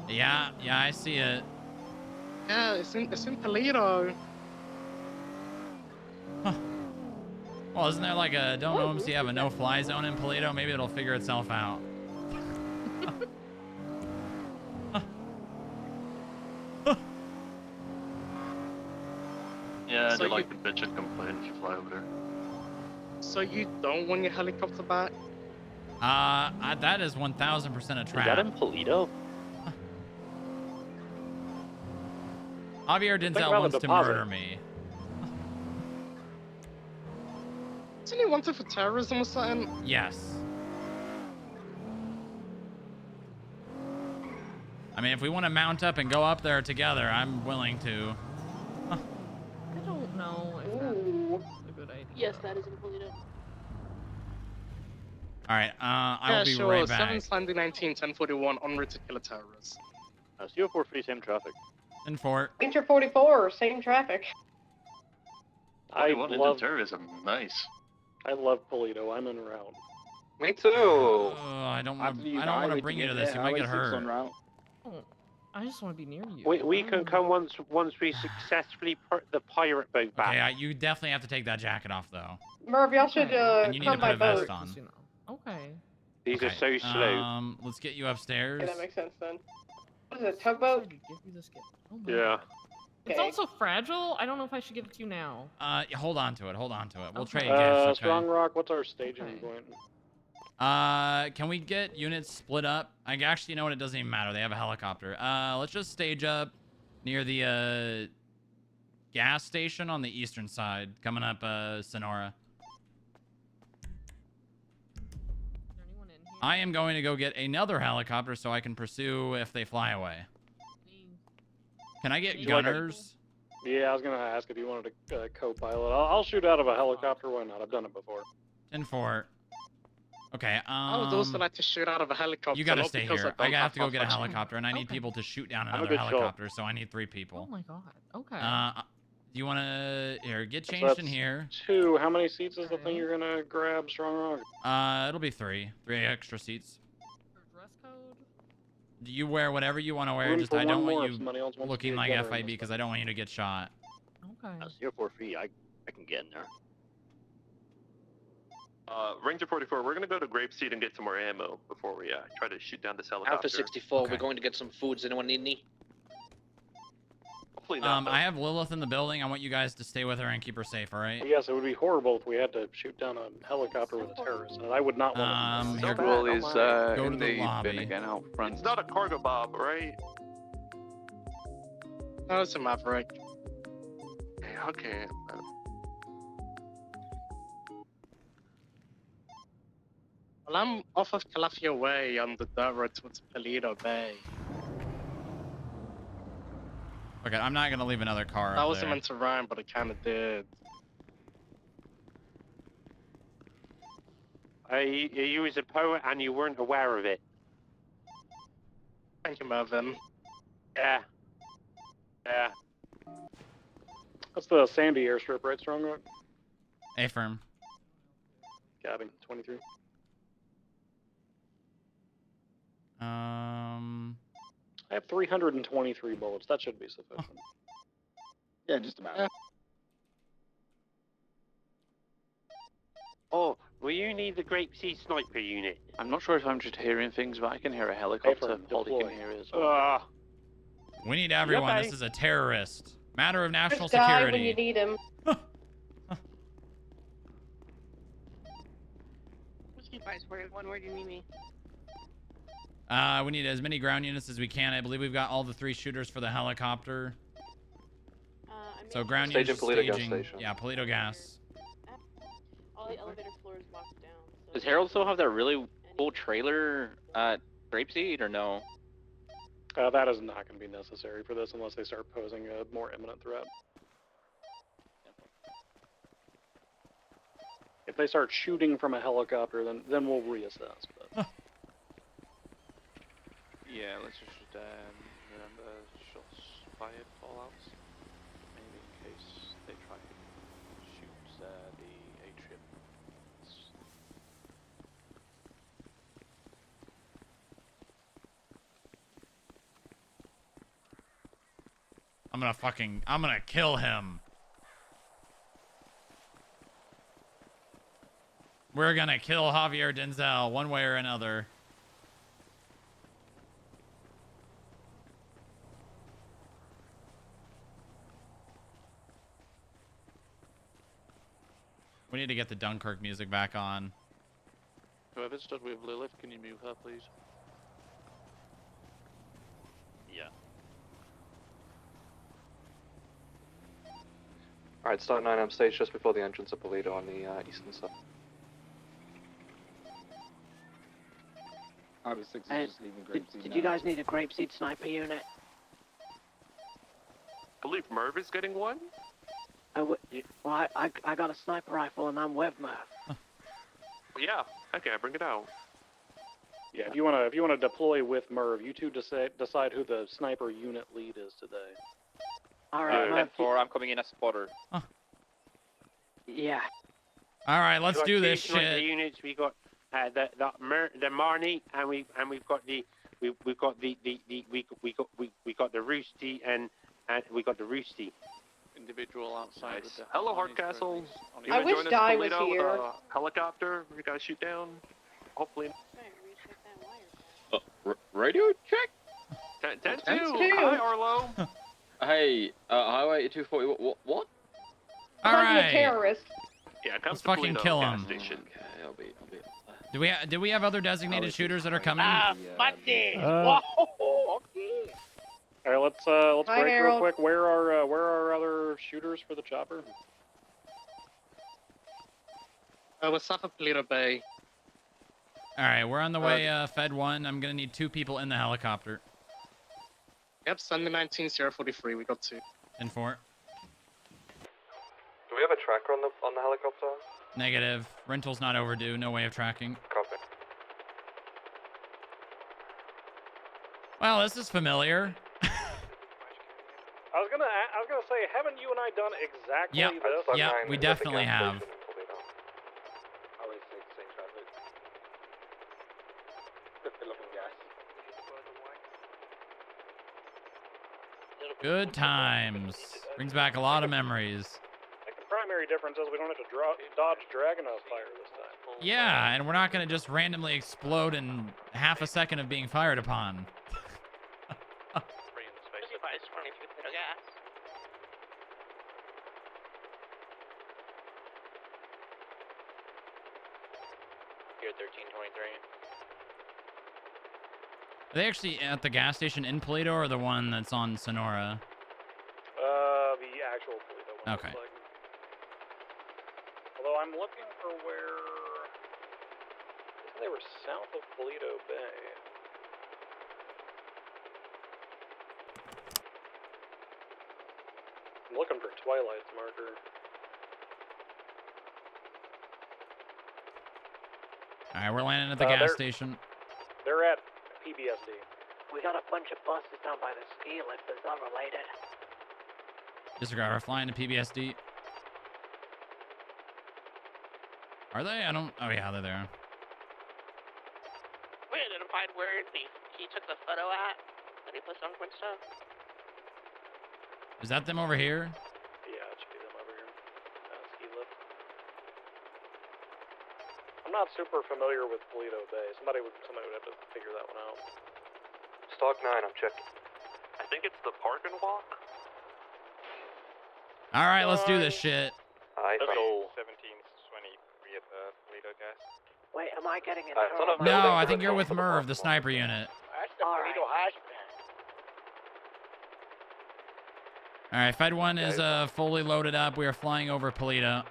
Speaker 1: Yeah, I see it.
Speaker 22: Yeah, it's in Toledo.
Speaker 1: Well, isn't there like a, don't OMC have a no-fly zone in Paleto? Maybe it'll figure itself out.
Speaker 11: Yeah,
Speaker 22: So
Speaker 11: they like to bitch and complain if you fly over there.
Speaker 22: So you don't want your helicopter back?
Speaker 1: That is 1000% a trap.
Speaker 20: Is that in Polito?
Speaker 1: Javier
Speaker 22: Think
Speaker 1: Denzel
Speaker 22: about
Speaker 1: wants
Speaker 22: the
Speaker 1: to
Speaker 22: deposit.
Speaker 1: murder me.
Speaker 22: Isn't he wanted for terrorism or something?
Speaker 1: Yes. I mean, if we want to mount up and go up there together, I'm willing to.
Speaker 21: I don't know.
Speaker 14: Yes, that is in Polito.
Speaker 1: All right. I
Speaker 22: Yeah,
Speaker 1: will be
Speaker 22: sure.
Speaker 1: right back.
Speaker 22: 7 Sunday 19, 1041, en route to kill a terrorist.
Speaker 20: CO43, same traffic.
Speaker 1: And for
Speaker 7: Ranger 44, same traffic.
Speaker 20: I
Speaker 11: 41 into
Speaker 20: love
Speaker 11: terrorism. Nice.
Speaker 20: I love Polito. I'm in route.
Speaker 5: Me too.
Speaker 1: I don't want
Speaker 16: After
Speaker 1: to.
Speaker 16: you
Speaker 1: I
Speaker 16: die,
Speaker 1: don't want
Speaker 16: we
Speaker 1: to bring
Speaker 16: can
Speaker 1: you to
Speaker 16: get
Speaker 1: this.
Speaker 16: there.
Speaker 1: You might
Speaker 16: Highway
Speaker 1: get
Speaker 16: 6
Speaker 1: hurt.
Speaker 16: on route.
Speaker 21: Oh, I just want to be near you.
Speaker 4: We can come once we successfully put the pirate boat back.
Speaker 1: Okay, you definitely have to take that jacket off though.
Speaker 7: Merv, y'all should
Speaker 1: And you need to
Speaker 7: come
Speaker 1: put
Speaker 7: by
Speaker 1: a vest
Speaker 7: boat.
Speaker 1: on.
Speaker 21: Okay.
Speaker 4: These are so slow.
Speaker 1: Let's get you upstairs.
Speaker 7: Yeah, that makes sense then. What is it, tugboat?
Speaker 21: Give you this gift. Oh my
Speaker 20: Yeah.
Speaker 21: God. It's
Speaker 7: Okay.
Speaker 21: also fragile. I don't know if I should give it to you now.
Speaker 1: Hold on to it. Hold on to it. We'll
Speaker 21: Okay.
Speaker 1: trade gifts. Okay.
Speaker 20: Strong Rock, what's our staging point?
Speaker 1: Can we get units split up? Actually, you know what? It doesn't even matter. They have a helicopter. Let's just stage up near the gas station on the eastern side, coming up Sonora. I am going to go get another helicopter so I can pursue if they fly away. Can I get gunners?
Speaker 20: Yeah, I was gonna ask if you wanted to co-pilot. I'll shoot out of a helicopter. Why not? I've done it before.
Speaker 1: 10-4. Okay.
Speaker 22: I would also like to shoot out of a helicopter.
Speaker 1: You gotta
Speaker 22: not
Speaker 1: stay
Speaker 22: because
Speaker 1: here.
Speaker 22: I
Speaker 1: I
Speaker 22: don't
Speaker 1: have to go
Speaker 22: fast
Speaker 1: get a
Speaker 22: action.
Speaker 1: helicopter, and I need people to shoot down
Speaker 20: I'm a
Speaker 1: another
Speaker 20: good shot.
Speaker 1: helicopter. So I need 3 people.
Speaker 21: Oh my God. Okay.
Speaker 1: Do you want to get
Speaker 20: So
Speaker 1: changed in
Speaker 20: that's
Speaker 1: here?
Speaker 20: 2. How many seats is the thing you're gonna grab, Strong Rock?
Speaker 1: It'll be 3 extra seats. Do you wear whatever you want to wear?
Speaker 20: Room
Speaker 1: Just
Speaker 20: for
Speaker 1: I don't
Speaker 20: one more
Speaker 1: want
Speaker 20: if
Speaker 1: you
Speaker 20: somebody else wants to
Speaker 1: looking
Speaker 20: be a
Speaker 1: like
Speaker 20: gunner in
Speaker 1: FIB
Speaker 20: this
Speaker 1: because I don't want you to get shot.
Speaker 21: Okay.
Speaker 4: 043, I can get in there.
Speaker 11: Ranger 44, we're gonna go to Grapeseed and get some more ammo before we try to shoot down this helicopter.
Speaker 17: Alpha 64,
Speaker 1: Okay.
Speaker 17: we're going to get some food. Does anyone need any?
Speaker 11: Hopefully not.
Speaker 1: I have Lilith in the building. I want you guys to stay with her and keep her safe. All right.
Speaker 20: Yes, it would be horrible if we had to shoot down a helicopter with a terrorist, and I would not want to.
Speaker 1: Here,
Speaker 11: Well,
Speaker 1: go
Speaker 11: is,
Speaker 1: to
Speaker 11: in
Speaker 1: the
Speaker 11: the
Speaker 1: lobby.
Speaker 11: bin again out front. It's not a cargo bomb, right?
Speaker 22: No, it's a Maverick.
Speaker 11: Okay.
Speaker 22: Well, I'm off of Calafia Way on the dirt road towards Paleto Bay.
Speaker 1: Okay, I'm not gonna leave another car
Speaker 22: I
Speaker 1: up
Speaker 22: wasn't
Speaker 1: there.
Speaker 22: meant to rhyme, but I kind of did.
Speaker 4: You was a poet and you weren't aware of it.
Speaker 22: Thank you, Mervin.
Speaker 4: Yeah. Yeah.
Speaker 20: That's the Sandy airstrip, right, Strong Rock?
Speaker 1: Affirm.
Speaker 20: Cabin 23. I have 323 bullets. That should be sufficient.
Speaker 16: Yeah, just about.
Speaker 4: Oh, will you need the Grapeseed sniper unit?
Speaker 11: I'm not sure if I'm just hearing things, but I can hear a helicopter. Holly can hear it as well.
Speaker 1: We need everyone.
Speaker 4: Okay.
Speaker 1: This is a terrorist. Matter of national
Speaker 7: Just die
Speaker 1: security.
Speaker 7: when you need him.
Speaker 14: Where do you need me?
Speaker 1: We need as many ground units as we can. I believe we've got all the 3 shooters for the helicopter. So ground
Speaker 5: Stage
Speaker 1: units
Speaker 5: in Polito gas
Speaker 1: staging.
Speaker 5: station.
Speaker 1: Yeah, Polito gas.
Speaker 14: All the elevator floors locked down. So
Speaker 16: Does Harold still have that really cool trailer at Grapeseed, or no?
Speaker 20: That is not going to be necessary for this unless they start posing a more imminent threat. If they start shooting from a helicopter, then we'll reassess. But
Speaker 11: Yeah, let's just remember shots fired fallouts. Maybe in case they try and shoot the atrium.
Speaker 1: I'm gonna kill him. We're gonna kill Javier Denzel one way or another. We need to get the Dunkirk music back on.
Speaker 11: Whoever's stood with Lilith, can you move her, please? Yeah.
Speaker 5: Alright, start 9am stage just before the entrance of Polito on the eastern side.
Speaker 16: Alpha 6 is just leaving Grapeseed
Speaker 12: Did
Speaker 16: now.
Speaker 12: you guys need a Grapeseed sniper unit?
Speaker 11: I believe Merv is getting one.
Speaker 12: Well, I got a sniper rifle and I'm with Merv.
Speaker 11: Yeah. Okay, bring it out.
Speaker 15: Yeah, if you wanna deploy with Merv, you two decide who the sniper unit lead is today.
Speaker 12: All right, Merv.
Speaker 16: 10-4, I'm coming in as spotter.
Speaker 12: Yeah.
Speaker 1: All right, let's do this
Speaker 4: two sniper
Speaker 1: shit.
Speaker 4: units. We got the Marnie, and we've got the Roosty and we got the Roosty.
Speaker 11: Individual outside with the
Speaker 5: Hello, Hardcastle. You
Speaker 7: I
Speaker 5: wanna
Speaker 7: wish
Speaker 5: join us
Speaker 7: Di
Speaker 5: in
Speaker 7: was
Speaker 5: Toledo with
Speaker 7: here.
Speaker 5: a helicopter? We gotta shoot down. Hopefully.
Speaker 6: Radio check.
Speaker 5: 10-2.
Speaker 7: 10-2.
Speaker 5: Hi, Arlo.
Speaker 6: Hey, Highway 240. What?
Speaker 1: All
Speaker 7: Hunt the
Speaker 1: right.
Speaker 7: terrorist.
Speaker 5: Yeah, come
Speaker 1: Let's
Speaker 5: to
Speaker 1: fucking
Speaker 5: Toledo
Speaker 1: kill
Speaker 5: gas
Speaker 1: him.
Speaker 5: station.
Speaker 6: Okay, I'll be.
Speaker 1: Do we have other designated shooters that are coming?
Speaker 12: Monday.
Speaker 15: All right, let's
Speaker 7: Hi,
Speaker 15: break real
Speaker 7: Harold.
Speaker 15: quick. Where are our other shooters for the chopper?
Speaker 22: We're south of Toledo Bay.
Speaker 1: All right, we're on the way. Fed 1. I'm gonna need 2 people in the helicopter.
Speaker 22: Yep, Sunday 19043. We got 2.
Speaker 1: And 4.
Speaker 5: Do we have a tracker on the helicopter?
Speaker 1: Negative. Rental's not overdue. No way of tracking.
Speaker 5: Copy.
Speaker 1: Well, this is familiar.
Speaker 15: I was gonna say, haven't you and I done exactly
Speaker 1: Yep.
Speaker 15: this?
Speaker 1: Yeah, we definitely have.
Speaker 9: Always say the same traffic. Good fill up on gas.
Speaker 1: Good times. Brings back a lot of memories.
Speaker 15: Like the primary difference is we don't have to dodge Dragunov fire this time.
Speaker 1: Yeah, and we're not gonna just randomly explode in half a second of being fired upon.
Speaker 16: Here, 1323.
Speaker 1: Are they actually at the gas station in Toledo or the one that's on Sonora?
Speaker 15: The actual Toledo one.
Speaker 1: Okay.
Speaker 15: Looks like. Although I'm looking for where they were south of Toledo Bay. I'm looking for Twilight's marker.
Speaker 1: All right, we're landing at the gas station.
Speaker 15: They're at PBSD.
Speaker 12: We got a bunch of buses down by the ski lift that's unrelated.
Speaker 1: Disregard. We're flying to PBSD. Are they? I don't. Oh yeah, they're there.
Speaker 13: We identified where he took the photo at that he posted on Insta.
Speaker 1: Is that them over here?
Speaker 15: Yeah, it should be them over here. Ski lift. I'm not super familiar with Toledo Bay. Somebody would have to figure that one out.
Speaker 5: Stock 9, I'm checking. I think it's the park and walk.
Speaker 1: All right, let's do this shit.
Speaker 5: I
Speaker 11: Level 1723 at the Toledo gas.
Speaker 12: Wait, am I getting in?
Speaker 1: No, I think you're with Merv, the sniper unit.
Speaker 12: That's the Toledo hospital.
Speaker 1: All right, Fed 1 is fully loaded up. We are flying over Toledo.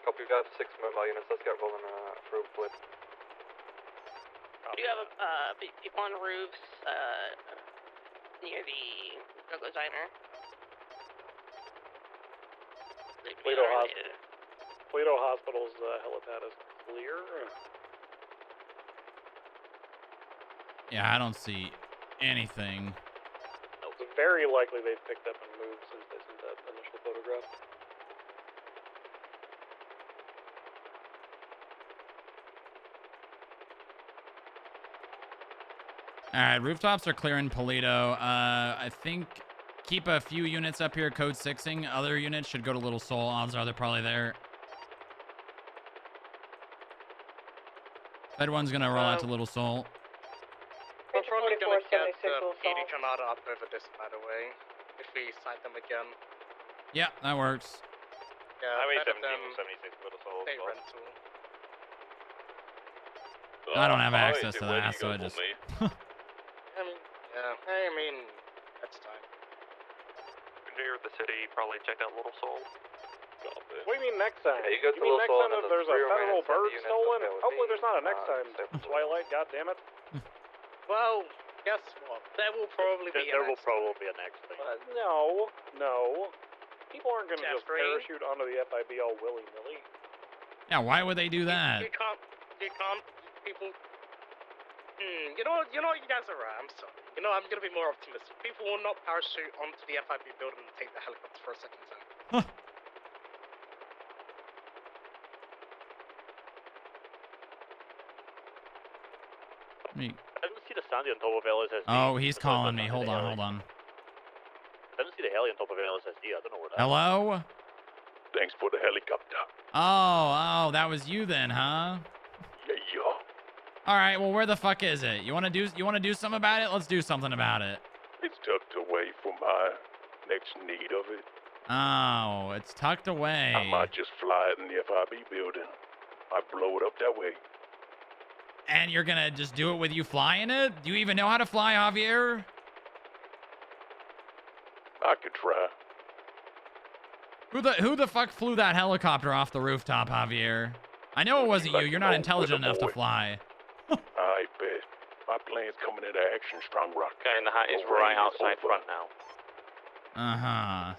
Speaker 5: Copy, we got 6 mobile units. Let's get rolling through flip.
Speaker 13: We do have people on roofs near the Go-Go Diner.
Speaker 15: Toledo Hospital's helipad is clear.
Speaker 1: Yeah, I don't see anything.
Speaker 15: It's very likely they've picked up and moved since they sent that initial photograph.
Speaker 1: All right, rooftops are clear in Toledo. I think keep a few units up here, code 6ing. Other units should go to Little Seoul. Odds are they're probably there. Fed 1's gonna roll out to Little Seoul.
Speaker 22: We're probably gonna get PD Granada up over this, by the way, if we sight them again.
Speaker 1: Yeah, that works.
Speaker 22: Yeah,
Speaker 11: Highway
Speaker 22: better
Speaker 11: 17,
Speaker 22: than
Speaker 11: 76 Little Soul.
Speaker 22: pay rental.
Speaker 1: I don't have access to that, so I just...
Speaker 22: I mean, that's time.
Speaker 5: Near the city, probably check out Little Soul.
Speaker 15: What do you mean next time?
Speaker 5: Yeah, you go to
Speaker 15: mean
Speaker 5: Little
Speaker 15: next
Speaker 5: Solomon,
Speaker 15: time that
Speaker 5: there's
Speaker 15: there's a
Speaker 5: 3
Speaker 15: federal
Speaker 5: remaining
Speaker 15: bird
Speaker 5: units
Speaker 15: stolen?
Speaker 5: up there with
Speaker 15: Hopefully
Speaker 5: me.
Speaker 15: there's not a next time. Twilight, goddammit.
Speaker 22: Well, guess what? There will probably be
Speaker 20: There
Speaker 22: an
Speaker 20: will probably be a next thing.
Speaker 15: No. People aren't going to just
Speaker 22: Jeffrey?
Speaker 15: parachute onto the FIB all willy-nilly.
Speaker 1: Yeah, why would they do that?
Speaker 22: You can't, people... you know what, you guys are right, I'm sorry. You know, I'm gonna be more optimistic. People will not parachute onto the FIB building and take the helicopter for a second time.
Speaker 20: I didn't see the Sandy on top of LSSD.
Speaker 1: Oh, he's calling me. Hold on.
Speaker 20: I didn't see the heli on top of LSSD. I don't know where that
Speaker 1: Hello?
Speaker 2: Thanks for the helicopter.
Speaker 1: Oh, that was you then, huh?
Speaker 2: Yeah.
Speaker 1: All right, well, where the fuck is it? You want to do something about it? Let's do something about it.
Speaker 2: It's tucked away from my next need of it.
Speaker 1: Oh, it's tucked away.
Speaker 2: I might just fly it in the FIB building. I blow it up that way.
Speaker 1: And you're gonna just do it with you flying it? Do you even know how to fly, Javier?
Speaker 2: I could try.
Speaker 1: Who the fuck flew that helicopter off the rooftop, Javier? I know it wasn't you. You're not intelligent enough to fly.
Speaker 2: I bet. My plan's coming into action, Strong Rock.
Speaker 16: Okay, and it's right outside front now.
Speaker 1: Uh-huh.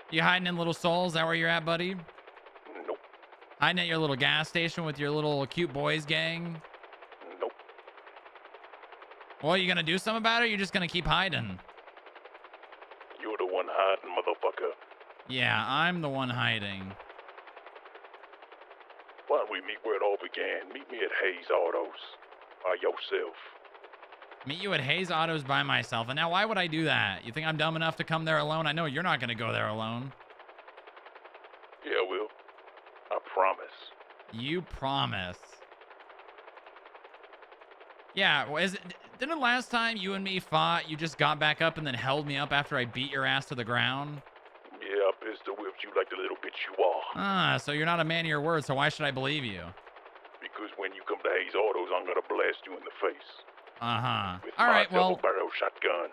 Speaker 1: You hiding in Little Soul? Is that where you're at, buddy?
Speaker 2: Nope.
Speaker 1: Hiding at your little gas station with your little cute boys gang?
Speaker 2: Nope.
Speaker 1: Well, you gonna do something about it, or you're just gonna keep hiding?
Speaker 2: You're the one hiding, motherfucker.
Speaker 1: Yeah, I'm the one hiding.
Speaker 2: Why don't we meet where it all began? Meet me at Hayes Autos. By yourself.
Speaker 1: Meet you at Hayes Autos by myself. And now why would I do that? You think I'm dumb enough to come there alone? I know you're not gonna go there alone.
Speaker 2: Yeah, Will. I promise.
Speaker 1: You promise. Yeah, well, didn't last time you and me fought, you just got back up and then held me up after I beat your ass to the ground?
Speaker 2: Yeah, I pistol whipped you like the little bitch you are.
Speaker 1: Ah, so you're not a man of your word, so why should I believe you?
Speaker 2: Because when you come to Hayes Autos, I'm gonna blast you in the face.
Speaker 1: Uh-huh.
Speaker 2: With
Speaker 1: All
Speaker 2: my
Speaker 1: right, well...
Speaker 2: double-barrel shotgun.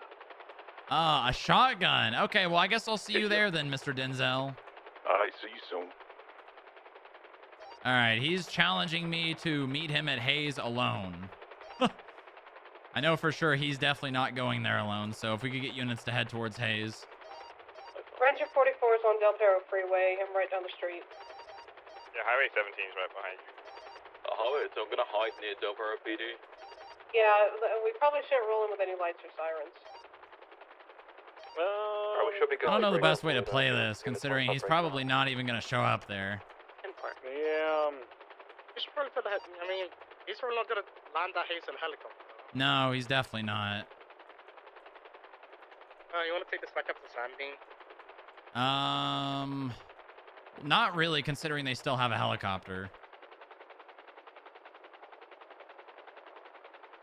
Speaker 1: A shotgun. Okay, well, I guess I'll see you there then, Mr. Denzel.
Speaker 2: Alright, see you soon.
Speaker 1: All right, he's challenging me to meet him at Hayes alone. I know for sure he's definitely not going there alone, so if we could get units to head towards Hayes.
Speaker 7: Ranger 44 is on Del Perro Freeway. I'm right down the street.
Speaker 9: Yeah, Highway 17 is right behind you.
Speaker 6: Highway, so I'm gonna hide near Del Perro PD.
Speaker 7: Yeah, we probably shouldn't roll in with any lights or sirens.
Speaker 1: I don't know the best way to play this, considering he's probably not even going to show up there.
Speaker 15: Yeah,
Speaker 22: You should probably put the he's probably not gonna land that Hayes in a helicopter.
Speaker 1: No, he's definitely not.
Speaker 22: You wanna take this back up to Sandy?
Speaker 1: Not really, considering they still have a helicopter.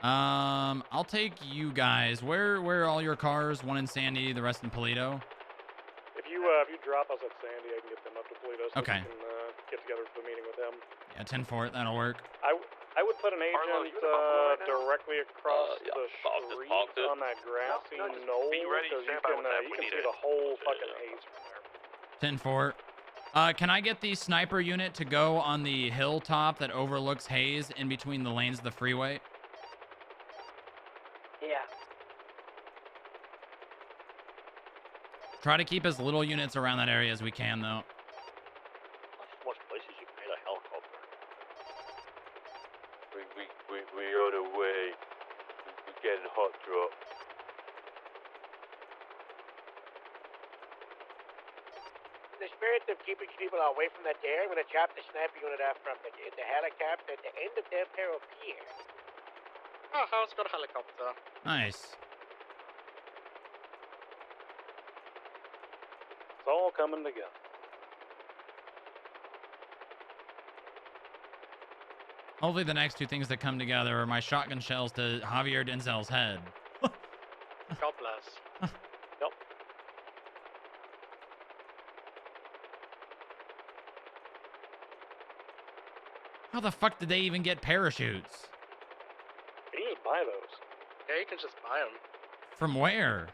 Speaker 1: I'll take you guys. Where are all your cars? One in Sandy, the rest in Polito?
Speaker 15: if you drop us at Sandy, I can get them up to Toledo so
Speaker 1: Okay.
Speaker 15: we can get together for the meeting with them.
Speaker 1: Yeah, 10-4, that'll work.
Speaker 15: I would put an agent directly across the street on that grassy knoll because you can see the whole fucking haze from there.
Speaker 1: 10-4. Can I get the sniper unit to go on the hilltop that overlooks Hayes in between the lanes of the freeway?
Speaker 12: Yeah.
Speaker 1: Try to keep as little units around that area as we can, though.
Speaker 20: Most places you can hit a helicopter.
Speaker 6: We're on the way. We're getting hot drop.
Speaker 12: In the spirit of keeping people away from that there, I'm going to drop the sniper unit off from the helicopter at the end of Del Perro Pier.
Speaker 22: Oh, Howard's got a helicopter.
Speaker 1: Nice.
Speaker 15: It's all coming together.
Speaker 1: Hopefully the next two things that come together are my shotgun shells to Javier Denzel's head.
Speaker 22: God bless.
Speaker 15: Yep.
Speaker 1: How the fuck did they even get parachutes?
Speaker 15: You can just buy those.
Speaker 22: Yeah, you can just buy them.
Speaker 1: From where?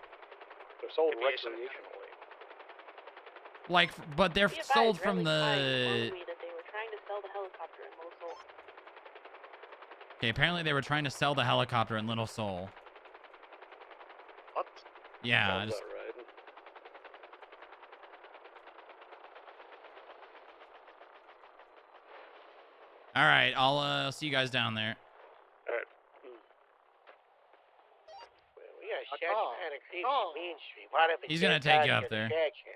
Speaker 15: They're sold
Speaker 22: Aviation.
Speaker 15: recreationally.
Speaker 1: Like, but they're
Speaker 14: Be advised,
Speaker 1: sold from
Speaker 14: Riley Kai
Speaker 1: the.
Speaker 14: informed me that they were trying to sell the helicopter in Little Seoul.
Speaker 1: Okay, apparently they were trying to sell the helicopter in Little Seoul.
Speaker 11: What?
Speaker 1: Yeah.
Speaker 11: Sounds
Speaker 1: Just,
Speaker 11: alright.
Speaker 1: all right, I'll see you guys down there.
Speaker 2: Alright.
Speaker 12: We got shots behind a creepy Main Street. What if it's
Speaker 1: He's gonna
Speaker 12: just
Speaker 1: take you
Speaker 12: out
Speaker 1: up
Speaker 12: near the
Speaker 1: there.
Speaker 12: shack here?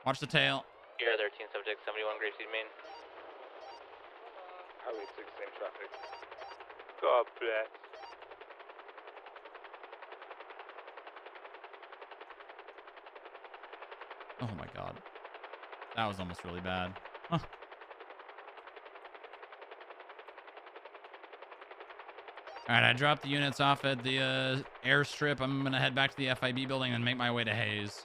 Speaker 1: Watch the tail.
Speaker 16: Sierra 13, subject 71, Grapeseed, Main.
Speaker 11: Highway 6, same traffic.
Speaker 6: God bless.
Speaker 1: Oh my god. That was almost really bad. Huh. Alright, I dropped the units off at the airstrip. I'm gonna head back to the FIB building and make my way to Hayes.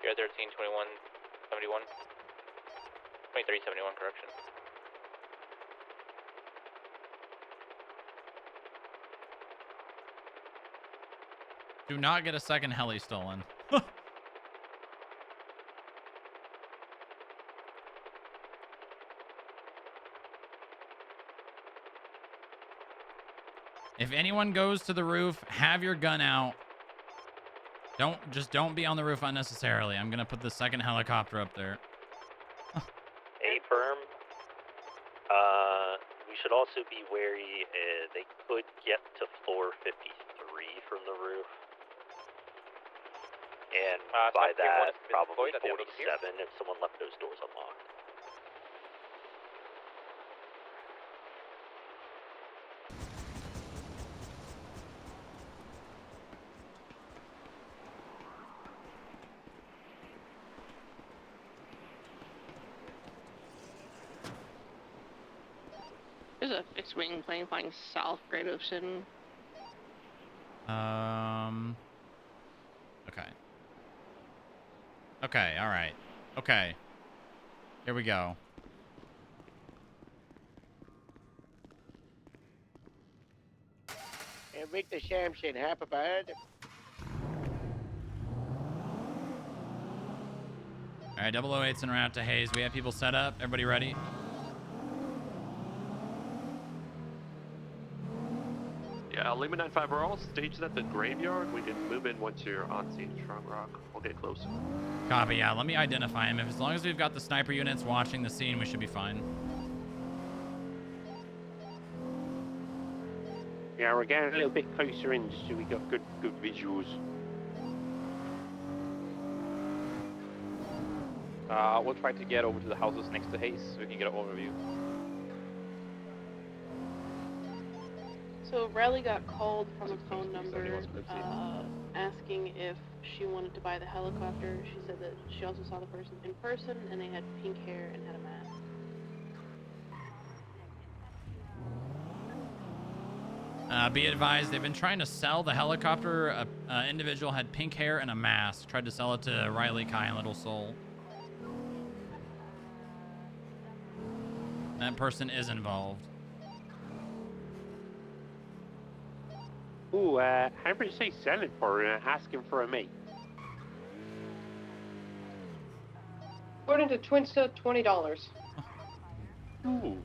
Speaker 16: Sierra 13, 21, 71. 2371, correction.
Speaker 1: Do not get a second heli stolen. If anyone goes to the roof, have your gun out. Don't be on the roof unnecessarily. I'm gonna put the second helicopter up there.
Speaker 20: Hey, firm. We should also be wary. They could get to floor 53 from the roof. And by that, probably 47 if someone left those doors unlocked.
Speaker 13: There's a fixed wing plane flying south Great Ocean.
Speaker 1: Okay. Okay, all right. Okay. Here we go.
Speaker 12: And Victor Shamshin, happy birthday.
Speaker 1: All right, 008's en route to Hayes. We have people set up. Everybody ready?
Speaker 11: Yeah, Lima 95, we're all staged at the graveyard. We can move in once you're on scene, Strong Rock. We'll get closer.
Speaker 1: Copy, yeah. Let me identify him. As long as we've got the sniper units watching the scene, we should be fine.
Speaker 4: Yeah, we're getting a little bit closer in just so we got good visuals.
Speaker 16: We'll try to get over to the houses next to Hayes so we can get an overview.
Speaker 18: So Riley got called from a phone number asking if she wanted to buy the helicopter. She said that she also saw the person in person and they had pink hair and had a mask.
Speaker 1: Be advised, they've been trying to sell the helicopter. An individual had pink hair and a mask. Tried to sell it to Riley Kai and Little Soul. That person is involved.
Speaker 4: Ooh, how much is he selling for? Asking for a mate.
Speaker 7: According to Twinsta, $20.
Speaker 4: Ooh.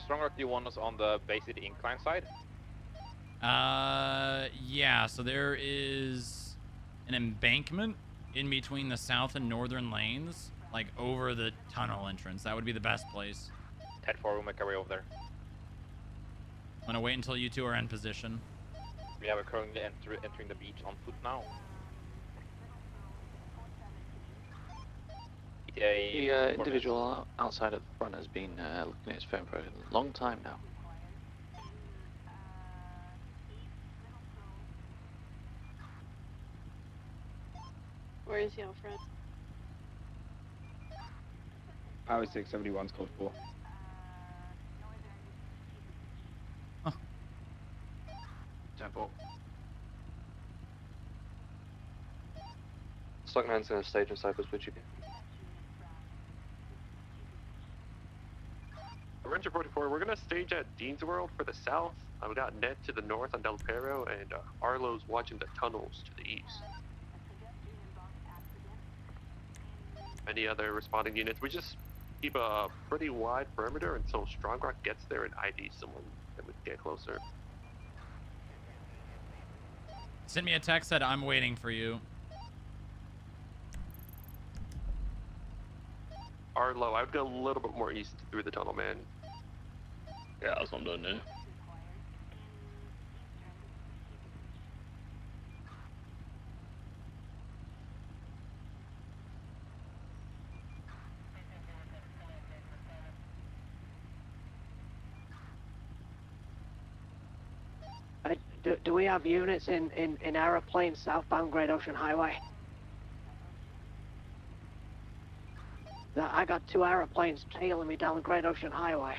Speaker 16: Stronger, do you want us on the basically incline side?
Speaker 1: Yeah, so there is an embankment in between the south and northern lanes, like over the tunnel entrance. That would be the best place.
Speaker 16: 10-4, we'll make our way over there.
Speaker 1: I'm gonna wait until you two are in position.
Speaker 16: We are currently entering the beach on foot now.
Speaker 11: The individual outside at the front has been looking at his phone for a long time now.
Speaker 18: Where is he, Alfred?
Speaker 8: Power 671's code 4.
Speaker 5: Temple. Stockman's gonna stage in Cypress with you.
Speaker 19: Ranger 44, we're gonna stage at Dean's World for the south. We got Ned to the north on Del Perro, and Arlo's watching the tunnels to the east. Any other responding units? We just keep a pretty wide perimeter until Strong Rock gets there and ID someone, then we can get closer.
Speaker 1: Send me a text that I'm waiting for you.
Speaker 19: Arlo, I would go a little bit more east through the tunnel, man.
Speaker 11: Yeah, that's what I'm doing now.
Speaker 12: Do we have units in aeroplanes southbound Great Ocean Highway? I got 2 aeroplanes tailing me down the Great Ocean Highway.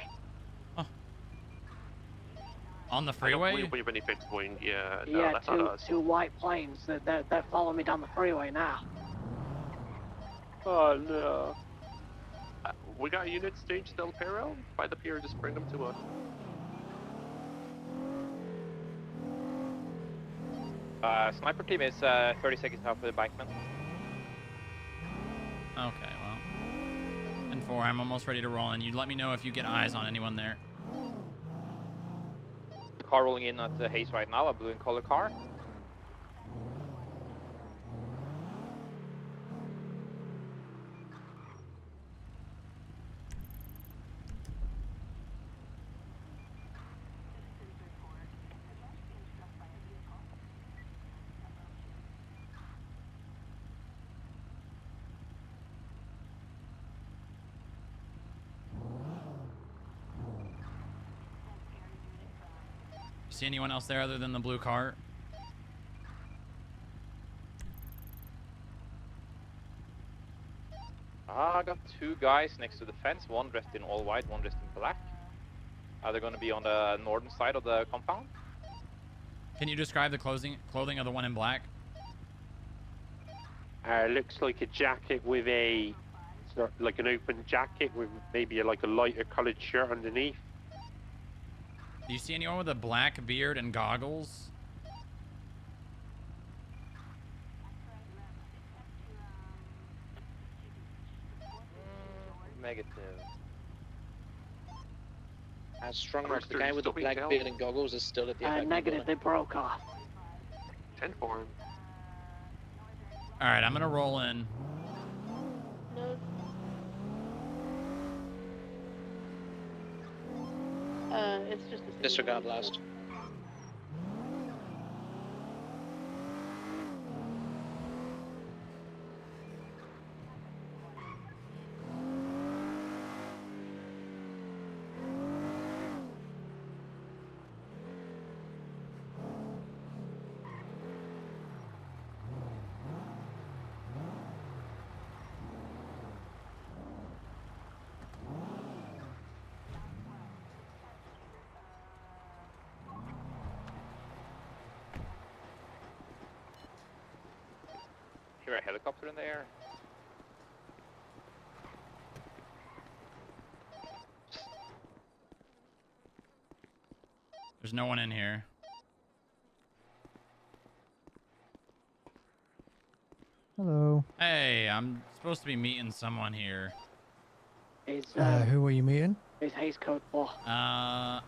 Speaker 1: On the
Speaker 19: I
Speaker 1: freeway?
Speaker 19: don't believe we have any fixed wing. Yeah, no,
Speaker 12: Yeah,
Speaker 19: that's not us.
Speaker 12: 2 white planes. They're following me down the freeway now.
Speaker 19: Oh no. We got units staged Del Perro by the pier. Just bring them to us.
Speaker 23: Sniper team is 30 seconds out for the embankment.
Speaker 1: Okay, well. And 4, I'm almost ready to roll in. You let me know if you get eyes on anyone there.
Speaker 23: Car rolling in at the Haze right now, a blue and color car.
Speaker 1: See anyone else there other than the blue car?
Speaker 23: I got 2 guys next to the fence, one dressed in all white, one dressed in black. Are they going to be on the northern side of the compound?
Speaker 1: Can you describe the clothing of the one in black?
Speaker 4: Looks like a jacket with a, like an open jacket with maybe like a lighter coloured shirt underneath.
Speaker 1: Do you see anyone with a black beard and goggles?
Speaker 23: Negative.
Speaker 17: Strong Rock, the guy with the black beard and goggles is still at the FIB
Speaker 12: Negative,
Speaker 17: building.
Speaker 12: they broke off.
Speaker 19: 10-4.
Speaker 1: All right, I'm gonna roll in.
Speaker 18: It's just a
Speaker 17: Disregard last.
Speaker 23: Hear a helicopter in the air.
Speaker 1: There's no one in here.
Speaker 24: Hello.
Speaker 1: Hey, I'm supposed to be meeting someone here.
Speaker 12: It's,
Speaker 24: Who are you meeting?
Speaker 12: it's Haze Code 4.
Speaker 1: Javier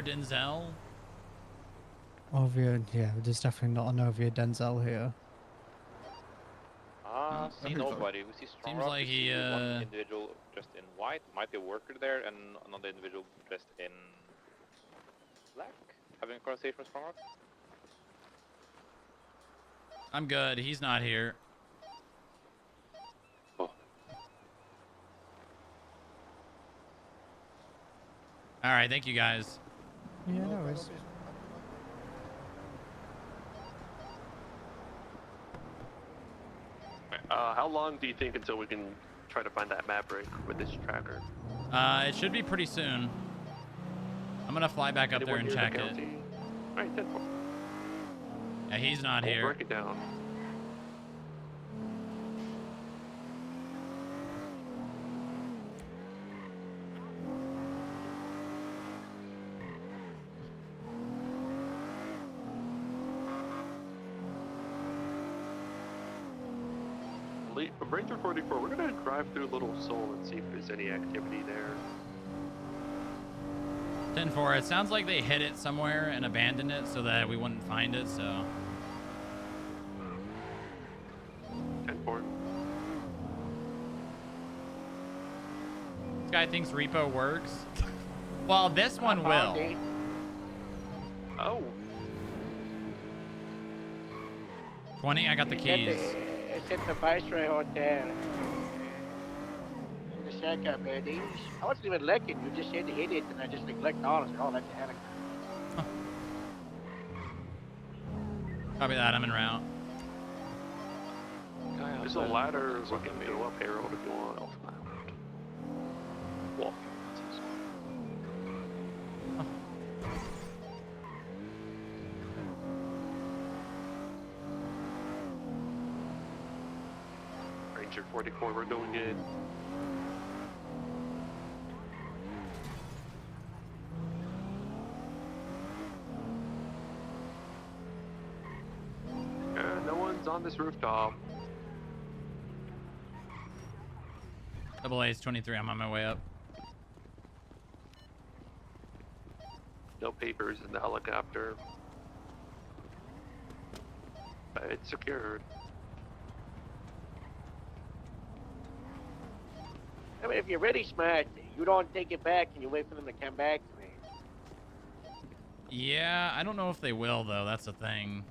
Speaker 1: Denzel.
Speaker 24: Javier, yeah, there's definitely not an Javier Denzel here.
Speaker 23: See nobody. We see Strong
Speaker 1: Seems
Speaker 23: Rock.
Speaker 1: like
Speaker 23: We
Speaker 1: he,
Speaker 23: see one individual dressed in white, might be a worker there, and another individual dressed in black. Having a conversation with Strong Rock.
Speaker 1: I'm good. He's not here.
Speaker 19: Oh.
Speaker 1: All right, thank you guys.
Speaker 24: Yeah, no worries.
Speaker 19: How long do you think until we can try to find that Maverick with this tracker.
Speaker 1: It should be pretty soon. I'm gonna fly back up there and check it.
Speaker 19: Alright, 10-4.
Speaker 1: Yeah, he's not
Speaker 19: We'll
Speaker 1: here.
Speaker 19: break it down. From Ranger 44, we're gonna drive through Little Seoul and see if there's any activity there.
Speaker 1: 10-4. It sounds like they hid it somewhere and abandoned it so that we wouldn't find it, so.
Speaker 19: 10-4.
Speaker 1: This guy thinks repo works. Well, this one will.
Speaker 19: Oh.
Speaker 1: 20, I got the keys.
Speaker 12: It's at the Viceroy Hotel. In the second, man. I wasn't even looking. You just said to hit it, and I just clicked on it. Oh, that's a helicopter.
Speaker 1: Copy that. I'm en route.
Speaker 19: There's a ladder we can go up, Harold, if you want. Well, Ranger 44, we're doing good. No one's on this rooftop.
Speaker 1: Double A's 23. I'm on my way up.
Speaker 19: No papers in the helicopter. It's secured.
Speaker 12: I mean, if you're really smart, you don't take it back and you wait for them to come back to me.
Speaker 1: Yeah, I don't know if they will, though. That's the thing.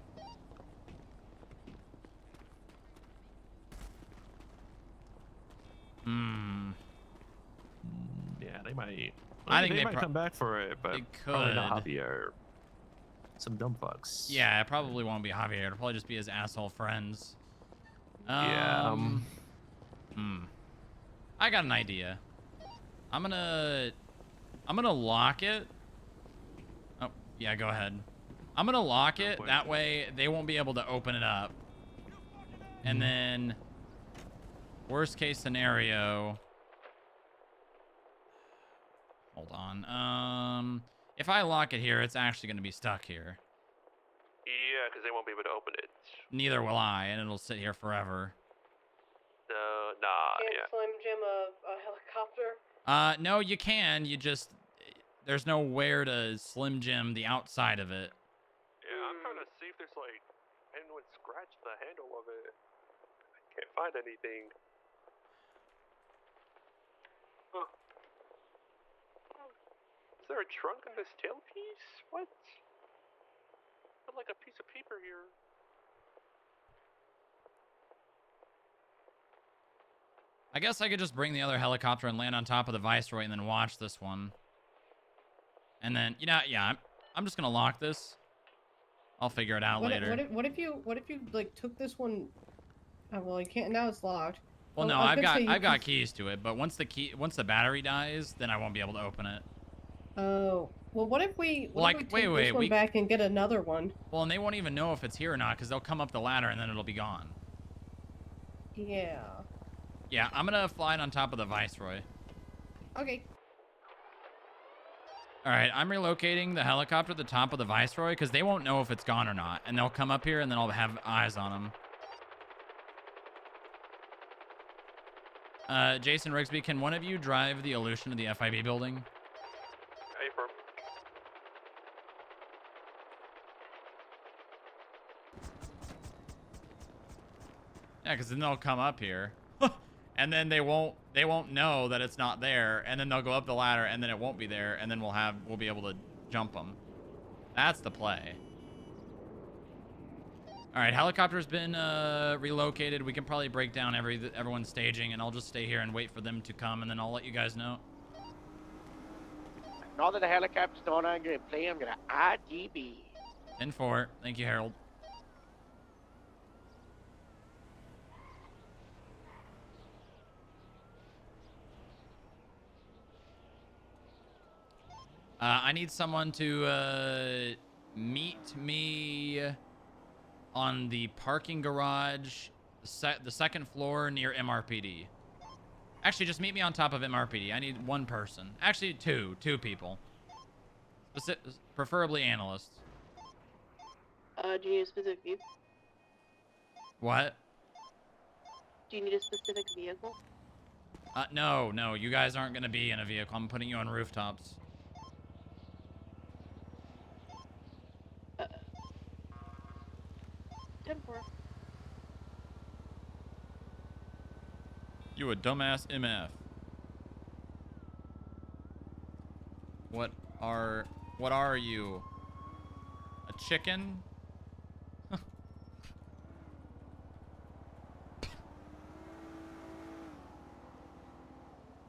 Speaker 3: Yeah, they might.
Speaker 1: I think
Speaker 3: they might come back for it, but
Speaker 1: they
Speaker 3: probably not
Speaker 1: could.
Speaker 3: Javier. Some dumb fucks.
Speaker 1: Yeah, it probably won't be Javier. It'll probably just be his asshole friends.
Speaker 3: Yeah.
Speaker 1: I got an idea. I'm gonna lock it. Oh, yeah, go ahead. I'm gonna lock it. That way they won't be able to open it up. And then, worst case scenario. Hold on. If I lock it here, it's actually gonna be stuck here.
Speaker 19: Yeah, because they won't be able to open it.
Speaker 1: Neither will I, and it'll sit here forever.
Speaker 19: Nah,
Speaker 7: Can't
Speaker 19: yeah.
Speaker 7: Slim Jim a helicopter?
Speaker 1: No, you can. You just there's nowhere to Slim Jim the outside of it.
Speaker 19: Yeah, I'm trying to see if there's like anyone scratched the handle of it. I can't find anything. Huh. Is there a trunk in this tailpiece? What? Got like a piece of paper here.
Speaker 1: I guess I could just bring the other helicopter and land on top of the Viceroy and then watch this one. And then, yeah, I'm just gonna lock this. I'll figure it out later.
Speaker 7: What if you like took this one? Oh, well, you can't. Now it's locked.
Speaker 1: Well, no,
Speaker 7: I was gonna say
Speaker 1: I've got keys to it, but once the battery dies, then I won't be able to open it.
Speaker 7: Oh, well, what if we
Speaker 1: Like,
Speaker 7: take this one back and get another one?
Speaker 1: Well, and they won't even know if it's here or not because they'll come up the ladder and then it'll be gone.
Speaker 7: Yeah.
Speaker 1: Yeah, I'm gonna fly it on top of the Viceroy.
Speaker 7: Okay.
Speaker 1: All right, I'm relocating the helicopter to the top of the Viceroy because they won't know if it's gone or not, and they'll come up here and then I'll have eyes on them. Jason Rigsby, can one of you drive the Illusion to the FIB building?
Speaker 19: Hey, firm.
Speaker 1: Yeah, because then they'll come up here, and then they won't know that it's not there, and then they'll go up the ladder, and then it won't be there, and then we'll be able to jump them. That's the play. All right, helicopter's been relocated. We can probably break down everyone's staging, and I'll just stay here and wait for them to come, and then I'll let you guys know.
Speaker 12: Now that the helicopter's not on good play, I'm gonna RTB.
Speaker 1: 10-4. Thank you, Harold. I need someone to meet me on the parking garage, the second floor near MRPD. Actually, just meet me on top of MRPD. I need one person. Actually, two people. Preferably analysts.
Speaker 18: Do you need a specific view?
Speaker 1: What?
Speaker 18: Do you need a specific vehicle?
Speaker 1: No. You guys aren't going to be in a vehicle. I'm putting you on rooftops.
Speaker 18: 10-4.
Speaker 1: You a dumbass MF. What are you? A chicken?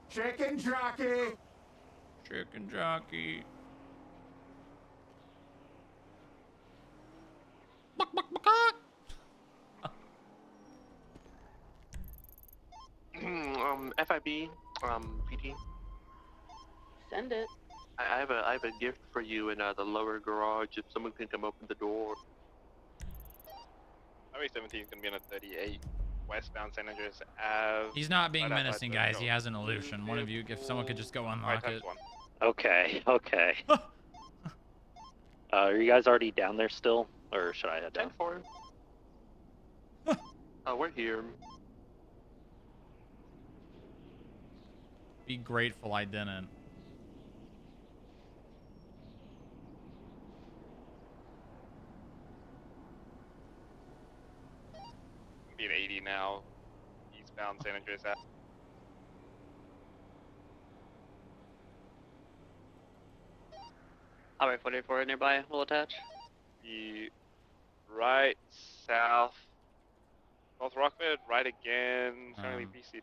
Speaker 8: Chicken jockey!
Speaker 1: Chicken jockey.
Speaker 19: FIB, PD.
Speaker 18: Send it.
Speaker 19: I have a gift for you in the lower garage. If someone can come open the door.
Speaker 23: Highway 17 is gonna be on a 38 westbound San Andreas Ave.
Speaker 1: He's not being
Speaker 23: right outside
Speaker 1: menacing,
Speaker 23: the
Speaker 1: guys.
Speaker 23: show.
Speaker 1: He has an illusion. One of you, if someone could just go unlock it.
Speaker 20: Okay. Are you guys already down there still, or should I head down?
Speaker 19: 10-4. We're here.
Speaker 1: Be grateful I didn't.
Speaker 23: Be an 80 now. Eastbound San Andreas Ave.
Speaker 16: Highway 44 nearby will attach.
Speaker 23: Be right south. North Rockford, right again. Currently BCP.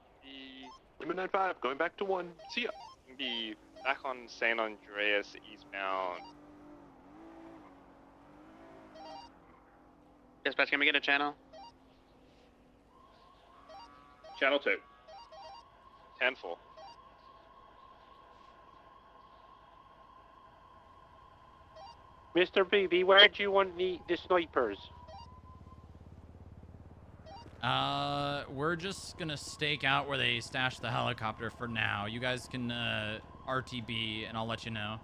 Speaker 19: Limit 95, going back to 1. See ya.
Speaker 23: Be back on San Andreas eastbound.
Speaker 16: Dispatch, can we get a channel?
Speaker 23: Channel 2. 10-4.
Speaker 4: Mr. BB, where do you want the snipers?
Speaker 1: We're just gonna stake out where they stashed the helicopter for now. You guys can RTB, and I'll let you know.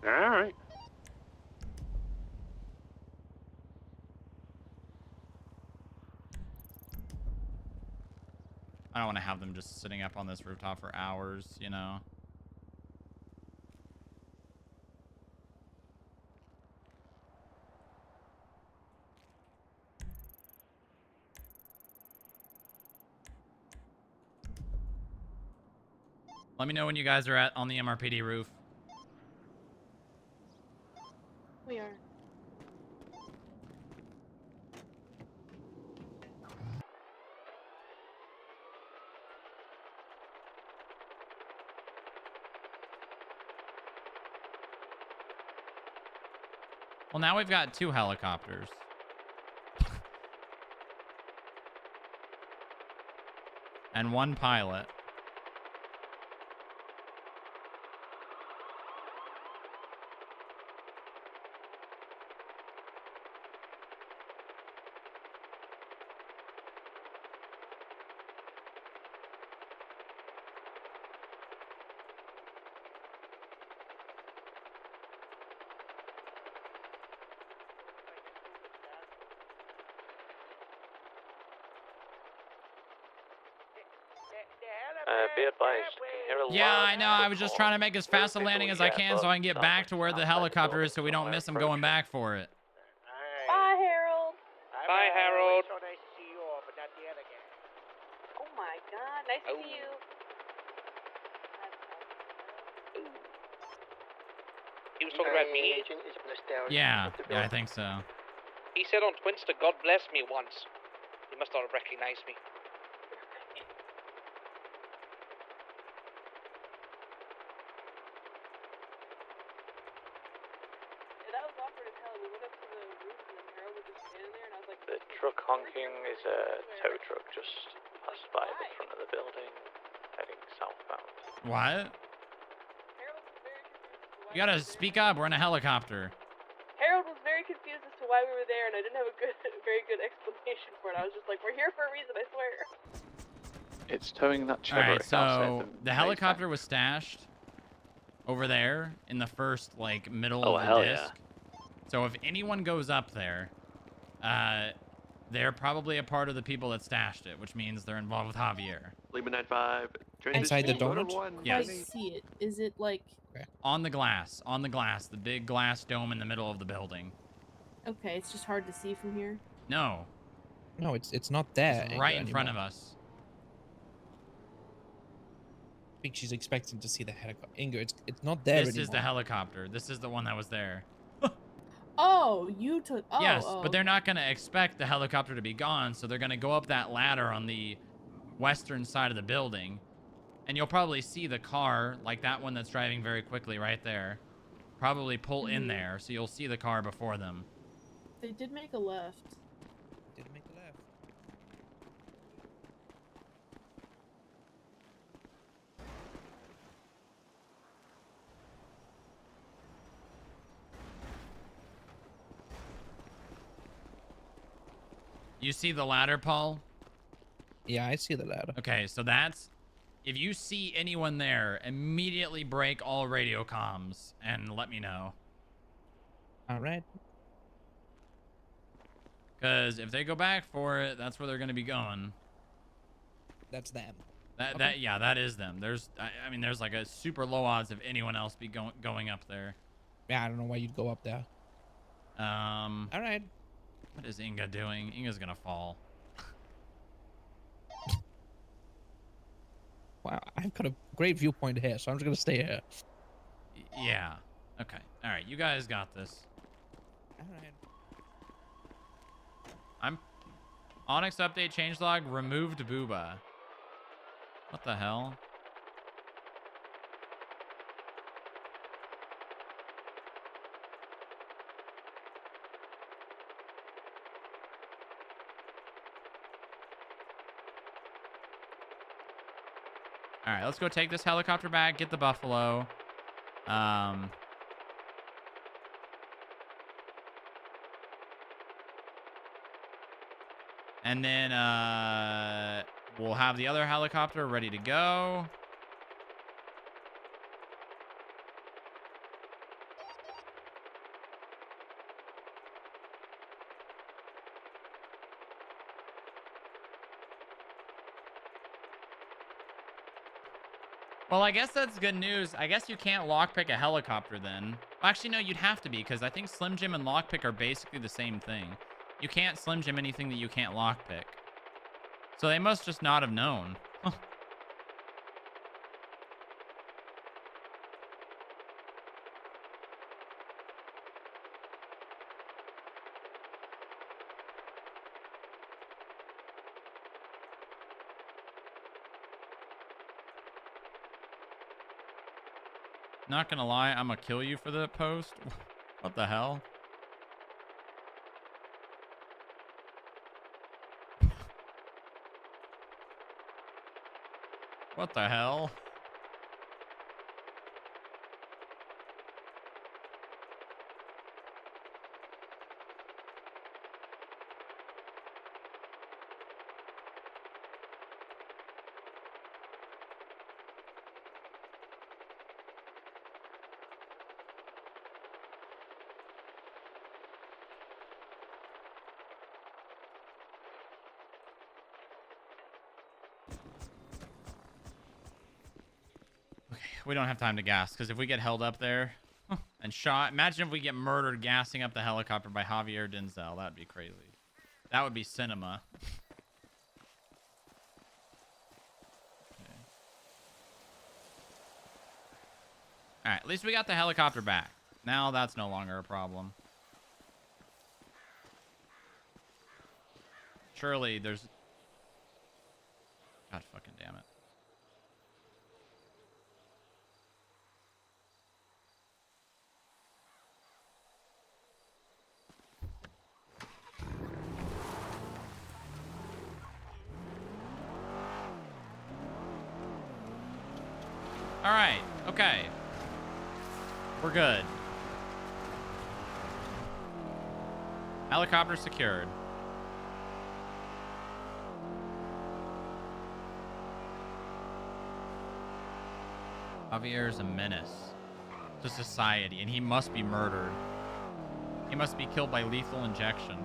Speaker 4: All right.
Speaker 1: I don't want to have them just sitting up on this rooftop for hours, you know. Let me know when you guys are on the MRPD roof.
Speaker 18: We are.
Speaker 1: Well, now we've got 2 helicopters. And 1 pilot.
Speaker 11: Be advised, can hear a
Speaker 1: Yeah,
Speaker 11: loud
Speaker 1: I know. I was just
Speaker 11: footfall.
Speaker 1: trying to make as fast a landing as I can so I can get back to where the helicopter is so we don't miss him going back for it.
Speaker 18: Bye, Harold.
Speaker 12: Bye, Harold. So nice to see you all, but not the other guy.
Speaker 18: Oh my God, nice to see you.
Speaker 12: He was talking about me.
Speaker 1: Yeah, I think so.
Speaker 12: He said on Twinster, "God bless me" once. He must not have recognized me.
Speaker 18: That was awkward as hell. We went up to the roof and then Harold was just standing there and I was like,
Speaker 11: The truck honking is a tow truck just passed by the front of the building, heading southbound.
Speaker 1: What? You gotta speak up. We're in a helicopter.
Speaker 18: Harold was very confused as to why we were there, and I didn't have a very good explanation for it. I was just like, we're here for a reason, I swear.
Speaker 11: It's towing that
Speaker 1: All
Speaker 11: cherry
Speaker 1: right,
Speaker 11: house there.
Speaker 1: so the helicopter was stashed over there in the first, like, middle
Speaker 20: Oh,
Speaker 1: of the
Speaker 20: hell
Speaker 1: disc. So if anyone goes up there, they're probably a part of the people that stashed it, which means they're involved with Javier.
Speaker 19: Lima 95.
Speaker 14: Inside the
Speaker 19: Transition,
Speaker 14: donut?
Speaker 19: one.
Speaker 1: Yes.
Speaker 14: Quite see it. Is it like?
Speaker 1: On the glass, the big glass dome in the middle of the building.
Speaker 14: Okay, it's just hard to see from here.
Speaker 1: No.
Speaker 8: No, it's not there.
Speaker 1: It's right in front of us.
Speaker 8: I think she's expecting to see the helicopter. Ingo, it's not there
Speaker 1: This
Speaker 8: anymore.
Speaker 1: is the helicopter. This is the one that was there.
Speaker 14: Oh, you took. Oh,
Speaker 1: Yes,
Speaker 14: oh,
Speaker 1: but they're not going to expect the helicopter to be gone, so they're going to go up that ladder on the western side of the building, and you'll probably see the car, like that one that's driving very quickly right there, probably pull in there, so you'll see the car before them.
Speaker 14: They did make a left.
Speaker 8: Did make a left.
Speaker 1: You see the ladder, Paul?
Speaker 8: Yeah, I see the ladder.
Speaker 1: Okay, so that's... If you see anyone there, immediately break all radio comms and let me know.
Speaker 8: All right.
Speaker 1: Because if they go back for it, that's where they're going to be going.
Speaker 8: That's them.
Speaker 1: Yeah, that is them. There's, I mean, there's like a super low odds of anyone else be going up there.
Speaker 8: Yeah, I don't know why you'd go up there.
Speaker 1: All
Speaker 8: right.
Speaker 1: What is Inga doing? Inga's gonna fall.
Speaker 8: Wow, I've got a great viewpoint here, so I'm just gonna stay here.
Speaker 1: Yeah. Okay. All right. You guys got this.
Speaker 8: All right.
Speaker 1: I'm Onyx update changelog removed Booba. What the hell? All right, let's go take this helicopter back, get the buffalo. And then we'll have the other helicopter ready to go. Well, I guess that's good news. I guess you can't lockpick a helicopter then. Well, actually, no, you'd have to be, because I think Slim Jim and lockpick are basically the same thing. You can't Slim Jim anything that you can't lockpick. So they must just not have known. Not gonna lie, I'm gonna kill you for the post. What the hell? What the hell? We don't have time to gas, because if we get held up there and shot, imagine if we get murdered gassing up the helicopter by Javier Denzel. That'd be crazy. That would be cinema. Okay. All right, at least we got the helicopter back. Now that's no longer a problem. Surely there's... God fucking damn it. All right, okay. We're good. Helicopter secured. Javier is a menace to society, and he must be murdered. He must be killed by lethal injection.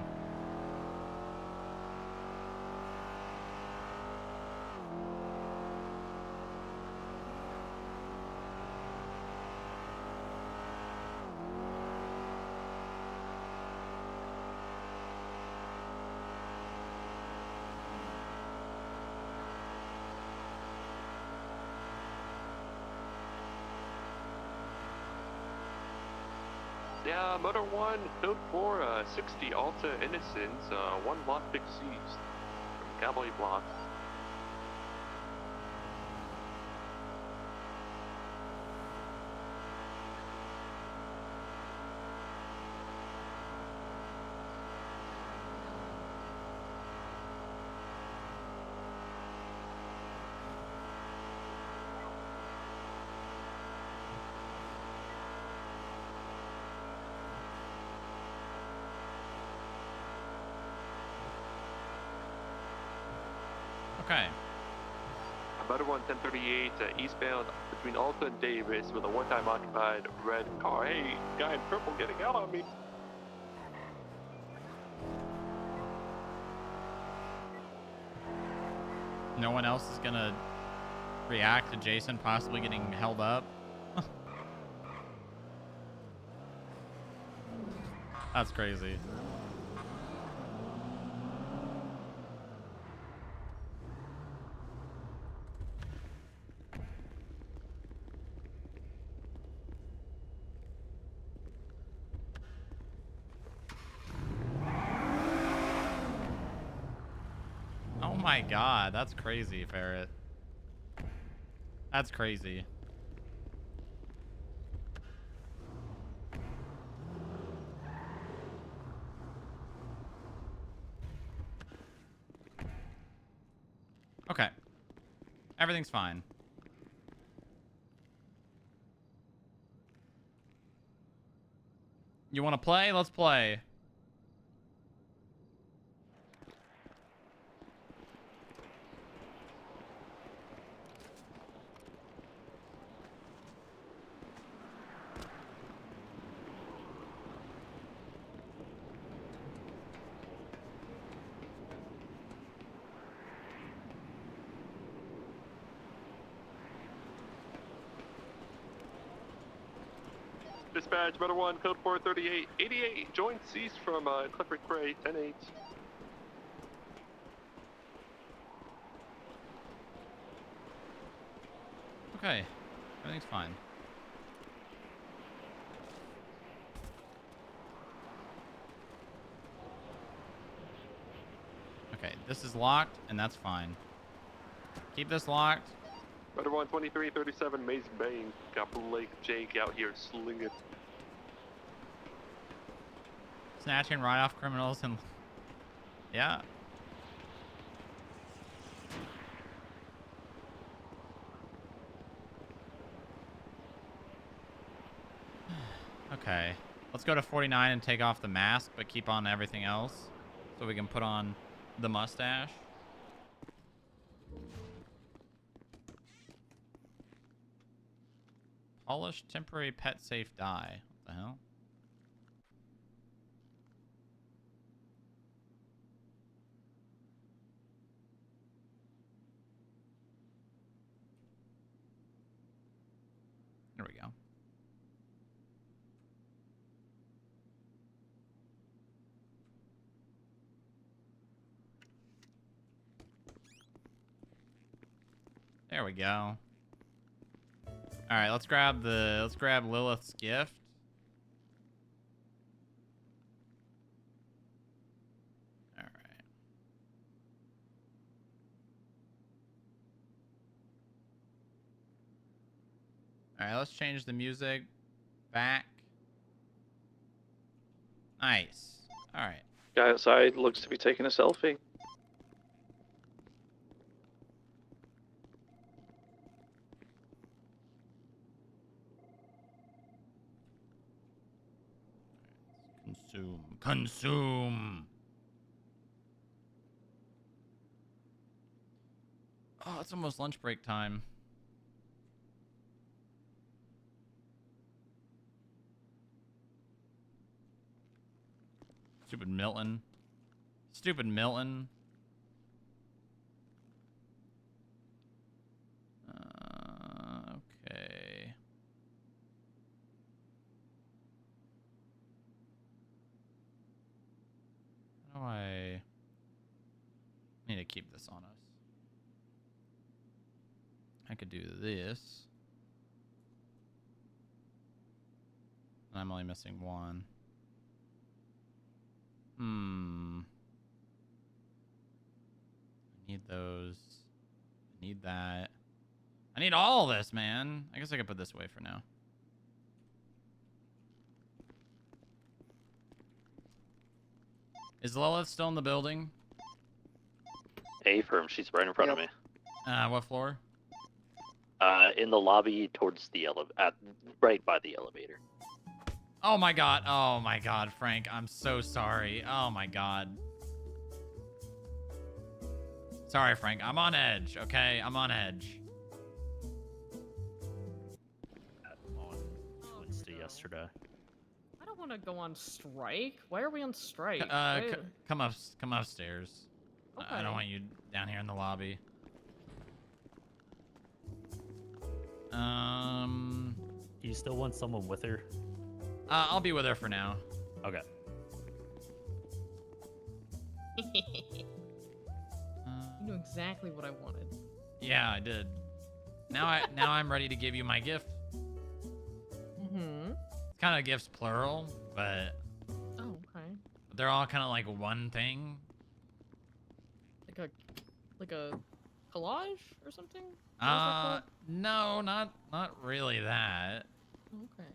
Speaker 19: Yeah, Motor 1, code 4, 60 Alta Innocence, one lockpick seized from Cowboy Block.
Speaker 1: Okay.
Speaker 19: Motor 1, 1038, eastbound between Alta and Davis with a one-time occupied red car. Hey, guy in purple getting out on me.
Speaker 1: No one else is gonna react to Jason possibly getting held up. That's crazy. Oh my god, that's crazy, Ferret. That's crazy. Okay. Everything's fine. You want to play? Let's play.
Speaker 19: Dispatch, Motor 1, code 438, 88, joint ceased from Clifford Gray, 10-8.
Speaker 1: Okay. Everything's fine. Okay, this is locked, and that's fine. Keep this locked.
Speaker 19: Motor 1, 2337, Maze Bank, got Blake Jake out here slinging.
Speaker 1: Snatching right off criminals and... Yeah. Okay. Let's go to 49 and take off the mask, but keep on everything else. So we can put on the mustache. Polished temporary pet safe die. What the hell? There we go. There we go. All right, let's grab Lilith's gift. All right. All right, let's change the music back. Nice. All right.
Speaker 5: Guy outside looks to be taking a selfie.
Speaker 1: Consume. Oh, it's almost lunch break time. Stupid Milton. Stupid Milton. Okay. How do I need to keep this on us? I could do this. I'm only missing one. I need those. I need that. I need all this, man. I guess I could put this away for now. Is Lilith still in the building?
Speaker 20: Affirm. She's right in front of me.
Speaker 1: What floor?
Speaker 20: In the lobby towards the right by the elevator.
Speaker 1: Oh my god. Oh my god, Frank. I'm so sorry. Oh my god. Sorry, Frank. I'm on edge, okay? I'm on edge.
Speaker 20: On Wednesday yesterday.
Speaker 9: I don't want to go on strike. Why are we on strike?
Speaker 1: Come upstairs. I don't want you down here in the lobby.
Speaker 3: Do you still want someone with her?
Speaker 1: I'll be with her for now.
Speaker 3: Okay.
Speaker 9: You knew exactly what I wanted.
Speaker 1: Yeah, I did. Now I'm ready to give you my gift.
Speaker 9: Mm-hmm.
Speaker 1: It's kind of gifts plural, but
Speaker 9: Oh, okay.
Speaker 1: they're all kind of like one thing.
Speaker 9: Like a collage or something? What is that called?
Speaker 1: No, not really that.
Speaker 9: Okay.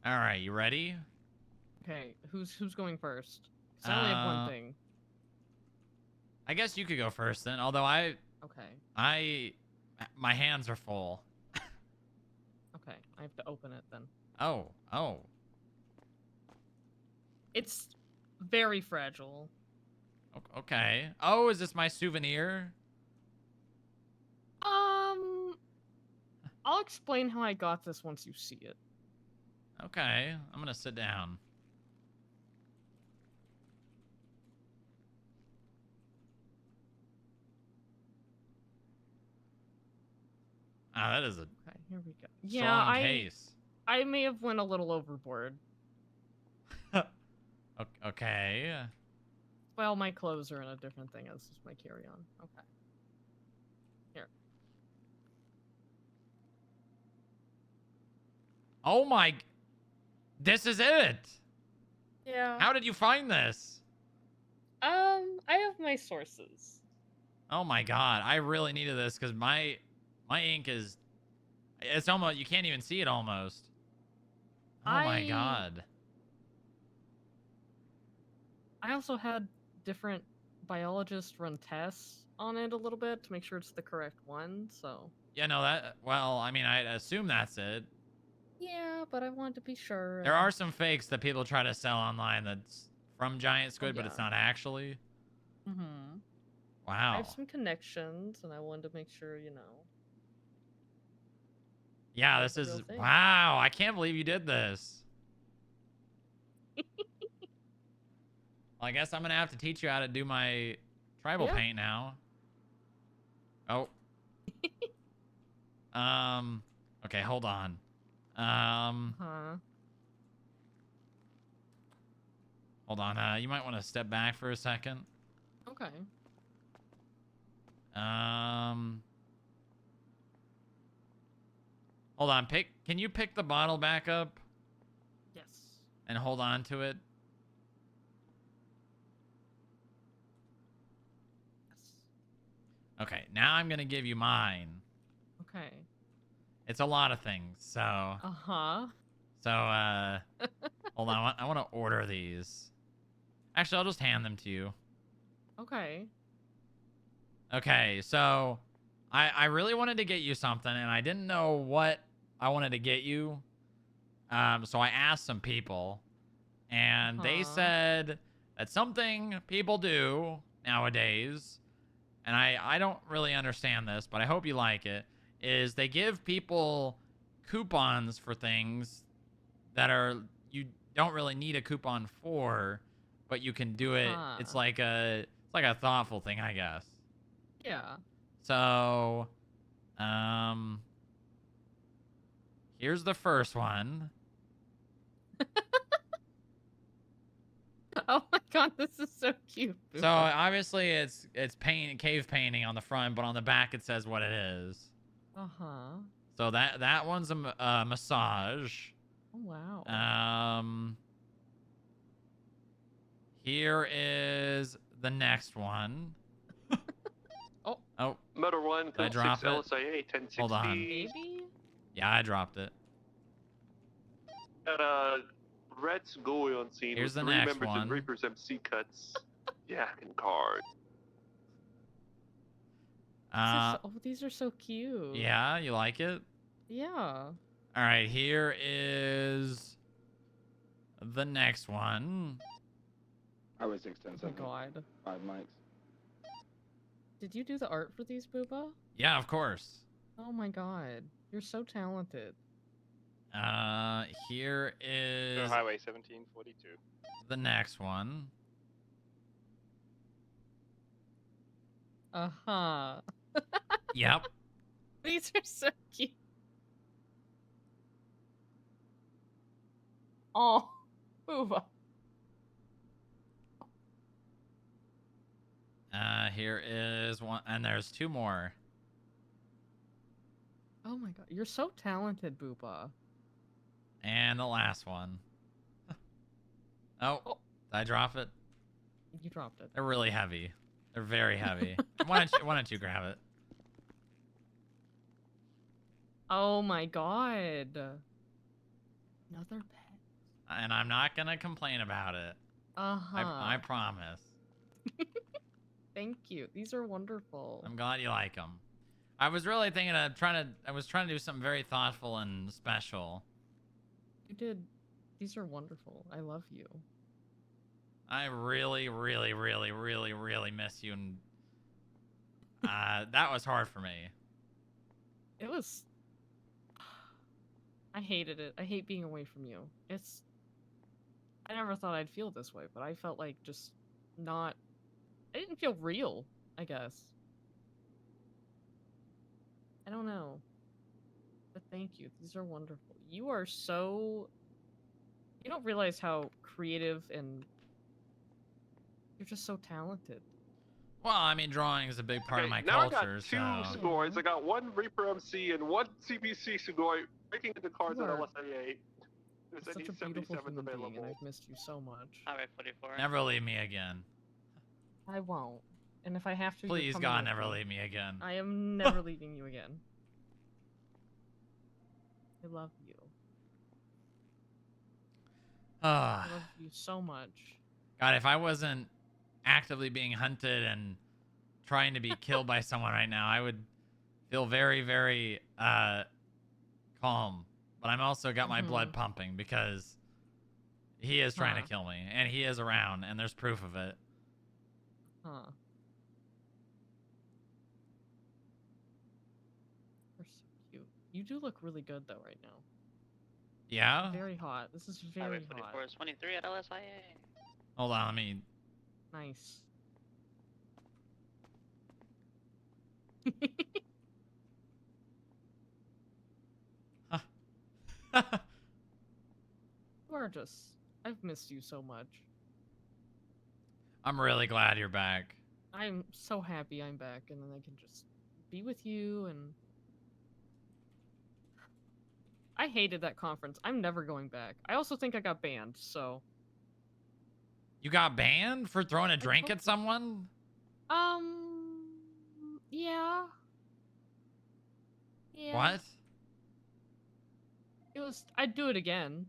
Speaker 1: All right, you ready?
Speaker 9: Okay, who's going first? 'Cause I only have one thing.
Speaker 1: I guess you could go first then. Although
Speaker 9: Okay.
Speaker 1: my hands are full.
Speaker 9: Okay, I have to open it then.
Speaker 1: Oh.
Speaker 9: It's very fragile.
Speaker 1: Okay. Oh, is this my souvenir?
Speaker 9: I'll explain how I got this once you see it.
Speaker 1: Okay, I'm gonna sit down. That is a
Speaker 9: Okay, here we go.
Speaker 1: strong case.
Speaker 9: I may have went a little overboard.
Speaker 1: Okay.
Speaker 9: Well, my clothes are in a different thing. This is my carry-on. Okay. Here.
Speaker 1: Oh my... This is it!
Speaker 9: Yeah.
Speaker 1: How did you find this?
Speaker 9: I have my sources.
Speaker 1: Oh my god, I really needed this because my ink is... It's almost... You can't even see it almost. Oh my god.
Speaker 9: I also had different biologists run tests on it a little bit to make sure it's the correct one, so...
Speaker 1: Yeah, no, that... Well, I mean, I assume that's it.
Speaker 9: Yeah, but I wanted to be sure.
Speaker 1: There are some fakes that people try to sell online that's from Giant Squid, but it's not actually.
Speaker 9: Mm-hmm.
Speaker 1: Wow.
Speaker 9: I have some connections, and I wanted to make sure, you know.
Speaker 1: Yeah, this is... Wow, I can't believe you did this. Well, I guess I'm going to have to teach you how to do my tribal paint now. Oh. Okay, hold on. Hold on. You might want to step back for a second.
Speaker 9: Okay.
Speaker 1: Hold on. Can you pick the bottle back up?
Speaker 9: Yes.
Speaker 1: And hold on to it?
Speaker 9: Yes.
Speaker 1: Okay, now I'm going to give you mine.
Speaker 9: Okay.
Speaker 1: It's a lot of things, so... So, hold on. I want to order these. Actually, I'll just hand them to you.
Speaker 9: Okay.
Speaker 1: Okay, so I really wanted to get you something, and I didn't know what I wanted to get you. So I asked some people, and they said that something people do nowadays, and I don't really understand this, but I hope you like it, is they give people coupons for things that are you don't really need a coupon for, but you can do it. It's like a thoughtful thing, I guess.
Speaker 9: Yeah.
Speaker 1: So, here's the first one.
Speaker 9: Oh my god, this is so cute.
Speaker 1: So obviously it's cave painting on the front, but on the back it says what it is.
Speaker 9: Uh-huh.
Speaker 1: So that one's a massage.
Speaker 9: Oh wow.
Speaker 1: Here is the next one. Oh.
Speaker 19: Metal One,
Speaker 1: Did I
Speaker 19: Code
Speaker 1: drop
Speaker 19: 6
Speaker 1: it?
Speaker 19: LSIA 1060.
Speaker 1: Hold on.
Speaker 9: Maybe?
Speaker 1: Yeah, I dropped it.
Speaker 19: Got Red Sugoi on scene
Speaker 1: Here's
Speaker 19: with
Speaker 1: the
Speaker 19: 3
Speaker 1: next
Speaker 19: members
Speaker 1: one.
Speaker 19: in Reaper's MC cuts. Yakking card.
Speaker 9: These are so cute.
Speaker 1: Yeah, you like it?
Speaker 9: Yeah.
Speaker 1: All right, here is the next one.
Speaker 10: I was extensive.
Speaker 9: Oh my god.
Speaker 10: 5 mics.
Speaker 9: Did you do the art for these, Booba?
Speaker 1: Yeah, of course.
Speaker 9: Oh my god. You're so talented.
Speaker 1: Here is
Speaker 6: Highway 1742.
Speaker 1: the next one.
Speaker 9: Uh-huh.
Speaker 1: Yep.
Speaker 9: These are so cute. Oh, Booba.
Speaker 1: Here is one, and there's 2 more.
Speaker 9: Oh my god, you're so talented, Booba.
Speaker 1: And the last one. Oh, did I drop it?
Speaker 9: You dropped it.
Speaker 1: They're really heavy. They're very heavy. why don't you grab it?
Speaker 9: Oh my god. Another pet.
Speaker 1: And I'm not gonna complain about it.
Speaker 9: Uh-huh.
Speaker 1: I promise.
Speaker 9: Thank you. These are wonderful.
Speaker 1: I'm glad you like them. I was really thinking of I was trying to do something very thoughtful and special.
Speaker 9: You did. These are wonderful. I love you.
Speaker 1: I really, really, really, really, really miss you, and that was hard for me.
Speaker 9: It was... I hated it. I hate being away from you. I never thought I'd feel this way, but I felt like just not... I didn't feel real, I guess. I don't know. But thank you. These are wonderful. You are so... You don't realize how creative and... You're just so talented.
Speaker 1: Well, I mean, drawing is a big part of my
Speaker 19: now
Speaker 1: culture,
Speaker 19: I got 2 Sugoi. I got 1 Reaper MC and 1 CBC Sugoi breaking into cards at LSIA. There's
Speaker 9: Such
Speaker 19: any
Speaker 9: a beautiful
Speaker 19: 77s
Speaker 9: human being, and
Speaker 19: available.
Speaker 9: I've missed you so much.
Speaker 16: Highway 44.
Speaker 1: Never leave me again.
Speaker 9: I won't. And if I have to, you're
Speaker 1: Please,
Speaker 9: coming
Speaker 1: God,
Speaker 9: with
Speaker 1: never
Speaker 9: me.
Speaker 1: leave me again.
Speaker 9: I am never leaving you again. I love you. I love you so much.
Speaker 1: God, if I wasn't actively being hunted and trying to be killed by someone right now, I would feel very, very calm. But I'm also got my blood pumping because he is trying to kill me, and he is around, and there's proof of it.
Speaker 9: Huh. You're so cute. You do look really good though right now.
Speaker 1: Yeah?
Speaker 9: Very hot. This is very
Speaker 16: Highway
Speaker 9: hot.
Speaker 16: 44 is 23 at LSIA.
Speaker 1: Hold on, let me...
Speaker 9: Nice. Gorgeous. I've missed you so much.
Speaker 1: I'm really glad you're back.
Speaker 9: I'm so happy I'm back, and then I can just be with you, and... I hated that conference. I'm never going back. I also think I got banned, so...
Speaker 1: You got banned for throwing a drink at someone?
Speaker 9: Yeah. Yeah.
Speaker 1: What?
Speaker 9: It was... I'd do it again.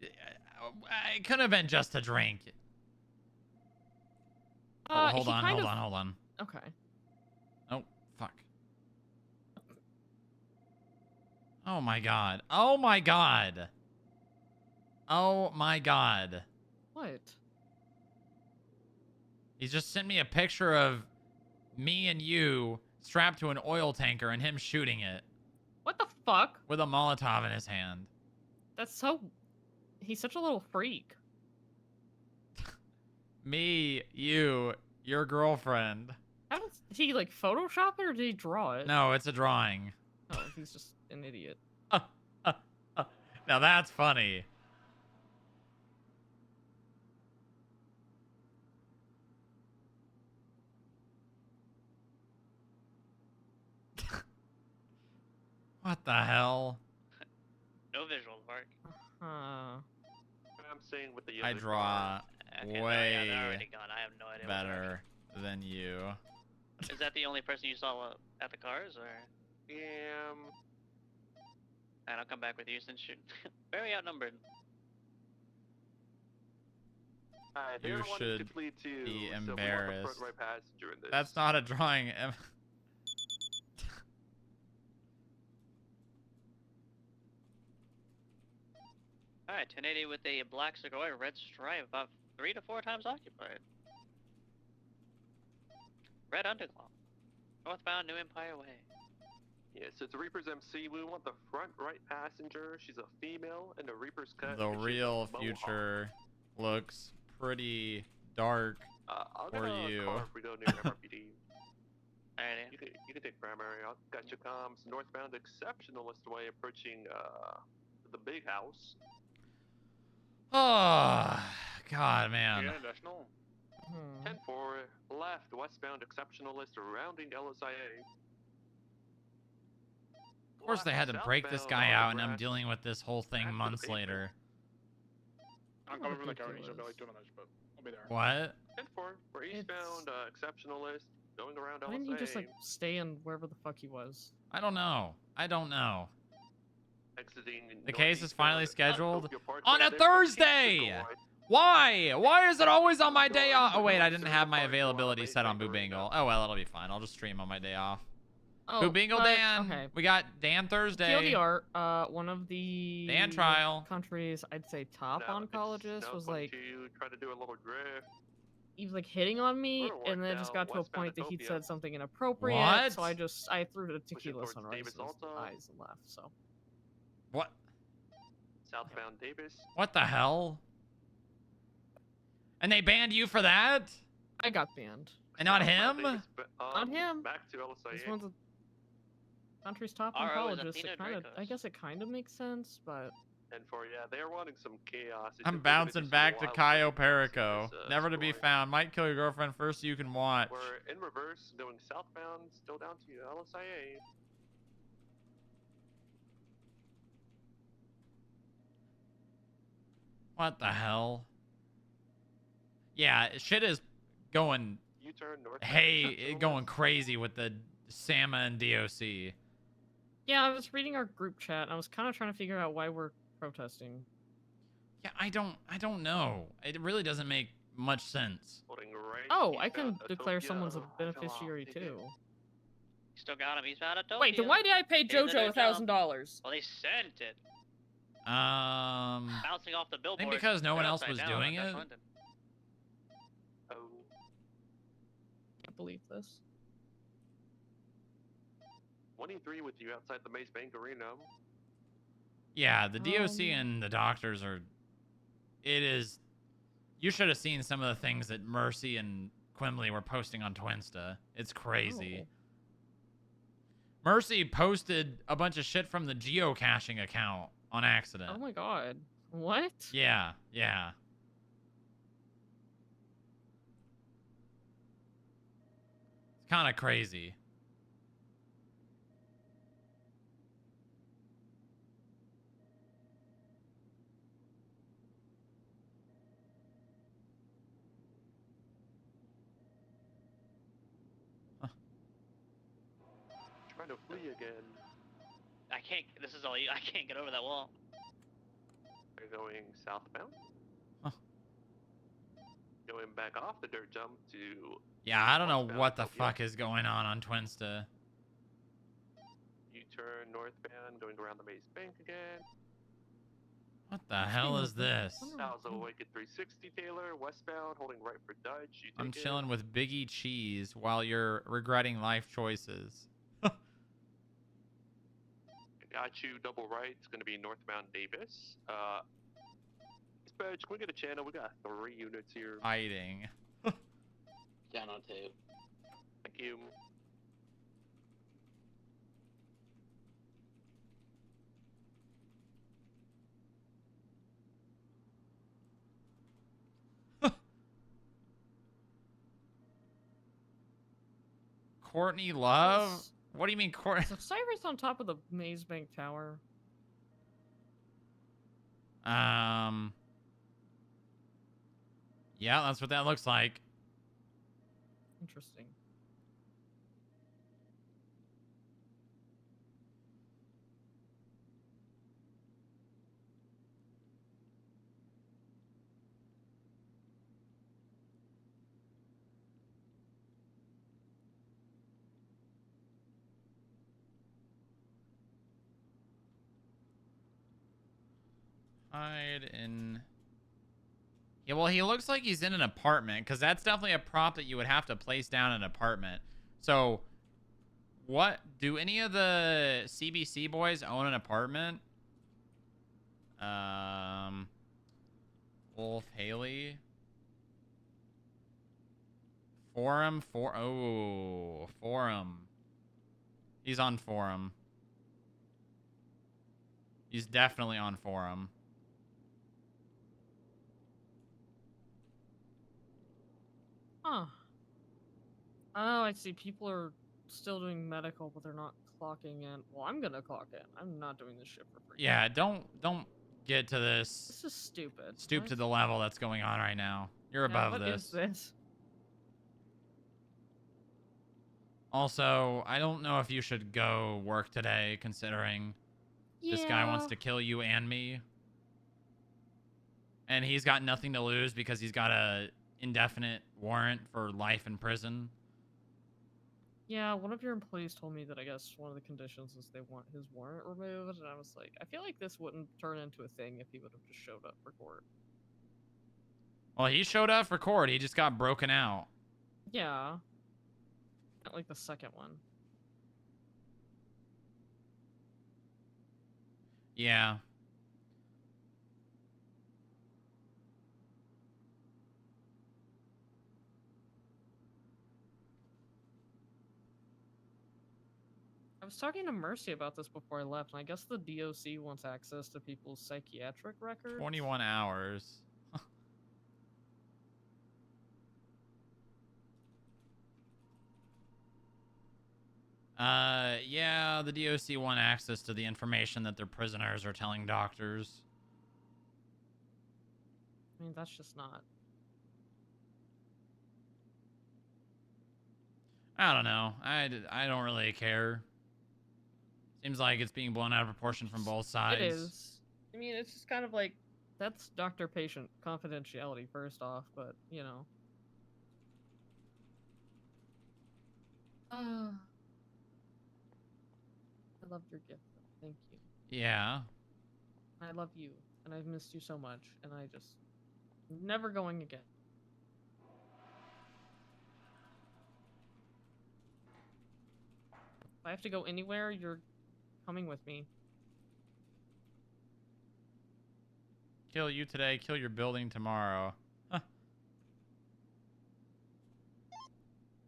Speaker 1: It could have been just a drink. Oh, hold
Speaker 9: he
Speaker 1: on,
Speaker 9: kind
Speaker 1: hold
Speaker 9: of-
Speaker 1: on, hold on.
Speaker 9: Okay.
Speaker 1: Oh, fuck. Oh my god. Oh my god. Oh my god.
Speaker 9: What?
Speaker 1: He just sent me a picture of me and you strapped to an oil tanker and him shooting it.
Speaker 9: What the fuck?
Speaker 1: With a Molotov in his hand.
Speaker 9: That's so... He's such a little freak.
Speaker 1: Me, you, your girlfriend.
Speaker 9: Did he, like, Photoshop it or did he draw it?
Speaker 1: No, it's a drawing.
Speaker 9: Oh, he's just an idiot.
Speaker 1: Now that's funny. What the hell?
Speaker 2: No visual mark.
Speaker 9: Huh.
Speaker 19: I'm saying with the
Speaker 1: I
Speaker 19: other
Speaker 1: draw
Speaker 2: Okay,
Speaker 1: way
Speaker 2: yeah, they're already gone. I have no idea. what they're
Speaker 1: better than you.
Speaker 2: Is that the only person you saw at the cars, or?
Speaker 19: Yeah.
Speaker 2: And I'll come back with you since you're very outnumbered.
Speaker 1: You should be embarrassed.
Speaker 19: Right passenger in this.
Speaker 1: That's not a drawing.
Speaker 2: Alright, 1080 with a black Sequoia, red stripe, about 3 to 4 times occupied. Red Underclaw. Northbound New Empire Way.
Speaker 19: Yeah, so it's a Reaper's MC. We want the front right passenger. She's a female, and the Reaper's cut.
Speaker 1: The
Speaker 19: and she's
Speaker 1: real
Speaker 19: a
Speaker 1: future looks pretty dark
Speaker 19: I'll
Speaker 1: for
Speaker 19: get a
Speaker 1: you.
Speaker 19: car if we go near MRPD.
Speaker 2: Alrighty.
Speaker 19: You can take primary. I've got your comms. Northbound Exceptionalist Way approaching the big house.
Speaker 1: Oh, God, man.
Speaker 19: National. 10-4 left, westbound Exceptionalist rounding LSIA.
Speaker 1: Of course, they had to break this guy out, and I'm dealing with this whole thing months later.
Speaker 10: I'm coming from the county, so I'll be like 2 minutes, but I'll be there.
Speaker 1: What?
Speaker 19: 10-4, we're eastbound Exceptionalist going around LSIA.
Speaker 9: Why didn't he just, like, stay in wherever the fuck he was?
Speaker 1: I don't know. I don't know.
Speaker 19: Exiting
Speaker 1: The case is finally scheduled
Speaker 19: Tokyo Park
Speaker 1: on
Speaker 19: right
Speaker 1: a
Speaker 19: there.
Speaker 1: Thursday! Why? Why is it always on my day off? Oh, wait, I didn't have my availability set on Boo Bingle. Oh, well, it'll be fine. I'll just stream on my day off.
Speaker 9: Oh,
Speaker 1: Boo Bingle
Speaker 9: but-
Speaker 1: Dan.
Speaker 9: okay.
Speaker 1: We got Dan Thursday.
Speaker 9: TLDR, one of the
Speaker 1: Dan trial.
Speaker 9: countries I'd say top oncologist was like
Speaker 19: try to do a little drift.
Speaker 9: he was like hitting on me, and then it just got to a
Speaker 19: westbound
Speaker 9: point that he'd
Speaker 19: Utopia.
Speaker 9: said something inappropriate.
Speaker 1: What?
Speaker 9: So I threw the tequila
Speaker 19: towards
Speaker 9: sunrise
Speaker 19: Davis Alta.
Speaker 9: eyes and left. So
Speaker 1: What?
Speaker 19: Southbound Davis.
Speaker 1: What the hell? And they banned you for that?
Speaker 9: I got banned.
Speaker 1: And not him?
Speaker 9: Not him.
Speaker 19: Back to
Speaker 9: He's
Speaker 19: LSIA.
Speaker 9: one of the country's top
Speaker 2: RO is
Speaker 9: oncologists.
Speaker 2: Athena
Speaker 9: It kind of,
Speaker 2: Dracos.
Speaker 9: I guess it kind of makes sense, but
Speaker 19: 10-4, yeah, they're wanting some chaos. It's
Speaker 1: I'm
Speaker 19: just
Speaker 1: bouncing
Speaker 19: some
Speaker 1: back to
Speaker 19: wild
Speaker 1: Cayo
Speaker 19: stuff
Speaker 1: Perico.
Speaker 19: in this,
Speaker 1: Never to be
Speaker 19: story.
Speaker 1: found. Might kill your girlfriend first so you can watch.
Speaker 19: We're in reverse, going southbound, still down to LSIA.
Speaker 1: What the hell? Yeah, shit is going
Speaker 19: U-turn north.
Speaker 1: going crazy with the SAMA and DOC.
Speaker 9: yeah, I was reading our group chat. And I was kind of trying to figure out why we're protesting.
Speaker 1: Yeah, I don't know. It really doesn't make much sense.
Speaker 19: Holding right
Speaker 9: Oh, I can
Speaker 19: eastbound
Speaker 9: declare
Speaker 19: Utopia.
Speaker 9: someone's a
Speaker 19: Oh, I fell off.
Speaker 9: beneficiary
Speaker 19: Take it.
Speaker 9: too.
Speaker 2: You still got him. He's out of Tokyo.
Speaker 9: Wait, then why did I pay
Speaker 2: He's in
Speaker 9: JoJo
Speaker 2: their job.
Speaker 9: $1,000?
Speaker 2: Well, they sent it.
Speaker 1: Bouncing
Speaker 2: off the
Speaker 1: I
Speaker 2: billboard.
Speaker 1: think because no one
Speaker 2: They're
Speaker 1: else
Speaker 2: upside
Speaker 1: was
Speaker 2: down
Speaker 1: doing
Speaker 2: on
Speaker 1: it.
Speaker 2: London.
Speaker 19: Oh.
Speaker 9: Can't believe this.
Speaker 19: 23 with you outside the Mace Bank Arena.
Speaker 1: Yeah, the DOC and the doctors are. It is. You should have seen some of the things that Mercy and Quimley were posting on Twinsta. It's crazy.
Speaker 9: Oh.
Speaker 1: Mercy posted a bunch of shit from the geocaching account on accident.
Speaker 9: Oh my god. What?
Speaker 1: Yeah, yeah. It's kind of crazy.
Speaker 19: Trying to flee again.
Speaker 2: I can't. This is all you. I can't get over that wall.
Speaker 19: They're going southbound.
Speaker 1: Huh.
Speaker 19: Going back off the dirt jump to.
Speaker 1: Yeah, I don't know
Speaker 19: westbound
Speaker 1: what the
Speaker 19: Tokyo.
Speaker 1: fuck is going on Twinsta.
Speaker 19: U-turn northbound, going around the Maze Bank again.
Speaker 1: What the hell is this?
Speaker 19: South awake at 360 Taylor, westbound, holding right for Dutch. You take
Speaker 1: I'm
Speaker 19: it.
Speaker 1: chilling with Biggie Cheese while you're regretting life choices.
Speaker 19: I got you, double right. It's going to be northbound Davis. Dispatch, can we get a channel? We got 3 units here.
Speaker 1: Fighting.
Speaker 16: Down on 2.
Speaker 19: Thank you.
Speaker 1: Courtney Love? What do you mean Courtney?
Speaker 9: So Cyrus on top of the Maze Bank Tower.
Speaker 1: Yeah, that's what that looks like.
Speaker 9: Interesting.
Speaker 1: Hide in... Yeah, well, he looks like he's in an apartment, because that's definitely a prop that you would have to place down in an apartment. So, what... Do any of the CBC boys own an apartment? Wolf Haley. Forum? Oh, Forum. He's on Forum. He's definitely on Forum.
Speaker 9: Huh. Oh, I see. People are still doing medical, but they're not clocking in. Well, I'm gonna clock in. I'm not doing this shit for free.
Speaker 1: Yeah, don't get to this.
Speaker 9: This is stupid.
Speaker 1: Stoop to the level that's going on right now. You're above
Speaker 9: What
Speaker 1: this.
Speaker 9: is this?
Speaker 1: Also, I don't know if you should go work today, considering this guy wants
Speaker 9: Yeah.
Speaker 1: to kill you and me. And he's got nothing to lose because he's got a indefinite warrant for life in prison.
Speaker 9: Yeah, one of your employees told me that I guess one of the conditions is they want his warrant removed, and I was like, I feel like this wouldn't turn into a thing if he would have just showed up for court.
Speaker 1: Well, he showed up for court. He just got broken out.
Speaker 9: Yeah. Not like the second one.
Speaker 1: Yeah.
Speaker 9: I was talking to Mercy about this before I left, and I guess the DOC wants access to people's psychiatric records.
Speaker 1: 21 hours. Yeah, the DOC want access to the information that their prisoners are telling doctors.
Speaker 9: I mean, that's just not...
Speaker 1: I don't know. I don't really care. Seems like it's being blown out of proportion from both sides.
Speaker 9: It is. I mean, it's just kind of like, that's doctor-patient confidentiality first off, but, you know. I loved your gift. Thank you.
Speaker 1: Yeah.
Speaker 9: I love you, and I've missed you so much, and I just... Never going again. If I have to go anywhere, you're coming with me.
Speaker 1: Kill you today, kill your building tomorrow. Huh.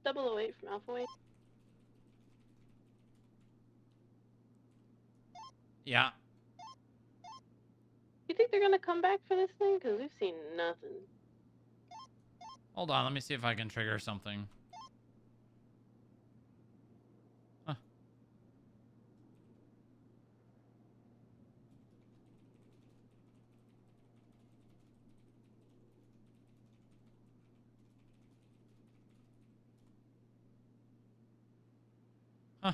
Speaker 18: 008 from Alpha Wave.
Speaker 1: Yeah.
Speaker 18: You think they're gonna come back for this thing? Because we've seen nothing.
Speaker 1: Hold on, let me see if I can trigger something. Huh. Huh.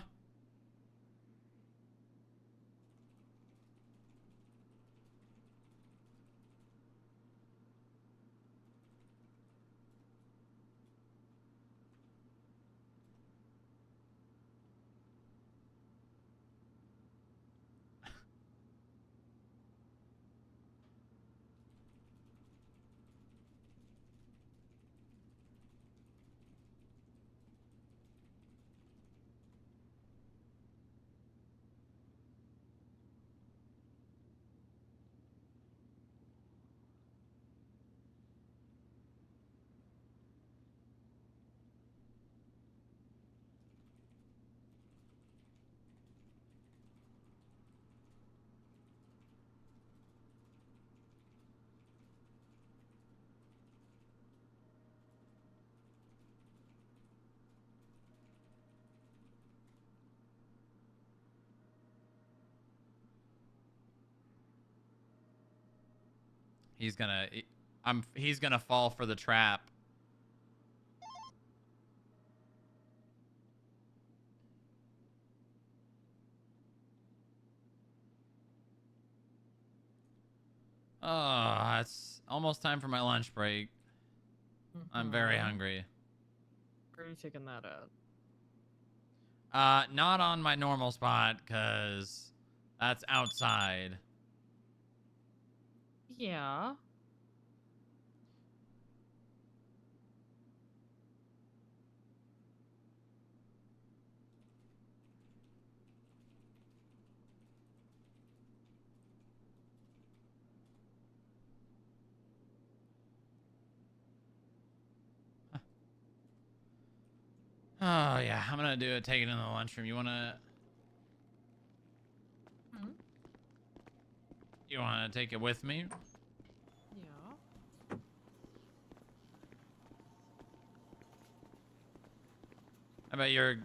Speaker 1: He's gonna fall for the trap. Oh, it's almost time for my lunch break. I'm very hungry.
Speaker 9: Where are you taking that at?
Speaker 1: Not on my normal spot, cause that's outside.
Speaker 9: Yeah.
Speaker 1: Oh yeah, I'm gonna do it. Take it in the lunchroom. You wanna? You wanna take it with me?
Speaker 9: Yeah.
Speaker 1: I bet you're.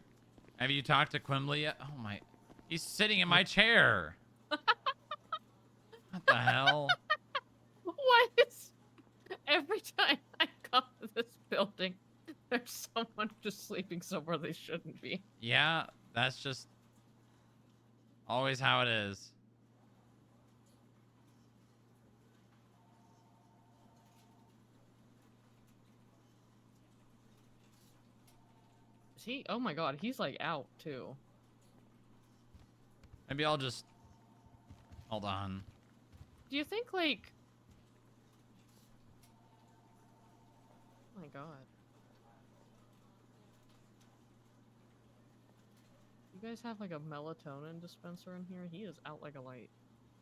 Speaker 1: Have you talked to Quimbley yet? Oh my, he's sitting in my chair. What the hell?
Speaker 9: Why is every time I come to this building, there's someone just sleeping somewhere they shouldn't be?
Speaker 1: Yeah, that's just always how it is.
Speaker 9: Is he? Oh my god, he's like out too.
Speaker 1: Maybe I'll just hold on.
Speaker 9: Do you think like? Oh my god. You guys have like a melatonin dispenser in here? He is out like a light.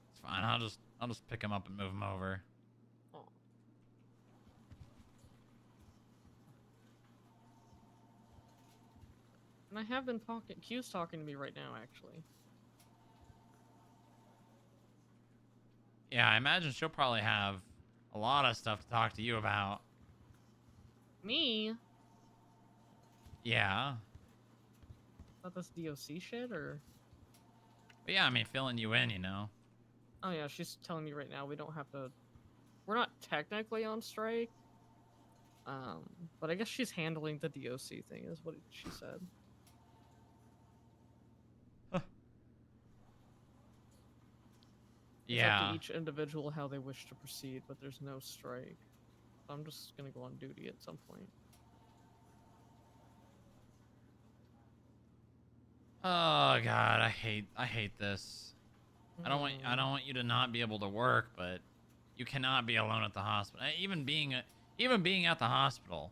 Speaker 1: It's fine. I'll just pick him up and move him over.
Speaker 9: Oh. And I have been talking. Q's talking to me right now, actually.
Speaker 1: Yeah, I imagine she'll probably have a lot of stuff to talk to you about.
Speaker 9: Me?
Speaker 1: Yeah.
Speaker 9: About this DOC shit, or?
Speaker 1: But yeah, I mean, filling you in, you know.
Speaker 9: Oh yeah, she's telling me right now we don't have to. We're not technically on strike. But I guess she's handling the DOC thing, is what she said. It's up
Speaker 1: Yeah.
Speaker 9: to each individual how they wish to proceed, but there's no strike. I'm just gonna go on duty at some point.
Speaker 1: Oh god, I hate this. I don't want you to not be able to work, but you cannot be alone at the hospital. Even being at the hospital.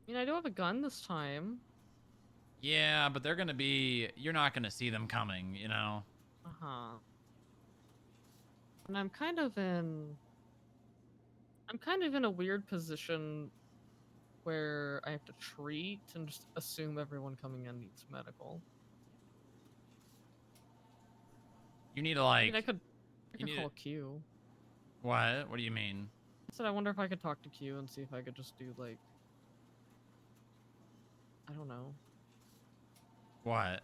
Speaker 9: I mean, I do have a gun this time.
Speaker 1: Yeah, but you're not gonna see them coming, you know.
Speaker 9: Uh-huh. And I'm kind of in a weird position where I have to treat and just assume everyone coming in needs medical.
Speaker 1: You need to like.
Speaker 9: I mean, I could
Speaker 1: need
Speaker 9: call Q.
Speaker 1: What? What do you mean?
Speaker 9: I said I wonder if I could talk to Q and see if I could just do like, I don't know.
Speaker 1: What?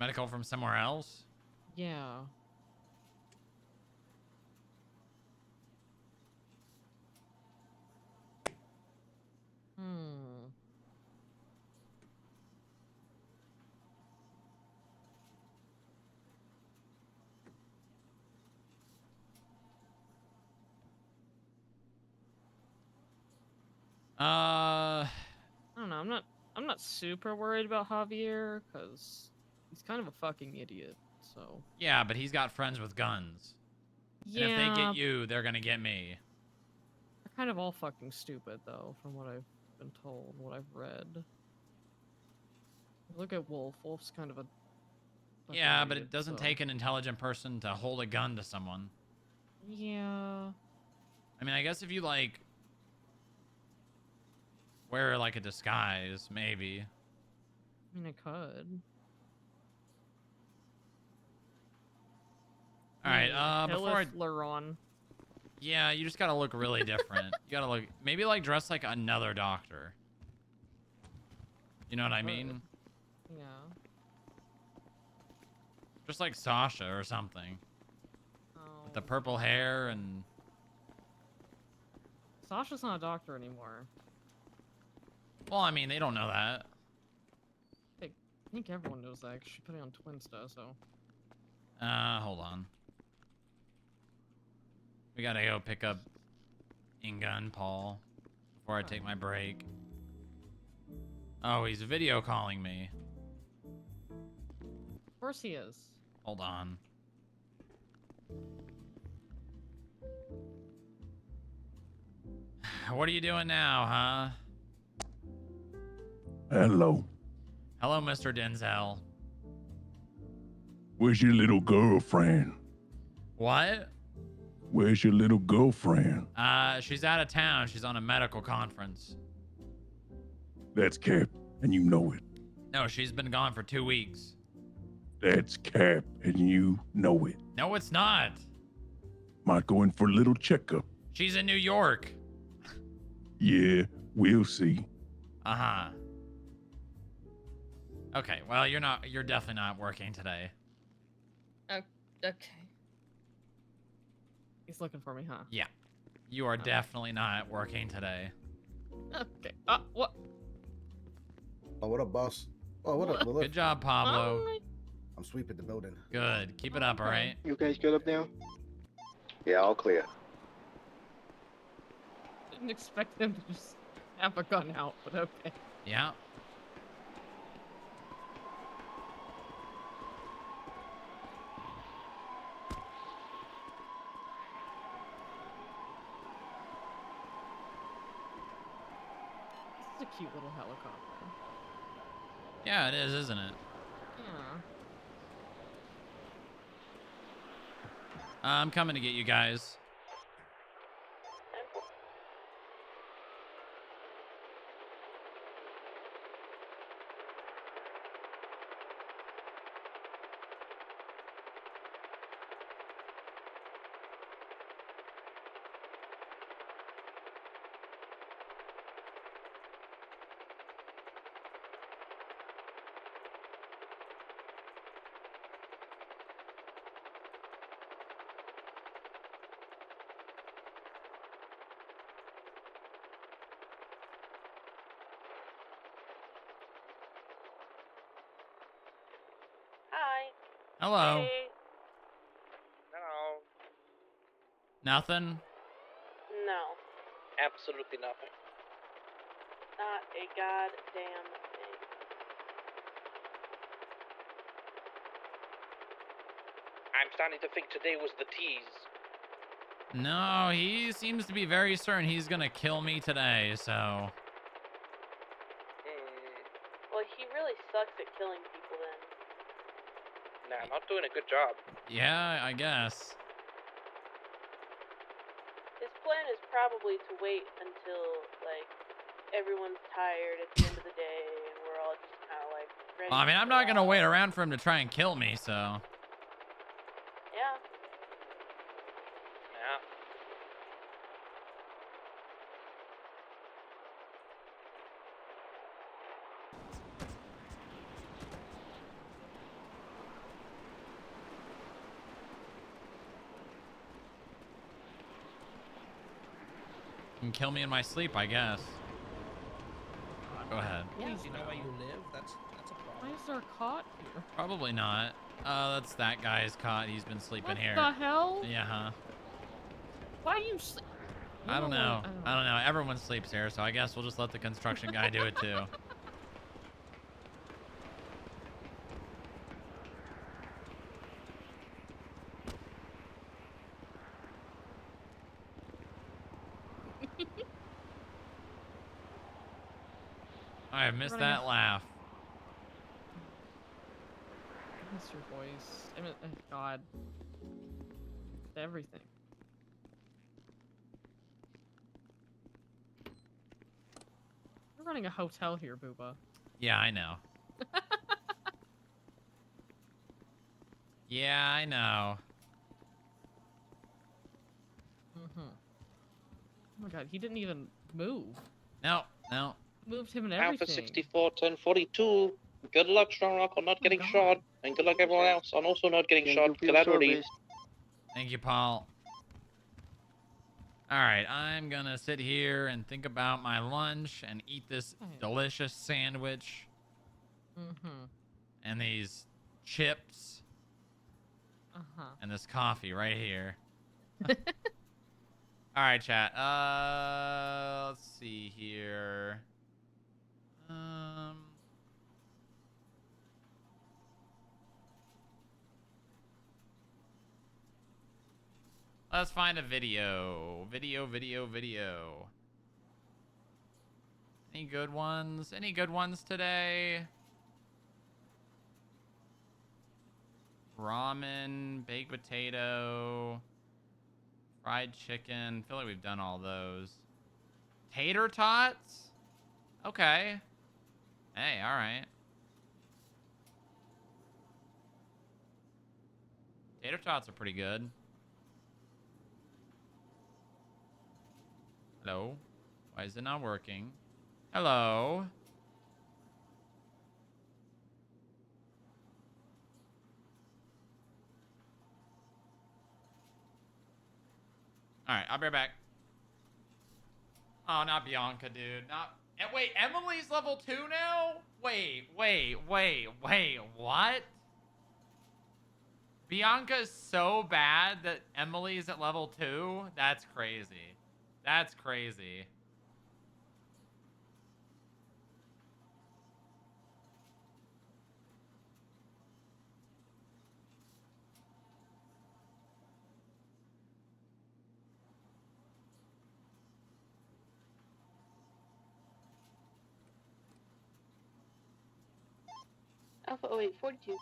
Speaker 1: Medical from somewhere else?
Speaker 9: Yeah. I don't know. I'm not super worried about Javier because he's kind of a fucking idiot. So.
Speaker 1: Yeah, but he's got friends with guns.
Speaker 9: Yeah.
Speaker 1: And if they get you, they're gonna get me.
Speaker 9: They're kind of all fucking stupid, though, from what I've been told, what I've read. Look at Wolf. Wolf's kind of a.
Speaker 1: Yeah, but it doesn't take an intelligent person to hold a gun to someone.
Speaker 9: Yeah.
Speaker 1: I mean, I guess if you like wear like a disguise, maybe.
Speaker 9: I mean, I could.
Speaker 1: All right, before I...
Speaker 9: Laron.
Speaker 1: Yeah, you just gotta look really different. You gotta look, maybe like dress like another doctor. You know what I mean?
Speaker 9: Yeah.
Speaker 1: Just like Sasha or something. the purple hair and...
Speaker 9: Sasha's not a doctor anymore.
Speaker 1: Well, I mean, they don't know that.
Speaker 9: I think everyone knows that 'cause she put it on Twinsta, so.
Speaker 1: Hold on. We gotta go pick up Inga and Paul before I take my break. Oh, he's video calling me.
Speaker 9: Of course he is.
Speaker 1: Hold on. What are you doing now, huh?
Speaker 13: Hello.
Speaker 1: Hello, Mr. Denzel.
Speaker 13: Where's your little girlfriend?
Speaker 1: What?
Speaker 13: Where's your little girlfriend?
Speaker 1: She's out of town. She's on a medical conference.
Speaker 13: That's Cap, and you know it.
Speaker 1: No, she's been gone for 2 weeks.
Speaker 13: That's Cap, and you know it.
Speaker 1: No, it's not.
Speaker 13: Might go in for a little checkup.
Speaker 1: She's in New York.
Speaker 13: Yeah, we'll see.
Speaker 1: Uh-huh. Okay, well, you're definitely not working today.
Speaker 9: Okay. He's looking for me, huh?
Speaker 1: Yeah. You are definitely not working today.
Speaker 9: Okay. What?
Speaker 15: Oh, what up, boss? Oh, what up, Lilith?
Speaker 1: Good job, Pablo.
Speaker 15: I'm sweeping the building.
Speaker 1: Good. Keep it up, all right?
Speaker 15: You guys good up there?
Speaker 13: Yeah, all clear.
Speaker 9: Didn't expect him to just have a gun out, but okay.
Speaker 1: Yeah.
Speaker 9: This is a cute little helicopter.
Speaker 1: Yeah, it is, isn't it?
Speaker 9: Yeah.
Speaker 1: I'm coming to get you guys.
Speaker 18: Hi.
Speaker 1: Hello.
Speaker 18: Hey.
Speaker 17: No,
Speaker 1: Nothing?
Speaker 18: No,
Speaker 17: absolutely nothing.
Speaker 18: not a goddamn thing.
Speaker 17: I'm starting to think today was the tease.
Speaker 1: No, he seems to be very certain he's gonna kill me today, so...
Speaker 18: Well, he really sucks at killing people then.
Speaker 17: Nah, not doing a good job.
Speaker 1: Yeah, I guess.
Speaker 18: His plan is probably to wait until, like, everyone's tired at the end of the day and we're all just kind of, like, ready.
Speaker 1: Well, I mean, I'm not gonna wait around for him to try and kill me, so...
Speaker 18: Yeah.
Speaker 17: Yeah.
Speaker 1: You can kill me in my sleep, I guess. Go ahead.
Speaker 9: Yeah.
Speaker 8: Do you know where you live? That's a problem.
Speaker 9: Why is there a cot here?
Speaker 1: Probably not. That's that guy's cot. He's been sleeping here.
Speaker 9: What the hell?
Speaker 1: Yeah, huh?
Speaker 9: Why do you sleep?
Speaker 1: I don't know. I don't know. Everyone sleeps here, so I guess we'll just let the construction guy do it too. I missed that laugh.
Speaker 9: I miss your voice. I mean, God. Everything. We're running a hotel here, Booba.
Speaker 1: Yeah, I know. Yeah, I know.
Speaker 9: Mm-hmm. Oh my God, he didn't even move.
Speaker 1: No, no.
Speaker 9: Moved him and everything.
Speaker 17: Alpha 64, 1042. Good luck, Strong Rock, on not getting shot. And good luck, everyone else, on also not getting shot. Get out of these.
Speaker 1: Thank you, Paul. All right, I'm gonna sit here and think about my lunch and eat this delicious sandwich and these chips and this coffee right here. All right, chat. Let's see here. Let's find a video. Video. Any good ones? Any good ones today? Ramen, baked potato, fried chicken. I feel like we've done all those. Tater tots? Okay. Hey, all right. Tater tots are pretty good. Hello? Why is it not working? Hello? Alright, I'll be right back. Oh, not Bianca, dude. Not. Wait, Emily's level 2 now? Wait, what? Bianca's so bad that Emily's at level 2? That's crazy. That's crazy.
Speaker 18: Alpha 0842.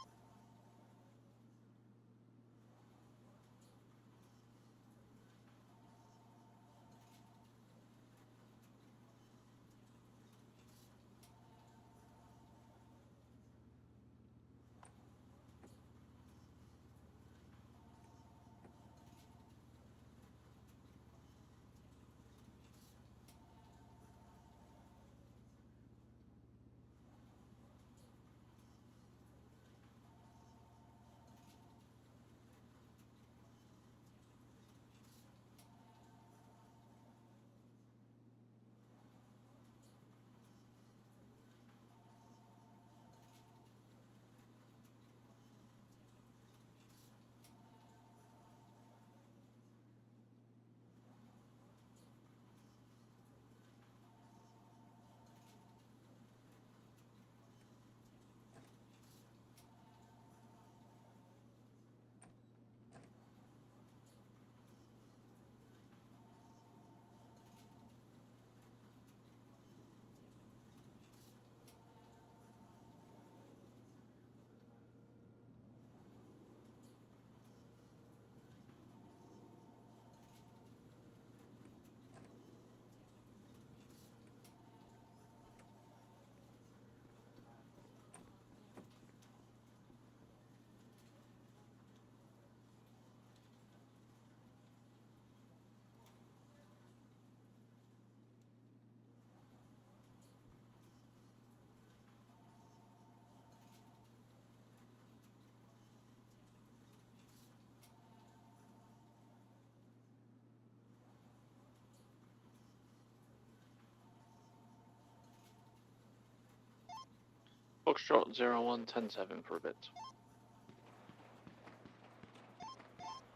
Speaker 16: Foxtrot 0117 for a bit.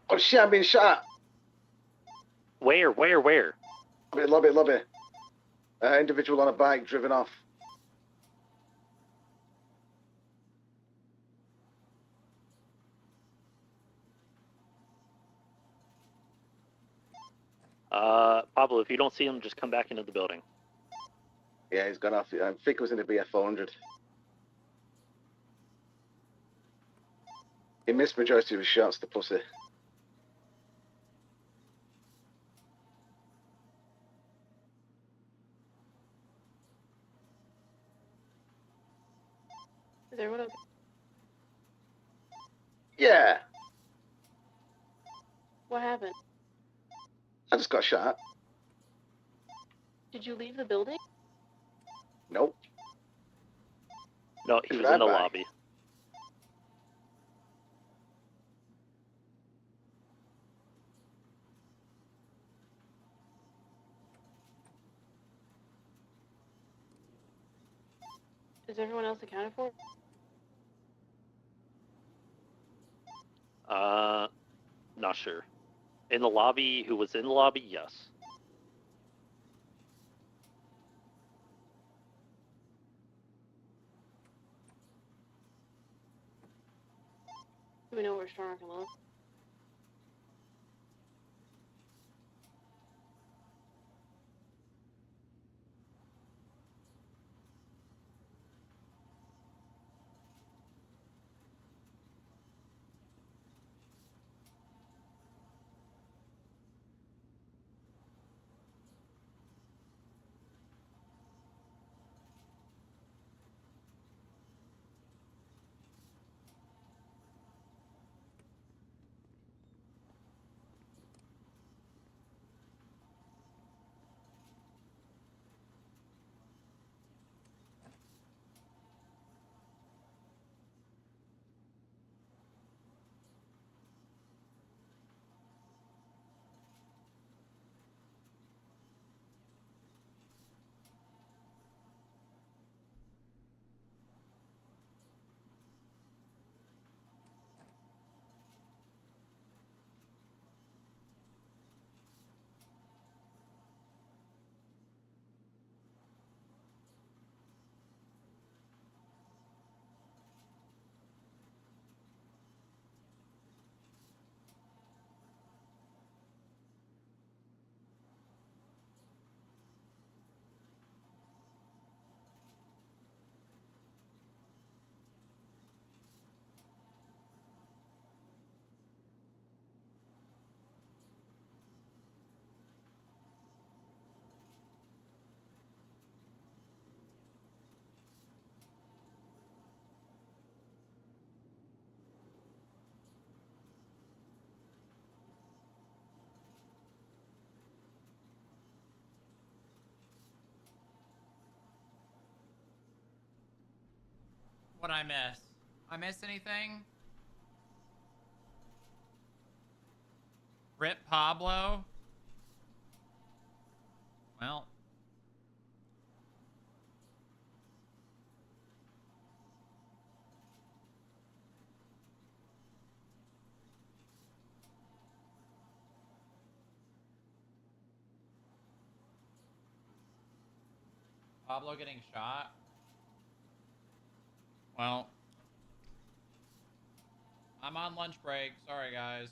Speaker 12: Oh shit, I'm being shot.
Speaker 20: Where?
Speaker 12: Lobby. Individual on a bike driven off.
Speaker 20: Pablo, if you don't see him, just come back into the building.
Speaker 12: Yeah, he's gone off. I think it was in the BF 400. He missed majority of his shots, the pussy.
Speaker 18: Is everyone okay?
Speaker 12: Yeah,
Speaker 18: What happened?
Speaker 12: I just got shot.
Speaker 18: Did you leave the building?
Speaker 12: Nope.
Speaker 20: No, he was in the lobby.
Speaker 18: Is everyone else accounted for?
Speaker 20: Not sure. In the lobby, who was in the lobby? Yes.
Speaker 18: Do we know where Strong can live?
Speaker 1: What'd I miss? I miss anything? Rip Pablo? Well. Pablo getting shot? Well. I'm on lunch break. Sorry, guys.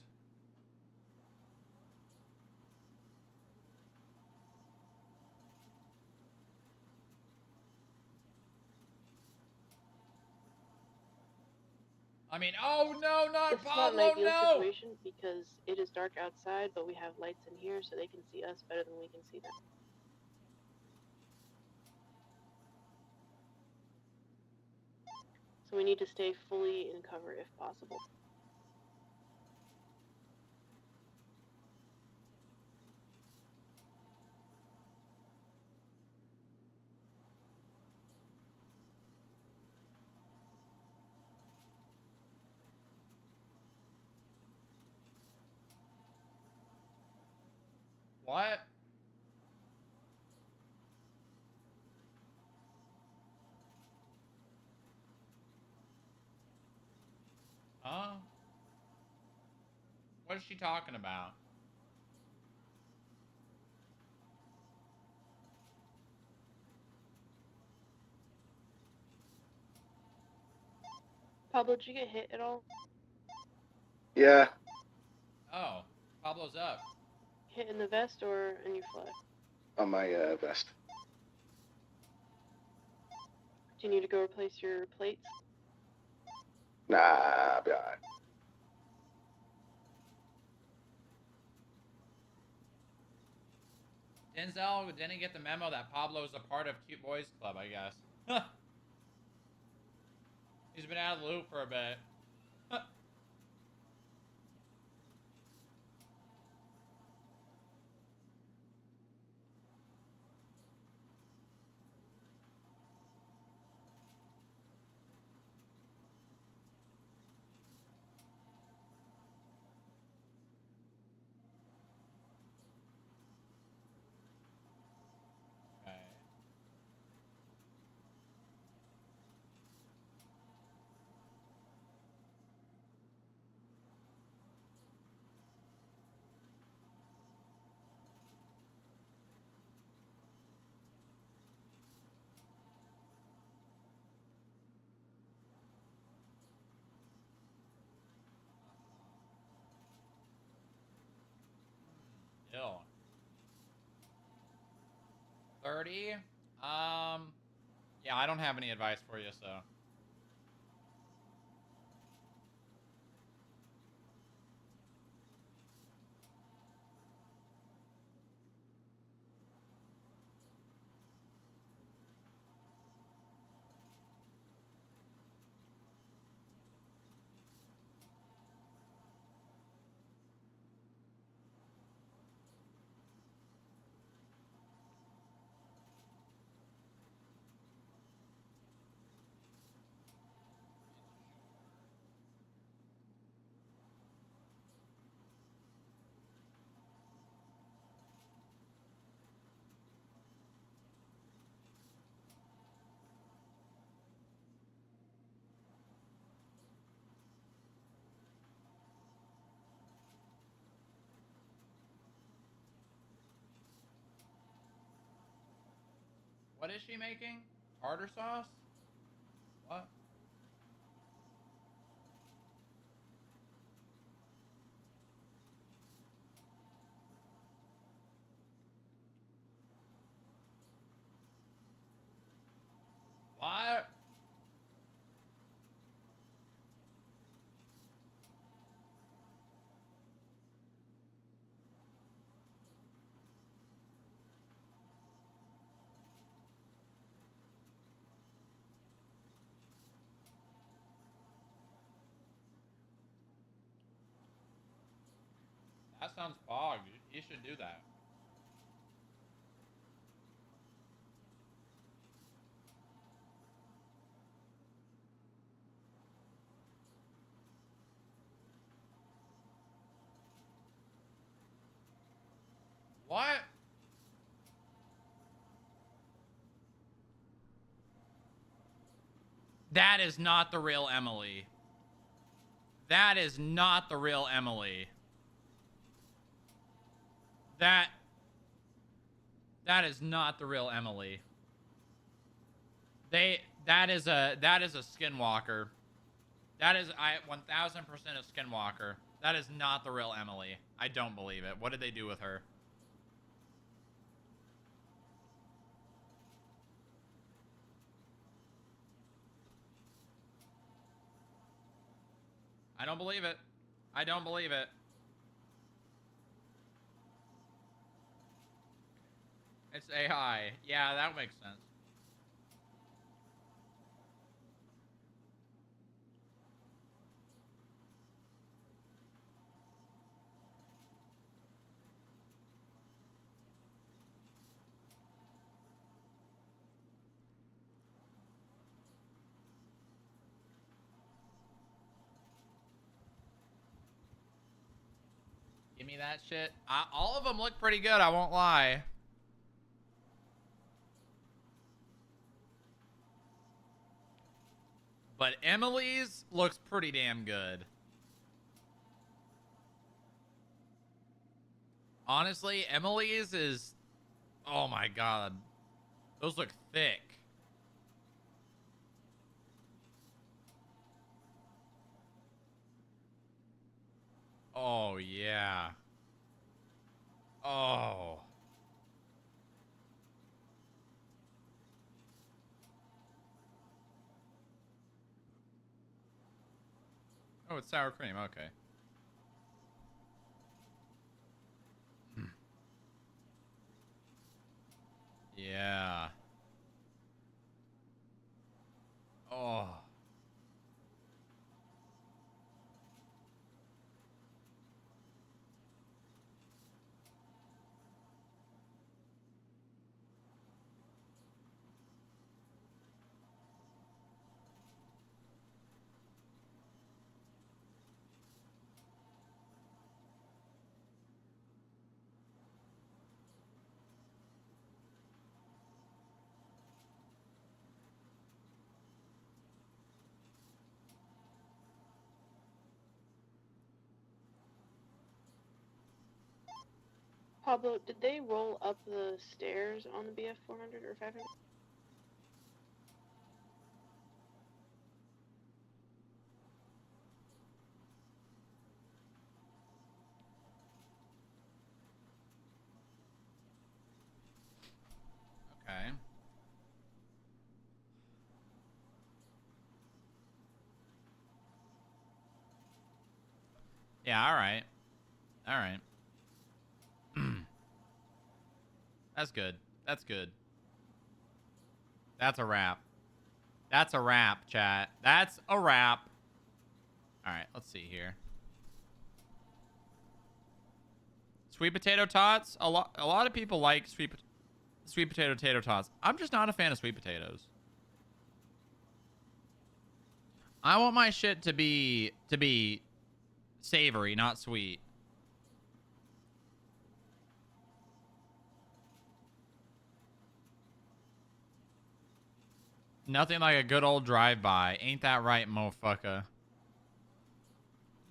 Speaker 1: I mean, oh no, not
Speaker 18: This is not an
Speaker 1: Pablo,
Speaker 18: ideal
Speaker 1: no!
Speaker 18: situation because it is dark outside, but we have lights in here so they can see us better than we can see them. So we need to stay fully in cover if possible.
Speaker 1: What? Huh? What is she talking about?
Speaker 18: Pablo, did you get hit at all?
Speaker 5: Yeah.
Speaker 1: Oh, Pablo's up.
Speaker 18: Hit in the vest or in your foot?
Speaker 5: On my vest.
Speaker 18: Do you need to go replace your plates?
Speaker 5: Nah, I'll be alright.
Speaker 1: Denzel didn't get the memo that Pablo's a part of Cute Boys Club, I guess. He's been out of the loop for a bit. Okay. Chill. 30. Yeah, I don't have any advice for you, so. What is she making? Tartar sauce? What? What? That sounds bog. You should do that. What? That is not the real Emily. That is not the real Emily. That is not the real Emily. That is a skinwalker. That is 1000% a skinwalker. That is not the real Emily. I don't believe it. What did they do with her? I don't believe it. I don't believe it. It's AI. Yeah, that makes sense. Give me that shit. All of them look pretty good, I won't lie. But Emily's looks pretty damn good. Honestly, Emily's is... Oh my god. Those look thick. Oh, yeah. Oh. Oh, it's sour cream. Okay. Yeah. Oh.
Speaker 18: Pablo, did they roll up the stairs on the BF 400 or 500?
Speaker 1: Yeah, all right. All right. That's good. That's good. That's a wrap. That's a wrap, chat. That's a wrap. All right, let's see here. Sweet potato tots. A lot of people like sweet potato tater tots. I'm just not a fan of sweet potatoes. I want my shit to be savory, not sweet. Nothing like a good old drive-by. Ain't that right, motherfucker?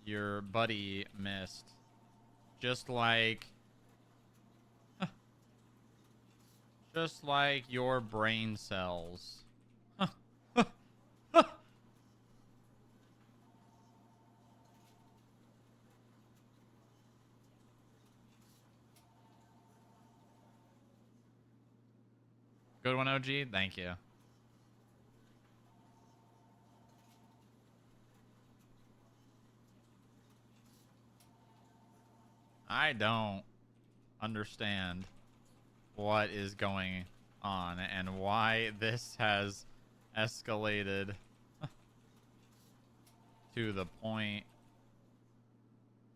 Speaker 1: Your buddy missed. Just like... just like your brain cells. Good one, OG. Thank you. I don't understand what is going on and why this has escalated to the point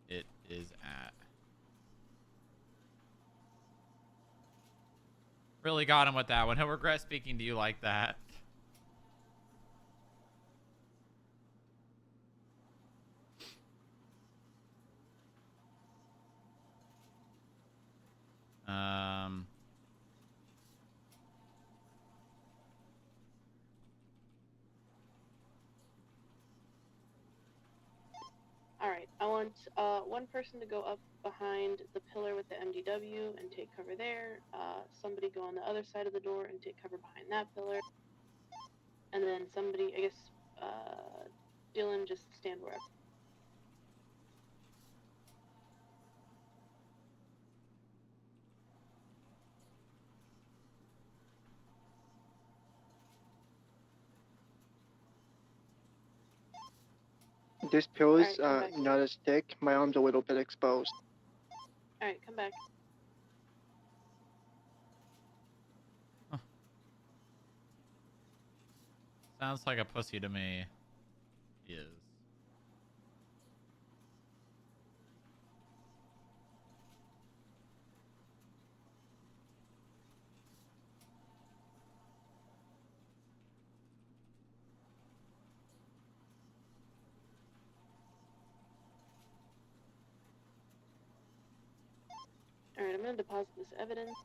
Speaker 1: it is at. Really got him with that one. He'll regret speaking to you like that.
Speaker 18: Alright, I want one person to go up behind the pillar with the MDW and take cover there. Somebody go on the other side of the door and take cover behind that pillar. And then somebody, I guess, Dylan, just stand wherever.
Speaker 7: This pill is not as thick. My arm's a little bit exposed.
Speaker 18: Alright, come back.
Speaker 1: Sounds like a pussy to me. He is.
Speaker 18: Alright, I'm gonna deposit this evidence.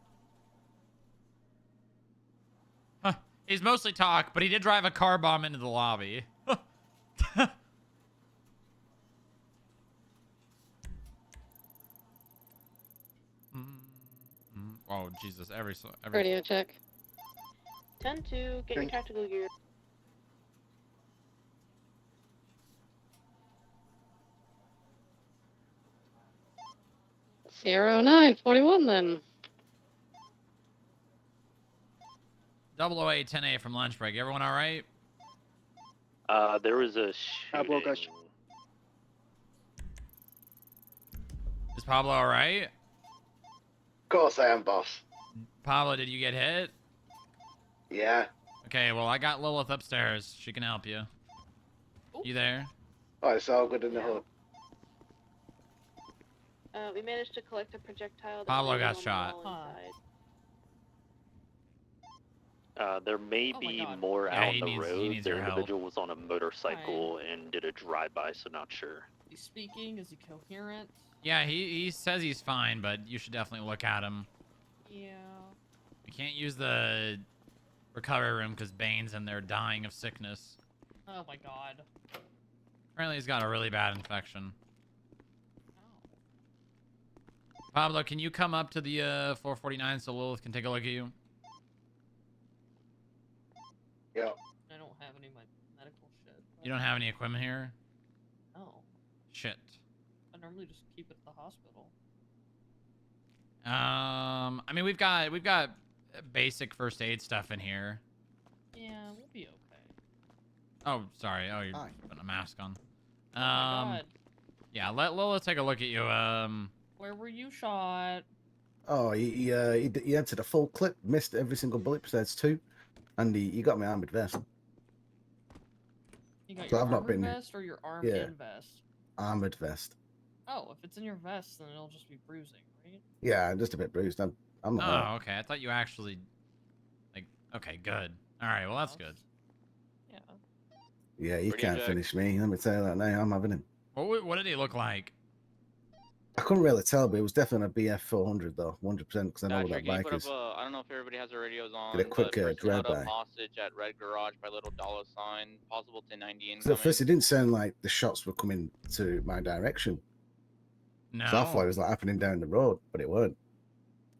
Speaker 1: Huh. He's mostly talk, but he did drive a car bomb into the lobby. Oh, Jesus. Every...
Speaker 18: Radio check. 10-2, get your tactical gear.
Speaker 21: Sierra 0941 then.
Speaker 1: 008 10A from lunch break. Everyone all right?
Speaker 20: There was a shooting.
Speaker 1: Is Pablo all right?
Speaker 22: Of course I am, boss.
Speaker 1: Pablo, did you get hit?
Speaker 22: Yeah.
Speaker 1: Okay, well, I got Lilith upstairs. She can help you. You there?
Speaker 22: Oh, it's all good in the hood.
Speaker 18: We managed to collect a projectile. that
Speaker 1: Pablo
Speaker 18: landed
Speaker 1: got
Speaker 18: on the
Speaker 1: shot.
Speaker 18: wall inside.
Speaker 20: There may be more
Speaker 1: Yeah,
Speaker 20: out
Speaker 1: he
Speaker 20: on the
Speaker 1: needs- he
Speaker 20: road.
Speaker 1: needs
Speaker 20: The
Speaker 1: our help.
Speaker 20: individual was on a motorcycle and did a drive-by, so not sure.
Speaker 9: He's speaking. Is he coherent?
Speaker 1: Yeah, he says he's fine, but you should definitely look at him.
Speaker 9: Yeah.
Speaker 1: We can't use the recovery room because Bane's in there dying of sickness.
Speaker 9: Oh my god.
Speaker 1: Apparently he's got a really bad infection. Pablo, can you come up to the 449 so Lilith can take a look at you?
Speaker 22: Yeah.
Speaker 9: I don't have any of my medical shit.
Speaker 1: You don't have any equipment here?
Speaker 9: No.
Speaker 1: Shit.
Speaker 9: I normally just keep it at the hospital.
Speaker 1: I mean, we've got basic first aid stuff in here.
Speaker 9: Yeah, we'll be okay.
Speaker 1: Oh, sorry. Oh, you're putting a mask on.
Speaker 9: Oh my god.
Speaker 1: Yeah, let Lola take a look at you.
Speaker 9: Where were you shot?
Speaker 15: Oh, he entered a full clip, missed every single bullet besides 2, and he got my armored vest.
Speaker 9: You got
Speaker 15: So
Speaker 9: your
Speaker 15: I've not
Speaker 9: armored
Speaker 15: been-
Speaker 9: vest or your arm
Speaker 15: yeah.
Speaker 9: and vest?
Speaker 15: Armored vest.
Speaker 9: Oh, if it's in your vest, then it'll just be bruising, right?
Speaker 15: Yeah, I'm just a bit bruised. I'm not hurt.
Speaker 1: Oh, okay. I thought you actually, like, okay, good. All right, well, that's good.
Speaker 9: Yeah.
Speaker 15: Yeah, he
Speaker 16: Where do you
Speaker 15: can't
Speaker 16: check?
Speaker 15: finish me. Let me tell you that now. I'm having him.
Speaker 1: What did he look like?
Speaker 15: I couldn't really tell, but it was definitely a BF 400 though, 100%, because I know what
Speaker 16: Doctor,
Speaker 15: that
Speaker 16: can you
Speaker 15: bike
Speaker 16: put up
Speaker 15: is.
Speaker 16: I don't know if everybody has their radios on,
Speaker 15: Get a quick
Speaker 16: but person held up
Speaker 15: drive-by.
Speaker 16: hostage at Red Garage by little $, possible 1090
Speaker 15: Because
Speaker 16: incoming.
Speaker 15: at first it didn't sound like the shots were coming to my direction.
Speaker 1: No.
Speaker 15: So I thought it was like happening down the road, but it weren't.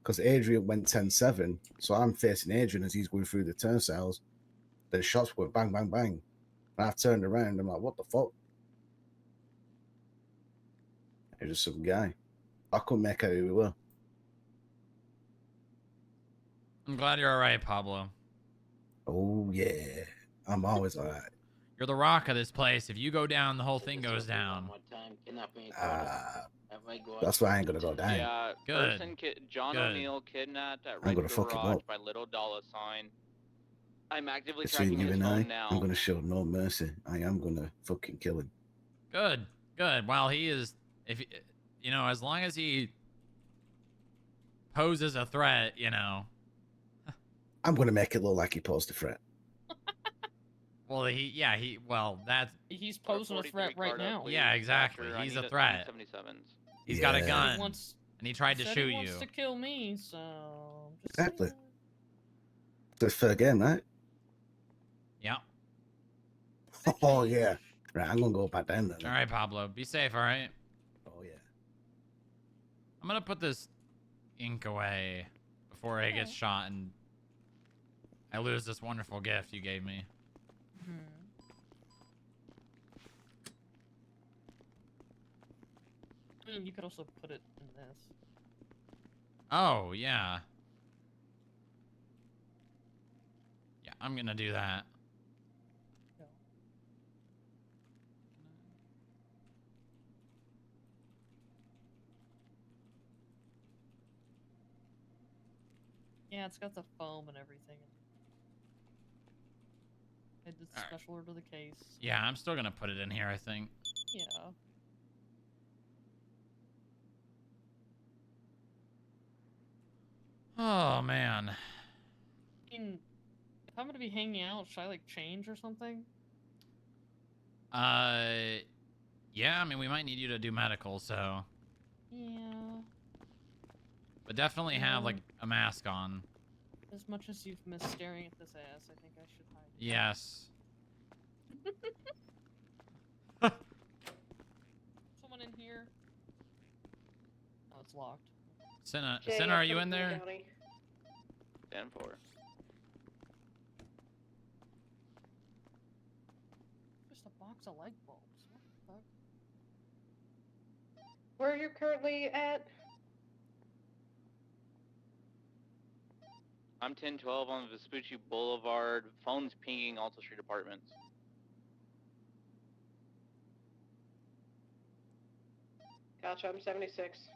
Speaker 15: Because Adrian went 10-7, so I'm facing Adrian as he's going through the turnstiles. The shots went bang, bang, bang. And I turned around, I'm like, what the fuck? It was just some guy. I couldn't make out who he were.
Speaker 1: I'm glad you're all right, Pablo.
Speaker 15: Oh, yeah. I'm always all right.
Speaker 1: You're the rock of this place. If you go down, the whole thing goes down.
Speaker 15: That's why I ain't going to go down.
Speaker 16: Yeah,
Speaker 1: Good.
Speaker 16: John
Speaker 1: Good.
Speaker 16: O'Neill kidnapped at
Speaker 15: I'm
Speaker 16: Red
Speaker 15: gonna fuck him
Speaker 16: Garage
Speaker 15: up.
Speaker 16: by little $. I'm actively
Speaker 15: Between
Speaker 16: tracking
Speaker 15: you
Speaker 16: his
Speaker 15: and
Speaker 16: phone
Speaker 15: I,
Speaker 16: now.
Speaker 15: I'm going to show no mercy. I am going to fucking kill him.
Speaker 1: Good. Good. Well, he is, you know, as long as he poses a threat, you know.
Speaker 15: I'm going to make it look like he posed a threat.
Speaker 1: Well, well, that's.
Speaker 9: He's posing a threat right now.
Speaker 1: Yeah, exactly.
Speaker 16: Doctor, I
Speaker 1: He's
Speaker 16: need
Speaker 1: a threat.
Speaker 16: 1077s.
Speaker 1: He's got a
Speaker 15: Yeah.
Speaker 1: gun,
Speaker 9: He wants-
Speaker 1: and he tried to
Speaker 9: said
Speaker 1: shoot
Speaker 9: he wants
Speaker 1: you.
Speaker 9: to kill me, so just
Speaker 15: Exactly.
Speaker 9: saying.
Speaker 15: It's a fair game, right?
Speaker 1: Yeah.
Speaker 15: Oh, yeah. Right, I'm going to go back down there.
Speaker 1: All right, Pablo. Be safe, all right?
Speaker 15: Oh, yeah.
Speaker 1: I'm going to put this ink away before he gets shot and I lose this wonderful gift you gave me.
Speaker 9: I mean, you could also put it in this.
Speaker 1: Oh, yeah. Yeah, I'm going to do that.
Speaker 9: Yeah, it's got the foam and everything. I did
Speaker 1: All right.
Speaker 9: special order the case.
Speaker 1: Yeah, I'm still going to put it in here, I think.
Speaker 9: Yeah.
Speaker 1: Oh, man.
Speaker 9: I mean, if I'm gonna be hanging out, should I like change or something?
Speaker 1: Yeah, I mean, we might need you to do medical, so.
Speaker 9: Yeah.
Speaker 1: But definitely have, like, a mask on.
Speaker 9: As much as you've missed staring at this ass, I think I should hide.
Speaker 1: Yes.
Speaker 9: Someone in here? Oh, it's locked.
Speaker 1: Senna,
Speaker 18: Jay,
Speaker 1: Senna,
Speaker 18: I
Speaker 1: are you
Speaker 18: put
Speaker 1: in
Speaker 18: it
Speaker 1: there?
Speaker 18: County.
Speaker 16: 10-4.
Speaker 9: Just a box of light bulbs. What the fuck?
Speaker 18: Where you're currently at?
Speaker 16: I'm 1012 on Vespucci Boulevard. Phone's pinging Alta Street Apartments.
Speaker 18: Gotcha, I'm 76.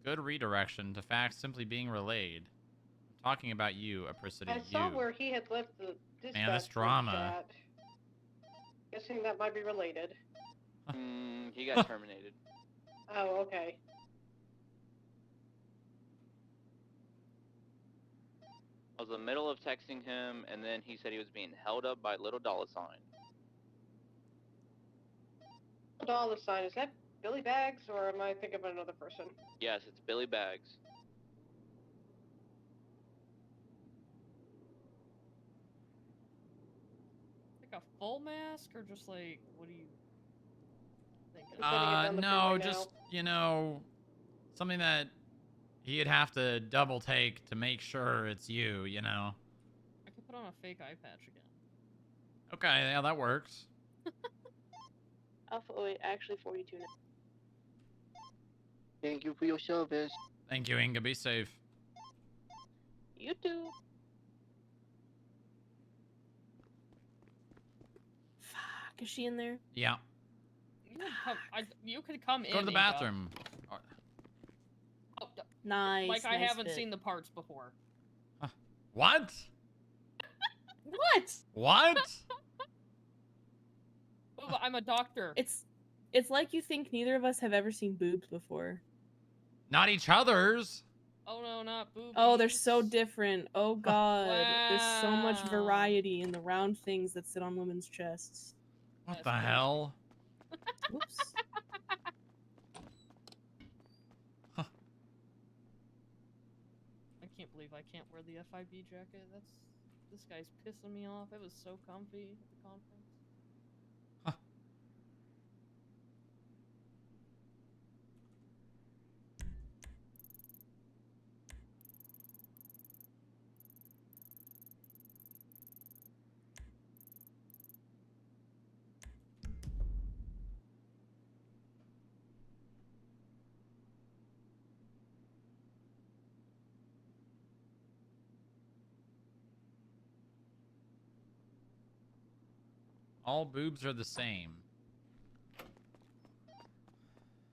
Speaker 1: Good redirection to facts simply being relayed. I'm talking about you, Apricity.
Speaker 18: I saw
Speaker 1: you.
Speaker 18: where he had left the dispatch
Speaker 1: Man, this
Speaker 18: group
Speaker 1: drama.
Speaker 18: chat. Guessing that might be related.
Speaker 16: He got terminated.
Speaker 18: Oh, okay.
Speaker 16: I was in the middle of texting him, and then he said he was being held up by little $.
Speaker 18: Dollar sign, is that Billy Bags or am I thinking of another person?
Speaker 16: Yes, it's Billy Bags.
Speaker 9: Like a full mask or just like, what do you think?
Speaker 1: No, just, you know, something that he'd have to double take to make sure it's you, you know.
Speaker 9: I could put on a fake eye patch again.
Speaker 1: Okay, yeah, that works.
Speaker 18: Alpha 08, actually 42 now.
Speaker 7: Thank you for your service.
Speaker 1: Thank you, Inga. Be safe.
Speaker 18: You too.
Speaker 4: Is she in there?
Speaker 1: Yeah.
Speaker 9: You could come in.
Speaker 1: Go to the
Speaker 9: Inga.
Speaker 1: bathroom.
Speaker 9: Oh,
Speaker 4: Nice.
Speaker 9: Like I
Speaker 4: nice
Speaker 9: haven't
Speaker 4: fit.
Speaker 9: seen the parts before.
Speaker 1: What?
Speaker 4: What?
Speaker 1: What?
Speaker 9: Booba, I'm a doctor.
Speaker 4: It's like you think neither of us have ever seen boobs before.
Speaker 1: Not each other's.
Speaker 9: Oh no, not boobies.
Speaker 4: Oh, they're so different. Oh god. There's so much
Speaker 9: Wow.
Speaker 4: variety in the round things that sit on women's chests.
Speaker 1: What the hell?
Speaker 4: Whoops.
Speaker 9: I can't believe I can't wear the FIB jacket. This guy's pissing me off. It was so comfy at the conference.
Speaker 1: All boobs are the same.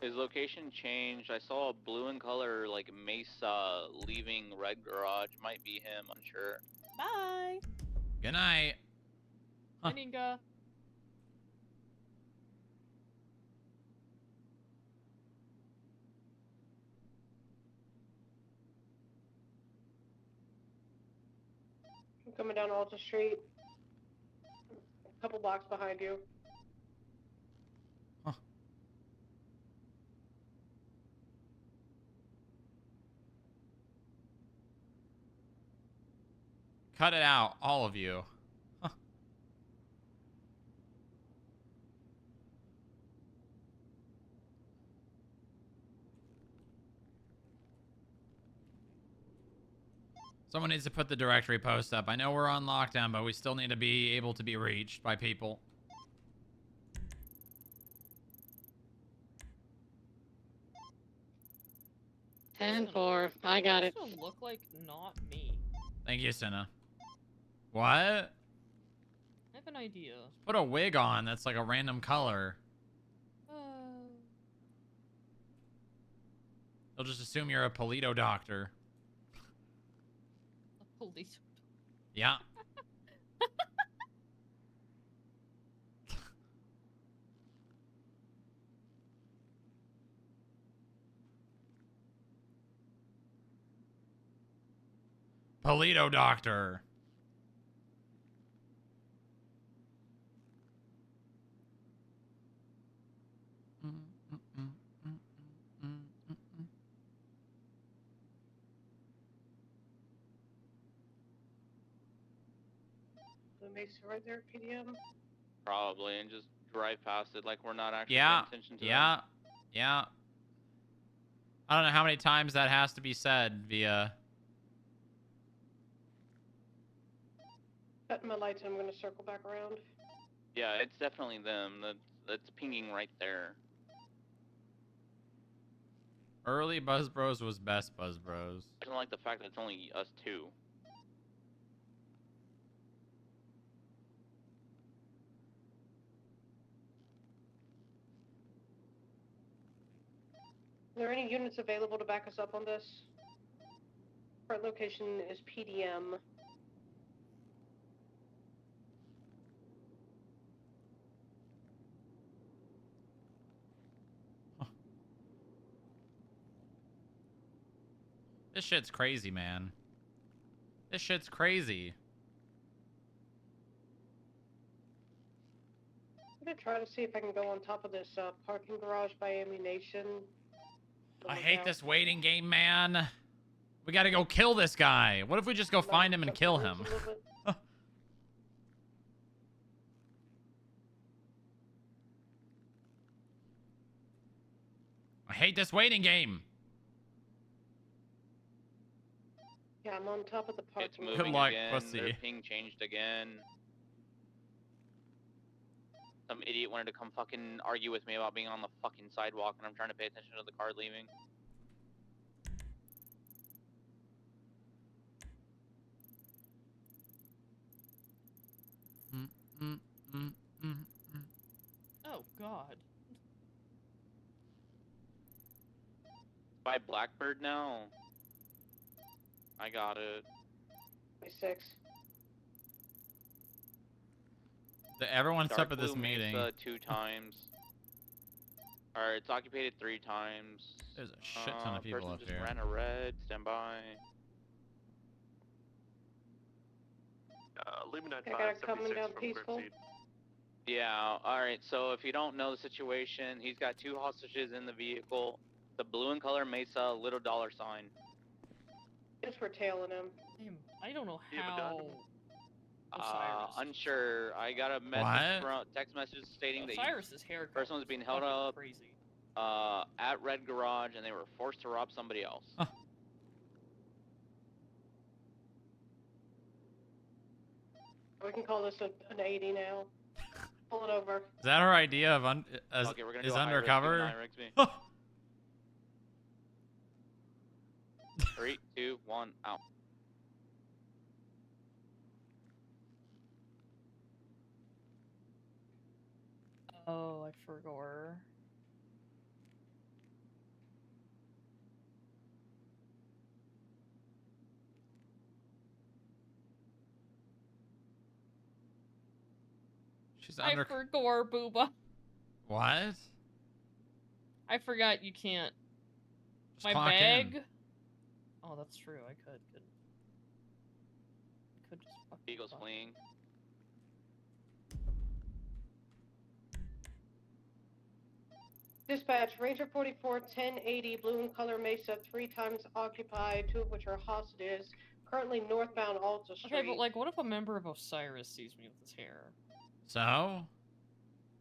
Speaker 16: His location changed. I saw a blue in color, like Mesa, leaving red garage. Might be him, unsure.
Speaker 4: Bye.
Speaker 1: Good night.
Speaker 9: Inga.
Speaker 12: I'm coming down Alta Street. A couple blocks behind you.
Speaker 1: Cut it out, all of you. Someone needs to put the directory post up. I know we're on lockdown, but we still need to be able to be reached by people.
Speaker 21: Ten four. I got it.
Speaker 9: This will look like not me.
Speaker 1: Thank you, Senna. What?
Speaker 9: I have an idea.
Speaker 1: Put a wig on that's like a random color. They'll just assume you're a Polito doctor.
Speaker 9: A police.
Speaker 1: Yeah. Polito doctor.
Speaker 12: The Mesa right there, PDM.
Speaker 16: Probably, and just drive past it like we're not actually
Speaker 1: Yeah.
Speaker 16: paying attention to
Speaker 1: Yeah.
Speaker 16: them.
Speaker 1: Yeah. I don't know how many times that has to be said via.
Speaker 12: Setting my lights, I'm gonna circle back around.
Speaker 16: Yeah, it's definitely them. That's pinging right there.
Speaker 1: Early Buzz Bros was best Buzz Bros.
Speaker 16: I don't like the fact that it's only us two.
Speaker 12: Are there any units available to back us up on this? Current location is PDM.
Speaker 1: This shit's crazy, man. This shit's crazy.
Speaker 12: I'm gonna try to see if I can go on top of this parking garage by ammunition.
Speaker 1: I hate this waiting game, man. We gotta go kill this guy. What if we just go find him and kill him? I hate this waiting game.
Speaker 12: Yeah, I'm on top of the parking
Speaker 16: It's
Speaker 12: garage.
Speaker 16: moving
Speaker 1: luck,
Speaker 16: again.
Speaker 1: pussy.
Speaker 16: Their ping changed again. Some idiot wanted to come fucking argue with me about being on the fucking sidewalk, and I'm trying to pay attention to the car leaving. by Blackbird now. I got it.
Speaker 11: 26.
Speaker 1: Everyone's
Speaker 16: Dark
Speaker 1: up at this
Speaker 16: Blue
Speaker 1: meeting.
Speaker 16: Mesa 2 times. Or it's occupied 3 times.
Speaker 1: There's a shit ton of people
Speaker 16: person
Speaker 1: up
Speaker 16: just
Speaker 1: here.
Speaker 16: ran a red. Stand by.
Speaker 19: Illuminati
Speaker 11: I got it coming
Speaker 19: 576
Speaker 11: down
Speaker 19: from
Speaker 11: peaceful.
Speaker 19: Grimseed.
Speaker 16: Yeah, alright, so if you don't know the situation, he's got 2 hostages in the vehicle. The blue and color Mesa, little dollar sign.
Speaker 11: Just for tailing him.
Speaker 9: Damn, I don't know
Speaker 19: You have a gun?
Speaker 9: how.
Speaker 16: Unsure. I got a message
Speaker 1: What?
Speaker 16: from text message stating that
Speaker 9: Osiris's hair
Speaker 16: person was being
Speaker 9: is
Speaker 16: held
Speaker 9: fucking
Speaker 16: up
Speaker 9: crazy.
Speaker 16: at Red Garage and they were forced to rob somebody else.
Speaker 1: Huh.
Speaker 11: We can call this an 80 now. Pull it over.
Speaker 1: Is that her idea of
Speaker 16: Okay, we're gonna
Speaker 1: is
Speaker 16: do a high risk,
Speaker 1: undercover?
Speaker 16: keep an eye, Rigsby. 3, 2, 1, out.
Speaker 9: Oh, I forgot.
Speaker 1: She's
Speaker 9: I forgot, Booba.
Speaker 1: What?
Speaker 9: I forgot you can't.
Speaker 1: Just
Speaker 9: My
Speaker 1: clock
Speaker 9: bag.
Speaker 1: in.
Speaker 9: Oh, that's true. I could just fucking
Speaker 16: Eagles
Speaker 9: fuck.
Speaker 16: fleeing.
Speaker 11: Dispatch, Ranger 44, 1080, blue and color Mesa, 3 times occupied, 2 of which are hostages. Currently northbound Alta Street.
Speaker 9: Okay, but like, what if a member of Osiris sees me with his hair?
Speaker 1: So?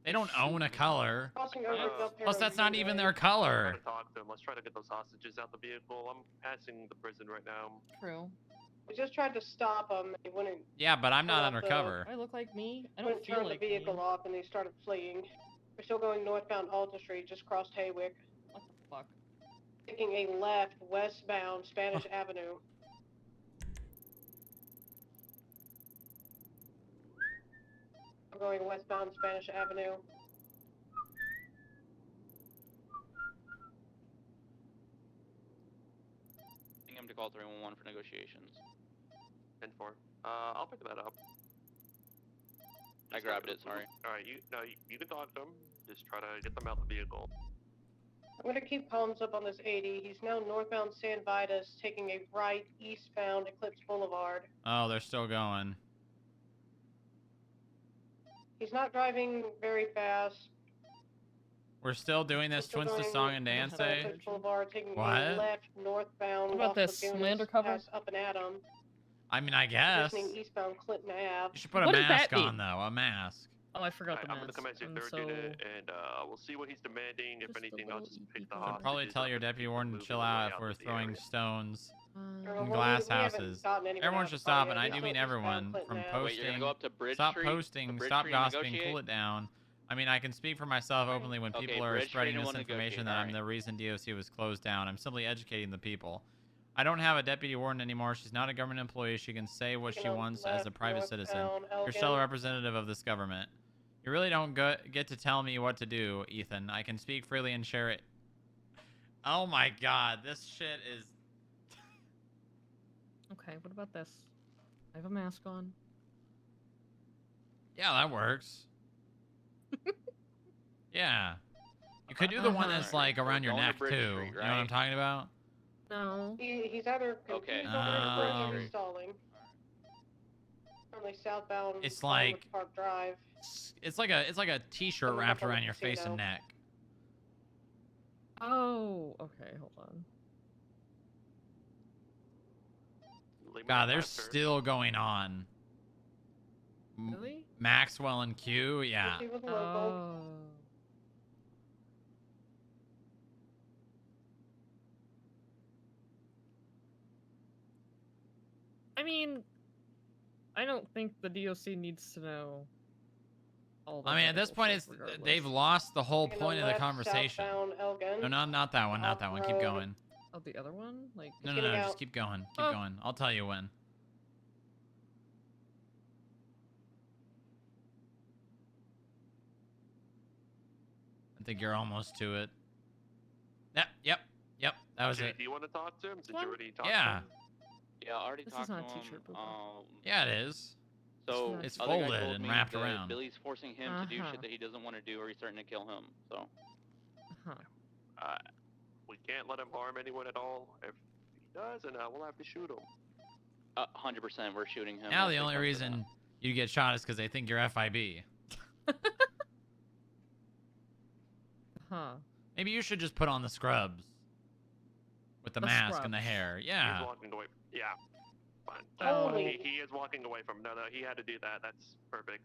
Speaker 1: They don't own a color.
Speaker 11: Crossing over Del
Speaker 1: Plus, that's not even their
Speaker 19: Try
Speaker 1: color.
Speaker 19: to talk to him. Let's try to get those hostages out the vehicle. I'm passing the prison right now.
Speaker 9: True.
Speaker 11: We just tried to stop him. He wouldn't.
Speaker 1: Yeah, but I'm not
Speaker 11: pull up
Speaker 1: undercover.
Speaker 9: I look like me. I
Speaker 11: Wouldn't
Speaker 9: don't feel
Speaker 11: turn
Speaker 9: like
Speaker 11: the vehicle
Speaker 9: me.
Speaker 11: off, and they started fleeing. We're still going northbound Alta Street, just crossed Haywick.
Speaker 9: What the fuck?
Speaker 11: Taking a left westbound Spanish Avenue. We're going westbound Spanish Avenue.
Speaker 16: Getting him to call 311 for negotiations.
Speaker 19: 10-4. I'll pick that up.
Speaker 16: I grabbed it, sorry.
Speaker 19: Alright, you can talk to him. Just try to get them out the vehicle.
Speaker 11: I'm going to keep comms up on this 80. He's now northbound San Vitus, taking a right eastbound Eclipse Boulevard.
Speaker 1: Oh, they're still going.
Speaker 11: He's not driving very fast.
Speaker 1: We're still doing this
Speaker 11: Still
Speaker 1: Twins to
Speaker 11: going
Speaker 1: Song and Dance
Speaker 11: northbound
Speaker 1: Day?
Speaker 11: Eclipse Boulevard, taking
Speaker 1: What?
Speaker 11: a left northbound.
Speaker 9: What about
Speaker 11: Los
Speaker 9: this? Am I
Speaker 11: Lagunas,
Speaker 9: undercover?
Speaker 11: past Up and Adam.
Speaker 1: I mean, I guess.
Speaker 11: Transitioning eastbound Clinton Ave.
Speaker 1: You should put a
Speaker 9: What does
Speaker 1: mask
Speaker 9: that mean?
Speaker 1: on, though. A mask.
Speaker 9: Oh, I forgot the
Speaker 19: I'm
Speaker 9: mask.
Speaker 19: gonna come as your
Speaker 9: I'm
Speaker 19: third
Speaker 9: so...
Speaker 19: unit, and we'll see what he's demanding. If
Speaker 9: Just a
Speaker 19: anything, I'll
Speaker 9: little
Speaker 19: just pick the
Speaker 1: I'd
Speaker 19: hostages.
Speaker 1: probably tell
Speaker 19: up
Speaker 1: your
Speaker 19: and
Speaker 1: deputy
Speaker 19: keep
Speaker 1: warden to
Speaker 19: moving
Speaker 1: chill
Speaker 19: way
Speaker 1: out if
Speaker 19: out
Speaker 1: we're
Speaker 19: of the
Speaker 1: throwing
Speaker 19: area.
Speaker 1: stones
Speaker 11: Well,
Speaker 1: in
Speaker 11: we
Speaker 1: glass
Speaker 11: haven't
Speaker 1: houses.
Speaker 11: gotten anyone
Speaker 1: Everyone
Speaker 11: out
Speaker 1: should
Speaker 11: of
Speaker 1: stop,
Speaker 11: the
Speaker 1: and I
Speaker 11: area.
Speaker 1: do mean
Speaker 11: Still
Speaker 1: everyone,
Speaker 11: eastbound
Speaker 1: from
Speaker 11: Clinton Ave.
Speaker 16: Wait, you're gonna go
Speaker 1: posting.
Speaker 16: up to Bridge
Speaker 1: Stop
Speaker 16: Street?
Speaker 1: posting.
Speaker 16: To Bridge
Speaker 1: Stop
Speaker 16: Street and
Speaker 1: gossiping.
Speaker 16: negotiate?
Speaker 1: Cool it down. I mean, I can speak for myself openly when
Speaker 16: Okay,
Speaker 1: people are
Speaker 16: Bridge
Speaker 1: spreading
Speaker 16: Street and
Speaker 1: this
Speaker 16: we'll
Speaker 1: information
Speaker 16: negotiate,
Speaker 1: that I'm
Speaker 16: alright.
Speaker 1: the reason DOC was closed down. I'm simply educating the people. I don't have a deputy warden anymore. She's not a government employee. She can say what she wants as a private citizen. You're still a representative of this government. You really don't get to tell me what to do, Ethan. I can speak freely and share it. Oh my god, this shit is...
Speaker 9: Okay, what about this? I have a mask on.
Speaker 1: Yeah, that works. Yeah. You could do the one that's like around your
Speaker 16: Going to
Speaker 1: neck,
Speaker 16: Bridge
Speaker 1: too.
Speaker 16: Street,
Speaker 1: You know what I'm
Speaker 16: right?
Speaker 1: talking about?
Speaker 9: No.
Speaker 11: He's either
Speaker 16: Okay.
Speaker 11: confused over
Speaker 1: Oh.
Speaker 11: or stalling. Currently southbound.
Speaker 1: It's
Speaker 11: Glenwood
Speaker 1: like-
Speaker 11: Park Drive.
Speaker 1: It's like a t-shirt
Speaker 11: Coming up
Speaker 1: wrapped
Speaker 11: on the
Speaker 1: around your face and
Speaker 11: casino.
Speaker 1: neck.
Speaker 9: Oh, okay, hold on.
Speaker 1: God, they're still going on.
Speaker 9: Really?
Speaker 1: Maxwell and Q, yeah.
Speaker 11: He was local.
Speaker 9: Oh. I mean, I don't think the DOC needs to know all the
Speaker 1: I mean, at this
Speaker 9: medical
Speaker 1: point,
Speaker 9: shit
Speaker 1: it's
Speaker 9: regardless.
Speaker 1: they've lost the whole
Speaker 11: Taking a
Speaker 1: point of the
Speaker 11: left
Speaker 1: conversation.
Speaker 11: southbound Elgin.
Speaker 1: No, not that one, not that one. Keep
Speaker 11: Off-road.
Speaker 1: going.
Speaker 9: Oh, the other one? Like,
Speaker 1: No,
Speaker 11: getting
Speaker 1: just
Speaker 11: out.
Speaker 1: keep going. Keep
Speaker 9: Oh.
Speaker 1: going. I'll tell you when. I think you're almost to it. Yep. That was
Speaker 19: Jay,
Speaker 1: it.
Speaker 19: do you want to talk to him? Did you
Speaker 9: What?
Speaker 19: already talk
Speaker 1: Yeah.
Speaker 19: to him?
Speaker 16: Yeah, I already
Speaker 9: This
Speaker 16: talked
Speaker 9: is not
Speaker 16: to
Speaker 9: a
Speaker 16: him.
Speaker 9: t-shirt, Booba.
Speaker 1: Yeah, it is.
Speaker 16: So
Speaker 1: It's
Speaker 16: other guy
Speaker 1: folded
Speaker 16: told
Speaker 1: and
Speaker 16: me
Speaker 1: wrapped
Speaker 16: that
Speaker 1: around.
Speaker 16: Billy's forcing him to do
Speaker 9: Uh-huh.
Speaker 16: shit that he doesn't want to do, or he's starting to kill him. So
Speaker 9: Huh.
Speaker 19: We can't let him harm anyone at all. If he does, then we'll have to shoot him.
Speaker 16: 100%, we're shooting him.
Speaker 1: Now
Speaker 16: if
Speaker 1: the
Speaker 16: it
Speaker 1: only
Speaker 16: comes to that.
Speaker 1: reason you get shot is because they think you're FIB.
Speaker 9: Huh.
Speaker 1: Maybe you should just put on the scrubs with the mask and the
Speaker 9: scrubs.
Speaker 1: hair.
Speaker 19: He's
Speaker 1: Yeah.
Speaker 19: walking away. Yeah. Fine.
Speaker 11: Holy.
Speaker 19: He is walking away from. No, he had to do that. That's perfect.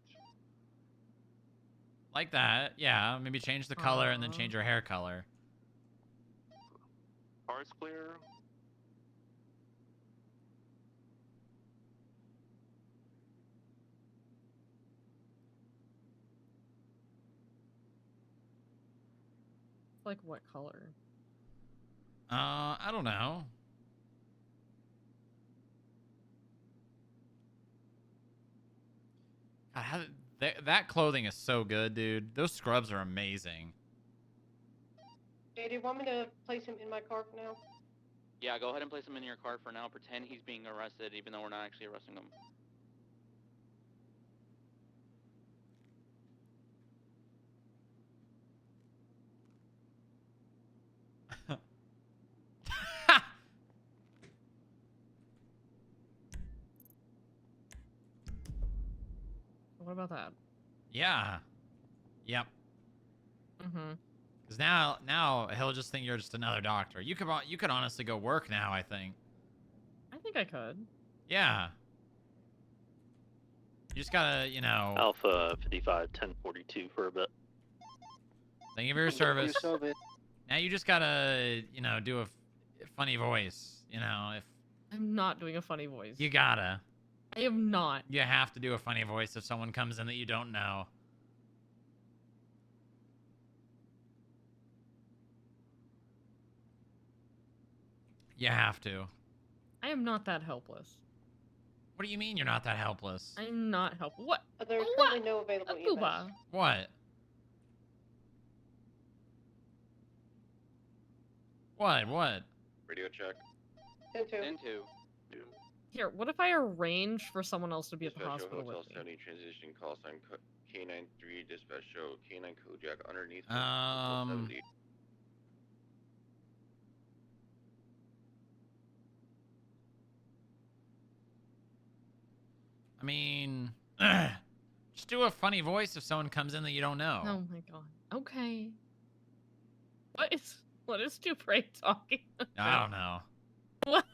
Speaker 1: Like that. Yeah. Maybe change the color and then change your hair color.
Speaker 19: Car's clear.
Speaker 9: Like what color?
Speaker 1: I don't know. God, that clothing is so good, dude. Those scrubs are amazing.
Speaker 11: Jay, do you want me to place him in my car for now?
Speaker 16: Yeah, go ahead and place him in your car for now. Pretend he's being arrested, even though we're not actually arresting him.
Speaker 9: What about that?
Speaker 1: Yeah. Yep.
Speaker 9: Mm-hmm.
Speaker 1: Because now he'll just think you're just another doctor. You could honestly go work now, I think.
Speaker 9: I think I could.
Speaker 1: Yeah. You just gotta, you know.
Speaker 20: Alpha 55 1042 for a bit.
Speaker 1: Thank you for your service.
Speaker 7: You solve it.
Speaker 1: Now you just gotta, you know, do a funny voice. You know, if
Speaker 9: I'm not doing a funny voice.
Speaker 1: you gotta.
Speaker 9: I am not.
Speaker 1: You have to do a funny voice if someone comes in that you don't know. You have to.
Speaker 9: I am not that helpless.
Speaker 1: What do you mean you're not that helpless?
Speaker 9: I'm not helpless. What?
Speaker 11: There's
Speaker 9: What?
Speaker 11: currently no available EMS.
Speaker 9: Booba.
Speaker 1: What? What?
Speaker 3: Radio check.
Speaker 11: Into.
Speaker 9: Here, what if I arrange for someone else to be at the
Speaker 3: Dispatch
Speaker 9: hospital
Speaker 3: Hotel
Speaker 9: with me?
Speaker 3: 70 transition call sign K93 dispatch show K9 Kojak underneath.
Speaker 1: Um,
Speaker 3: 70.
Speaker 1: I mean, just do a funny voice if someone comes in that you don't know.
Speaker 9: Oh my god. Okay. What is Dupre talking about?
Speaker 1: I don't know.
Speaker 9: What?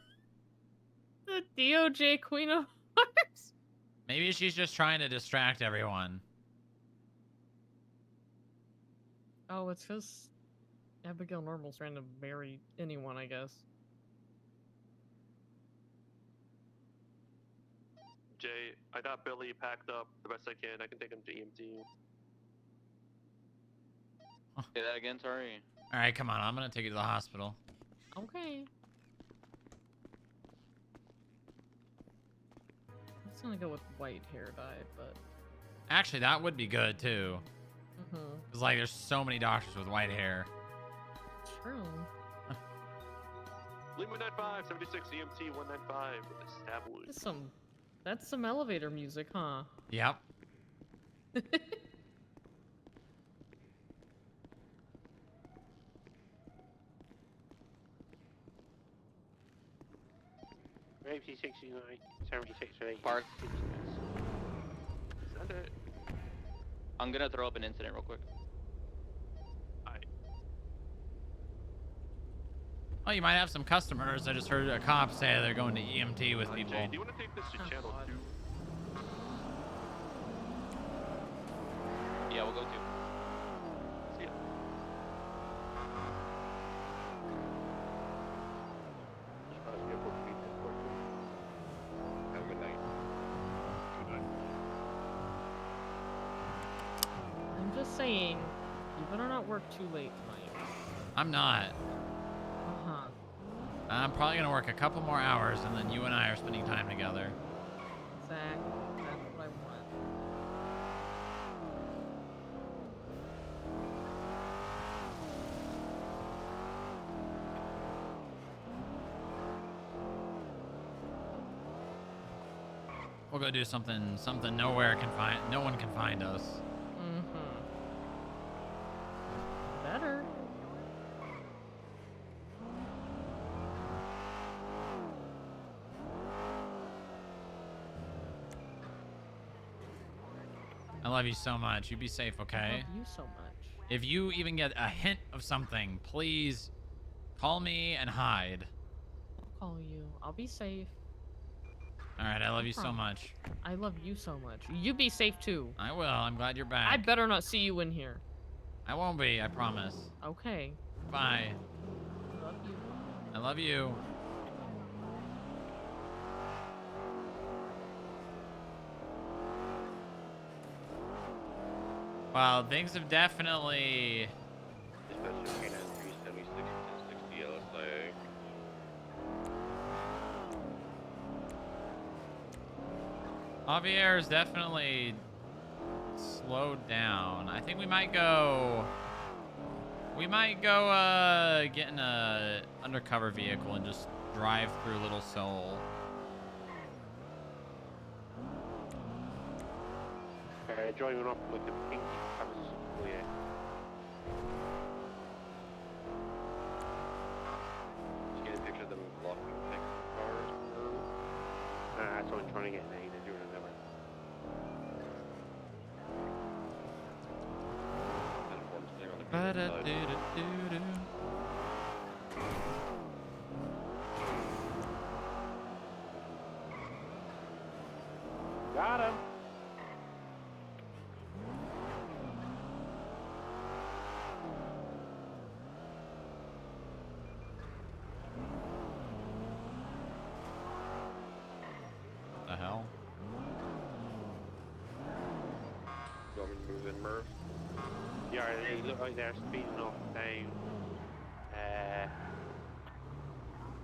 Speaker 9: The DOJ Queen of Hearts?
Speaker 1: Maybe she's just trying to distract everyone.
Speaker 9: Oh, it's because Abigail Normal's trying to marry anyone, I guess.
Speaker 19: Jay, I got Billy packed up the best I can. I can take him to EMT.
Speaker 16: Say that again, sorry.
Speaker 1: All right, come on. I'm gonna take you to the hospital.
Speaker 9: Okay. I'm just gonna go with white hair dye, but...
Speaker 1: Actually, that would be good too.
Speaker 9: Mm-hmm.
Speaker 1: Cause like, there's so many doctors with white hair.
Speaker 9: True.
Speaker 19: Lima 95, 76 EMT 195 with established.
Speaker 9: That's some elevator music, huh?
Speaker 1: Yep.
Speaker 12: Maybe 69, 76, 8.
Speaker 16: Park.
Speaker 19: Is that it?
Speaker 16: I'm gonna throw up an incident real quick.
Speaker 1: Oh, you might have some customers. I just heard a cop say they're going to EMT with people.
Speaker 19: Jay, do you want to take this to channel 2?
Speaker 16: Yeah, we'll go 2.
Speaker 19: See ya.
Speaker 3: Have a good night.
Speaker 19: Good night.
Speaker 9: I'm just saying, you better not work too late tonight.
Speaker 1: I'm not.
Speaker 9: Uh-huh.
Speaker 1: I'm probably gonna work a couple more hours, and then you and I are spending time together.
Speaker 9: Exactly. That's what I want.
Speaker 1: We'll go do something nowhere can find. No one can find us.
Speaker 9: Mm-hmm. Better.
Speaker 1: I love you so much. You be safe,
Speaker 9: I
Speaker 1: okay?
Speaker 9: love you so much.
Speaker 1: If you even get a hint of something, please call me and hide.
Speaker 9: I'll call you. I'll be safe.
Speaker 1: All right, I love you so
Speaker 9: promise.
Speaker 1: much.
Speaker 9: I love you so much. You be safe too.
Speaker 1: I will. I'm glad you're back.
Speaker 9: I better not see you in here.
Speaker 1: I won't be. I promise.
Speaker 9: Okay.
Speaker 1: Bye.
Speaker 9: Love you.
Speaker 1: I love you. Wow, things have definitely.
Speaker 3: Dispatcher K9 376 1060 LSIA.
Speaker 1: Javier's definitely slowed down. I think we might go. Get in a undercover vehicle and just drive through Little Seoul.
Speaker 19: Driving up with the pink colours. Oh, yeah.
Speaker 3: Just get a picture of them blocking Texas cars.
Speaker 19: That's what I'm trying to get an Ada during the night. Got him.
Speaker 1: What the hell?
Speaker 3: You want me to move in, Murph?
Speaker 19: Yeah, they look like they're speeding off down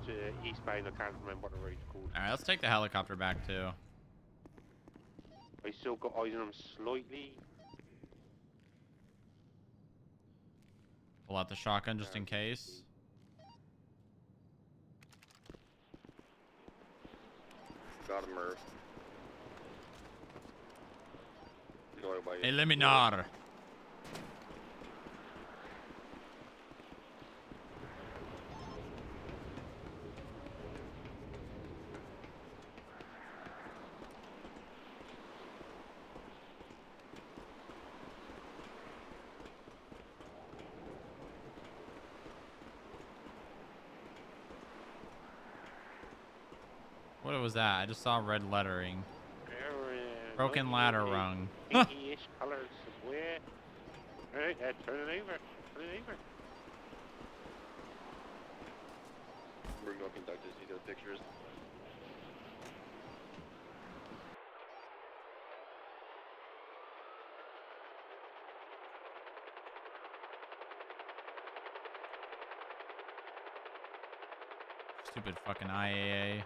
Speaker 19: to eastbound. I can't remember what the road's called.
Speaker 1: All right, let's take the helicopter back too.
Speaker 19: I still got eyes on them slightly.
Speaker 1: Pull out the shotgun just in case.
Speaker 3: Got him, Murph.
Speaker 1: Eliminar. What was that? I just saw red lettering. Broken ladder rung.
Speaker 19: Pinky-ish colours somewhere. Alright, turn it over. Turn it over.
Speaker 3: We're going to conduct to see those pictures.
Speaker 1: Stupid fucking IAA.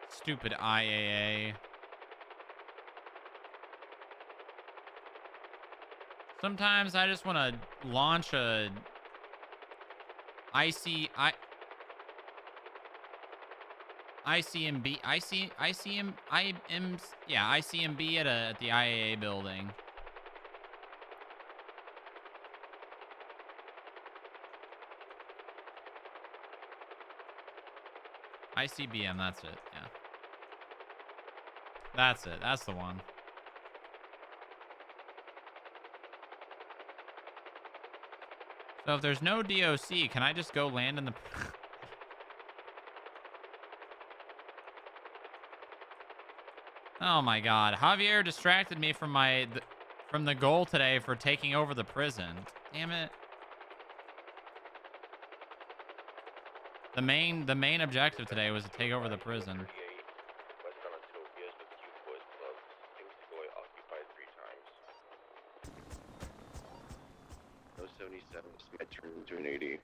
Speaker 1: Stupid IAA. Sometimes I just want to launch a ICMB at the IAA building. ICBM, that's it. Yeah. That's it. That's the one. So if there's no DOC, can I just go land in the... Oh my god. Javier distracted me from from the goal today for taking over the prison. Damn it. The main objective today was to take over the prison.
Speaker 3: 77, Smith turned into an 80.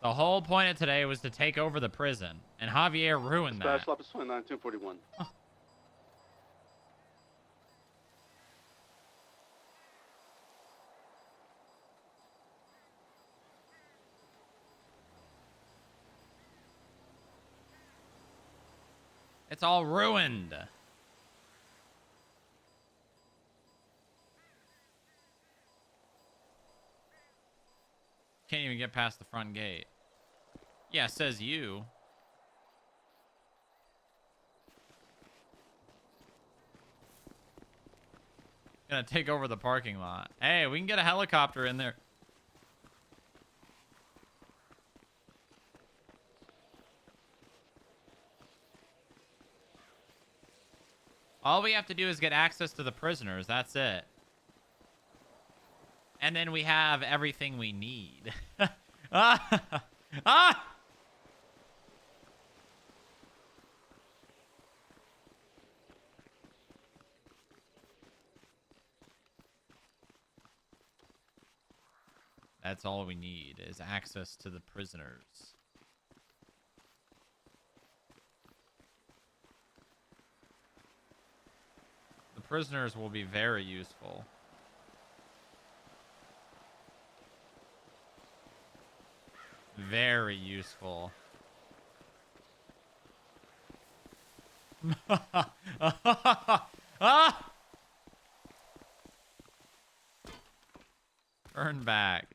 Speaker 1: The whole point of today was to take over the prison, and Javier ruined that.
Speaker 10: Dispatch Lopez 29, 241.
Speaker 1: It's all ruined. Can't even get past the front gate. Yeah, says you. Gonna take over the parking lot. Hey, we can get a helicopter in there. All we have to do is get access to the prisoners. That's it. And then we have everything we need. Ah! Ah! That's all we need is access to the prisoners. The prisoners will be very useful. Very useful. Ah! Turn back.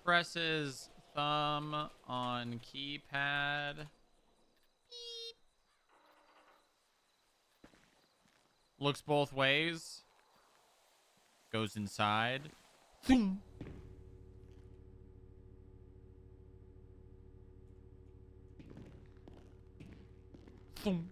Speaker 1: Presses thumb on keypad. Looks both ways. Goes inside. Thing. Thing.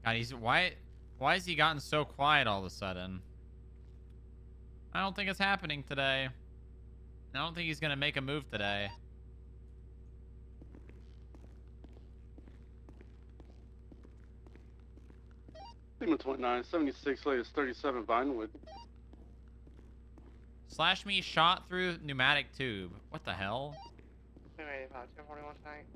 Speaker 1: God, he's why has he gotten so quiet all of a sudden? I don't think it's happening today. I don't think he's gonna make a move today.
Speaker 10: Signal 29, 76, latest 37 Vinewood.
Speaker 1: Slash me shot through pneumatic tube. What the hell?
Speaker 12: 285, 241 tonight.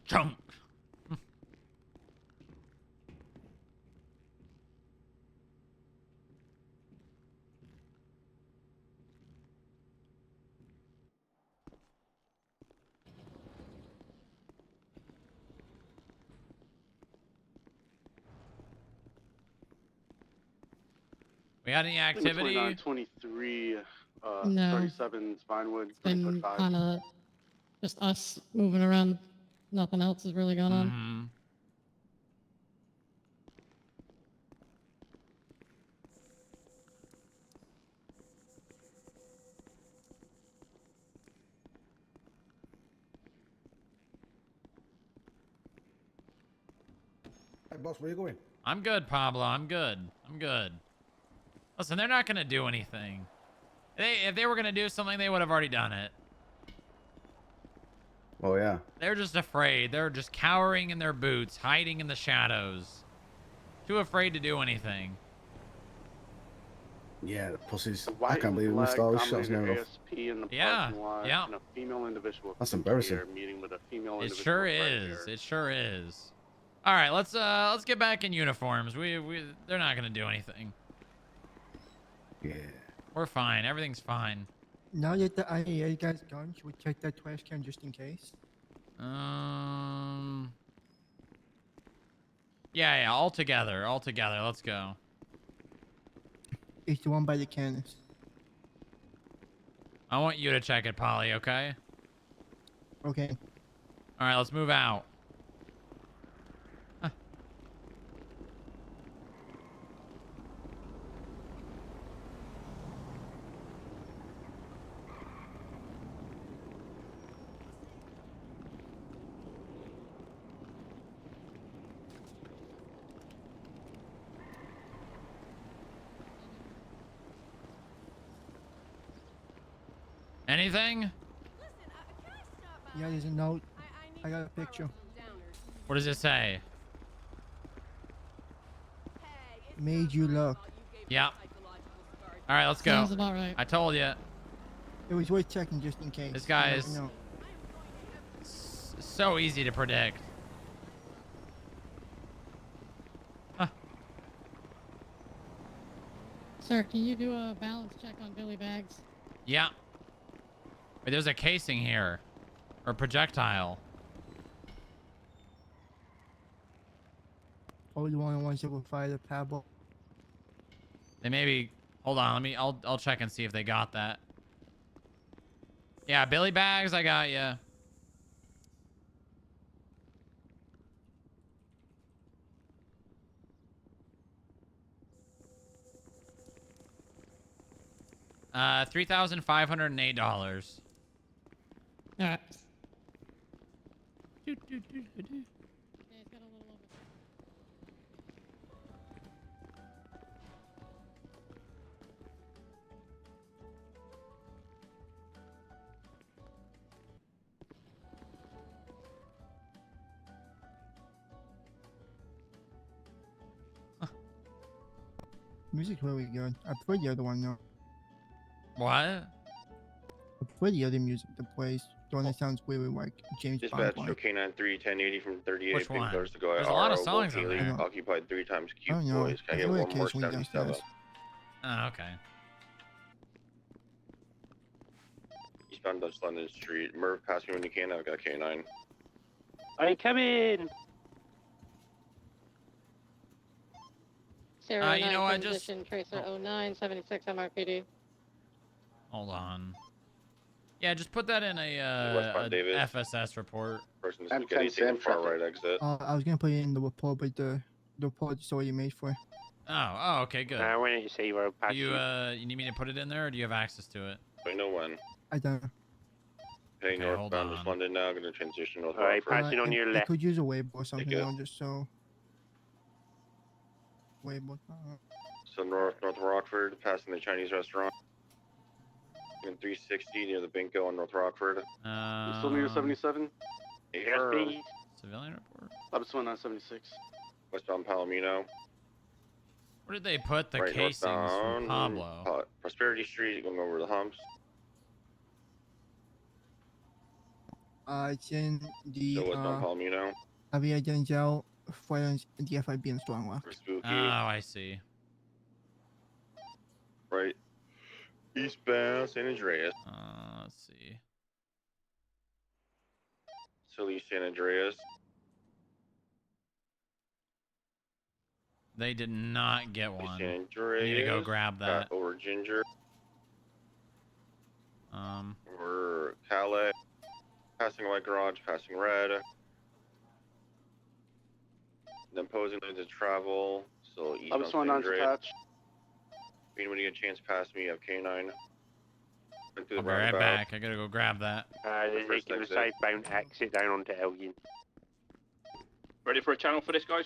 Speaker 1: Chunk. We got any activity?
Speaker 10: 29, 23,
Speaker 21: No.
Speaker 10: 37 Vinewood,
Speaker 21: It's been
Speaker 10: 3.5.
Speaker 21: kind of just us moving around. Nothing else has really gone on.
Speaker 1: Mm-hmm.
Speaker 15: Hey, boss, where you going?
Speaker 1: I'm good, Pablo. I'm good. I'm good. Listen, they're not gonna do anything. If they were gonna do something, they would have already done it.
Speaker 15: Oh, yeah.
Speaker 1: They're just afraid. They're just cowering in their boots, hiding in the shadows. Too afraid to do anything.
Speaker 15: Yeah, the pussies.
Speaker 10: The
Speaker 15: I
Speaker 10: white
Speaker 15: can't
Speaker 10: and
Speaker 15: believe we
Speaker 10: black
Speaker 15: missed all these shots
Speaker 10: Dominator
Speaker 15: now.
Speaker 10: ASP in the
Speaker 1: Yeah,
Speaker 10: parking lot,
Speaker 1: yeah.
Speaker 10: and a female individual.
Speaker 15: That's embarrassing.
Speaker 10: Here, meeting with a female
Speaker 1: It
Speaker 10: individual
Speaker 1: sure
Speaker 10: right
Speaker 1: is.
Speaker 10: here.
Speaker 1: It sure is. All right, let's get back in uniforms. They're not gonna do anything.
Speaker 15: Yeah.
Speaker 1: We're fine. Everything's fine.
Speaker 7: Now that the IAA guy's gone, should we check that trash can just in case?
Speaker 1: Yeah, all together. Let's go.
Speaker 7: It's the one by the cannons.
Speaker 1: I want you to check it, Polly, okay?
Speaker 7: Okay.
Speaker 1: All right, let's move out. Anything?
Speaker 7: Yeah, there's a note. I got a picture.
Speaker 1: What does it say?
Speaker 7: Made you look.
Speaker 1: Yep. All right, let's go.
Speaker 21: Sounds about right.
Speaker 1: I told you.
Speaker 7: It was worth checking just in case.
Speaker 1: This guy
Speaker 7: You never
Speaker 1: is
Speaker 7: know.
Speaker 1: so easy to predict.
Speaker 21: Sir, can you do a balance check on Billy Bags?
Speaker 1: Yeah. Wait, there's a casing here. Or projectile.
Speaker 7: Oh, the ones that will fire the pebble.
Speaker 1: They maybe... Hold on, I'll check and see if they got that. Yeah, Billy Bags, I got you. $3,508.
Speaker 21: Alright.
Speaker 7: Music's really good. I prefer the other one though.
Speaker 1: What?
Speaker 7: I prefer the other music that plays. The one that sounds really like James Bond.
Speaker 3: Dispatch, show K9 3, 1080 from 38.
Speaker 1: Which one?
Speaker 3: Doors to go
Speaker 1: There's a lot of
Speaker 3: RO,
Speaker 1: songs on
Speaker 3: Haley,
Speaker 1: there.
Speaker 3: occupied 3 times Cube
Speaker 7: Oh, no.
Speaker 3: Boys. Can I
Speaker 7: I
Speaker 3: get
Speaker 7: feel like
Speaker 3: one more
Speaker 7: Case went
Speaker 3: 77?
Speaker 7: downstairs.
Speaker 1: Oh, okay.
Speaker 3: Eastbound Dutch London Street. Merv, pass me when you can. I've got K9.
Speaker 20: I'm coming.
Speaker 21: Sarah,
Speaker 1: You know what, just-
Speaker 21: transition tracer 0976 MRPD.
Speaker 1: Hold on. Yeah, just put that in
Speaker 3: Westbound
Speaker 1: a
Speaker 3: Davis.
Speaker 1: FSS report.
Speaker 3: Person is
Speaker 22: M10
Speaker 3: getting
Speaker 22: Sam
Speaker 3: the far
Speaker 22: traffic.
Speaker 3: right exit.
Speaker 7: I was gonna put it in the report, but the report is already made for it.
Speaker 1: Oh, okay, good.
Speaker 20: Why don't you say you were
Speaker 1: Do you need me to put it in there, or do you have access to it?
Speaker 3: I know when.
Speaker 7: I don't know.
Speaker 3: Heading
Speaker 1: Okay, hold
Speaker 3: northbound
Speaker 1: on.
Speaker 3: Dutch London now. Gonna transition north
Speaker 20: Alright,
Speaker 3: Rockford.
Speaker 20: passing on your
Speaker 7: I
Speaker 20: left.
Speaker 7: could use a wave or something
Speaker 3: it.
Speaker 7: though, just so. Wave.
Speaker 3: So north Rockford, passing the Chinese restaurant. In 360 near the Bingo on North Rockford.
Speaker 10: Still near 77?
Speaker 20: Yes, please.
Speaker 1: Civilian report.
Speaker 10: I just went on 76.
Speaker 3: Westbound Palomino.
Speaker 1: Where did they put the
Speaker 3: Right
Speaker 1: casings from
Speaker 3: northbound,
Speaker 1: Pablo?
Speaker 3: Prosperity Street, going over the humps.
Speaker 7: It's in the
Speaker 3: So westbound Palomino.
Speaker 7: Javier Denzel, Friends, and the FIB in Stormlock.
Speaker 3: For Spooky.
Speaker 1: Oh, I see.
Speaker 3: Right. Eastbound San Andreas.
Speaker 1: Let's see.
Speaker 3: Silly San Andreas.
Speaker 1: They did not get one.
Speaker 3: San
Speaker 1: I
Speaker 3: Andreas.
Speaker 1: need to go grab that.
Speaker 3: Over Ginger.
Speaker 1: Um,
Speaker 3: Over Calais. Passing White Garage, passing Red. Then posing lanes of travel. So
Speaker 10: I
Speaker 3: eastbound
Speaker 10: just
Speaker 3: San
Speaker 10: went on
Speaker 3: Andreas.
Speaker 10: detached.
Speaker 3: When you get a chance, pass me. I have K9. Went through
Speaker 1: I'll
Speaker 3: the
Speaker 1: be right
Speaker 3: roundabout.
Speaker 1: back. I gotta go grab that.
Speaker 20: They're
Speaker 3: First
Speaker 20: taking the
Speaker 3: exit.
Speaker 20: southbound exit down onto Elgin.
Speaker 10: Ready for a channel for this, guys?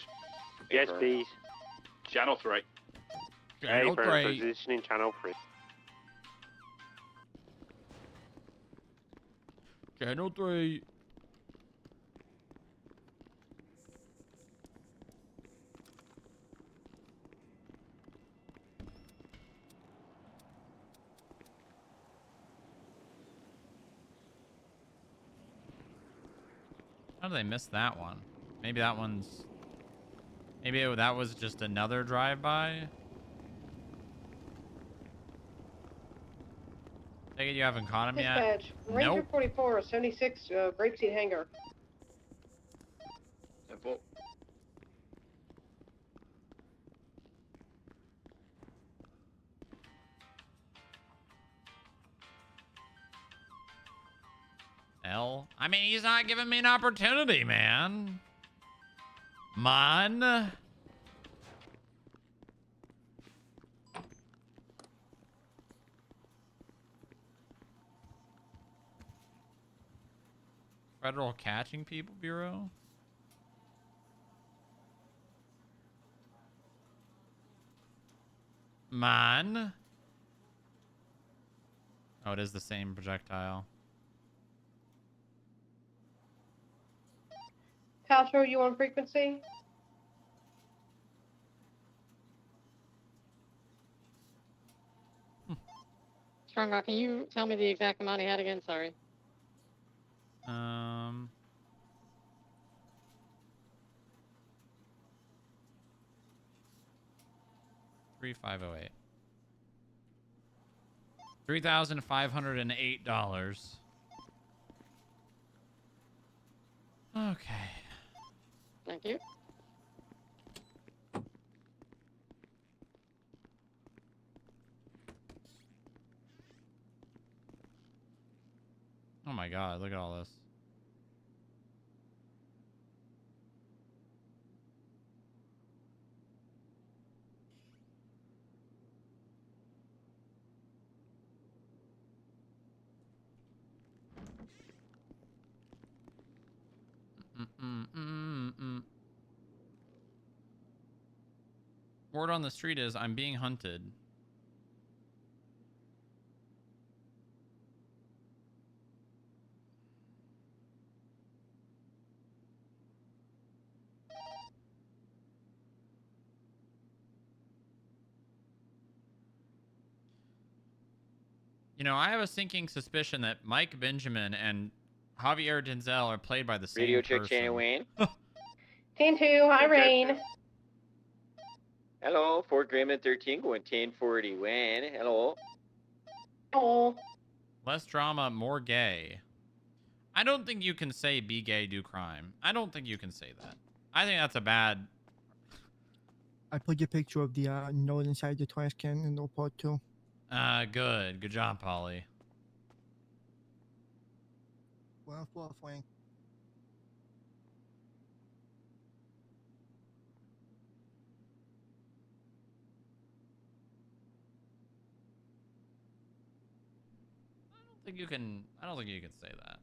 Speaker 20: Yes,
Speaker 3: Confirm.
Speaker 20: please.
Speaker 10: Channel 3.
Speaker 1: Channel
Speaker 20: for
Speaker 1: 3.
Speaker 20: positioning channel 3.
Speaker 1: Channel 3. How did they miss that one? Maybe that one's... Maybe that was just another drive-by? Take it you haven't caught him yet?
Speaker 11: Dispatch, Ranger
Speaker 1: Nope.
Speaker 11: 44, 76, Grapeseed Hangar.
Speaker 22: Simple.
Speaker 1: Hell, I mean, he's not giving me an opportunity, man. Man. Federal Catching People Bureau? Man. Oh, it is the same projectile.
Speaker 11: Paltrow, you on frequency?
Speaker 21: Strong, can you tell me the exact amount he had again? Sorry.
Speaker 1: 3508. $3,508. Okay.
Speaker 21: Thank you.
Speaker 1: Oh my god, look at all this. Word on the street is I'm being hunted. You know, I have a sinking suspicion that Mike Benjamin and Javier Denzel are played by the same
Speaker 17: Radio
Speaker 1: person.
Speaker 17: check, Channel Wayne.
Speaker 11: Team 2, hi Rain.
Speaker 17: Hello, Fort Grayman 13 going 1040 Wayne. Hello.
Speaker 11: Oh.
Speaker 1: Less drama, more gay. I don't think you can say be gay, do crime. I don't think you can say that. I think that's a bad...
Speaker 7: I put your picture of the note inside the trash can in the report too.
Speaker 1: Good. Good job, Polly.
Speaker 7: Well, Frank.
Speaker 1: I don't think you can say that.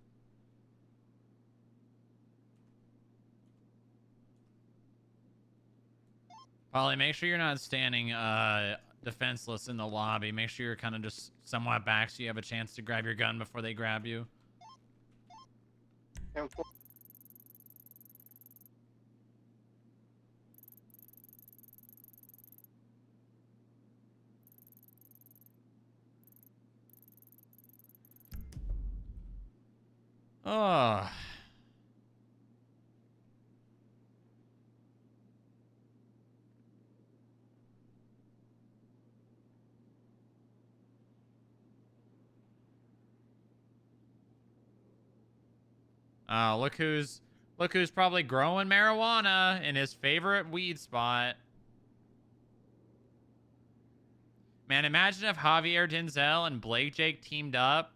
Speaker 1: Polly, make sure you're not standing defenseless in the lobby. Make sure you're kind of just somewhat back so you have a chance to grab your gun before they grab you. Oh. Oh, look who's probably growing marijuana in his favorite weed spot. Man, imagine if Javier Denzel and Blake Jake teamed up.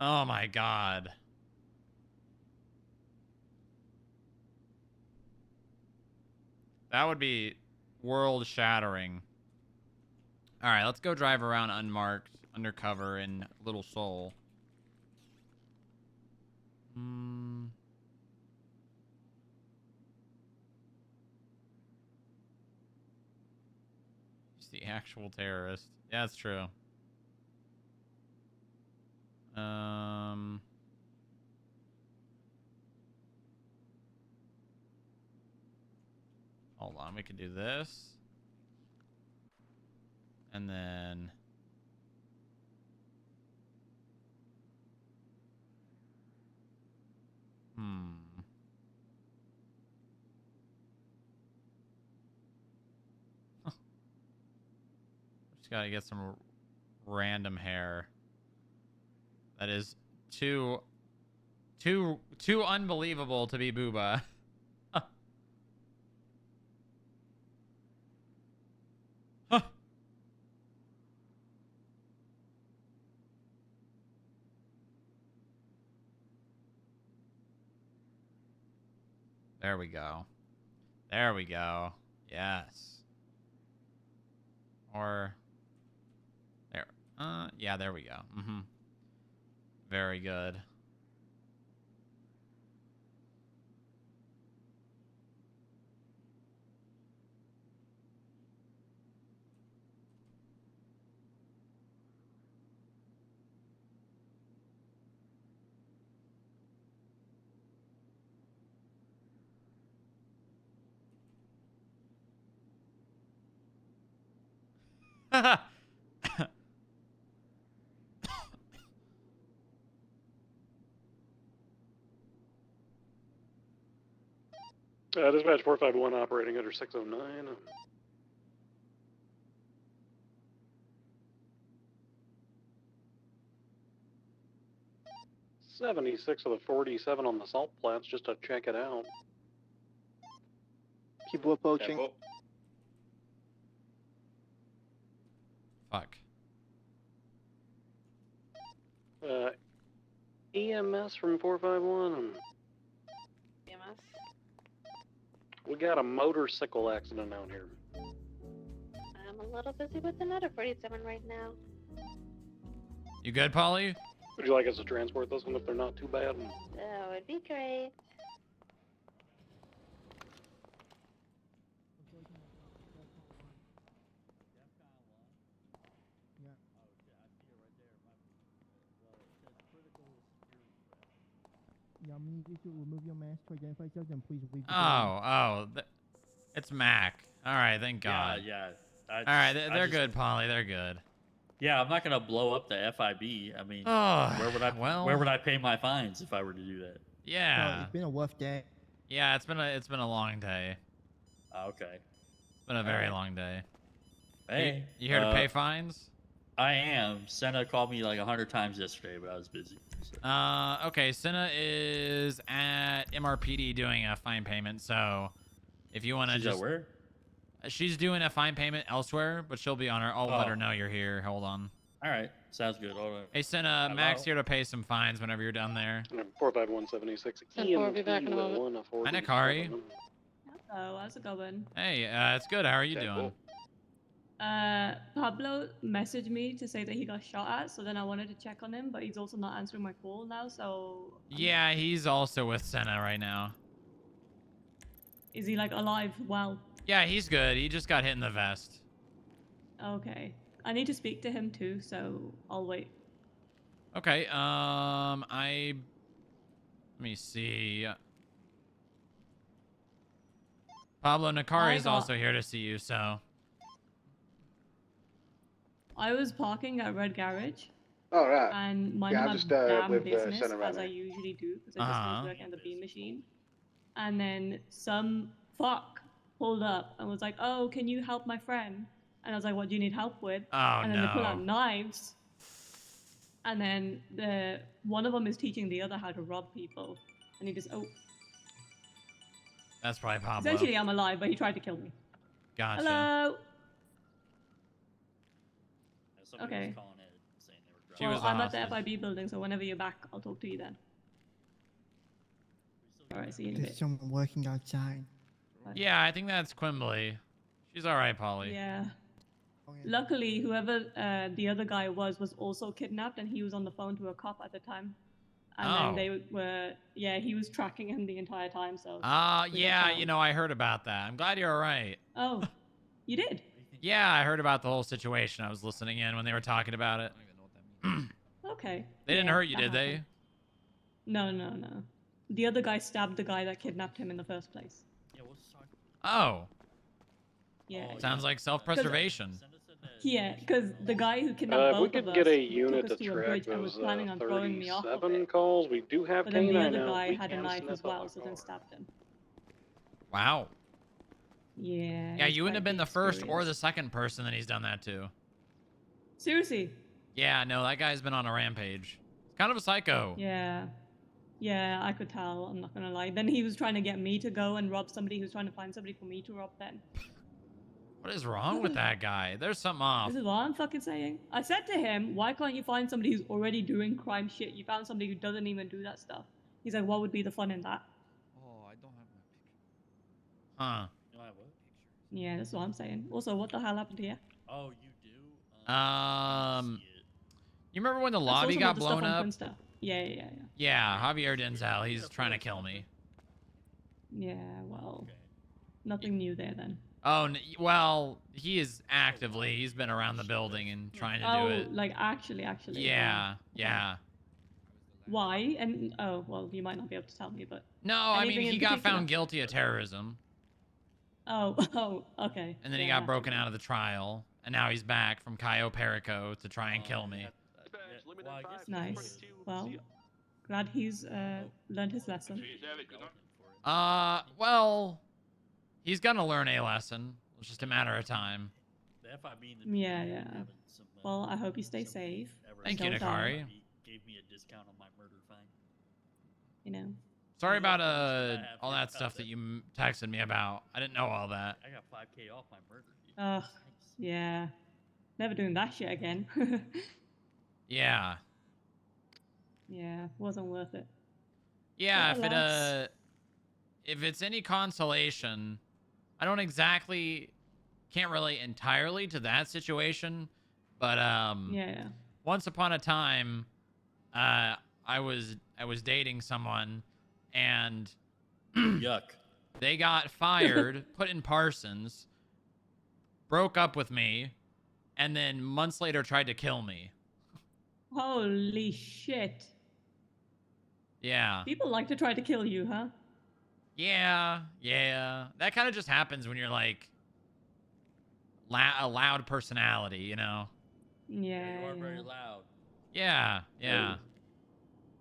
Speaker 1: Oh my god. That would be world shattering. All right, let's go drive around unmarked, undercover in Little Seoul. He's the actual terrorist. Yeah, that's true. Hold on, we can do this. And then... Just gotta get some random hair. That is too unbelievable to be Booba. There we go. There we go. Yes. Or there. Yeah, there we go. Very good.
Speaker 10: Dispatch 451 operating under 609. 76 of the 47 on the salt plants just to check it out.
Speaker 7: People approaching.
Speaker 1: Fuck.
Speaker 10: EMS from 451.
Speaker 18: EMS.
Speaker 10: We got a motorcycle accident out here.
Speaker 18: I'm a little busy with another 47 right now.
Speaker 1: You good, Polly?
Speaker 10: Would you like us to transport this one if they're not too bad?
Speaker 18: That would be great.
Speaker 7: Yeah, I'm gonna need you to remove your mask to identify yourself and please leave the building.
Speaker 1: It's Mac. All right, thank God.
Speaker 6: Yeah.
Speaker 1: All right, they're good, Polly. They're good.
Speaker 6: Yeah, I'm not gonna blow up the FIB. I mean,
Speaker 1: Oh,
Speaker 6: where would I pay my fines if I were to do that?
Speaker 1: Yeah.
Speaker 7: It's been a rough day.
Speaker 1: Yeah, it's been a long day.
Speaker 6: Okay.
Speaker 1: It's been a very long day.
Speaker 6: Hey,
Speaker 1: you here to pay fines?
Speaker 6: I am. Senna called me like 100 times yesterday, but I was busy. So.
Speaker 1: Okay, Senna is at MRPD doing a fine payment, so if you want to just...
Speaker 6: where?
Speaker 1: She's doing a fine payment elsewhere, but she'll be on her. I'll let her know you're here. Hold on.
Speaker 6: All right, sounds good. Hold on.
Speaker 1: Hey, Senna, Max here to pay some fines whenever you're done there.
Speaker 10: 45176.
Speaker 18: I'll be back in a moment.
Speaker 1: Hi, Nakari.
Speaker 14: Hello, how's it going?
Speaker 1: Hey, it's good. How are you doing?
Speaker 14: Pablo messaged me to say that he got shot at, so then I wanted to check on him, but he's also not answering my call now, so...
Speaker 1: Yeah, he's also with Senna right now.
Speaker 14: Is he, like, alive? Well...
Speaker 1: Yeah, he's good. He just got hit in the vest.
Speaker 14: Okay. I need to speak to him too, so I'll wait.
Speaker 1: Okay, let me see. Pablo Nakari is also here to see you, so...
Speaker 14: I was parking at Red Garage.
Speaker 22: Oh, right.
Speaker 14: And minding
Speaker 22: Yeah, I'm
Speaker 14: my
Speaker 22: just
Speaker 14: damn
Speaker 22: with
Speaker 14: business,
Speaker 22: Senna right
Speaker 14: as I
Speaker 22: now.
Speaker 14: usually do, because I just was working at the beam machine. And then some fuck pulled up and was like, "Oh, can you help my friend?" And I was like, "What do you need help with?" And then they pull out knives. And then one of them is teaching the other how to rob people. And he just,
Speaker 1: That's probably Pablo.
Speaker 14: Essentially, I'm alive, but he tried to kill me.
Speaker 1: Gotcha.
Speaker 14: Hello. Okay. Well, I'm at the FIB building, so whenever you're back, I'll talk to you then. Alright, see you in a
Speaker 7: There's
Speaker 14: bit.
Speaker 7: someone working outside.
Speaker 1: Yeah, I think that's Quimbley. She's all right, Polly.
Speaker 14: Yeah. Luckily, whoever the other guy was also kidnapped, and he was on the phone to a cop at the time. And then they were, he was tracking him the entire time, so...
Speaker 1: yeah, I heard about that. I'm glad you're all right.
Speaker 14: Oh, you did?
Speaker 1: Yeah, I heard about the whole situation. I was listening in when they were talking about it.
Speaker 14: Okay.
Speaker 1: They didn't hurt you, did they?
Speaker 14: No. The other guy stabbed the guy that kidnapped him in the first place.
Speaker 1: Oh.
Speaker 14: Yeah.
Speaker 1: Sounds like self-preservation.
Speaker 14: Yeah, because the guy who kidnapped both
Speaker 10: we
Speaker 14: of
Speaker 10: could
Speaker 14: us
Speaker 10: get a
Speaker 14: took
Speaker 10: unit
Speaker 14: us
Speaker 10: to
Speaker 14: to a
Speaker 10: track
Speaker 14: bridge and was
Speaker 10: those
Speaker 14: planning on throwing me off of
Speaker 10: 37
Speaker 14: it.
Speaker 10: calls. We do have
Speaker 14: But then the
Speaker 10: canine
Speaker 14: other
Speaker 10: out.
Speaker 14: guy
Speaker 10: We
Speaker 14: had a
Speaker 10: can
Speaker 14: knife
Speaker 10: sniff
Speaker 14: as
Speaker 10: up
Speaker 14: well,
Speaker 10: a
Speaker 14: so
Speaker 10: car.
Speaker 14: then stabbed him.
Speaker 1: Wow.
Speaker 14: Yeah.
Speaker 1: Yeah,
Speaker 14: it's
Speaker 1: you wouldn't have
Speaker 14: quite
Speaker 1: been
Speaker 14: the
Speaker 1: the first or
Speaker 14: experience.
Speaker 1: the second person that he's done that to.
Speaker 14: Seriously?
Speaker 1: Yeah, no, that guy's been on a rampage. He's kind of a psycho.
Speaker 14: Yeah. Yeah, I could tell. I'm not gonna lie. Then he was trying to get me to go and rob somebody who's trying to find somebody for me to rob then.
Speaker 1: What is wrong with that guy? There's something off.
Speaker 14: This is what I'm fucking saying. I said to him, why can't you find somebody who's already doing crime shit? You found somebody who doesn't even do that stuff. He's like, what would be the fun in that?
Speaker 2: Oh, I don't have my picture.
Speaker 1: Huh.
Speaker 6: You know what?
Speaker 14: Yeah, that's what I'm saying. Also, what the hell happened here?
Speaker 6: Oh, you do?
Speaker 1: You remember when the
Speaker 14: I saw
Speaker 1: lobby
Speaker 14: some
Speaker 1: got
Speaker 14: of the stuff
Speaker 1: blown
Speaker 14: on
Speaker 1: up?
Speaker 14: Finsta. Yeah.
Speaker 1: Yeah, Javier Denzel. He's trying to kill me.
Speaker 14: Yeah, well, nothing new there then.
Speaker 1: Oh, well, he is actively. He's been around the building and trying to do it.
Speaker 14: Like actually.
Speaker 1: Yeah,
Speaker 14: wow.
Speaker 1: yeah.
Speaker 14: Why? And oh, well, you might not be able to tell me, but
Speaker 1: No, I mean,
Speaker 14: anything in
Speaker 1: he got
Speaker 14: particular?
Speaker 1: found guilty of terrorism.
Speaker 14: Oh, okay.
Speaker 1: And then he
Speaker 14: Yeah.
Speaker 1: got broken out of the trial. And now he's back from Cayo Perico to try and kill me.
Speaker 6: Well, I guess
Speaker 14: Nice. Well, glad he's learned his lesson.
Speaker 1: Well, he's gonna learn a lesson. It's just a matter of time.
Speaker 6: The FIB and the
Speaker 14: Yeah.
Speaker 6: having some,
Speaker 14: Well, I hope you stay safe.
Speaker 1: Thank you,
Speaker 14: Don't die,
Speaker 1: Nikari.
Speaker 6: gave me a discount on my murder fine.
Speaker 14: You know.
Speaker 1: Sorry about all that stuff that you texted me about. I didn't know all that.
Speaker 6: I got 5K off my murder. Dude.
Speaker 14: Ugh. Yeah. Never doing that shit again.
Speaker 1: Yeah.
Speaker 14: Yeah, wasn't worth it.
Speaker 1: Yeah,
Speaker 14: Well,
Speaker 1: if it's any consolation, I don't can't relate entirely to that situation, but
Speaker 14: Yeah.
Speaker 1: once upon a time, I was dating someone, and
Speaker 6: yuck,
Speaker 1: they got fired, put in Parsons, broke up with me, and then months later tried to kill me.
Speaker 14: Holy shit.
Speaker 1: Yeah.
Speaker 14: People like to try to kill you, huh?
Speaker 1: Yeah. That kind of just happens when you're like a loud personality, you know?
Speaker 14: Yeah.
Speaker 6: You are very loud.
Speaker 1: Yeah.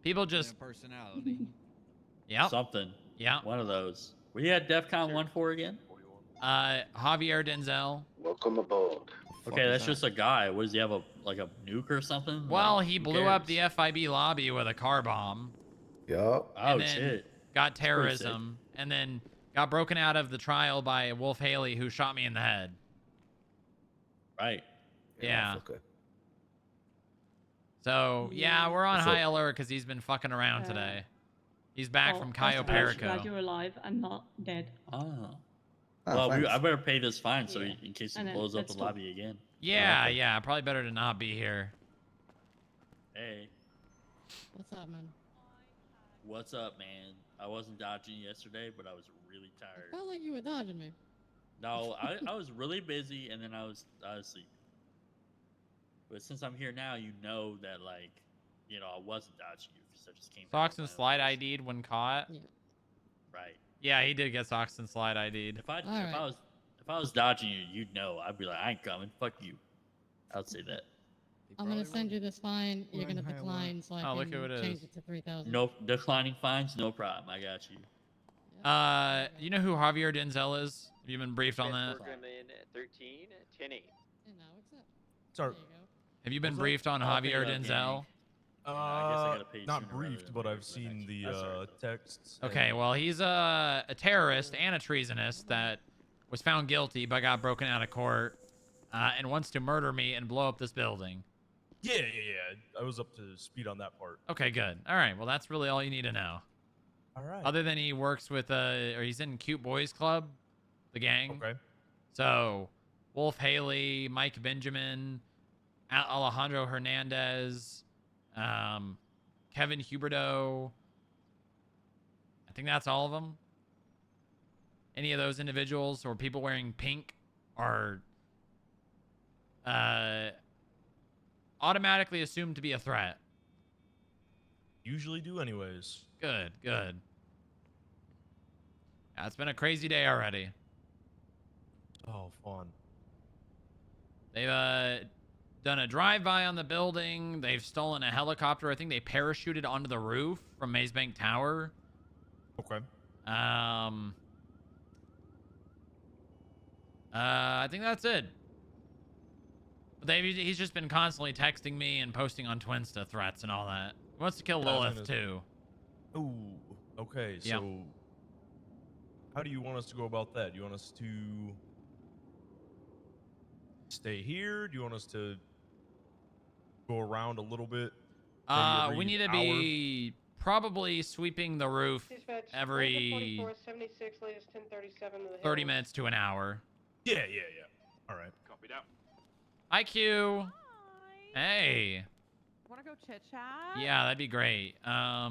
Speaker 1: People just
Speaker 2: personality.
Speaker 1: Yep.
Speaker 6: Something.
Speaker 1: Yeah.
Speaker 6: One of those. Were you at DEF CON 1 for again?
Speaker 1: Javier Denzel.
Speaker 22: Welcome aboard.
Speaker 6: Okay, that's just a guy. What does he have, a nuke or something?
Speaker 1: Well,
Speaker 6: Like,
Speaker 1: he
Speaker 6: who
Speaker 1: blew up
Speaker 6: cares?
Speaker 1: the FIB lobby with a car bomb.
Speaker 15: Yup.
Speaker 6: Oh,
Speaker 1: Then
Speaker 6: shit.
Speaker 1: got
Speaker 6: pretty
Speaker 1: terrorism, and then got broken out of the trial by Wolf Haley, who shot me in the head.
Speaker 6: Right.
Speaker 1: Yeah. So, yeah, we're on
Speaker 15: What's
Speaker 1: high
Speaker 15: up?
Speaker 1: alert because he's been fucking around today. He's back
Speaker 14: Well,
Speaker 1: from
Speaker 14: first
Speaker 1: Cayo
Speaker 14: of all,
Speaker 1: Perico.
Speaker 14: glad you're alive and not dead.
Speaker 6: Oh.
Speaker 15: Oh,
Speaker 6: Well,
Speaker 15: thanks.
Speaker 6: I better pay this fine so
Speaker 14: Yeah.
Speaker 6: in case he
Speaker 14: And then
Speaker 6: blows up
Speaker 14: let's
Speaker 6: the
Speaker 14: talk.
Speaker 6: lobby again.
Speaker 1: Yeah,
Speaker 15: okay.
Speaker 1: yeah, probably better to not be here.
Speaker 6: Hey,
Speaker 21: What's up, man?
Speaker 6: what's up, man? I wasn't dodging you yesterday, but I was really tired.
Speaker 21: Felt like you were dodging me.
Speaker 6: No, I was really busy, and then I was sleeping. But since I'm here now, you know that, like, I wasn't dodging you because I just came.
Speaker 1: Socks and slide ID'd when caught.
Speaker 21: Yeah.
Speaker 6: Right.
Speaker 1: Yeah, he did get socks and slide ID'd.
Speaker 6: If I was dodging you, you'd know. I'd be like, I ain't coming. Fuck you. I'd say that.
Speaker 21: I'm gonna send you this fine. You're gonna
Speaker 7: High
Speaker 21: decline, so I
Speaker 1: Oh, look
Speaker 21: can
Speaker 1: who it
Speaker 21: change
Speaker 1: is.
Speaker 21: it to 3,000.
Speaker 6: No declining fines, no problem. I got you.
Speaker 1: You know who Javier Denzel is? Have you been briefed on that?
Speaker 13: Program in 13, 10 8.
Speaker 21: And now accept.
Speaker 2: Sorry.
Speaker 21: There you go.
Speaker 1: Have you been
Speaker 2: What's that?
Speaker 1: briefed on
Speaker 6: I'll pay
Speaker 1: Javier
Speaker 6: that
Speaker 1: Denzel?
Speaker 6: I guess I gotta pay
Speaker 2: Not
Speaker 6: sooner rather
Speaker 2: briefed,
Speaker 6: than
Speaker 2: but
Speaker 6: later,
Speaker 2: I've seen the
Speaker 6: that's all right, though.
Speaker 2: texts.
Speaker 1: Okay,
Speaker 2: and-
Speaker 1: well, he's a terrorist and a treasonist that was found guilty but got broken out of court and wants to murder me and blow up this building.
Speaker 2: Yeah. I was up to speed on that part.
Speaker 1: Okay, good. All right, well, that's really all you need to know.
Speaker 2: All right.
Speaker 1: Other than he works with, or he's in Cute Boys Club, the gang.
Speaker 2: Okay.
Speaker 1: So, Wolf Haley, Mike Benjamin, Alejandro Hernandez, Kevin Huberto. I think that's all of them. Any of those individuals or people wearing pink are automatically assumed to be a threat.
Speaker 2: Usually do anyways.
Speaker 1: Good. Yeah, it's been a crazy day already.
Speaker 2: Oh, fun.
Speaker 1: They've done a drive-by on the building. They've stolen a helicopter. I think they parachuted onto the roof from Maze Bank Tower.
Speaker 2: Okay.
Speaker 1: I think that's it. But he's just been constantly texting me and posting on Twinsta threats and all that. He wants to kill
Speaker 2: Yeah, I was
Speaker 1: Lilith
Speaker 2: gonna-
Speaker 1: too.
Speaker 2: Ooh, okay.
Speaker 1: Yep.
Speaker 2: So, how do you want us to go about that? Do you want us to stay here? Do you want us to go around a little bit? Maybe
Speaker 1: We need
Speaker 2: every
Speaker 1: to be probably sweeping the roof
Speaker 11: Dispatch,
Speaker 1: every
Speaker 11: 44, 76, latest 1037 to the
Speaker 1: 30
Speaker 11: Hills.
Speaker 1: minutes to an hour.
Speaker 2: Yeah. All right.
Speaker 19: Copy that.
Speaker 1: Hi, Q. Hey.
Speaker 5: Want to go chit chat?
Speaker 1: Yeah, that'd be great.
Speaker 5: Yeah.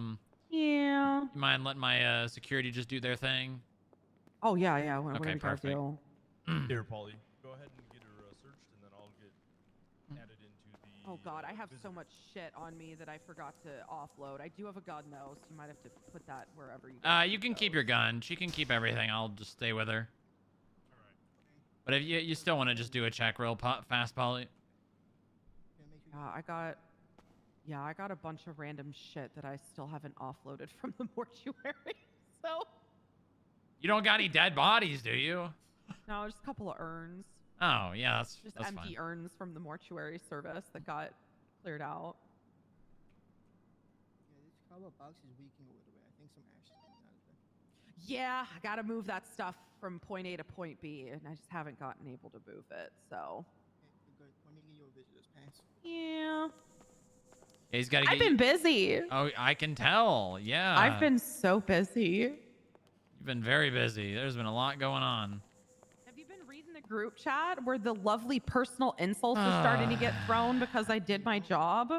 Speaker 1: You mind letting my security just do their thing?
Speaker 5: Oh yeah. What
Speaker 1: Okay,
Speaker 5: do we gotta
Speaker 1: perfect.
Speaker 5: do?
Speaker 2: Here, Paulie. Go ahead and get her searched, and then I'll get added into the.
Speaker 5: Oh god, I have so much shit on me that I forgot to offload. I do have a gun though, so you might have to put that wherever you.
Speaker 1: You can keep your gun. She can keep everything. I'll just stay with her. But if you still want to just do a check real fast, Polly.
Speaker 5: I got a bunch of random shit that I still haven't offloaded from the mortuary. So.
Speaker 1: You don't got any dead bodies, do you?
Speaker 5: No, just a couple of urns.
Speaker 1: Oh, yeah, that's
Speaker 5: empty
Speaker 1: fine.
Speaker 5: urns from the mortuary service that got cleared out.
Speaker 7: Yeah, this cardboard box is leaking a little bit. I think some ash is coming out of it.
Speaker 5: Yeah, I gotta move that stuff from point A to point B, and I just haven't gotten able to move it, so.
Speaker 7: Okay, good. Let me get you a visitor's pass.
Speaker 5: Yeah.
Speaker 1: He's got to
Speaker 5: I've been busy.
Speaker 1: Oh, I can tell. Yeah.
Speaker 5: I've been so busy.
Speaker 1: You've been very busy. There's been a lot going on.
Speaker 5: Have you been reading the group chat where the lovely personal insults are starting to get thrown because I did my job?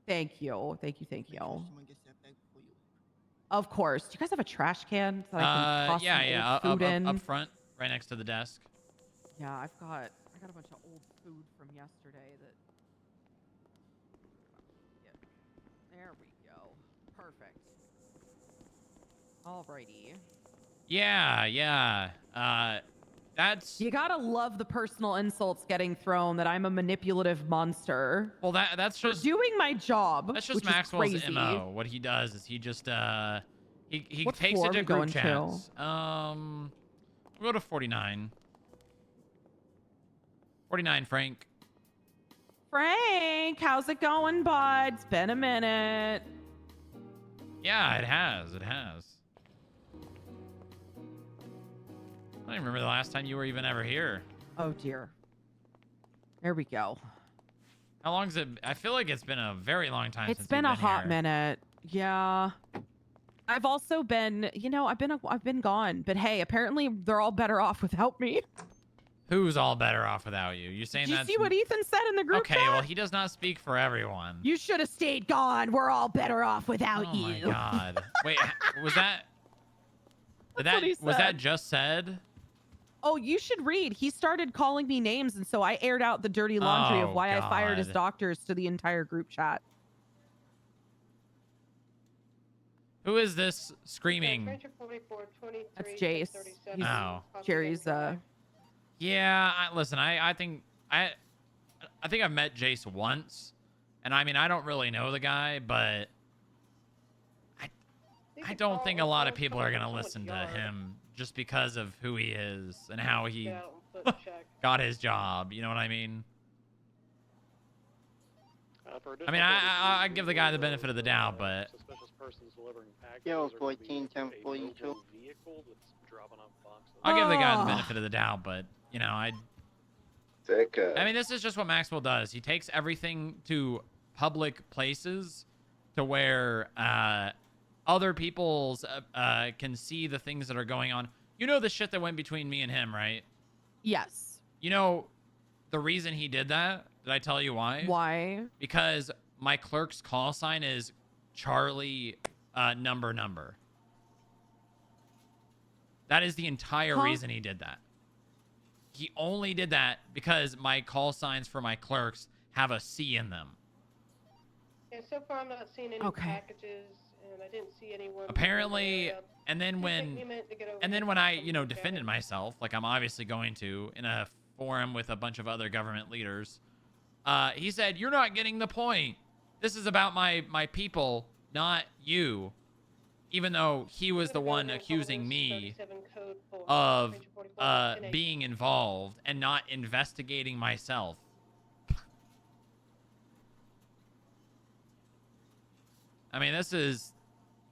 Speaker 5: Thank you. Thank you.
Speaker 7: Someone gets that bag before you.
Speaker 5: Of course. Do you guys have a trash can that I can toss
Speaker 1: Yeah.
Speaker 5: some old food in?
Speaker 1: Up front, right next to the desk.
Speaker 5: Yeah, I got a bunch of old food from yesterday that. Yeah. There we go. Perfect. Alrighty.
Speaker 1: Yeah. That's.
Speaker 5: You gotta love the personal insults getting thrown that I'm a manipulative monster.
Speaker 1: Well, that's just
Speaker 5: doing my job.
Speaker 1: That's just
Speaker 5: which is
Speaker 1: Maxwell's
Speaker 5: crazy.
Speaker 1: MO. What he does is he just he
Speaker 5: What
Speaker 1: takes
Speaker 5: floor
Speaker 1: it
Speaker 5: are
Speaker 1: to
Speaker 5: we
Speaker 1: group
Speaker 5: going to?
Speaker 1: chats. We'll go to 49. 49, Frank.
Speaker 5: Frank, how's it going, bud? It's been a minute.
Speaker 1: Yeah, it has. It has. I don't even remember the last time you were even ever here.
Speaker 5: Oh dear. There we go.
Speaker 1: How long is it? I feel like it's been a very long time.
Speaker 5: It's
Speaker 1: since
Speaker 5: been
Speaker 1: you've
Speaker 5: a hot
Speaker 1: here.
Speaker 5: minute. Yeah. I've also been, I've been gone, but hey, apparently they're all better off without me.
Speaker 1: Who's all better off without you? You saying
Speaker 5: Did you
Speaker 1: that?
Speaker 5: see what Ethan said in the group
Speaker 1: Okay,
Speaker 5: chat?
Speaker 1: well, he does not speak for everyone.
Speaker 5: You should have stayed gone. We're all better off without you.
Speaker 1: Oh my god. Wait, was that?
Speaker 5: What he
Speaker 1: Was
Speaker 5: said.
Speaker 1: that just said?
Speaker 5: Oh, you should read. He started calling me names, and so I aired out the dirty laundry
Speaker 1: Oh,
Speaker 5: of why I fired his
Speaker 1: God.
Speaker 5: doctors to the entire group chat.
Speaker 1: Who is this screaming?
Speaker 5: That's Jace. He's
Speaker 1: Oh.
Speaker 5: Jerry's.
Speaker 1: Yeah. Listen, I think I think I've met Jace once, and I mean I don't really know the guy, but I don't think a lot of people are gonna listen to him just because of who he is and how he got his job. You know what I mean? I mean, I give the guy the benefit of the doubt, but
Speaker 22: Yo, 14, 10, 42.
Speaker 1: I'll give the guy the benefit of the doubt. But you know, I mean, this is just what Maxwell does. He takes everything to public places to where other people's can see the things that are going on. You know the shit that went between me and him, right?
Speaker 5: Yes.
Speaker 1: You know the reason he did that? Did I tell you why?
Speaker 5: Why?
Speaker 1: Because my clerk's call sign is Charlie number. That is the entire reason he did that. He only did that because my call signs for my clerks have a C in them.
Speaker 11: Yeah, so far I'm not seeing any packages, and I didn't see anyone.
Speaker 1: Apparently, and then when I, defended myself, like I'm obviously going to in a forum with a bunch of other government leaders, he said, "You're not getting the point. This is about my people, not you." Even though he was the one accusing me of being involved and not investigating myself. I mean, this is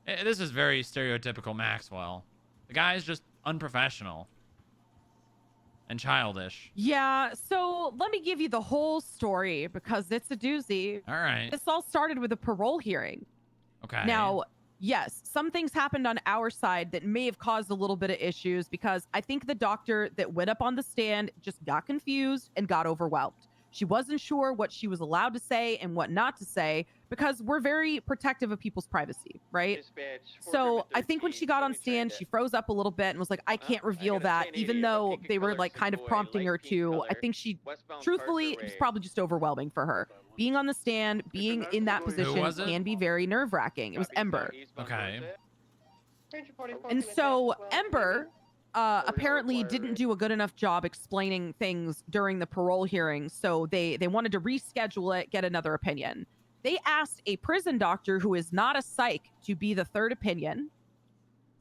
Speaker 1: very stereotypical Maxwell. The guy is just unprofessional and childish.
Speaker 5: Yeah, so let me give you the whole story because it's a doozy.
Speaker 1: All right.
Speaker 5: This all started with a parole hearing.
Speaker 1: Okay.
Speaker 5: Now, yes, some things happened on our side that may have caused a little bit of issues because I think the doctor that went up on the stand just got confused and got overwhelmed. She wasn't sure what she was allowed to say and what not to say because we're very protective of people's privacy, right? So I think when she got on stand, she froze up a little bit and was like, I can't reveal that, even though they were like kind of prompting her to. I think she, truthfully, it was probably just overwhelming for her. Being on the stand, being in that position can be very nerve wracking. It was Ember.
Speaker 1: Okay.
Speaker 5: And so Ember apparently didn't do a good enough job explaining things during the parole hearing, so they wanted to reschedule it, get another opinion. They asked a prison doctor who is not a psych to be the third opinion,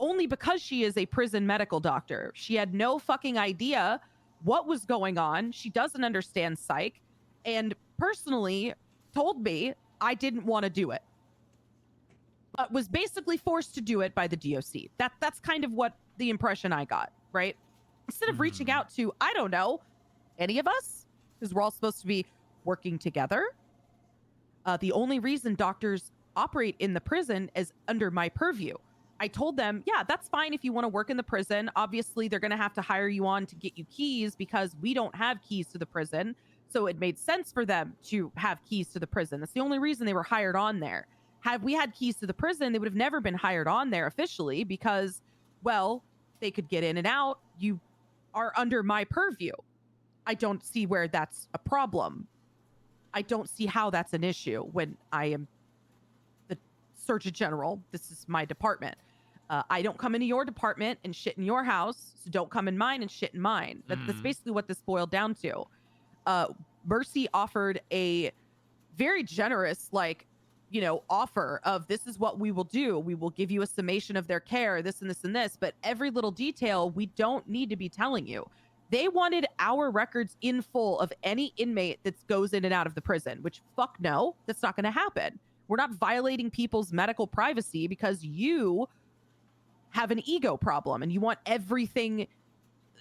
Speaker 5: only because she is a prison medical doctor. She had no fucking idea what was going on. She doesn't understand psych, and personally told me I didn't want to do it, but was basically forced to do it by the DOC. That's kind of what the impression I got, right? Instead of reaching out to, I don't know, any of us, because we're all supposed to be working together. The only reason doctors operate in the prison is under my purview. I told them, yeah, that's fine if you want to work in the prison. Obviously, they're going to have to hire you on to get you keys because we don't have keys to the prison. So it made sense for them to have keys to the prison. That's the only reason they were hired on there. Had we had keys to the prison, they would have never been hired on there officially because, well, they could get in and out. You are under my purview. I don't see where that's a problem. I don't see how that's an issue when I am the Surgeon General. This is my department. I don't come into your department and shit in your house, so don't come in mine and shit in mine. That's basically what this boiled down to. Mercy offered a very generous, offer of this is what we will do. We will give you a summation of their care, this and this and this, but every little detail we don't need to be telling you. They wanted our records in full of any inmate that goes in and out of the prison, which fuck no, that's not going to happen. We're not violating people's medical privacy because you have an ego problem and you want everything.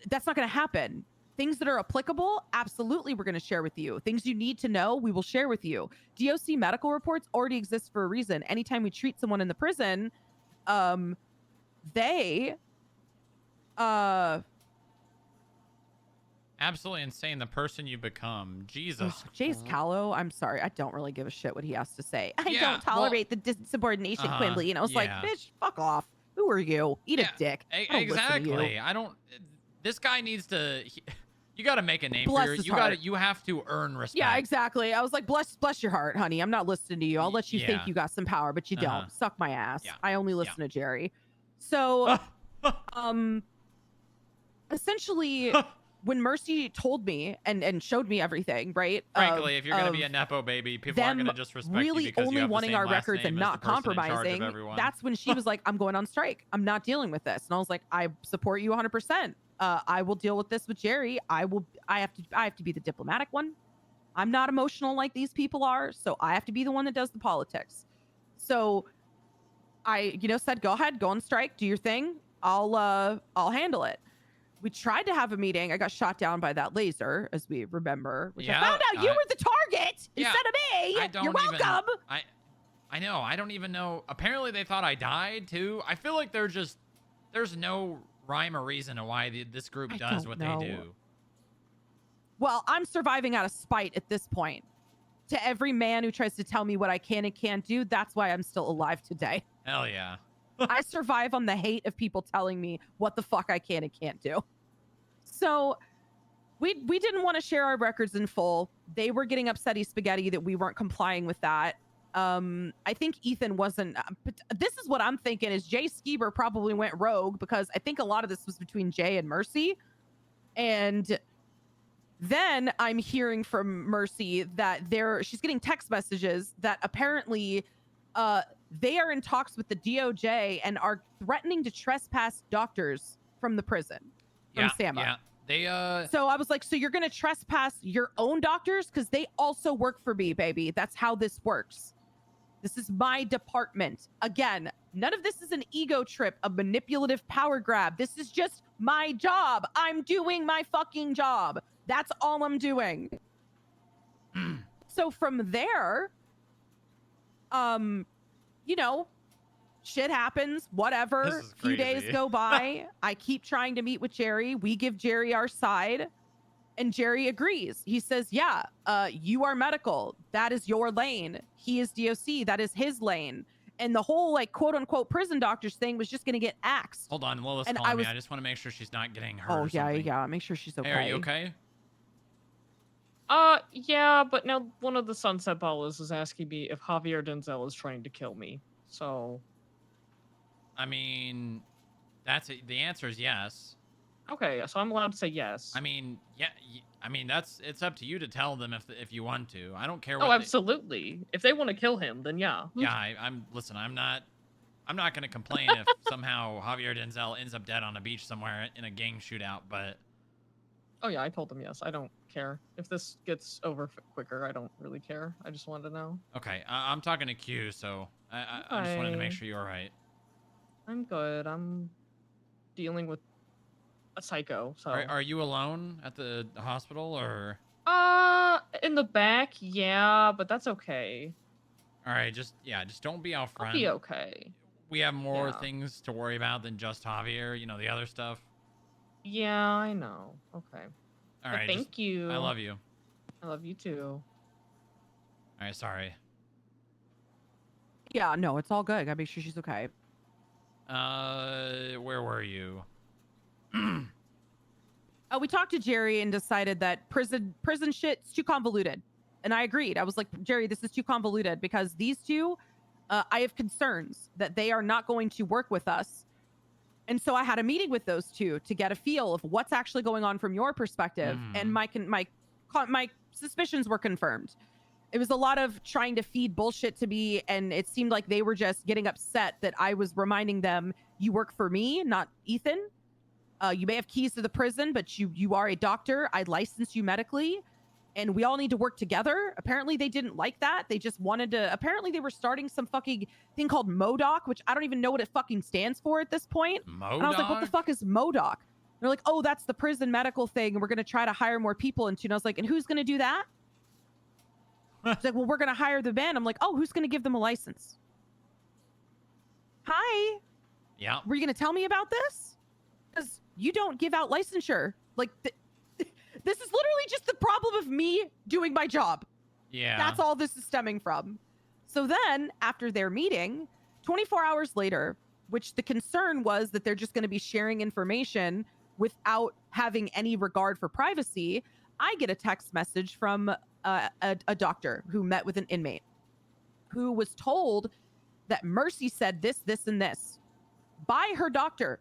Speaker 5: That's not going to happen. Things that are applicable, absolutely, we're going to share with you. Things you need to know, we will share with you. DOC medical reports already exist for a reason. Anytime we treat someone in the prison, they
Speaker 1: absolutely insane. The person you become. Jesus.
Speaker 5: Jace Callow, I'm sorry. I don't really give a shit what he has to say. I don't tolerate the insubordination, Quimbley. And I was like, bitch, fuck off. Who are you? Eat a dick.
Speaker 1: Exactly. I don't. This guy needs to. You got to make a name for you have to earn respect.
Speaker 5: Yeah, exactly. I was like, bless your heart, honey. I'm not listening to you. I'll let you think you got some power, but you don't. Suck my ass.
Speaker 1: Yeah.
Speaker 5: I only listen to Jerry. So, essentially, when Mercy told me and showed me everything, right?
Speaker 1: Frankly, if you're going to be a Nepo baby, people aren't going to just respect you because
Speaker 5: only
Speaker 1: you have
Speaker 5: wanting
Speaker 1: the same
Speaker 5: our
Speaker 1: last
Speaker 5: records
Speaker 1: name
Speaker 5: and
Speaker 1: as
Speaker 5: not
Speaker 1: the person in charge of
Speaker 5: compromising.
Speaker 1: everyone.
Speaker 5: That's when she was like, I'm going on strike. I'm not dealing with this. And I was like, I support you 100%. I will deal with this with Jerry. I have to be the diplomatic one. I'm not emotional like these people are, so I have to be the one that does the politics. So I, said, go ahead, go on strike, do your thing. I'll handle it. We tried to have a meeting. I got shot down by that laser, as we remember. Which I found out you were the target instead of me. You're welcome.
Speaker 1: I know. I don't even know. Apparently, they thought I died too. I feel like there's no rhyme or reason to why this group does what they do.
Speaker 5: Well, I'm surviving out of spite at this point. To every man who tries to tell me what I can and can't do, that's why I'm still alive today.
Speaker 1: Hell yeah.
Speaker 5: I survive on the hate of people telling me what the fuck I can and can't do. So we didn't want to share our records in full. They were getting upsetty spaghetti that we weren't complying with that. I think Ethan wasn't. But this is what I'm thinking is Jay Skeeber probably went rogue because I think a lot of this was between Jay and Mercy. And then I'm hearing from Mercy that she's getting text messages that apparently they are in talks with the DOJ and are threatening to trespass doctors from the prison, from SAMA.
Speaker 1: Yeah.
Speaker 5: So I was like, so you're going to trespass your own doctors? Because they also work for me, baby. That's how this works. This is my department. Again, none of this is an ego trip, a manipulative power grab. This is just my job. I'm doing my fucking job. That's all I'm doing. So from there, you know, shit happens, whatever.
Speaker 1: This is
Speaker 5: Few days
Speaker 1: crazy.
Speaker 5: go by. I keep trying to meet with Jerry. We give Jerry our side, and Jerry agrees. He says, yeah, you are medical. That is your lane. He is DOC. That is his lane. And the whole, like, quote unquote prison doctors thing was just going to get axed.
Speaker 1: Hold on, Lilith's
Speaker 5: And
Speaker 1: calling me. I just want to make sure she's not getting hurt.
Speaker 5: Oh,
Speaker 1: or
Speaker 5: yeah,
Speaker 1: something.
Speaker 5: yeah. Make sure she's okay.
Speaker 1: Hey, are you okay?
Speaker 9: Yeah, but now one of the Sunset Ballers is asking me if Javier Denzel is trying to kill me. So,
Speaker 1: I mean, the answer is yes.
Speaker 9: okay, so I'm allowed to say yes.
Speaker 1: I mean, yeah. I mean, it's up to you to tell them if you want to. I don't care.
Speaker 9: Oh,
Speaker 1: what
Speaker 9: absolutely. If they want to kill him, then yeah.
Speaker 1: Yeah, listen. I'm not going to complain if somehow Javier Denzel ends up dead on a beach somewhere in a gang shootout. But
Speaker 9: Oh yeah, I told them yes. I don't care if this gets over quicker. I don't really care. I just wanted to know.
Speaker 1: okay, I'm talking to Q, so I just wanted to make sure you're all right.
Speaker 9: I'm good. I'm dealing with a psycho. So
Speaker 1: Are you alone at the hospital or?
Speaker 9: In the back, yeah, but that's okay.
Speaker 1: All right, just don't be out front.
Speaker 9: I'll be okay.
Speaker 1: We have more
Speaker 9: Yeah.
Speaker 1: things to worry about than just Javier. You know, the other stuff.
Speaker 9: Yeah, I know. Okay.
Speaker 1: All
Speaker 9: But
Speaker 1: right.
Speaker 9: thank you.
Speaker 1: I love you.
Speaker 9: I love you too.
Speaker 1: All right, sorry.
Speaker 5: Yeah, no, it's all good. I gotta make sure she's okay.
Speaker 1: Where were you?
Speaker 5: We talked to Jerry and decided that prison shit's too convoluted. And I agreed. I was like, Jerry, this is too convoluted because these two, I have concerns that they are not going to work with us. And so I had a meeting with those two to get a feel of what's actually going on from your perspective. And my suspicions were confirmed. It was a lot of trying to feed bullshit to me, and it seemed like they were just getting upset that I was reminding them, you work for me, not Ethan. You may have keys to the prison, but you are a doctor. I licensed you medically, and we all need to work together. Apparently, they didn't like that. They just wanted to. Apparently, they were starting some fucking thing called MODOK, which I don't even know what it fucking stands for at this point.
Speaker 1: MODOK?
Speaker 5: And I was like, what the fuck is MODOK? They're like, oh, that's the prison medical thing, and we're going to try to hire more people into. And I was like, and who's going to do that? She's like, well, we're going to hire the band. I'm like, oh, who's going to give them a license? Hi.
Speaker 1: Yeah.
Speaker 5: Were you going to tell me about this? Because you don't give out licensure. Like, this is literally just the problem of me doing my job.
Speaker 1: Yeah.
Speaker 5: That's all this is stemming from. So then, after their meeting, 24 hours later, which the concern was that they're just going to be sharing information without having any regard for privacy, I get a text message from a doctor who met with an inmate who was told that Mercy said this, this, and this by her doctor.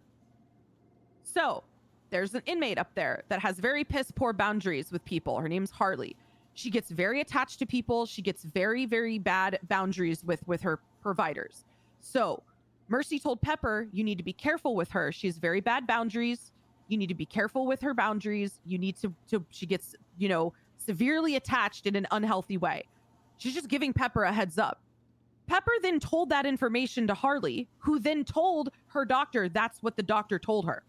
Speaker 5: So there's an inmate up there that has very piss poor boundaries with people. Her name's Harley. She gets very attached to people. She gets very, very bad boundaries with her providers. So Mercy told Pepper, you need to be careful with her. She has very bad boundaries. You need to be careful with her boundaries. You need to she gets, severely attached in an unhealthy way. She's just giving Pepper a heads up. Pepper then told that information to Harley, who then told her doctor that's what the doctor told her.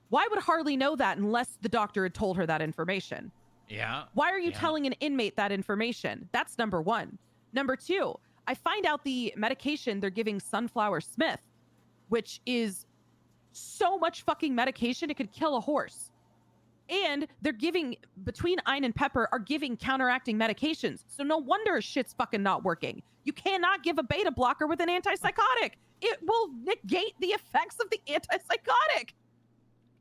Speaker 5: Why would Harley know that unless the doctor had told her that information?
Speaker 1: Yeah.
Speaker 5: Why are you telling an inmate that information? That's number one. Number two, I find out the medication they're giving Sunflower Smith, which is so much fucking medication, it could kill a horse. And they're giving, between Ein and Pepper, are giving counteracting medications. So no wonder shit's fucking not working. You cannot give a beta blocker with an antipsychotic. It will negate the effects of the antipsychotic.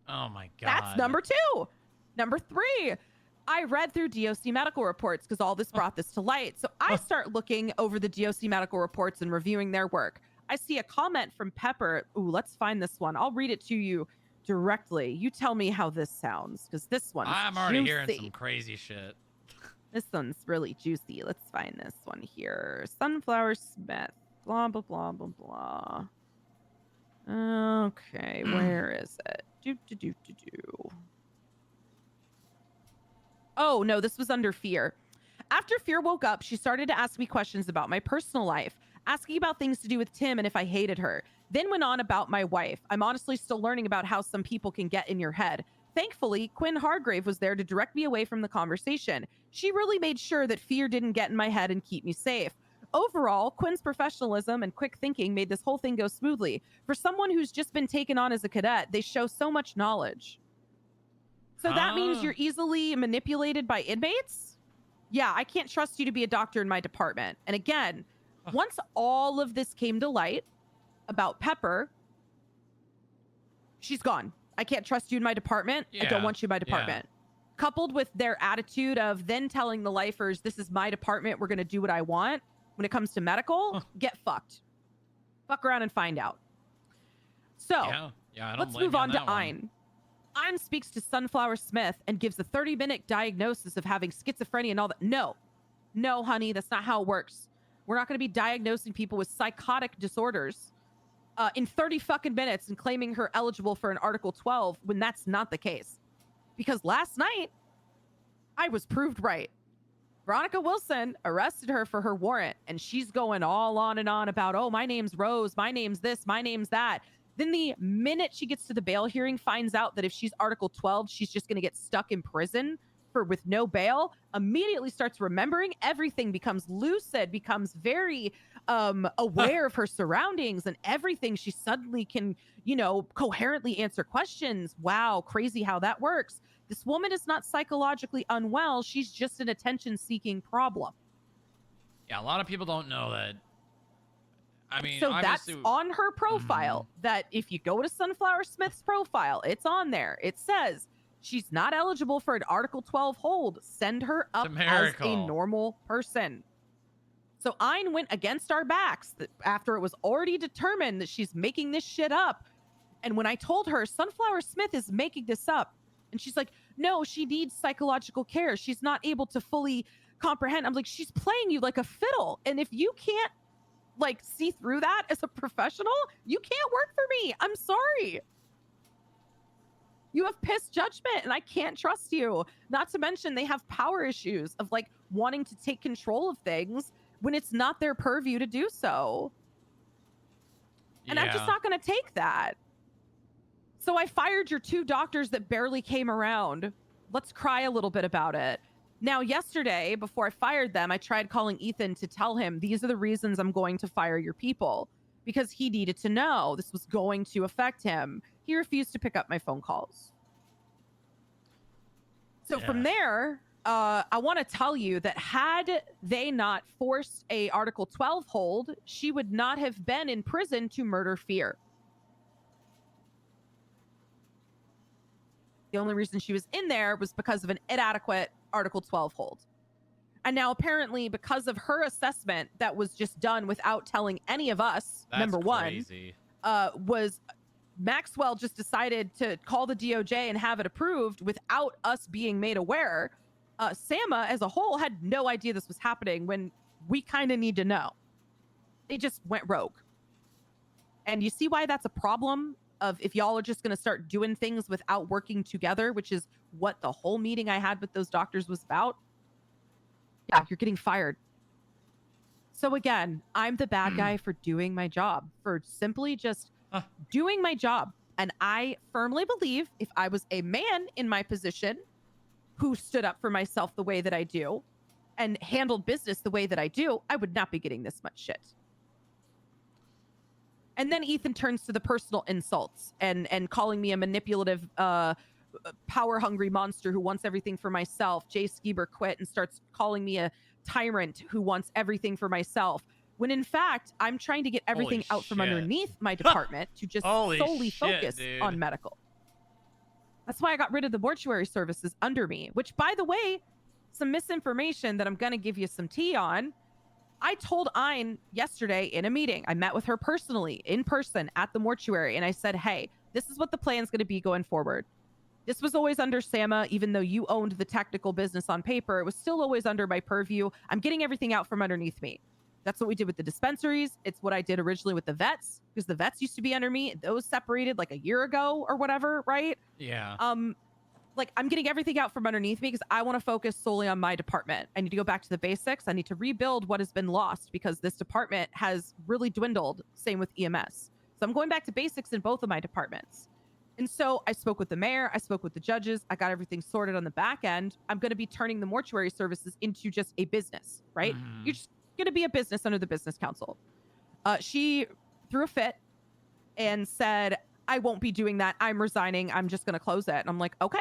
Speaker 1: Oh my God.
Speaker 5: That's number two. Number three, I read through DOC medical reports because all this brought this to light. So I start looking over the DOC medical reports and reviewing their work. I see a comment from Pepper. Ooh, let's find this one. I'll read it to you directly. You tell me how this sounds, because this one's
Speaker 1: I'm already
Speaker 5: juicy.
Speaker 1: hearing some crazy shit.
Speaker 5: This one's really juicy. Let's find this one here. Sunflower Smith. Blah, blah, blah, blah, blah. Okay, where is it? Oh, no, this was under fear. After After Fear woke up, she started to ask me questions about my personal life, asking about things to do with Tim and if I hated her. Then went on about my wife. I'm honestly still learning about how some people can get in your head. Thankfully, Quinn Hargrave was there to direct me away from the conversation. She really made sure that Fear didn't get in my head and keep me safe. Overall, Quinn's professionalism and quick thinking made this whole thing go smoothly. For someone who's just been taken on as a cadet, they show so much knowledge. So that means you're easily manipulated by inmates? Yeah, I can't trust you to be a doctor in my department. And again, once all of this came to light about Pepper, she's gone. I can't trust you in my department. I don't want you in my department. Coupled with their attitude of then telling the lifers, this is my department, we're going to do what I want. When it comes to medical, get fucked. Fuck around and find out. So, let's move on to Ein. Ein speaks to Sunflower Smith and gives a 30-minute diagnosis of having schizophrenia and all that. No, honey, that's not how it works. We're not going to be diagnosing people with psychotic disorders in 30 fucking minutes and claiming her eligible for an Article 12 when that's not the case. Because last night, I was proved right. Veronica Wilson arrested her for her warrant, and she's going all on and on about, oh, my name's Rose, my name's this, my name's that. Then the minute she gets to the bail hearing, finds out that if she's Article 12, she's just going to get stuck in prison with no bail, immediately starts remembering everything, becomes lucid, becomes very aware of her surroundings and everything. She suddenly can, coherently answer questions. Wow, crazy how that works. This woman is not psychologically unwell. She's just an attention-seeking problem.
Speaker 1: Yeah, a lot of people don't know that. I mean,
Speaker 5: so that's on her profile. That if you go to Sunflower Smith's profile, it's on there. It says she's not eligible for an Article 12 hold. Send her up as a normal person. So Ein went against our backs after it was already determined that she's making this shit up. And when I told her Sunflower Smith is making this up, and she's like, no, she needs psychological care. She's not able to fully comprehend. I'm like, she's playing you like a fiddle. And if you can't see through that as a professional, you can't work for me. I'm sorry. You have pissed judgment and I can't trust you. Not to mention they have power issues of wanting to take control of things when it's not their purview to do so. And I'm just not going to take that. So I fired your 2 doctors that barely came around. Let's cry a little bit about it. Now, yesterday, before I fired them, I tried calling Ethan to tell him, these are the reasons I'm going to fire your people, because he needed to know this was going to affect him. He refused to pick up my phone calls. So from there, I want to tell you that had they not forced a Article 12 hold, she would not have been in prison to murder Fear. The only reason she was in there was because of an inadequate Article 12 hold. And now apparently because of her assessment that was just done without telling any of us, number one, was Maxwell just decided to call the DOJ and have it approved without us being made aware. SAMA as a whole had no idea this was happening when we kind of need to know. They just went rogue. And you see why that's a problem of if y'all are just going to start doing things without working together, which is what the whole meeting I had with those doctors was about. Yeah, you're getting fired. So again, I'm the bad guy for doing my job, for simply just doing my job. And I firmly believe if I was a man in my position who stood up for myself the way that I do and handled business the way that I do, I would not be getting this much shit. And then Ethan turns to the personal insults and calling me a manipulative, power-hungry monster who wants everything for myself. Jay Skeeber quit and starts calling me a tyrant who wants everything for myself. When in fact, I'm trying to get everything out from underneath my department to just solely focus on medical. That's why I got rid of the mortuary services under me, which, by the way, some misinformation that I'm going to give you some tea on. I told Ein yesterday in a meeting, I met with her personally, in person, at the mortuary, and I said, hey, this is what the plan's going to be going forward. This was always under SAMA, even though you owned the technical business on paper. It was still always under my purview. I'm getting everything out from underneath me. That's what we did with the dispensaries. It's what I did originally with the vets, because the vets used to be under me. Those separated like a year ago or whatever, right?
Speaker 1: Yeah.
Speaker 5: like I'm getting everything out from underneath me because I want to focus solely on my department. I need to go back to the basics. I need to rebuild what has been lost because this department has really dwindled. Same with EMS. So I'm going back to basics in both of my departments. And so I spoke with the mayor. I spoke with the judges. I got everything sorted on the back end. I'm going to be turning the mortuary services into just a business, right? You're just going to be a business under the business council. She threw a fit and said, I won't be doing that. I'm resigning. I'm just going to close it. And I'm like, okay,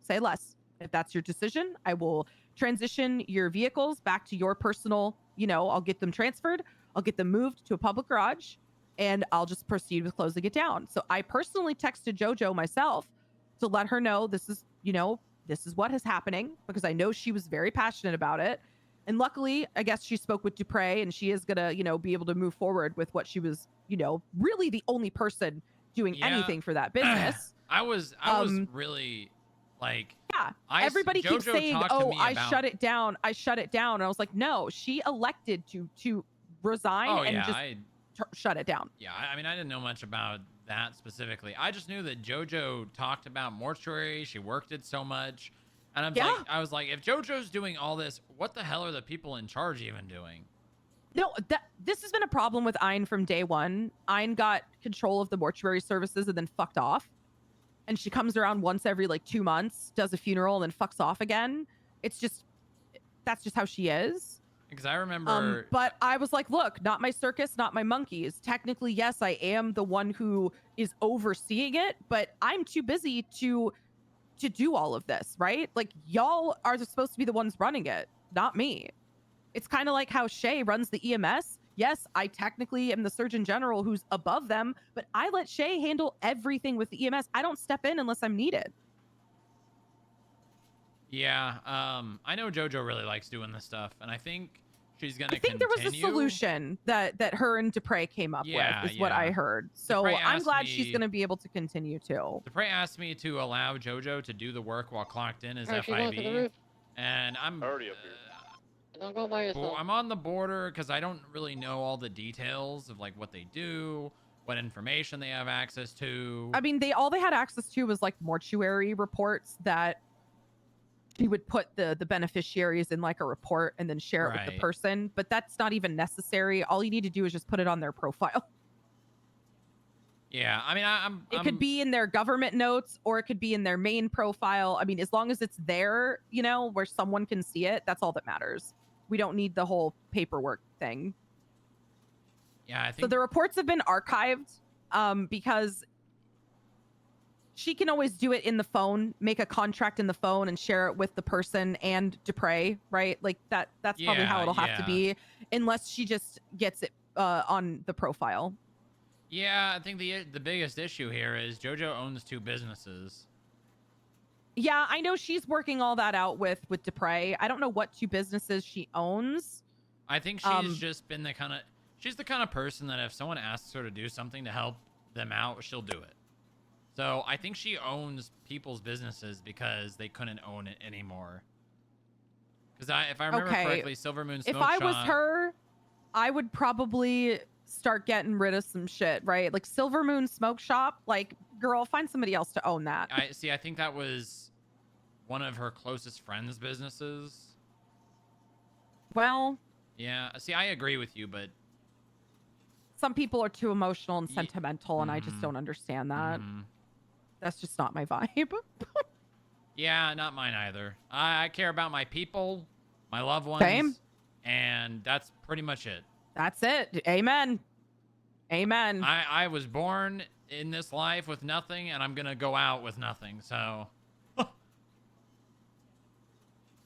Speaker 5: say less. If that's your decision, I will transition your vehicles back to your personal, I'll get them transferred. I'll get them moved to a public garage and I'll just proceed with closing it down. So I personally texted JoJo myself to let her know this is what is happening because I know she was very passionate about it. And luckily, I guess she spoke with Dupre and she is going to, be able to move forward with what she was, really the only person doing anything for that business.
Speaker 1: I was really like,
Speaker 5: yeah, everybody keeps saying, oh, I shut it down. I shut it down. And I was like, no, she elected to resign and just shut it down.
Speaker 1: Yeah. I mean, I didn't know much about that specifically. I just knew that JoJo talked about mortuary. She worked it so much. And I was like, if JoJo's doing all this, what the hell are the people in charge even doing?
Speaker 5: No, this has been a problem with Ein from day one. Ein got control of the mortuary services and then fucked off. And she comes around once every 2 months, does a funeral, and then fucks off again. That's just how she is.
Speaker 1: Because I remember...
Speaker 5: but I was like, look, not my circus, not my monkeys. Technically, yes, I am the one who is overseeing it, but I'm too busy to do all of this, right? Like, y'all are supposed to be the ones running it, not me. It's kind of like how Shay runs the EMS. Yes, I technically am the Surgeon General who's above them, but I let Shay handle everything with the EMS. I don't step in unless I'm needed.
Speaker 1: Yeah, I know JoJo really likes doing this stuff, and I think she's gonna continue.
Speaker 5: There was a solution that her and Dupre came up with, is what I heard. So I'm glad she's gonna be able to continue too.
Speaker 1: Dupre asked me to allow JoJo to do the work while clocked in as FIB, and I'm already up here.
Speaker 11: Don't go by yourself.
Speaker 1: I'm on the border because I don't really know all the details of what they do, what information they have access to.
Speaker 5: I mean, all they had access to was mortuary reports that she would put the beneficiaries in a report and then share it with the person. But that's not even necessary. All you need to do is just put it on their profile.
Speaker 1: Yeah, I mean,
Speaker 5: it could be in their government notes or it could be in their main profile. I mean, as long as it's there, where someone can see it, that's all that matters. We don't need the whole paperwork thing.
Speaker 1: Yeah, I think...
Speaker 5: So the reports have been archived because she can always do it in the phone, make a contract in the phone and share it with the person and Dupre, right? That's probably how it'll have to be, unless she just gets it on the profile.
Speaker 1: Yeah, I think the biggest issue here is JoJo owns 2 businesses.
Speaker 5: Yeah, I know she's working all that out with Dupre. I don't know what 2 businesses she owns.
Speaker 1: I think she's just been she's the kind of person that if someone asks her to do something to help them out, she'll do it. So I think she owns people's businesses because they couldn't own it anymore. Because if I remember correctly, Silver Moon Smoke Shop...
Speaker 5: If I was her, I would probably start getting rid of some shit, right? Silver Moon Smoke Shop, girl, find somebody else to own that.
Speaker 1: I think that was one of her closest friends' businesses.
Speaker 5: Well...
Speaker 1: Yeah, see, I agree with you, but...
Speaker 5: Some people are too emotional and sentimental, and I just don't understand that. That's just not my vibe.
Speaker 1: Yeah, not mine either. I care about my people, my loved ones.
Speaker 5: Same.
Speaker 1: And that's pretty much it.
Speaker 5: That's it. Amen. Amen.
Speaker 1: I was born in this life with nothing, and I'm going to go out with nothing. So the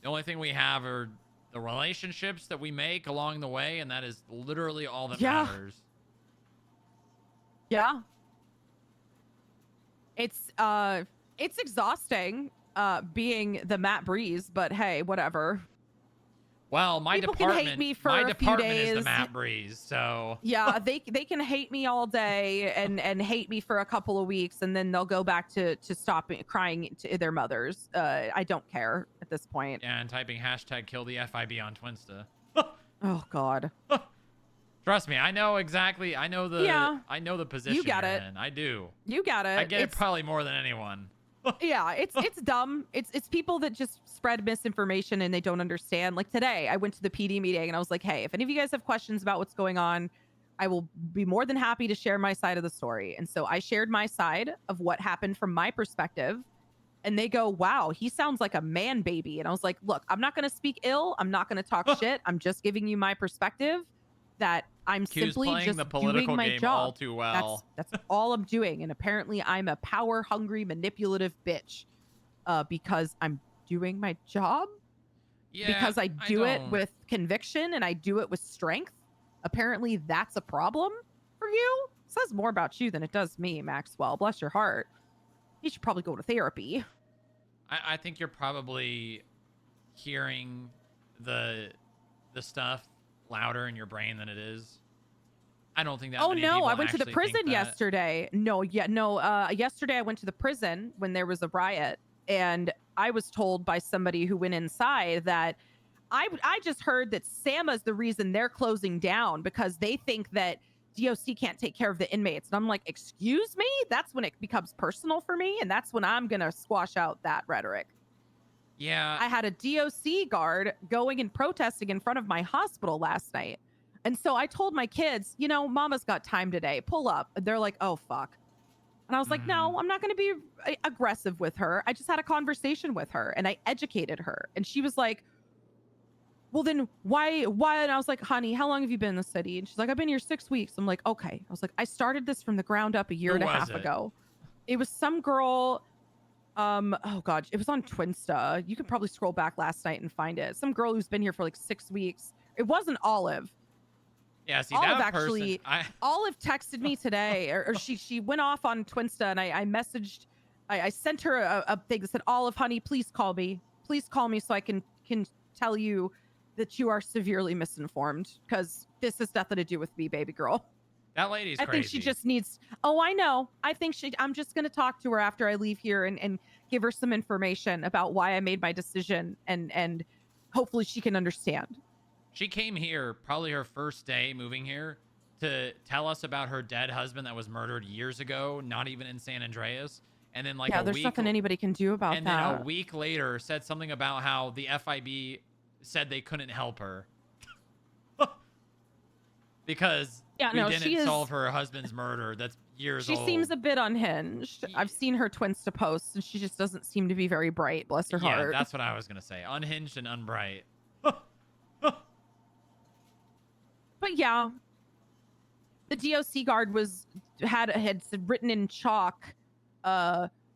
Speaker 1: only thing we have are the relationships that we make along the way, and that is literally all that matters.
Speaker 5: Yeah. It's exhausting being the Matt Breeze, but hey, whatever.
Speaker 1: Well, my
Speaker 5: People
Speaker 1: department,
Speaker 5: can hate me for
Speaker 1: my
Speaker 5: a few
Speaker 1: department
Speaker 5: days.
Speaker 1: is the Matt Breeze, so
Speaker 5: yeah, they can hate me all day and hate me for a couple of weeks, and then they'll go back to stopping crying to their mothers. I don't care at this point.
Speaker 1: Yeah, and typing hashtag kill the FIB on Twinsta.
Speaker 5: Oh God.
Speaker 1: Trust me, I know exactly. I know the position
Speaker 5: you got
Speaker 1: you're
Speaker 5: it.
Speaker 1: in. I do.
Speaker 5: You got it.
Speaker 1: I get it probably more than anyone.
Speaker 5: Yeah, it's dumb. It's people that just spread misinformation and they don't understand. Like today, I went to the PD meeting and I was like, "Hey, if any of you guys have questions about what's going on, I will be more than happy to share my side of the story." And so I shared my side of what happened from my perspective. And they go, "Wow, he sounds like a man baby." And I was like, "Look, I'm not going to speak ill. I'm not going to talk shit. I'm just giving you my perspective that I'm
Speaker 1: Q's
Speaker 5: simply
Speaker 1: playing
Speaker 5: just
Speaker 1: the political
Speaker 5: doing my
Speaker 1: game
Speaker 5: job.
Speaker 1: all too well.
Speaker 5: That's all I'm doing. And apparently I'm a power hungry, manipulative bitch because I'm doing my job,
Speaker 1: Yeah,
Speaker 5: because I do it
Speaker 1: don't-
Speaker 5: with conviction and I do it with strength. Apparently that's a problem for you. Says more about you than it does me, Maxwell. Bless your heart. You should probably go to therapy.
Speaker 1: I think you're probably hearing the stuff louder in your brain than it is. I don't think that
Speaker 5: Oh
Speaker 1: many
Speaker 5: no,
Speaker 1: people
Speaker 5: I went to the
Speaker 1: actually
Speaker 5: prison
Speaker 1: think that.
Speaker 5: yesterday. Yesterday I went to the prison when there was a riot, and I was told by somebody who went inside that I just heard that SAMA's the reason they're closing down because they think that DOC can't take care of the inmates. And I'm like, excuse me? That's when it becomes personal for me, and that's when I'm gonna squash out that rhetoric.
Speaker 1: Yeah.
Speaker 5: I had a DOC guard going and protesting in front of my hospital last night. And so I told my kids, Mama's got time today. Pull up. They're like, oh, fuck. And I was like, no, I'm not going to be aggressive with her. I just had a conversation with her and I educated her. And she was like, well, then why? And I was like, honey, how long have you been in the city? And she's like, I've been here 6 weeks. I'm like, okay. I was like, I started this from the ground up a year and a half ago. It was some girl. Oh god, it was on Twinsta. You could probably scroll back last night and find it. Some girl who's been here for like 6 weeks. It wasn't Olive.
Speaker 1: Yeah, see,
Speaker 5: Olive
Speaker 1: that
Speaker 5: actually, Olive texted me today, or she went off on Twinsta, and I messaged, I sent her a thing that said, Olive, honey, please call me so I can tell you that you are severely misinformed because this has nothing to do with me, baby girl.
Speaker 1: That lady's
Speaker 5: I
Speaker 1: crazy.
Speaker 5: think she just needs. Oh, I know. I'm just gonna talk to her after I leave here and give her some information about why I made my decision and hopefully she can understand.
Speaker 1: She came here probably her first day moving here to tell us about her dead husband that was murdered years ago, not even in San Andreas. And then
Speaker 5: there's nothing anybody can do about
Speaker 1: and
Speaker 5: that.
Speaker 1: then a week later said something about how the FIB said they couldn't help her. Because we didn't solve her husband's murder. That's years old.
Speaker 5: She seems a bit unhinged. I've seen her Twinsta posts, and she just doesn't seem to be very bright. Bless her heart.
Speaker 1: Yeah, that's what I was gonna say. Unhinged and unbright.
Speaker 5: But yeah, the DOC guard had written in chalk,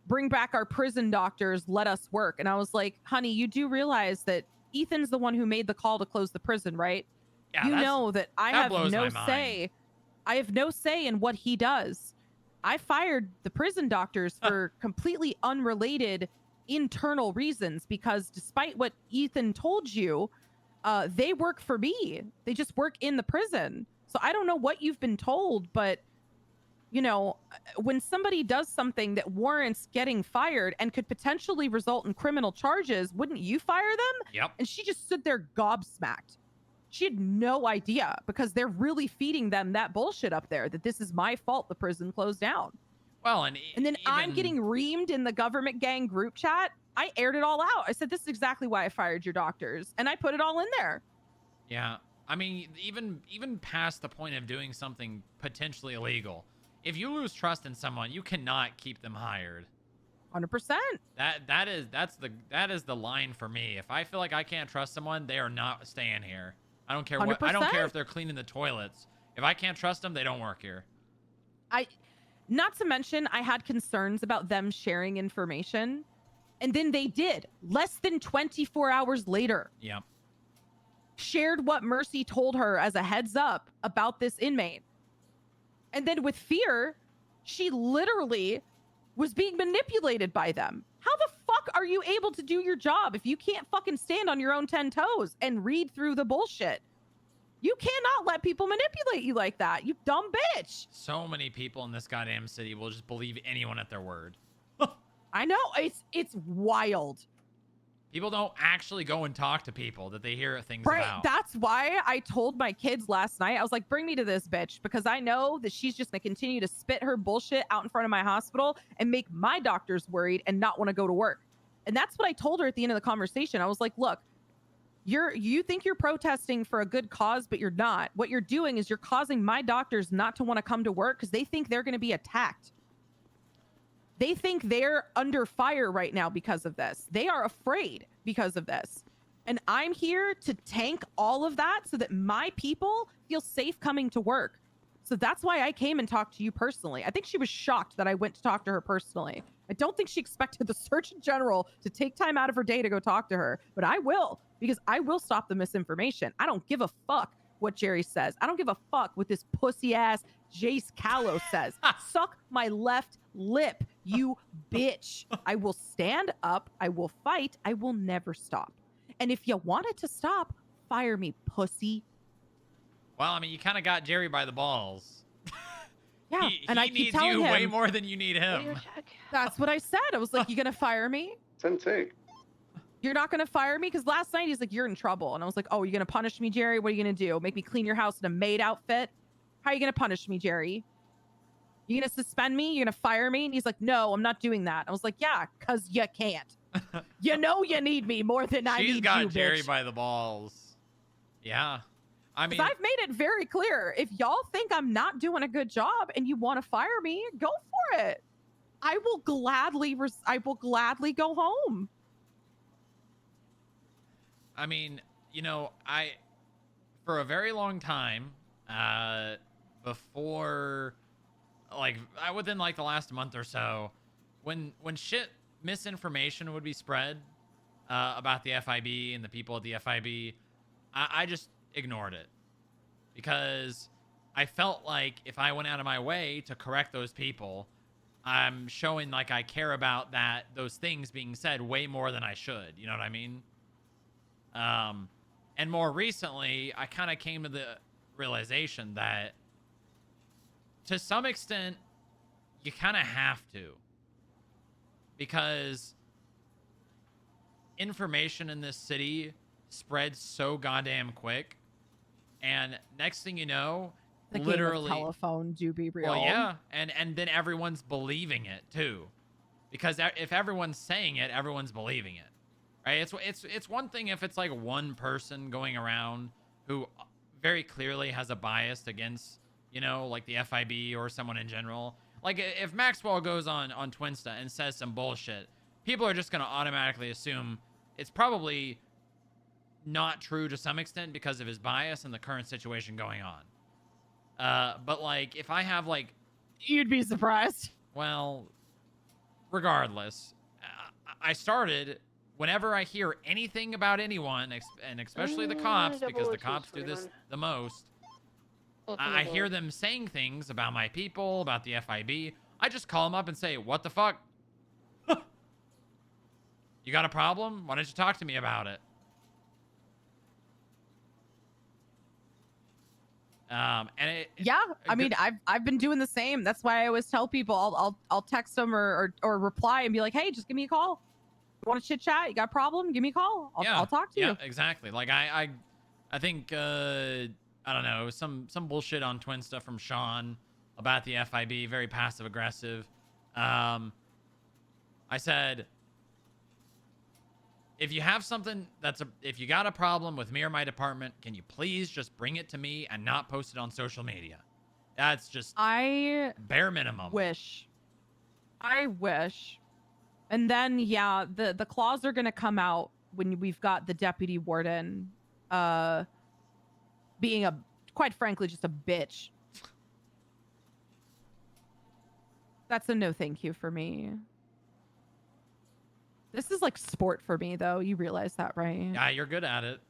Speaker 5: "Bring back our prison doctors. Let us work." And I was like, honey, you do realize that Ethan's the one who made the call to close the prison, right?
Speaker 1: Yeah,
Speaker 5: you know that I have no say. I have no say in what he does. I fired the prison doctors for completely unrelated internal reasons because despite what Ethan told you, they work for me. They just work in the prison. So I don't know what you've been told, but when somebody does something that warrants getting fired and could potentially result in criminal charges, wouldn't you fire them?
Speaker 1: Yep.
Speaker 5: And she just stood there gobsmacked. She had no idea because they're really feeding them that bullshit up there that this is my fault the prison closed down.
Speaker 1: Well, and
Speaker 5: then I'm getting reamed in the government gang group chat. I aired it all out. I said, this is exactly why I fired your doctors. And I put it all in there.
Speaker 1: Yeah. I mean, even past the point of doing something potentially illegal, if you lose trust in someone, you cannot keep them hired.
Speaker 5: 100%.
Speaker 1: That is the line for me. If I feel like I can't trust someone, they are not staying here. I don't care what.
Speaker 5: 100%.
Speaker 1: I don't care if they're cleaning the toilets. If I can't trust them, they don't work here.
Speaker 5: Not to mention, I had concerns about them sharing information, and then they did. Less than 24 hours later.
Speaker 1: Yep.
Speaker 5: Shared what Mercy told her as a heads up about this inmate. And then with fear, she literally was being manipulated by them. How the fuck are you able to do your job if you can't fucking stand on your own 10 toes and read through the bullshit? You cannot let people manipulate you like that, you dumb bitch.
Speaker 1: So many people in this goddamn city will just believe anyone at their word.
Speaker 5: I know, it's wild.
Speaker 1: People don't actually go and talk to people that they hear things
Speaker 5: Right.
Speaker 1: about.
Speaker 5: That's why I told my kids last night, I was like, bring me to this bitch, because I know that she's just going to continue to spit her bullshit out in front of my hospital and make my doctors worried and not want to go to work. And that's what I told her at the end of the conversation. I was like, look, you think you're protesting for a good cause, but you're not. What you're doing is you're causing my doctors not to want to come to work because they think they're going to be attacked. They think they're under fire right now because of this. They are afraid because of this. And I'm here to tank all of that so that my people feel safe coming to work. So that's why I came and talked to you personally. I think she was shocked that I went to talk to her personally. I don't think she expected the Surgeon General to take time out of her day to go talk to her, but I will, because I will stop the misinformation. I don't give a fuck what Jerry says. I don't give a fuck what this pussy ass Jace Callow says. Suck my left lip, you bitch. I will stand up. I will fight. I will never stop. And if you wanted to stop, fire me, pussy.
Speaker 1: Well, I mean, you kind of got Jerry by the balls.
Speaker 5: Yeah, and I keep
Speaker 1: needs
Speaker 5: telling
Speaker 1: you
Speaker 5: him
Speaker 1: way more than you need him.
Speaker 5: That's what I said. I was like, you gonna fire me?
Speaker 3: Sensei.
Speaker 5: You're not gonna fire me? Because last night he's like, you're in trouble. And I was like, oh, you're gonna punish me, Jerry? What are you gonna do? Make me clean your house in a maid outfit? How are you gonna punish me, Jerry? You gonna suspend me? You're gonna fire me? And he's like, no, I'm not doing that. I was like, yeah, because you can't. You know you need me more than I need you,
Speaker 1: She's got Jerry
Speaker 5: bitch.
Speaker 1: by the balls. Yeah. I mean,
Speaker 5: I've made it very clear. If y'all think I'm not doing a good job and you want to fire me, go for it. I will gladly go home.
Speaker 1: I mean, you know, for a very long time, before, like, within like the last month or so, when misinformation would be spread about the FIB and the people at the FIB, I just ignored it, because I felt like if I went out of my way to correct those people, I'm showing like I care about those things being said way more than I should. You know what I mean? And more recently, I kind of came to the realization that to some extent, you kind of have to, because information in this city spreads so goddamn quick. And next thing you know,
Speaker 5: The
Speaker 1: literally
Speaker 5: game of telephone do be real.
Speaker 1: Well, yeah, and then everyone's believing it too, because if everyone's saying it, everyone's believing it, right? It's one thing if it's like one person going around who very clearly has a bias against, you know, like the FIB or someone in general. Like if Maxwell goes on Twinsta and says some bullshit, people are just gonna automatically assume it's probably not true to some extent because of his bias and the current situation going on. But like if I have like,
Speaker 5: you'd be surprised.
Speaker 1: Well, regardless, I started, whenever I hear anything about anyone, and especially the cops, because the cops do this the most, I hear them saying things about my people, about the FIB. I just call them up and say, what the fuck? You got a problem? Why don't you talk to me about it?
Speaker 5: Yeah, I mean, I've been doing the same. That's why I always tell people I'll text them or reply and be like, hey, just give me a call. You want to chit chat? You got a problem? Give me a call. I'll talk to you.
Speaker 1: Yeah, exactly. Like I think I don't know, some bullshit on Twin stuff from Sean about the FIB, very passive aggressive. I said, if you have something if you got a problem with me or my department, can you please just bring it to me and not post it on social media? That's just bare minimum.
Speaker 5: I wish. And then yeah, the claws are gonna come out when we've got the deputy warden being quite frankly just a bitch. That's a no thank you for me. This is like sport for me, though. You realize that, right?
Speaker 1: Yeah, you're good at it.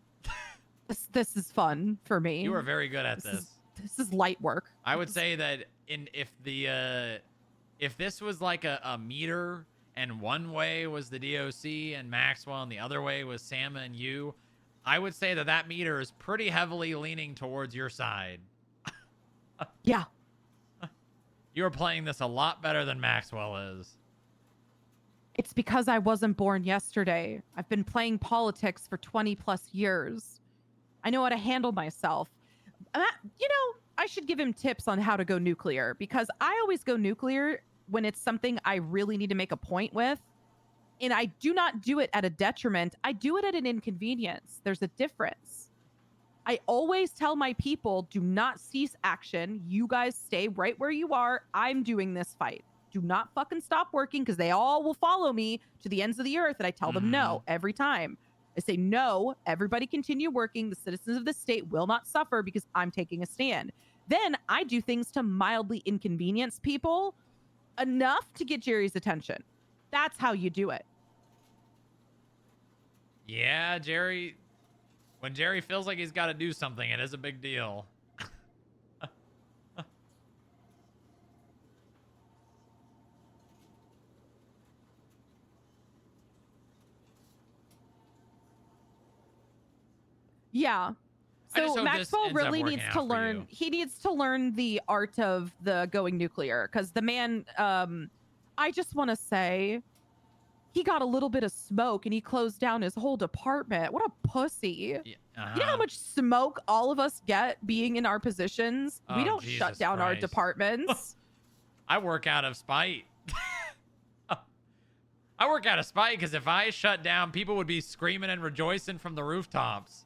Speaker 5: This is fun for me.
Speaker 1: You are very good at this.
Speaker 5: This is light work.
Speaker 1: I would say that if this was like a meter, and one way was the DOC and Maxwell, and the other way was Sam and you, I would say that meter is pretty heavily leaning towards your side.
Speaker 5: Yeah.
Speaker 1: You are playing this a lot better than Maxwell is.
Speaker 5: It's because I wasn't born yesterday. I've been playing politics for 20 plus years. I know how to handle myself. I should give him tips on how to go nuclear because I always go nuclear when it's something I really need to make a point with. And I do not do it at a detriment. I do it at an inconvenience. There's a difference. I always tell my people, do not cease action. You guys stay right where you are. I'm doing this fight. Do not fucking stop working because they all will follow me to the ends of the earth. And I tell them no every time. I say, no, everybody continue working. The citizens of the state will not suffer because I'm taking a stand. Then I do things to mildly inconvenience people enough to get Jerry's attention. That's how you do it.
Speaker 1: Yeah, Jerry. When Jerry feels like he's got to do something, it is a big deal.
Speaker 5: Yeah. So Maxwell really needs to learn. He needs to learn the art of the going nuclear because the man, I just want to say, he got a little bit of smoke and he closed down his whole department. What a pussy. Yeah, You know how much smoke all of us get being in our positions? We don't shut down our departments.
Speaker 1: I work out of spite. I work out of spite because if I shut down, people would be screaming and rejoicing from the rooftops.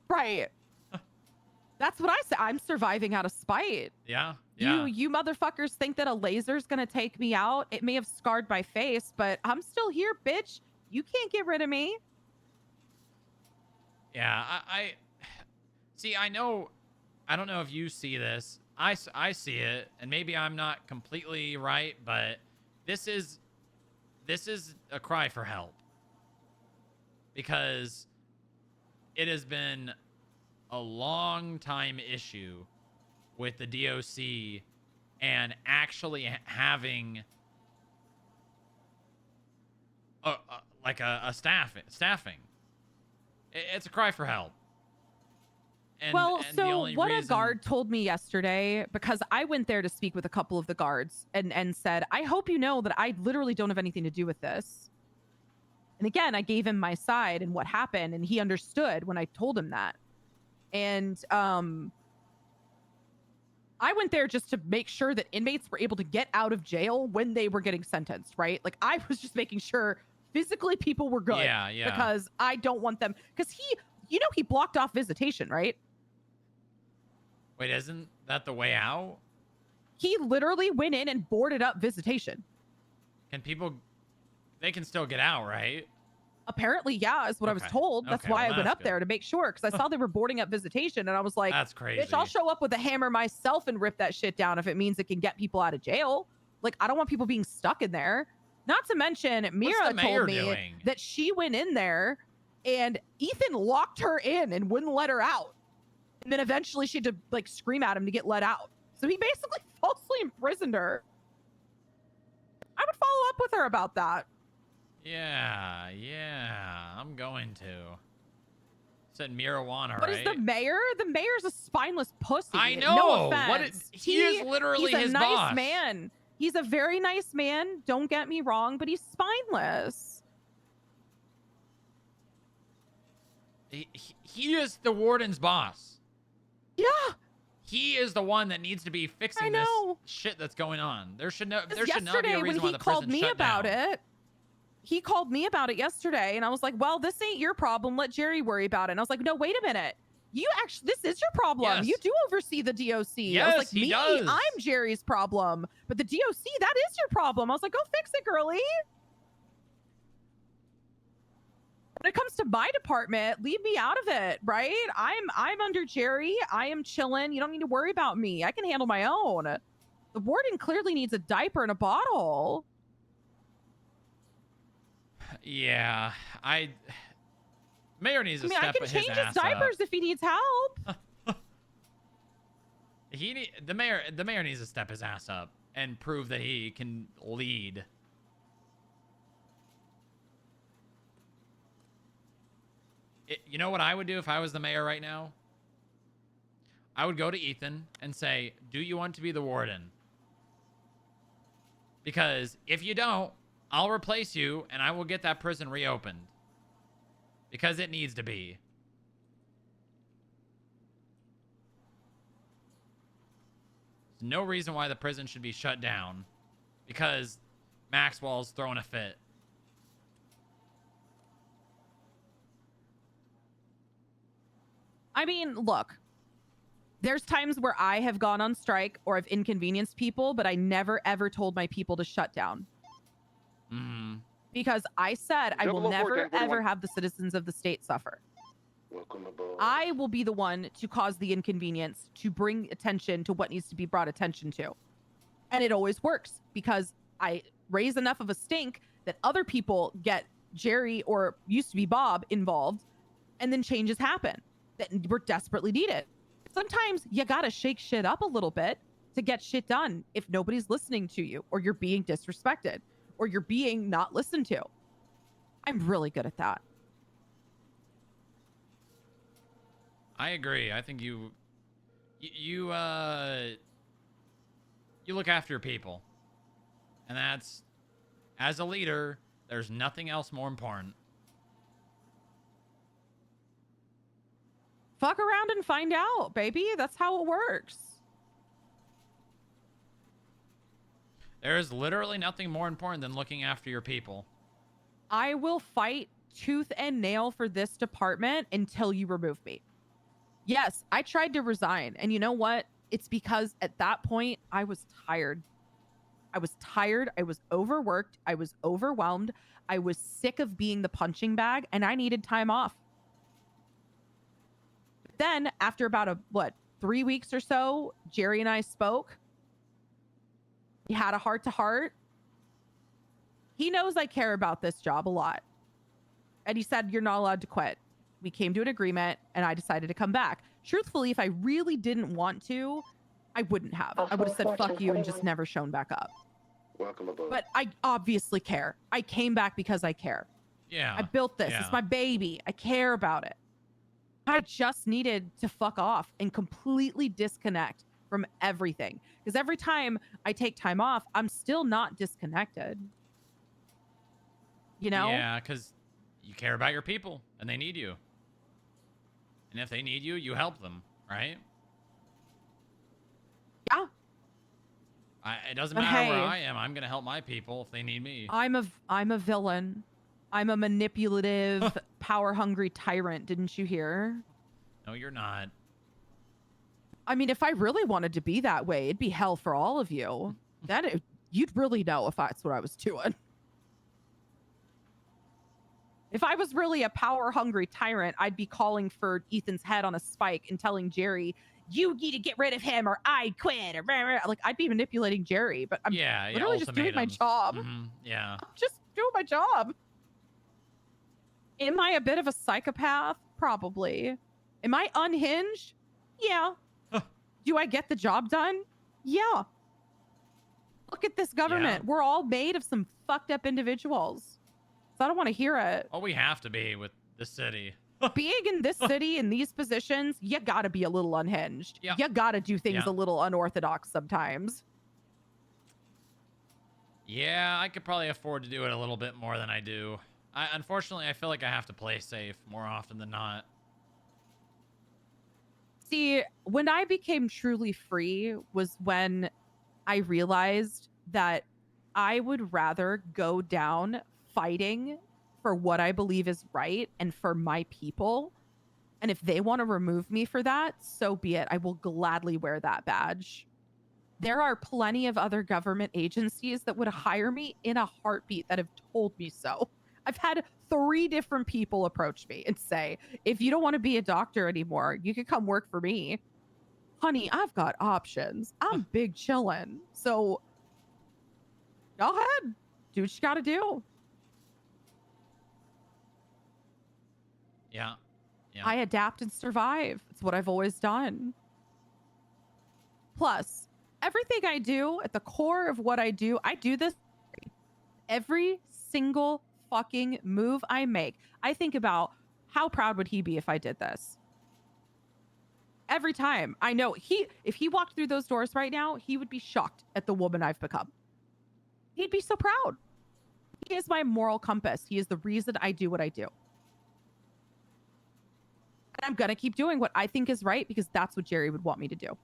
Speaker 5: Right. That's what I say. I'm surviving out of spite.
Speaker 1: Yeah.
Speaker 5: You motherfuckers think that a laser's gonna take me out? It may have scarred my face, but I'm still here, bitch. You can't get rid of me.
Speaker 1: Yeah, I see. I don't know if you see this. I see it, and maybe I'm not completely right, but this is a cry for help because it has been a long time issue with the DOC and actually having a staffing. It's a cry for help. And what a guard told me yesterday, because I went there to speak with a couple of the guards and said, I hope you know that I literally don't have anything to do with this. And again, I gave him my side and what happened, and he understood when I told him that. And I went there just to make sure that inmates were able to get out of jail when they were getting sentenced, right? Like, I was just making sure physically people were good. Yeah.
Speaker 5: Because I don't want them, because he blocked off visitation, right?
Speaker 1: Wait, isn't that the way out?
Speaker 5: He literally went in and boarded up visitation.
Speaker 1: They can still get out, right?
Speaker 5: Apparently, yeah, is what I was told. That's why I went up there to make sure, because I saw they were boarding up visitation, and I was like,
Speaker 1: that's crazy.
Speaker 5: Bitch, I'll show up with a hammer myself and rip that shit down if it means it can get people out of jail. Like, I don't want people being stuck in there. Not to mention, Mira told me that she went in there and Ethan locked her in and wouldn't let her out. And then eventually she had to like scream at him to get let out. So he basically falsely imprisoned her. I would follow up with her about that.
Speaker 1: Yeah, I'm going to. Said marijuana,
Speaker 5: What
Speaker 1: right?
Speaker 5: is the mayor? The mayor's a spineless pussy.
Speaker 1: I know.
Speaker 5: No offense.
Speaker 1: He is literally
Speaker 5: he's
Speaker 1: his
Speaker 5: a nice
Speaker 1: boss.
Speaker 5: man. He's a very nice man. Don't get me wrong, but he's spineless.
Speaker 1: He is the warden's boss.
Speaker 5: Yeah.
Speaker 1: He is the one that needs to be fixing this shit that's going on. There should not be a reason why the prison shut down.
Speaker 5: Yesterday, when he called me about it, he called me about it yesterday, and I was like, well, this ain't your problem. Let Jerry worry about it. And I was like, no, wait a minute. You actually, this is your problem.
Speaker 1: Yes.
Speaker 5: You do oversee the DOC.
Speaker 1: Yes,
Speaker 5: I was like,
Speaker 1: he does.
Speaker 5: I'm Jerry's problem. But the DOC, that is your problem. I was like, go fix it, girly. When it comes to my department, leave me out of it, right? I'm under Jerry. I am chilling. You don't need to worry about me. I can handle my own. The warden clearly needs a diaper and a bottle.
Speaker 1: Yeah, Mayor needs to step his ass up.
Speaker 5: I can change his diapers if he needs help.
Speaker 1: The mayor needs to step his ass up and prove that he can lead. You know what I would do if I was the mayor right now? I would go to Ethan and say, do you want to be the warden? Because if you don't, I'll replace you and I will get that prison reopened. Because it needs to be. There's no reason why the prison should be shut down. Because Maxwell's throwing a fit.
Speaker 5: I mean, look. There's times where I have gone on strike or I've inconvenienced people, but I never ever told my people to shut down. Because I said I will never ever have the citizens of the state suffer.
Speaker 3: Welcome aboard.
Speaker 5: I will be the one to cause the inconvenience, to bring attention to what needs to be brought attention to. And it always works because I raise enough of a stink that other people get Jerry or used to be Bob involved, and then changes happen that were desperately needed. Sometimes you gotta shake shit up a little bit to get shit done if nobody's listening to you, or you're being disrespected, or you're being not listened to. I'm really good at that.
Speaker 1: I agree. I think you look after your people. And that's, as a leader, there's nothing else more important.
Speaker 5: Fuck around and find out, baby. That's how it works.
Speaker 1: There is literally nothing more important than looking after your people.
Speaker 5: I will fight tooth and nail for this department until you remove me. Yes, I tried to resign. And you know what? It's because at that point, I was tired. I was tired. I was overworked. I was overwhelmed. I was sick of being the punching bag, and I needed time off. Then, after about 3 weeks or so, Jerry and I spoke. We had a heart-to-heart. He knows I care about this job a lot. And he said, you're not allowed to quit. We came to an agreement, and I decided to come back. Truthfully, if I really didn't want to, I wouldn't have. I would have said, fuck you, and just never shown back up.
Speaker 3: Welcome aboard.
Speaker 5: But I obviously care. I came back because I care.
Speaker 1: Yeah.
Speaker 5: I built this.
Speaker 1: Yeah.
Speaker 5: It's my baby. I care about it. I just needed to fuck off and completely disconnect from everything. Because every time I take time off, I'm still not disconnected. You know?
Speaker 1: Yeah, because you care about your people and they need you. And if they need you, you help them, right?
Speaker 5: Yeah.
Speaker 1: It doesn't
Speaker 5: But
Speaker 1: matter where
Speaker 5: hey,
Speaker 1: I am. I'm going to help my people if they need me.
Speaker 5: I'm a villain. I'm a manipulative, power-hungry tyrant. Didn't you hear?
Speaker 1: No, you're not.
Speaker 5: I mean, if I really wanted to be that way, it'd be hell for all of you. Then you'd really know if that's what I was doing. If I was really a power-hungry tyrant, I'd be calling for Ethan's head on a spike and telling Jerry, you need to get rid of him or I quit. Or like, I'd be manipulating Jerry, but I'm literally just doing my job.
Speaker 1: Yeah.
Speaker 5: I'm just doing my job. Am I a bit of a psychopath? Probably. Am I unhinged? Yeah. Do I get the job done? Yeah. Look at this government.
Speaker 1: Yeah.
Speaker 5: We're all made of some fucked up individuals. So I don't want to hear it.
Speaker 1: Oh, we have to be with the city.
Speaker 5: Being in this city in these positions, you gotta be a little unhinged.
Speaker 1: Yep.
Speaker 5: You gotta do things
Speaker 1: Yeah.
Speaker 5: a little unorthodox sometimes.
Speaker 1: Yeah, I could probably afford to do it a little bit more than I do. Unfortunately, I feel like I have to play safe more often than not.
Speaker 5: See, when I became truly free was when I realized that I would rather go down fighting for what I believe is right and for my people. And if they want to remove me for that, so be it. I will gladly wear that badge. There are plenty of other government agencies that would hire me in a heartbeat that have told me so. I've had 3 different people approach me and say, if you don't want to be a doctor anymore, you can come work for me. Honey, I've got options. I'm big chillin'. So go ahead. Do what you got to do.
Speaker 1: Yeah. Yeah.
Speaker 5: I adapt and survive. It's what I've always done. Plus, everything I do, at the core of what I do this every single fucking move I make. I think about how proud would he be if I did this? Every time. I know if he walked through those doors right now, he would be shocked at the woman I've become. He'd be so proud. He is my moral compass. He is the reason I do what I do. And I'm going to keep doing what I think is right because that's what Jerry would want me to do.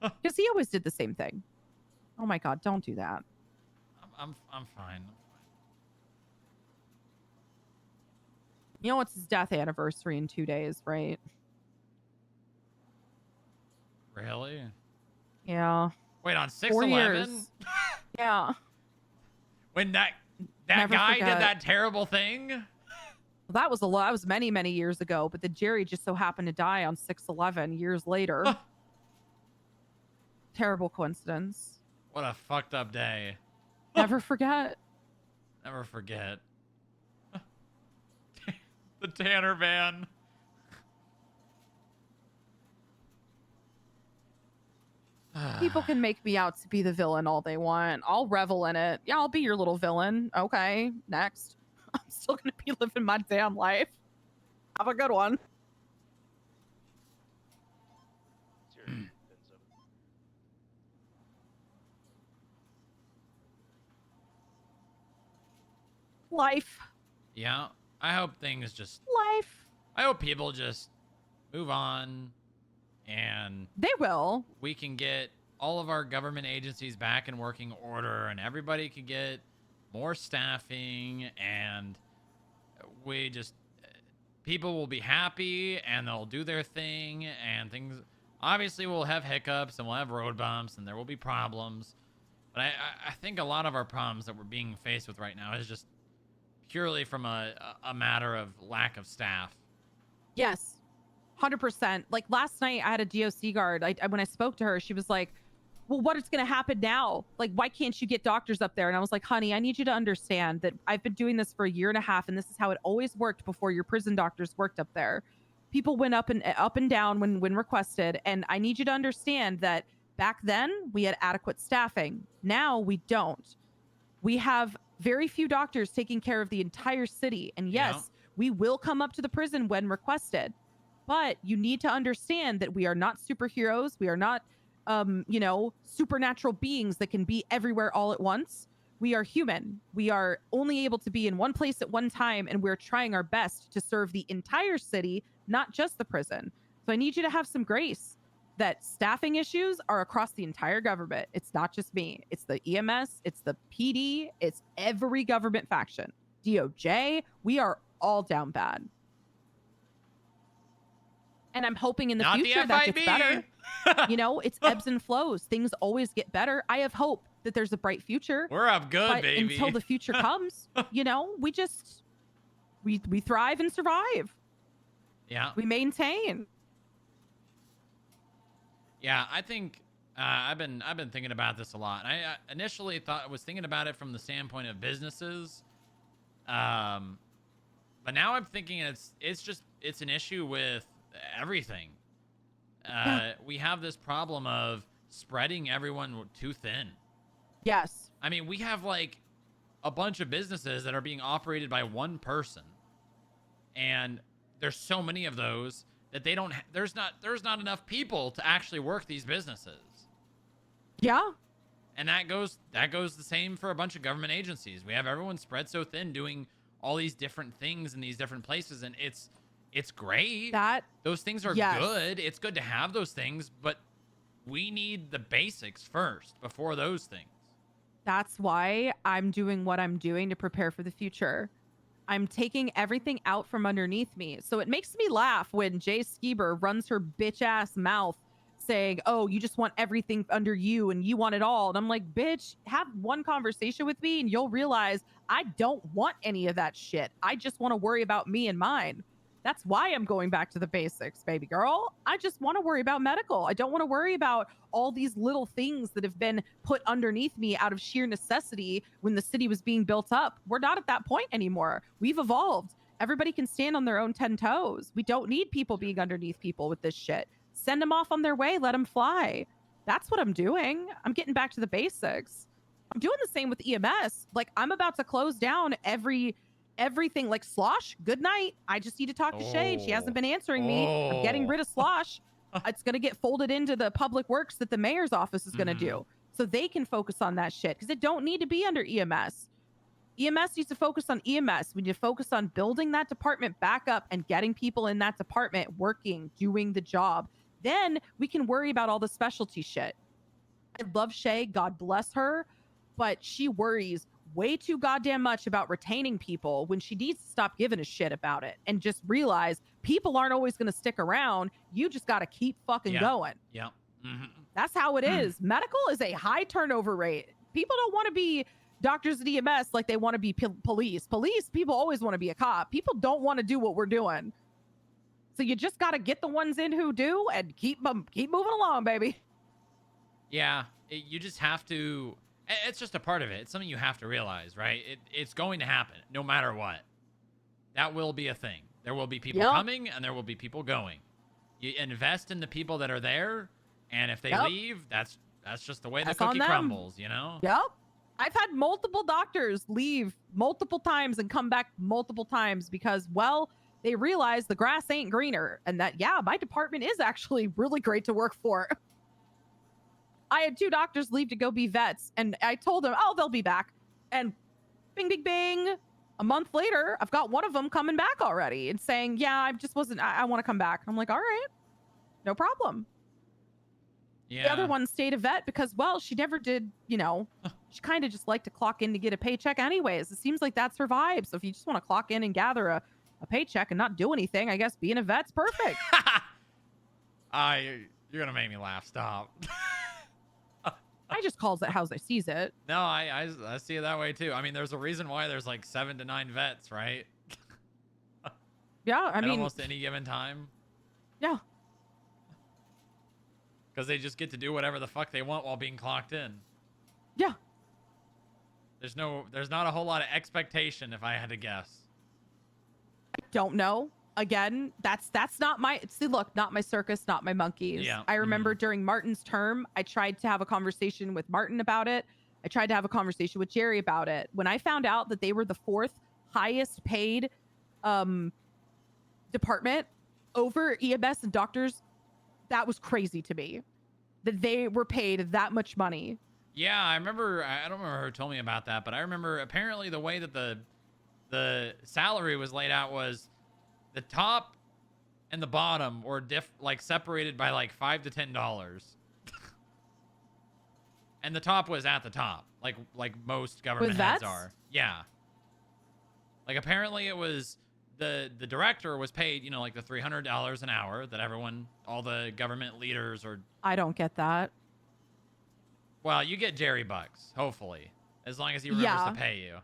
Speaker 5: Because he always did the same thing. Oh my God, don't do that.
Speaker 1: I'm fine.
Speaker 5: You know, it's his death anniversary in 2 days, right?
Speaker 1: Really?
Speaker 5: Yeah.
Speaker 1: Wait, on
Speaker 5: 4
Speaker 1: 6/11?
Speaker 5: years. Yeah.
Speaker 1: When that
Speaker 5: Never
Speaker 1: guy
Speaker 5: forget.
Speaker 1: did that terrible thing?
Speaker 5: Well, that was a lot. That was many, many years ago. But the Jerry just so happened to die on 6/11 years later. Terrible coincidence.
Speaker 1: What a fucked up day.
Speaker 5: Never forget.
Speaker 1: Never forget. The Tanner van.
Speaker 5: People can make me out to be the villain all they want. I'll revel in it. Yeah, I'll be your little villain. Okay, next. I'm still going to be living my damn life. Have a good one. Life.
Speaker 1: Yeah, I hope things just...
Speaker 5: Life.
Speaker 1: I hope people just move on and...
Speaker 5: They will.
Speaker 1: We can get all of our government agencies back in working order and everybody can get more staffing and we just... People will be happy and they'll do their thing and things... Obviously, we'll have hiccups and we'll have road bumps and there will be problems. But I think a lot of our problems that we're being faced with right now is just purely from a matter of lack of staff.
Speaker 5: Yes, 100%. Like last night, I had a DOC guard. When I spoke to her, she was like, well, what is going to happen now? Like, why can't you get doctors up there? And I was like, honey, I need you to understand that I've been doing this for 1.5 years, and this is how it always worked before your prison doctors worked up there. People went up and down when requested, and I need you to understand that back then we had adequate staffing. Now we don't. We have very few doctors taking care of the entire city. And yes, we will come up to the prison when requested. But you need to understand that we are not superheroes. We are not, supernatural beings that can be everywhere all at once. We are human. We are only able to be in one place at one time. And we're trying our best to serve the entire city, not just the prison. So I need you to have some grace. That staffing issues are across the entire government. It's not just me. It's the EMS, it's the PD, it's every government faction. DOJ, we are all down bad. And I'm hoping in the future that gets better. It's ebbs and flows. Things always get better. I have hope that there's a bright future.
Speaker 1: We're up good,
Speaker 5: but
Speaker 1: baby.
Speaker 5: Until the future comes, we thrive and survive.
Speaker 1: Yeah.
Speaker 5: We maintain.
Speaker 1: Yeah, I think I've been thinking about this a lot. I initially was thinking about it from the standpoint of businesses, but now I'm thinking it's an issue with everything. We have this problem of spreading everyone too thin.
Speaker 5: Yes.
Speaker 1: I mean, we have like a bunch of businesses that are being operated by one person, and there's so many of those that they don't there's not enough people to actually work these businesses.
Speaker 5: Yeah.
Speaker 1: And that goes the same for a bunch of government agencies. We have everyone spread so thin doing all these different things in these different places, and it's great. Those things are good. It's good to have those things, but we need the basics first before those things.
Speaker 5: That's why I'm doing what I'm doing to prepare for the future. I'm taking everything out from underneath me. So it makes me laugh when Jay Skeeber runs her bitch ass mouth saying, oh, you just want everything under you and you want it all. And I'm like, bitch, have one conversation with me and you'll realize I don't want any of that shit. I just want to worry about me and mine. That's why I'm going back to the basics, baby girl. I just want to worry about medical. I don't want to worry about all these little things that have been put underneath me out of sheer necessity when the city was being built up. We're not at that point anymore. We've evolved. Everybody can stand on their own 10 toes. We don't need people being underneath people with this shit. Send them off on their way. Let them fly. That's what I'm doing. I'm getting back to the basics. I'm doing the same with EMS. Like, I'm about to close down everything. Like, Slosh, good night. I just need to talk to Shade. She hasn't been answering me. I'm getting rid of Slosh. It's going to get folded into the public works that the mayor's office is going to do. so they can focus on that shit because it don't need to be under EMS. EMS needs to focus on EMS. We need to focus on building that department back up and getting people in that department working, doing the job. Then we can worry about all the specialty shit. I love Shay, God bless her, but she worries way too goddamn much about retaining people when she needs to stop giving a shit about it and just realize people aren't always going to stick around. You just got to keep fucking going.
Speaker 1: Yeah. Mm-hmm.
Speaker 5: That's how it is. Medical is a high turnover rate. People don't want to be doctors at EMS like they want to be police. Police, people always want to be a cop. People don't want to do what we're doing. So you just got to get the ones in who do and keep moving along, baby.
Speaker 1: Yeah, you just have to. It's just a part of it. It's something you have to realize, right? It's going to happen no matter what. That will be a thing. There will be people coming and there will be people going. You invest in the people that are there, and if they leave, that's just the way the cookie crumbles, you know?
Speaker 5: Yep. I've had multiple doctors leave multiple times and come back multiple times because, well, they realize the grass ain't greener and that, yeah, my department is actually really great to work for. I had 2 doctors leave to go be vets, and I told them, oh, they'll be back. And bing, bing, bing. A month later, I've got one of them coming back already and saying, yeah, I want to come back. I'm like, all right, no problem.
Speaker 1: Yeah.
Speaker 5: The other one stayed a vet because, well, she never did, she kind of just liked to clock in to get a paycheck anyways. It seems like that's her vibe. So if you just want to clock in and gather a paycheck and not do anything, I guess being a vet's perfect.
Speaker 1: You're going to make me laugh. Stop.
Speaker 5: I just calls it how's I sees it.
Speaker 1: No, I see it that way too. I mean, there's a reason why there's like 7 to 9 vets, right?
Speaker 5: Yeah, I mean,
Speaker 1: almost any given time.
Speaker 5: Yeah.
Speaker 1: Because they just get to do whatever the fuck they want while being clocked in.
Speaker 5: Yeah.
Speaker 1: There's not a whole lot of expectation, if I had to guess.
Speaker 5: I don't know. Again, that's not my, see, look, not my circus, not my monkeys.
Speaker 1: Yeah.
Speaker 5: I remember during Martin's term, I tried to have a conversation with Martin about it. I tried to have a conversation with Jerry about it. When I found out that they were the 4th highest paid department over EMS and doctors, that was crazy to me that they were paid that much money.
Speaker 1: Yeah, I remember, I don't remember who told me about that, but I remember apparently the way that the salary was laid out was the top and the bottom were separated by like $5 to $10. And the top was at the top, like most government heads are. Yeah. Like apparently it was the director was paid, like the $300 an hour that all the government leaders are.
Speaker 5: I don't get that.
Speaker 1: Well, you get Jerry bucks, hopefully, as long as he remembers to pay you.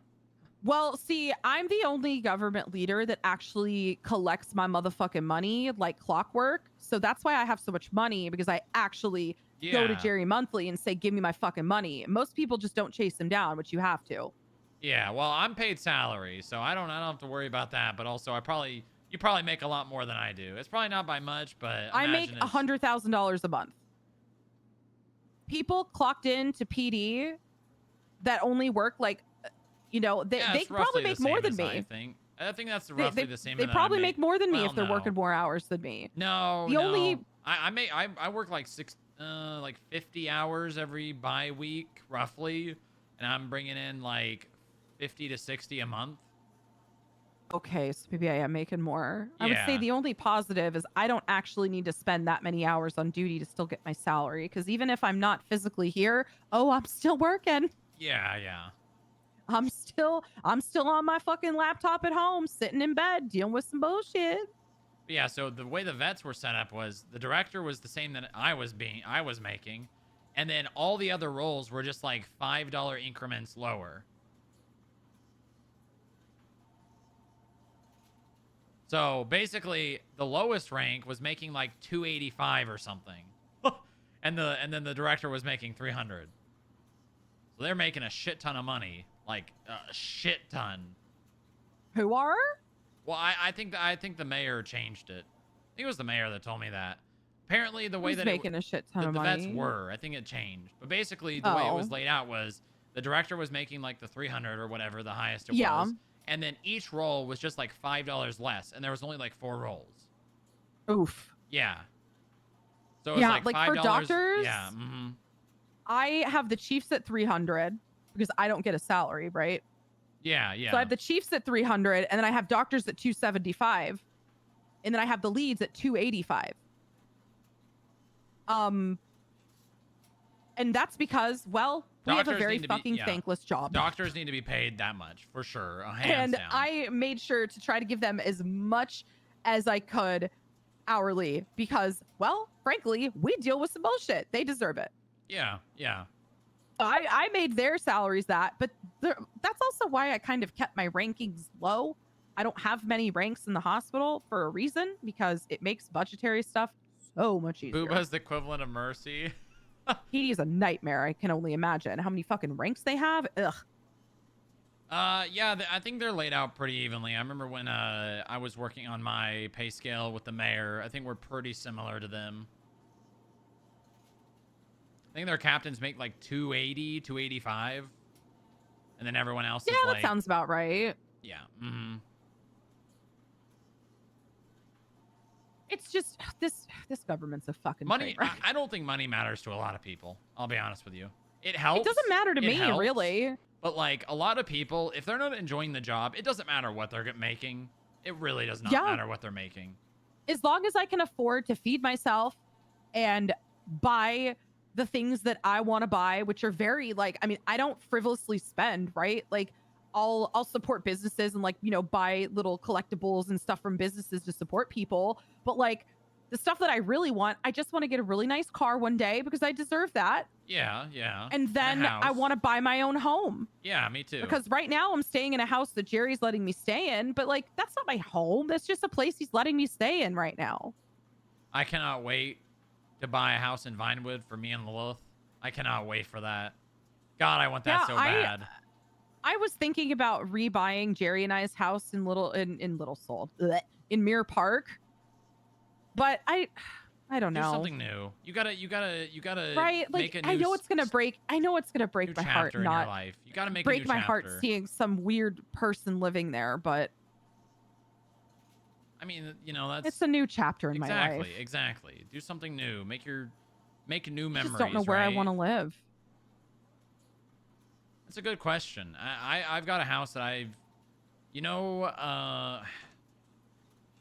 Speaker 5: Well, see, I'm the only government leader that actually collects my motherfucking money like clockwork. So that's why I have so much money, because I actually go to Jerry monthly and say, give me my fucking money. Most people just don't chase them down, which you have to.
Speaker 1: Yeah, well, I'm paid salary, so I don't have to worry about that. But also, you probably make a lot more than I do. It's probably not by much, but
Speaker 5: I make $100,000 a month. People clocked in to PD that only work they probably make more than me.
Speaker 1: I think that's roughly the same.
Speaker 5: They probably make more than me if they're working more hours than me.
Speaker 1: No, I work like 50 hours every week roughly, and I'm bringing in like 50 to 60 a month.
Speaker 5: Okay, so maybe I am making more. I would say the only positive is I don't actually need to spend that many hours on duty to still get my salary, because even if I'm not physically here, I'm still working.
Speaker 1: Yeah.
Speaker 5: I'm still on my fucking laptop at home, sitting in bed, dealing with some bullshit.
Speaker 1: Yeah, so the way the vets were set up was the director was the same that I was making, and then all the other roles were just like $5 increments lower. So basically, the lowest rank was making like $285 or something, and then the director was making $300. So they're making a shit ton of money, like a shit ton.
Speaker 5: Who are?
Speaker 1: Well, I think the mayor changed it. I think it was the mayor that told me that. Apparently, the way
Speaker 5: Who's
Speaker 1: that
Speaker 5: making a shit ton of money.
Speaker 1: The vets were, I think it changed. But basically, the way it was laid out was the director was making like the 300 or whatever, the highest it was. And then each role was just like $5 less, and there was only like 4 roles.
Speaker 5: Oof.
Speaker 1: Yeah. So it was like $5.
Speaker 5: For doctors.
Speaker 1: Yeah. Mm-hmm.
Speaker 5: I have the chiefs at 300 because I don't get a salary, right?
Speaker 1: Yeah, yeah.
Speaker 5: So I have the chiefs at 300, and then I have doctors at 275, and then I have the leads at 285. And that's because, well, we have a
Speaker 1: Doctors
Speaker 5: very
Speaker 1: need to be-
Speaker 5: fucking
Speaker 1: yeah.
Speaker 5: thankless job.
Speaker 1: Doctors need to be paid that much for sure. Hands
Speaker 5: And
Speaker 1: down.
Speaker 5: I made sure to try to give them as much as I could hourly because, well, frankly, we deal with some bullshit. They deserve it.
Speaker 1: Yeah, yeah.
Speaker 5: I made their salaries that, but that's also why I kind of kept my rankings low. I don't have many ranks in the hospital for a reason because it makes budgetary stuff so much easier.
Speaker 1: Booba's the equivalent of Mercy.
Speaker 5: He is a nightmare. I can only imagine how many fucking ranks they have. Ugh.
Speaker 1: Yeah, I think they're laid out pretty evenly. I remember when I was working on my pay scale with the mayor. I think we're pretty similar to them. I think their captains make like 280, 285. And then everyone else is
Speaker 5: Yeah,
Speaker 1: like...
Speaker 5: that sounds about right.
Speaker 1: Yeah. Mm-hmm.
Speaker 5: It's just this government's a fucking
Speaker 1: Money,
Speaker 5: train wreck.
Speaker 1: I don't think money matters to a lot of people. I'll be honest with you. It helps.
Speaker 5: It doesn't matter to
Speaker 1: It
Speaker 5: me,
Speaker 1: helps.
Speaker 5: really.
Speaker 1: But like a lot of people, if they're not enjoying the job, it doesn't matter what they're making. It really does not matter what they're making.
Speaker 5: As long as I can afford to feed myself and buy the things that I want to buy, which are very like, I mean, I don't frivolously spend, right? Like I'll support businesses and like, you know, buy little collectibles and stuff from businesses to support people. But like the stuff that I really want, I just want to get a really nice car one day because I deserve that.
Speaker 1: Yeah, yeah.
Speaker 5: And then I want to buy my own home.
Speaker 1: Yeah, me too.
Speaker 5: Because right now I'm staying in a house that Jerry's letting me stay in, but like that's not my home. That's just a place he's letting me stay in right now.
Speaker 1: I cannot wait to buy a house in Vinewood for me and Lilith. I cannot wait for that. God, I want that so bad.
Speaker 5: I was thinking about rebuying Jerry and I's house in in Mirror Park. But I don't know.
Speaker 1: Do something new. You gotta
Speaker 5: right? Like
Speaker 1: make a new
Speaker 5: I know it's gonna break my heart
Speaker 1: in
Speaker 5: not
Speaker 1: your life. You gotta make
Speaker 5: break
Speaker 1: a new
Speaker 5: my heart
Speaker 1: chapter.
Speaker 5: seeing some weird person living there, but
Speaker 1: I mean, you know, that's
Speaker 5: it's a new chapter in my life.
Speaker 1: Exactly. Do something new. Make new memories.
Speaker 5: I just don't know where I
Speaker 1: right?
Speaker 5: want to live.
Speaker 1: That's a good question. I've got a house that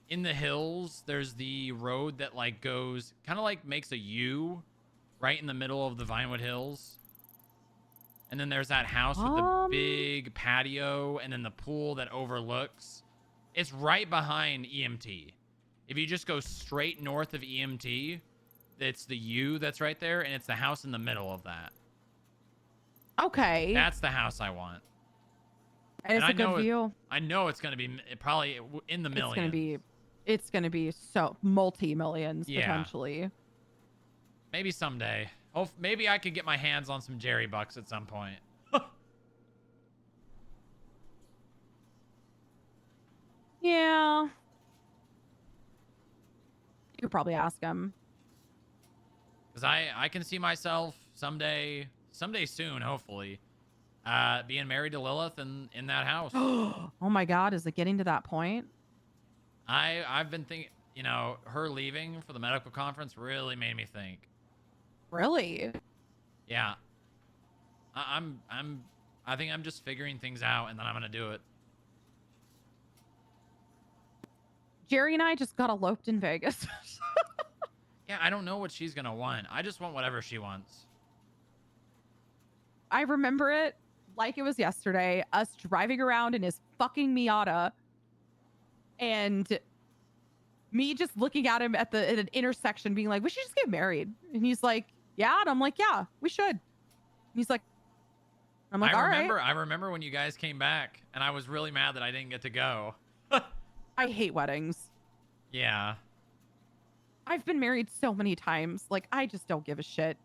Speaker 1: in the hills, there's the road that like goes kind of like makes a U right in the middle of the Vinewood Hills. And then there's that house with the big patio and then the pool that overlooks. It's right behind EMT. If you just go straight north of EMT, it's the U that's right there, and it's the house in the middle of that.
Speaker 5: Okay.
Speaker 1: That's the house I want.
Speaker 5: And it's a good view.
Speaker 1: I know it's going to be probably in the millions.
Speaker 5: It's going to be so multi-millions
Speaker 1: Yeah.
Speaker 5: potentially.
Speaker 1: Maybe someday. Maybe I could get my hands on some Jerry bucks at some point.
Speaker 5: Yeah. You could probably ask him.
Speaker 1: Because I can see myself someday soon, hopefully, being married to Lilith in that house.
Speaker 5: Oh my God, is it getting to that point?
Speaker 1: I've been thinking, you know, her leaving for the medical conference really made me think.
Speaker 5: Really?
Speaker 1: Yeah. I think I'm just figuring things out and then I'm gonna do it.
Speaker 5: Jerry and I just got eloped in Vegas.
Speaker 1: Yeah, I don't know what she's gonna want. I just want whatever she wants.
Speaker 5: I remember it like it was yesterday, us driving around in his fucking Miata and me just looking at him at an intersection being like, we should just get married. And he's like, yeah. And I'm like, yeah, we should. And he's like, I'm like, all right.
Speaker 1: I remember when you guys came back and I was really mad that I didn't get to go.
Speaker 5: I hate weddings.
Speaker 1: Yeah.
Speaker 5: I've been married so many times. Like, I just don't give a shit.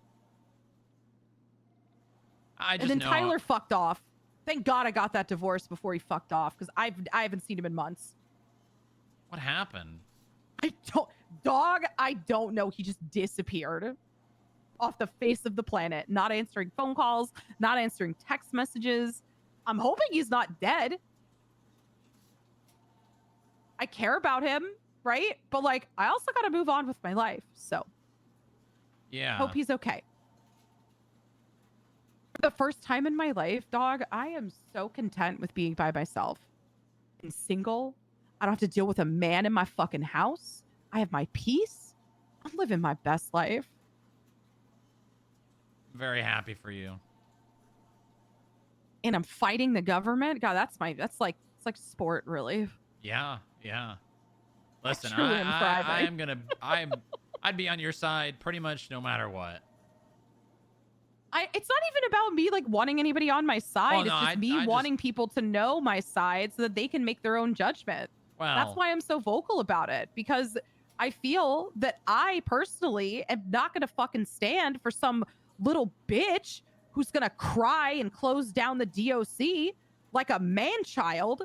Speaker 5: And then Tyler fucked off. Thank God I got that divorce before he fucked off because I haven't seen him in months.
Speaker 1: What happened?
Speaker 5: I don't know. He just disappeared off the face of the planet. Not answering phone calls, not answering text messages. I'm hoping he's not dead. I care about him, right? But like, I also got to move on with my life. So
Speaker 1: yeah,
Speaker 5: hope he's okay. the first time in my life, dog, I am so content with being by myself and single. I don't have to deal with a man in my fucking house. I have my peace. I'm living my best life.
Speaker 1: Very happy for you.
Speaker 5: And I'm fighting the government. God, that's like it's like sport, really.
Speaker 1: Yeah, yeah. Listen,
Speaker 5: truly am thriving.
Speaker 1: I'd be on your side pretty much no matter what.
Speaker 5: It's not even about me like wanting anybody on my side.
Speaker 1: Well,
Speaker 5: It's
Speaker 1: no,
Speaker 5: just me wanting people to know my side so that they can make their own judgment.
Speaker 1: Well,
Speaker 5: that's why I'm so vocal about it, because I feel that I personally am not going to fucking stand for some little bitch who's going to cry and close down the DOC like a man-child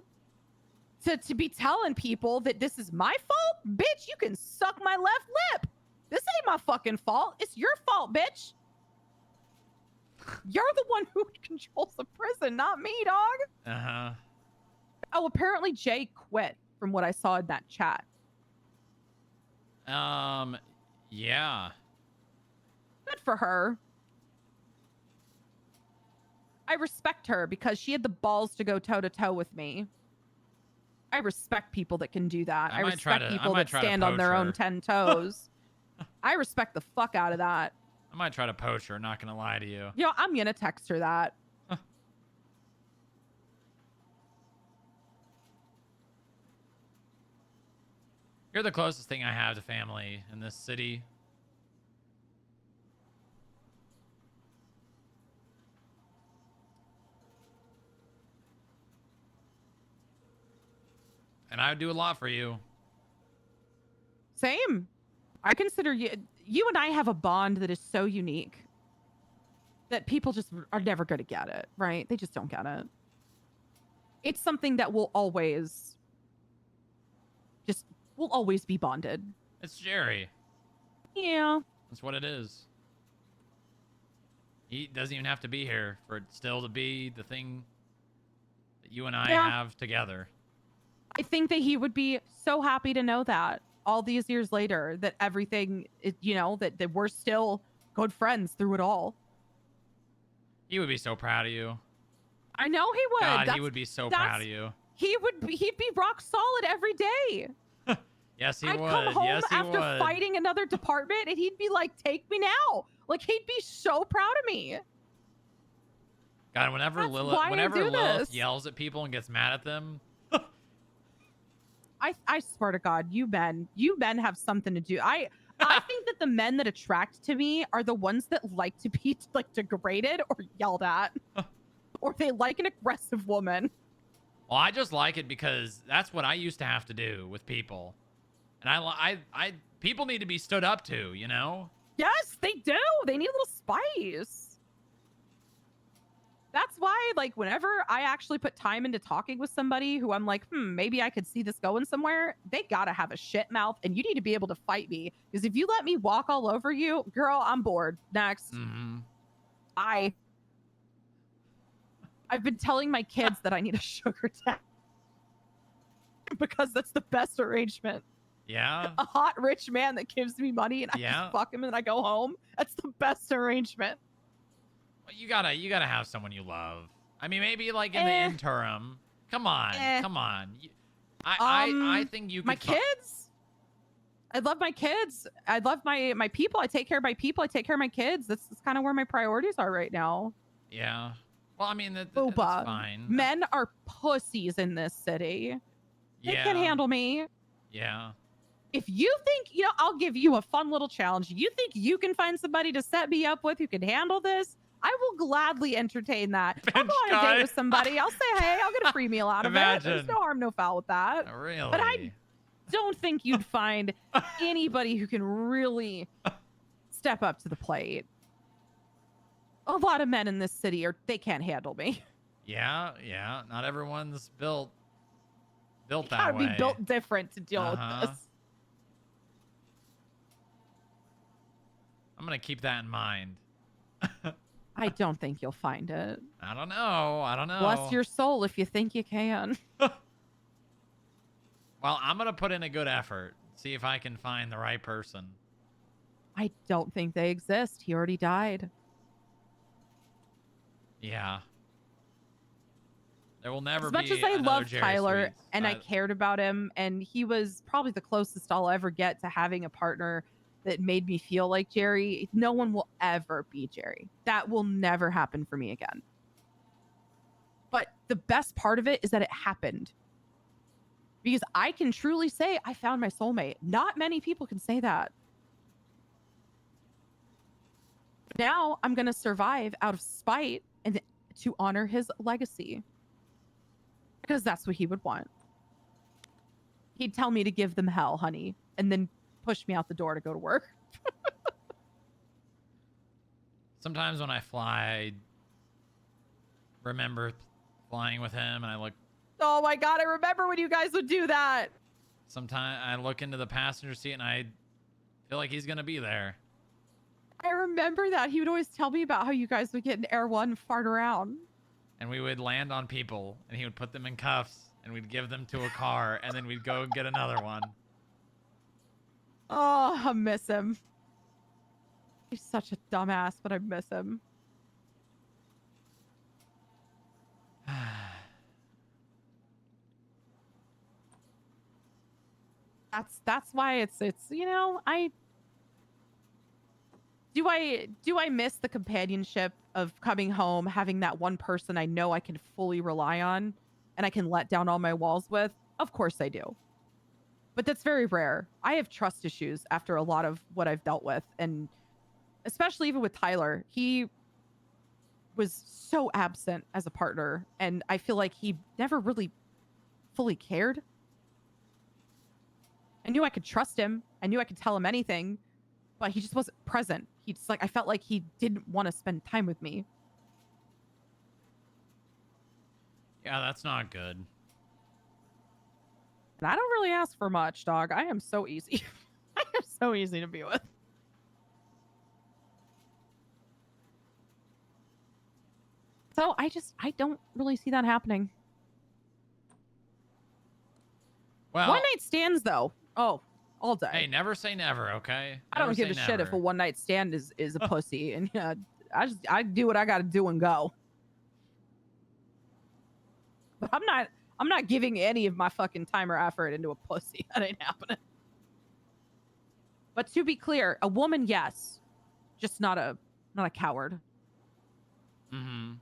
Speaker 5: to be telling people that this is my fault. Bitch, you can suck my left lip. This ain't my fucking fault. It's your fault, bitch. You're the one who controls the prison, not me, dog.
Speaker 1: Uh-huh.
Speaker 5: Oh, apparently Jay quit from what I saw in that chat.
Speaker 1: Yeah.
Speaker 5: Good for her. I respect her because she had the balls to go toe-to-toe with me. I respect people that can do that. I respect people that stand on their own 10 toes. I respect the fuck out of that.
Speaker 1: I might try to poach her, not gonna lie to you.
Speaker 5: Yo, I'm gonna text her that.
Speaker 1: You're the closest thing I have to family in this city. And I would do a lot for you.
Speaker 5: Same. I consider you and I have a bond that is so unique that people just are never going to get it, right? They just don't get it. It's something that will always be bonded.
Speaker 1: It's Jerry.
Speaker 5: Yeah.
Speaker 1: That's what it is. He doesn't even have to be here for it still to be the thing that you and I have together.
Speaker 5: I think that he would be so happy to know that all these years later, that everything is, that we're still good friends through it all.
Speaker 1: He would be so proud of you.
Speaker 5: I know he would.
Speaker 1: God, he would be so proud of you.
Speaker 5: He'd be rock solid every day.
Speaker 1: Yes, he
Speaker 5: I'd
Speaker 1: would.
Speaker 5: come home
Speaker 1: Yes, he
Speaker 5: after
Speaker 1: would.
Speaker 5: fighting another department and he'd be like, take me now. Like, he'd be so proud of me.
Speaker 1: God, whenever Lilith yells at people and gets mad at them.
Speaker 5: I swear to God, you men have something to do. I think that the men that attract to me are the ones that like to be like degraded or yelled at. Or they like an aggressive woman.
Speaker 1: Well, I just like it because that's what I used to have to do with people. And I people need to be stood up to, you know?
Speaker 5: Yes, they do. They need a little spice. That's why, like, whenever I actually put time into talking with somebody who I'm like, maybe I could see this going somewhere, they gotta have a shit mouth, and you need to be able to fight me. Because if you let me walk all over you, girl, I'm bored. Next.
Speaker 1: Mm-hmm.
Speaker 5: I've been telling my kids that I need a sugar daddy. Because that's the best arrangement.
Speaker 1: Yeah.
Speaker 5: A hot, rich man that gives me money and I just fuck him and then I go home. That's the best arrangement.
Speaker 1: Well, you gotta have someone you love. I mean, maybe like in the interim. Come on, come on. I think you could.
Speaker 5: My kids. I love my kids. I love my people. I take care of my people. I take care of my kids. That's kind of where my priorities are right now.
Speaker 1: Yeah. Well, I mean, that's fine.
Speaker 5: Men are pussies in this city. They can't handle me.
Speaker 1: Yeah.
Speaker 5: If you think, I'll give you a fun little challenge. You think you can find somebody to set me up with who can handle this? I will gladly entertain that. I'll go on a date with somebody. I'll say, hey, I'll get a free meal out of it. There's no harm, no foul with that.
Speaker 1: Really?
Speaker 5: But I don't think you'd find anybody who can really step up to the plate. A lot of men in this city they can't handle me.
Speaker 1: Yeah. Not everyone's built that way.
Speaker 5: Gotta be built different to deal with this.
Speaker 1: I'm gonna keep that in mind.
Speaker 5: I don't think you'll find it.
Speaker 1: I don't know.
Speaker 5: Bless your soul if you think you can.
Speaker 1: Well, I'm gonna put in a good effort. See if I can find the right person.
Speaker 5: I don't think they exist. He already died.
Speaker 1: Yeah. There will never
Speaker 5: As
Speaker 1: be
Speaker 5: much as I
Speaker 1: another
Speaker 5: loved
Speaker 1: Jerry
Speaker 5: Tyler
Speaker 1: Sweets.
Speaker 5: and I cared about him, and he was probably the closest I'll ever get to having a partner that made me feel like Jerry, no one will ever be Jerry. That will never happen for me again. But the best part of it is that it happened. Because I can truly say I found my soulmate. Not many people can say that. Now I'm going to survive out of spite and to honor his legacy. Because that's what he would want. He'd tell me to give them hell, honey, and then push me out the door to go to work.
Speaker 1: Sometimes when I fly, I remember flying with him, and I look.
Speaker 5: Oh my God, I remember when you guys would do that.
Speaker 1: Sometimes I look into the passenger seat, and I feel like he's gonna be there.
Speaker 5: I remember that. He would always tell me about how you guys would get in Air One and fart around.
Speaker 1: And we would land on people, and he would put them in cuffs, and we'd give them to a car, and then we'd go and get another one.
Speaker 5: Oh, I miss him. He's such a dumbass, but I miss him. That's why it's you know, do I miss the companionship of coming home, having that one person I know I can fully rely on and I can let down all my walls with? Of course I do. But that's very rare. I have trust issues after a lot of what I've dealt with, and especially even with Tyler. He was so absent as a partner, and I feel like he never really fully cared. I knew I could trust him. I knew I could tell him anything, but he just wasn't present. He just I felt like he didn't want to spend time with me.
Speaker 1: Yeah, that's not good.
Speaker 5: And I don't really ask for much, dog. I am so easy. I am so easy to be with. So I don't really see that happening.
Speaker 1: Well,
Speaker 5: one night stands though. Oh, all day.
Speaker 1: Hey, never say never, okay?
Speaker 5: I don't give a shit if a one night stand is a pussy, and yeah, I do what I got to do and go. But I'm not giving any of my fucking time or effort into a pussy. That ain't happening. But to be clear, a woman, yes, just not a coward.
Speaker 1: Mm-hmm.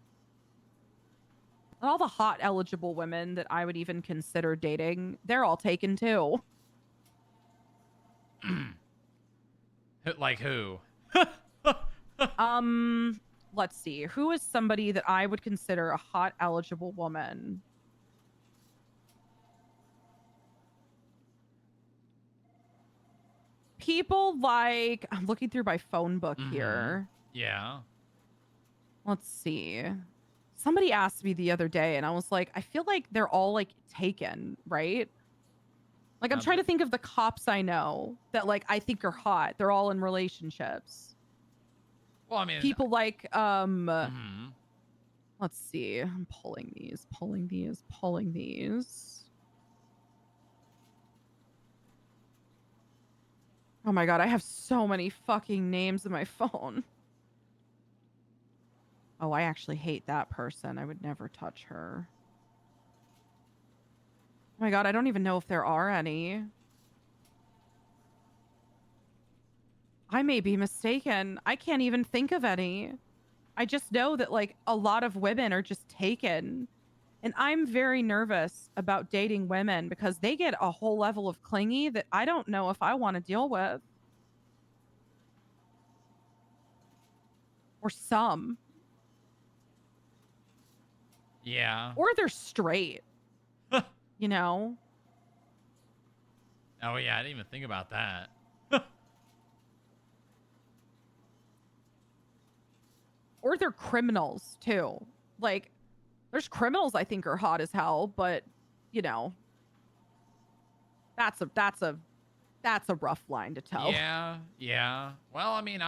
Speaker 5: All the hot eligible women that I would even consider dating, they're all taken too.
Speaker 1: Like who?
Speaker 5: Let's see. Who is somebody that I would consider a hot eligible woman? People like, I'm looking through my phone book here.
Speaker 1: Yeah.
Speaker 5: Let's see. Somebody asked me the other day, and I was like, I feel like they're all like taken, right? Like, I'm trying to think of the cops I know that like I think are hot. They're all in relationships.
Speaker 1: Well, I mean,
Speaker 5: people like let's see. I'm pulling these. Oh my God, I have so many fucking names in my phone. Oh, I actually hate that person. I would never touch her. Oh my God, I don't even know if there are any. I may be mistaken. I can't even think of any. I just know that like a lot of women are just taken. And I'm very nervous about dating women because they get a whole level of clingy that I don't know if I want to deal with. Or some.
Speaker 1: Yeah.
Speaker 5: Or they're straight. You know?
Speaker 1: Oh, yeah, I didn't even think about that.
Speaker 5: Or they're criminals, too. Like, there's criminals I think are hot as hell, but, you know, that's a rough line to toe.
Speaker 1: Yeah. Well, I mean,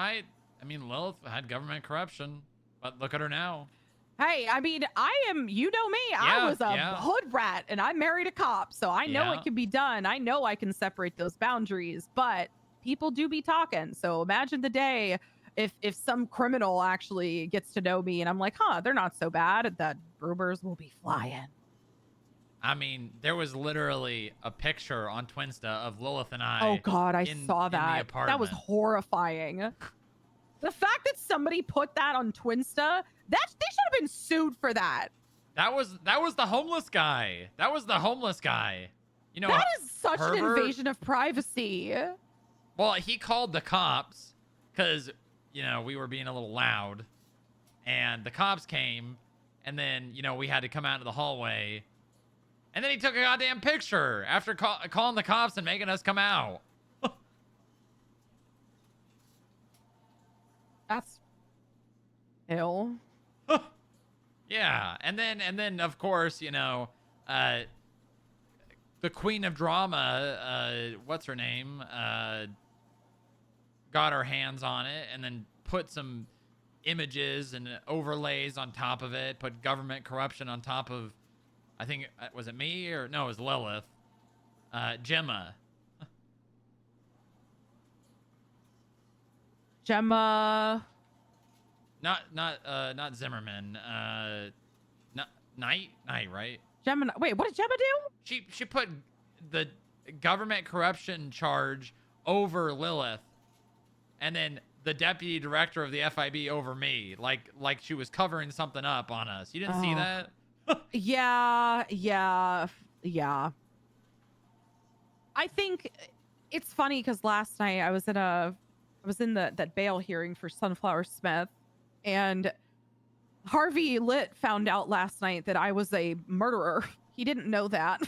Speaker 1: Lilith had government corruption, but look at her now.
Speaker 5: Hey, I mean, you know me, I was a hood rat and I married a cop, so I know it can be done. I know I can separate those boundaries, but people do be talking. So imagine the day if some criminal actually gets to know me and I'm like, huh, they're not so bad, that rumors will be flying.
Speaker 1: I mean, there was literally a picture on Twinsta of Lilith and I.
Speaker 5: Oh God, I saw
Speaker 1: in the
Speaker 5: that.
Speaker 1: apartment.
Speaker 5: That was horrifying. The fact that somebody put that on Twinsta, they should have been sued for that.
Speaker 1: That was the homeless guy. That was the homeless guy. You know,
Speaker 5: that is such an
Speaker 1: Herbert,
Speaker 5: invasion of privacy.
Speaker 1: Well, he called the cops because, you know, we were being a little loud. And the cops came. And then, you know, we had to come out to the hallway. And then he took a goddamn picture after calling the cops and making us come out.
Speaker 5: That's ill.
Speaker 1: Yeah, and then of course, you know, the queen of drama, what's her name, got her hands on it and then put some images and overlays on top of it, put government corruption on top of, I think, was it me or no, it was Lilith, Gemma. Not Zimmerman. Knight, right?
Speaker 5: Gemma. Wait, what did Gemma do?
Speaker 1: She put the government corruption charge over Lilith, and then the deputy director of the FIB over me, like she was covering something up on us. You didn't see that?
Speaker 5: Yeah. I think it's funny because last night I was in that bail hearing for Sunflower Smith, and Harvey Litt found out last night that I was a murderer. He didn't know that.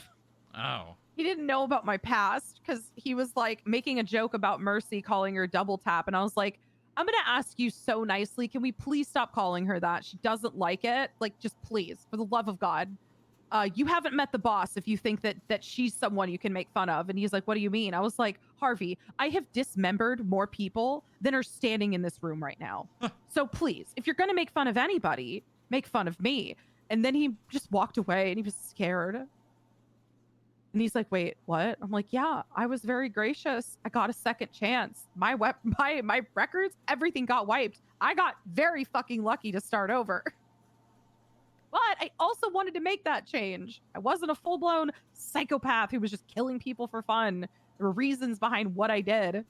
Speaker 1: Oh.
Speaker 5: He didn't know about my past because he was like making a joke about Mercy calling her double tap. And I was like, I'm going to ask you so nicely. Can we please stop calling her that? She doesn't like it. Like, just please, for the love of God. You haven't met the boss if you think that she's someone you can make fun of. And he's like, what do you mean? I was like, Harvey, I have dismembered more people than are standing in this room right now. So please, if you're going to make fun of anybody, make fun of me. And then he just walked away and he was scared. And he's like, wait, what? I'm like, yeah, I was very gracious. I got a second chance. My records, everything got wiped. I got very fucking lucky to start over. But I also wanted to make that change. I wasn't a full-blown psychopath who was just killing people for fun. There were reasons behind what I did,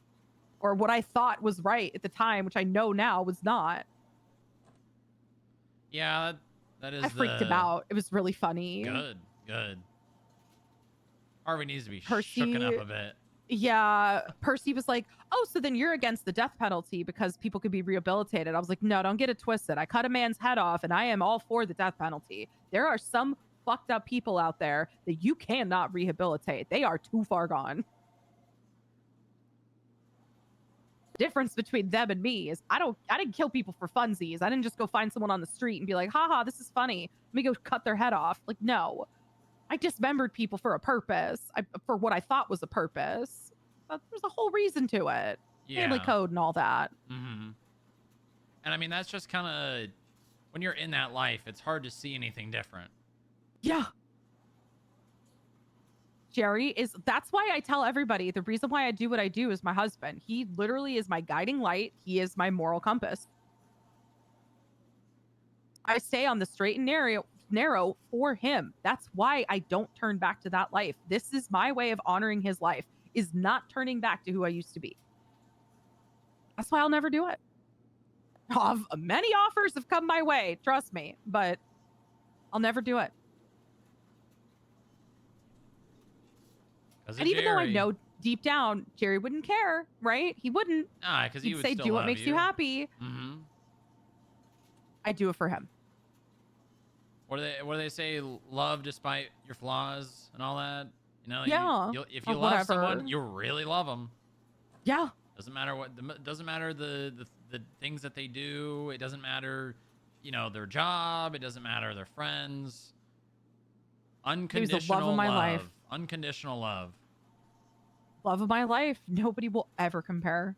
Speaker 5: or what I thought was right at the time, which I know now was not.
Speaker 1: Yeah, that is.
Speaker 5: I freaked him out. It was really funny.
Speaker 1: Good. Harvey needs to be shooken up a bit.
Speaker 5: Yeah, Percy was like, oh, so then you're against the death penalty because people could be rehabilitated. I was like, no, don't get it twisted. I cut a man's head off and I am all for the death penalty. There are some fucked up people out there that you cannot rehabilitate. They are too far gone. The difference between them and me is I didn't kill people for funsies. I didn't just go find someone on the street and be like, haha, this is funny. Let me go cut their head off. Like, no. I dismembered people for a purpose, for what I thought was a purpose. There's a whole reason to it.
Speaker 1: Yeah.
Speaker 5: Family code and all that.
Speaker 1: Mm-hmm. And I mean, that's just kind of, when you're in that life, it's hard to see anything different.
Speaker 5: Yeah. Jerry that's why I tell everybody the reason why I do what I do is my husband. He literally is my guiding light. He is my moral compass. I stay on the straight and narrow for him. That's why I don't turn back to that life. This is my way of honoring his life, is not turning back to who I used to be. That's why I'll never do it. Many offers have come my way, trust me, but I'll never do it. And even though I know deep down Jerry wouldn't care, right? He wouldn't.
Speaker 1: Nah, because he would
Speaker 5: say,
Speaker 1: still
Speaker 5: do what
Speaker 1: love
Speaker 5: makes you happy.
Speaker 1: Mm-hmm.
Speaker 5: I do it for him.
Speaker 1: What do they say? Love despite your flaws and all that. You know,
Speaker 5: yeah.
Speaker 1: If you love someone, you really love them.
Speaker 5: Yeah.
Speaker 1: Doesn't matter the things that they do. It doesn't matter, you know, their job. It doesn't matter their friends. Unconditional
Speaker 5: the love of my life.
Speaker 1: Unconditional love.
Speaker 5: Love of my life. Nobody will ever compare.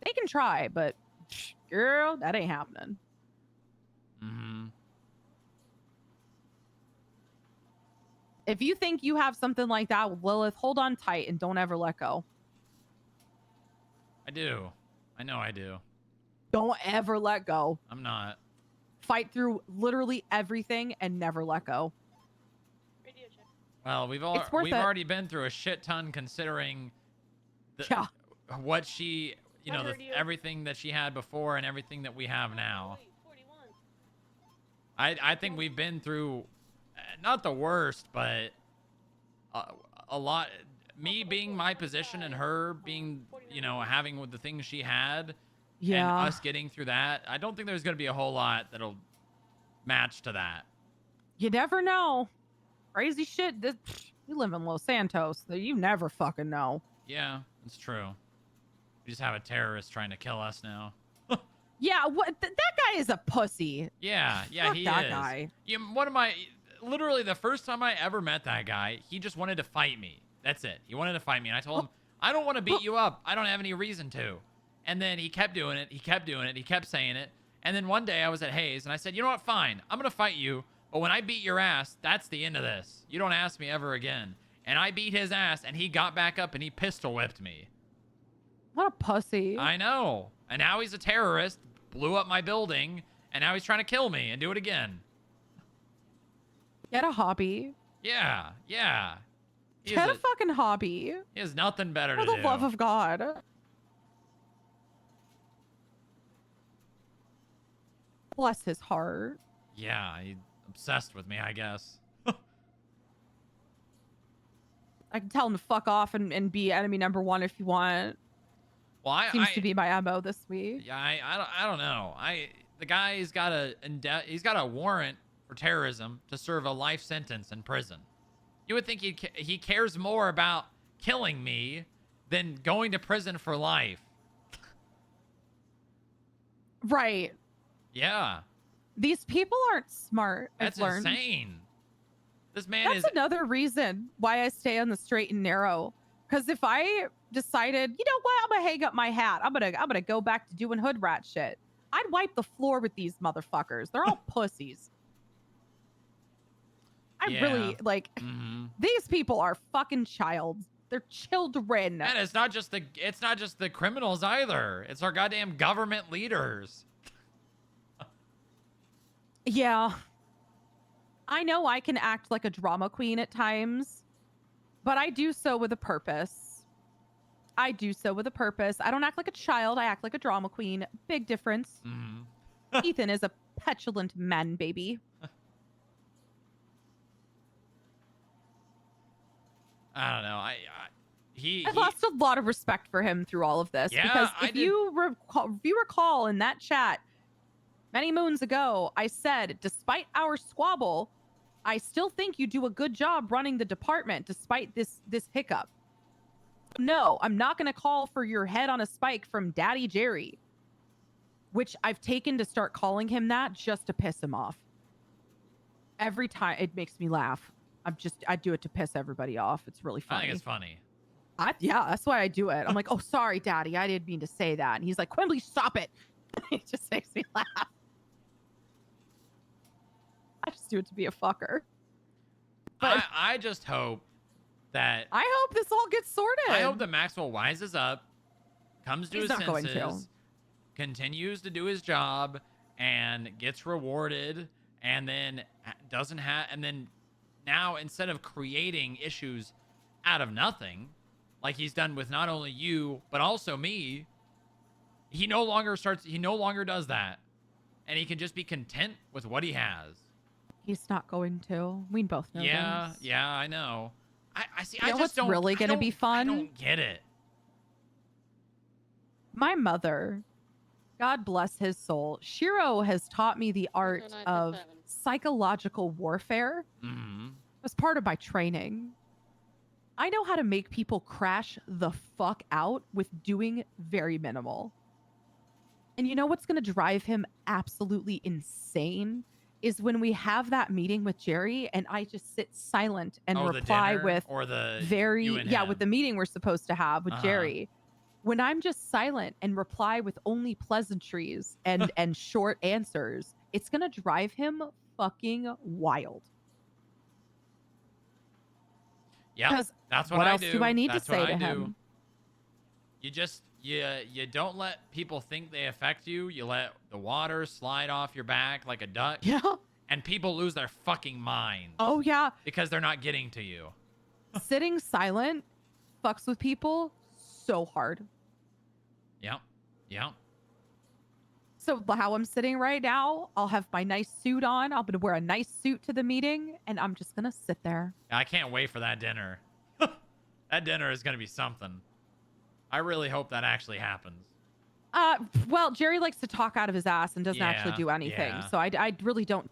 Speaker 5: They can try, but girl, that ain't happening.
Speaker 1: Mm-hmm.
Speaker 5: If you think you have something like that with Lilith, hold on tight and don't ever let go.
Speaker 1: I do. I know I do.
Speaker 5: Don't ever let go.
Speaker 1: I'm not.
Speaker 5: Fight through literally everything and never let go.
Speaker 1: Well, we've
Speaker 5: It's worth it.
Speaker 1: already been through a shit ton considering what she, everything that she had before and everything that we have now. I think we've been through not the worst, but a lot. Me being my position and her being, having with the things she had, and us getting through that. I don't think there's going to be a whole lot that'll match to that.
Speaker 5: You never know. Crazy shit. We live in Los Santos. You never fucking know.
Speaker 1: Yeah, it's true. We just have a terrorist trying to kill us now.
Speaker 5: Yeah, what? That guy is a pussy.
Speaker 1: Yeah,
Speaker 5: Fuck
Speaker 1: he
Speaker 5: that
Speaker 1: is.
Speaker 5: guy.
Speaker 1: Literally the first time I ever met that guy, he just wanted to fight me. That's it. He wanted to fight me, and I told him, I don't want to beat you up. I don't have any reason to. And then he kept doing it. He kept doing it. He kept saying it. And then one day I was at Hayes, and I said, you know what? Fine. I'm going to fight you. But when I beat your ass, that's the end of this. You don't ask me ever again. And I beat his ass, and he got back up, and he pistol whipped me.
Speaker 5: What a pussy.
Speaker 1: I know. And now he's a terrorist, blew up my building, and now he's trying to kill me and do it again.
Speaker 5: Get a hobby.
Speaker 1: Yeah.
Speaker 5: Get a fucking hobby.
Speaker 1: He has nothing better to
Speaker 5: do. For
Speaker 1: do.
Speaker 5: the love of God. Bless his heart.
Speaker 1: Yeah, he's obsessed with me, I guess.
Speaker 5: I can tell him to fuck off and be enemy number one if you want.
Speaker 1: Well,
Speaker 5: Seems to be my MO this week.
Speaker 1: Yeah, I don't know. The guy's got a warrant for terrorism to serve a life sentence in prison. You would think he cares more about killing me than going to prison for life.
Speaker 5: Right.
Speaker 1: Yeah.
Speaker 5: These people aren't smart.
Speaker 1: That's
Speaker 5: I've learned.
Speaker 1: insane. This man
Speaker 5: That's another reason why I stay on the straight and narrow. Because if I decided, you know what, I'm gonna hang up my hat. I'm gonna go back to doing hood rat shit. I'd wipe the floor with these motherfuckers. They're all pussies. I really these people are fucking childs. They're children.
Speaker 1: And it's not just the criminals either. It's our goddamn government leaders.
Speaker 5: Yeah. I know I can act like a drama queen at times, but I do so with a purpose. I don't act like a child. I act like a drama queen. Big difference. Ethan is a petulant man, baby.
Speaker 1: I don't know.
Speaker 5: I've lost a lot of respect for him through all of this.
Speaker 1: Yeah,
Speaker 5: because if you recall in that chat many moons ago, I said, despite our squabble, I still think you do a good job running the department despite this hiccup. No, I'm not going to call for your head on a spike from Daddy Jerry, which I've taken to start calling him that just to piss him off. Every time it makes me laugh. I do it to piss everybody off. It's really funny.
Speaker 1: I think it's funny.
Speaker 5: Yeah, that's why I do it. I'm like, oh, sorry, Daddy. I didn't mean to say that. And he's like, Quimbley, stop it. It just makes me laugh. I just do it to be a fucker.
Speaker 1: But I just hope that...
Speaker 5: I hope this all gets sorted.
Speaker 1: I hope that Maxwell wises up, comes to
Speaker 5: He's
Speaker 1: his
Speaker 5: not going
Speaker 1: senses,
Speaker 5: to.
Speaker 1: continues to do his job, and gets rewarded, and then doesn't have... And then now, instead of creating issues out of nothing, like he's done with not only you, but also me, he no longer does that. And he can just be content with what he has.
Speaker 5: He's not going to. We both know this.
Speaker 1: Yeah, I know. I see.
Speaker 5: You know what's really going to be fun?
Speaker 1: I don't get it.
Speaker 5: My mother, God bless his soul, Shiro has taught me the art of psychological warfare as part of my training. I know how to make people crash the fuck out with doing very minimal. And you know what's going to drive him absolutely insane is when we have that meeting with Jerry and I just sit silent and reply with
Speaker 1: with
Speaker 5: the meeting we're supposed to have with Jerry. When I'm just silent and reply with only pleasantries and short answers, it's going to drive him fucking wild.
Speaker 1: Yeah, that's what I do.
Speaker 5: What else do I need to say to him?
Speaker 1: You just you don't let people think they affect you. You let the water slide off your back like a duck.
Speaker 5: Yeah.
Speaker 1: And people lose their fucking minds.
Speaker 5: Oh yeah.
Speaker 1: Because they're not getting to you.
Speaker 5: Sitting silent fucks with people so hard.
Speaker 1: Yep. Yep.
Speaker 5: So how I'm sitting right now, I'll have my nice suit on. I'm gonna wear a nice suit to the meeting, and I'm just gonna sit there.
Speaker 1: I can't wait for that dinner. That dinner is gonna be something. I really hope that actually happens.
Speaker 5: Well, Jerry likes to talk out of his ass and doesn't actually
Speaker 1: Yeah,
Speaker 5: do anything.
Speaker 1: yeah.
Speaker 5: So I really don't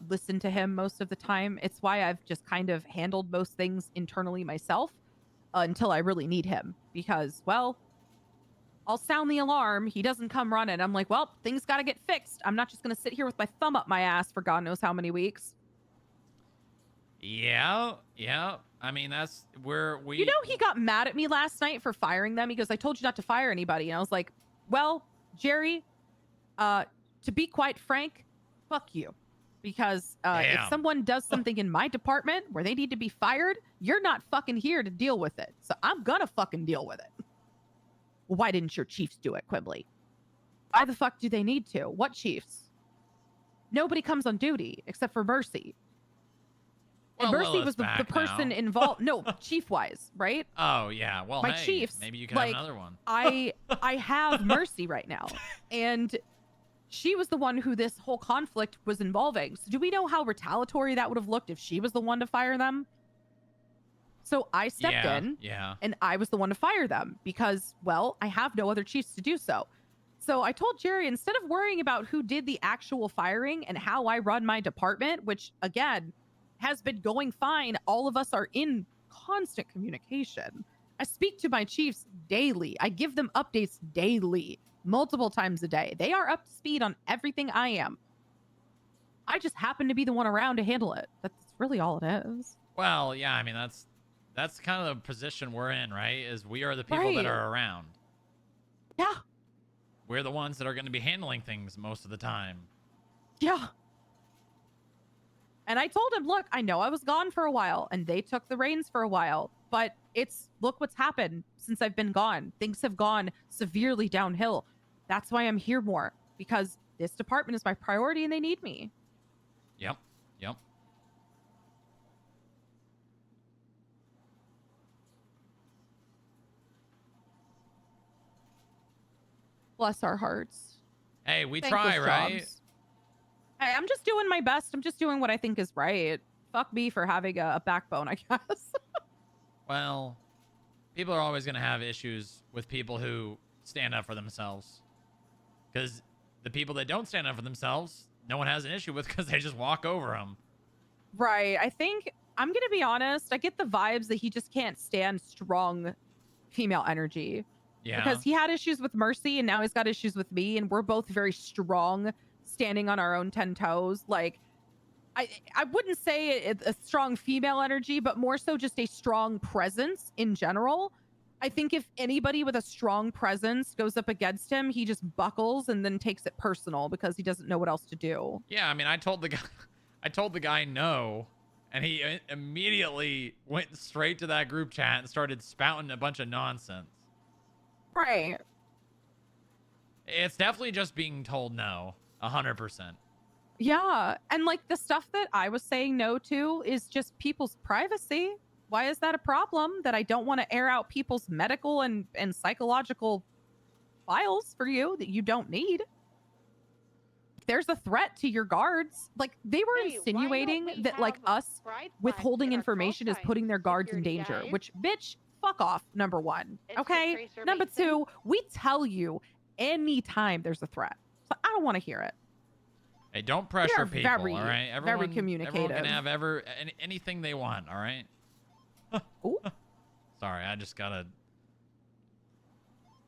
Speaker 5: listen to him most of the time. It's why I've just kind of handled most things internally myself until I really need him. Because, well, I'll sound the alarm. He doesn't come running. I'm like, well, things got to get fixed. I'm not just going to sit here with my thumb up my ass for God knows how many weeks.
Speaker 1: Yeah, yeah. I mean, that's where we...
Speaker 5: You know, he got mad at me last night for firing them. He goes, I told you not to fire anybody. And I was like, well, Jerry, to be quite frank, fuck you. Because if
Speaker 1: Damn.
Speaker 5: someone does something in my department where they need to be fired, you're not fucking here to deal with it. So I'm gonna fucking deal with it. Well, why didn't your chiefs do it, Quibbly? Why the fuck do they need to? What chiefs? Nobody comes on duty except for Mercy. And
Speaker 1: Well,
Speaker 5: Mercy
Speaker 1: Lilith's
Speaker 5: was the
Speaker 1: back
Speaker 5: person
Speaker 1: now.
Speaker 5: involved. No, chief-wise, right?
Speaker 1: Oh, yeah. Well,
Speaker 5: My
Speaker 1: hey,
Speaker 5: chiefs.
Speaker 1: maybe you could
Speaker 5: like,
Speaker 1: have another one.
Speaker 5: I have Mercy right now. And she was the one who this whole conflict was involving. So do we know how retaliatory that would have looked if she was the one to fire them? So I stepped in, and I was the one to fire them because, well, I have no other chiefs to do so. So I told Jerry, instead of worrying about who did the actual firing and how I run my department, which, again, has been going fine, all of us are in constant communication. I speak to my chiefs daily. I give them updates daily, multiple times a day. They are up to speed on everything I am. I just happen to be the one around to handle it. That's really all it is.
Speaker 1: Well, yeah, I mean, that's kind of the position we're in, right? Is we are the people that
Speaker 5: Right.
Speaker 1: are around.
Speaker 5: Yeah.
Speaker 1: We're the ones that are going to be handling things most of the time.
Speaker 5: Yeah. And I told him, look, I know I was gone for a while and they took the reins for a while, but look what's happened since I've been gone. Things have gone severely downhill. That's why I'm here more, because this department is my priority and they need me.
Speaker 1: Yep. Yep.
Speaker 5: Bless our hearts.
Speaker 1: Hey, we
Speaker 5: Thankless
Speaker 1: try, right?
Speaker 5: jobs. Hey, I'm just doing my best. I'm just doing what I think is right. Fuck me for having a backbone, I guess.
Speaker 1: Well, people are always going to have issues with people who stand up for themselves. Because the people that don't stand up for themselves, no one has an issue with because they just walk over them.
Speaker 5: Right. I think, I'm going to be honest, I get the vibes that he just can't stand strong female energy.
Speaker 1: Yeah.
Speaker 5: Because he had issues with Mercy and now he's got issues with me, and we're both very strong, standing on our own 10 toes. Like, I wouldn't say a strong female energy, but more so just a strong presence in general. I think if anybody with a strong presence goes up against him, he just buckles and then takes it personal because he doesn't know what else to do.
Speaker 1: Yeah, I mean, I told the guy no, and he immediately went straight to that group chat and started spouting a bunch of nonsense.
Speaker 5: Right.
Speaker 1: It's definitely just being told no, 100%.
Speaker 5: Yeah. And like the stuff that I was saying no to is just people's privacy. Why is that a problem? That I don't want to air out people's medical and psychological files for you that you don't need. If there's a threat to your guards, like they were insinuating that like us withholding information is putting their guards in danger, which, bitch, fuck off, number one. Okay? Number two, we tell you anytime there's a threat. So I don't want to hear it.
Speaker 1: Hey, don't pressure people,
Speaker 5: very,
Speaker 1: all right?
Speaker 5: very communicative.
Speaker 1: Everyone can have anything they want, all right?
Speaker 5: Ooh.
Speaker 1: Sorry, I just gotta...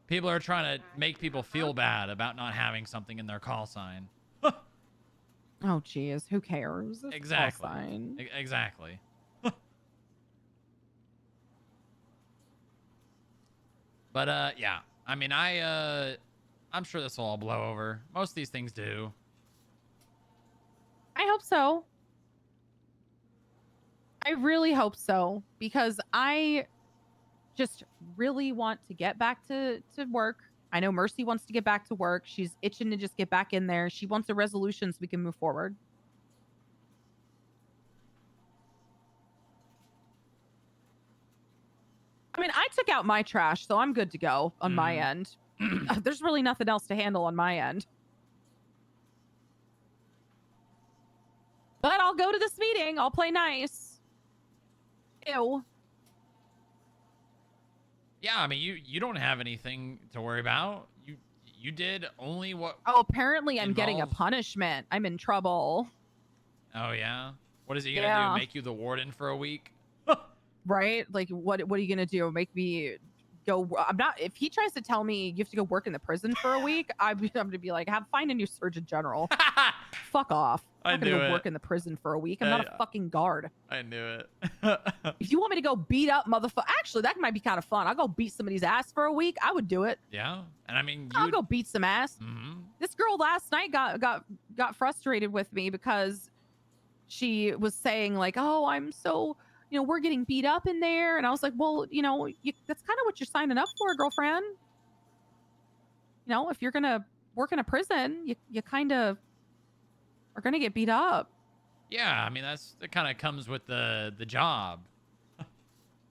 Speaker 1: People are trying to make people feel bad about not having something in their call sign.
Speaker 5: Oh, geez. Who cares? It's
Speaker 1: Exactly.
Speaker 5: call sign.
Speaker 1: Exactly. But, yeah. I mean, I'm sure this will all blow over. Most of these things do.
Speaker 5: I hope so. I really hope so, because I just really want to get back to work. I know Mercy wants to get back to work. She's itching to just get back in there. She wants a resolution so we can move forward. I mean, I took out my trash, so I'm good to go on my end. There's really nothing else to handle on my end. But I'll go to this meeting. I'll play nice. Ew.
Speaker 1: Yeah, I mean, you don't have anything to worry about. You did only what.
Speaker 5: Oh, apparently I'm getting a
Speaker 1: involved-
Speaker 5: punishment. I'm in trouble.
Speaker 1: Oh yeah. What is he gonna do? Make you the warden for a week?
Speaker 5: Right? Like, what are you gonna do? Make me go? I'm not. If he tries to tell me you have to go work in the prison for a week, I'm gonna be like, find a new surgeon general. Fuck off. I'm not gonna go work in the prison for a week. I'm not a fucking guard.
Speaker 1: I knew it.
Speaker 5: If you want me to go beat up motherfucker, actually, that might be kind of fun. I'll go beat somebody's ass for a week. I would do it.
Speaker 1: Yeah, and I mean,
Speaker 5: I'll go beat some ass.
Speaker 1: Mhm.
Speaker 5: This girl last night got frustrated with me because she was saying like, "Oh, I'm so, we're getting beat up in there," and I was like, "Well, that's kind of what you're signing up for, girlfriend. If you're gonna work in a prison, you kind of are gonna get beat up."
Speaker 1: Yeah, I mean that kind of comes with the job.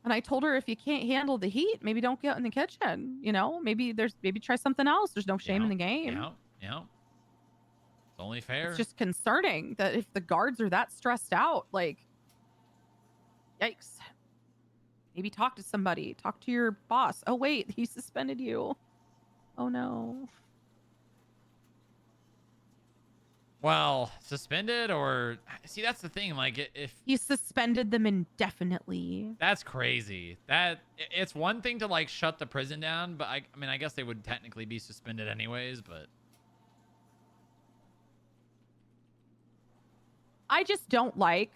Speaker 5: And I told her if you can't handle the heat, maybe don't get in the kitchen. Maybe try something else. There's no shame in the game.
Speaker 1: Yeah. It's only fair.
Speaker 5: It's just concerning that if the guards are that stressed out, like, yikes. Maybe talk to somebody. Talk to your boss. Oh, wait, he suspended you. Oh, no.
Speaker 1: Well, suspended or see, that's the thing. Like, if
Speaker 5: he suspended them indefinitely,
Speaker 1: that's crazy. That it's one thing to like shut the prison down, but I mean, I guess they would technically be suspended anyways. But
Speaker 5: I just don't like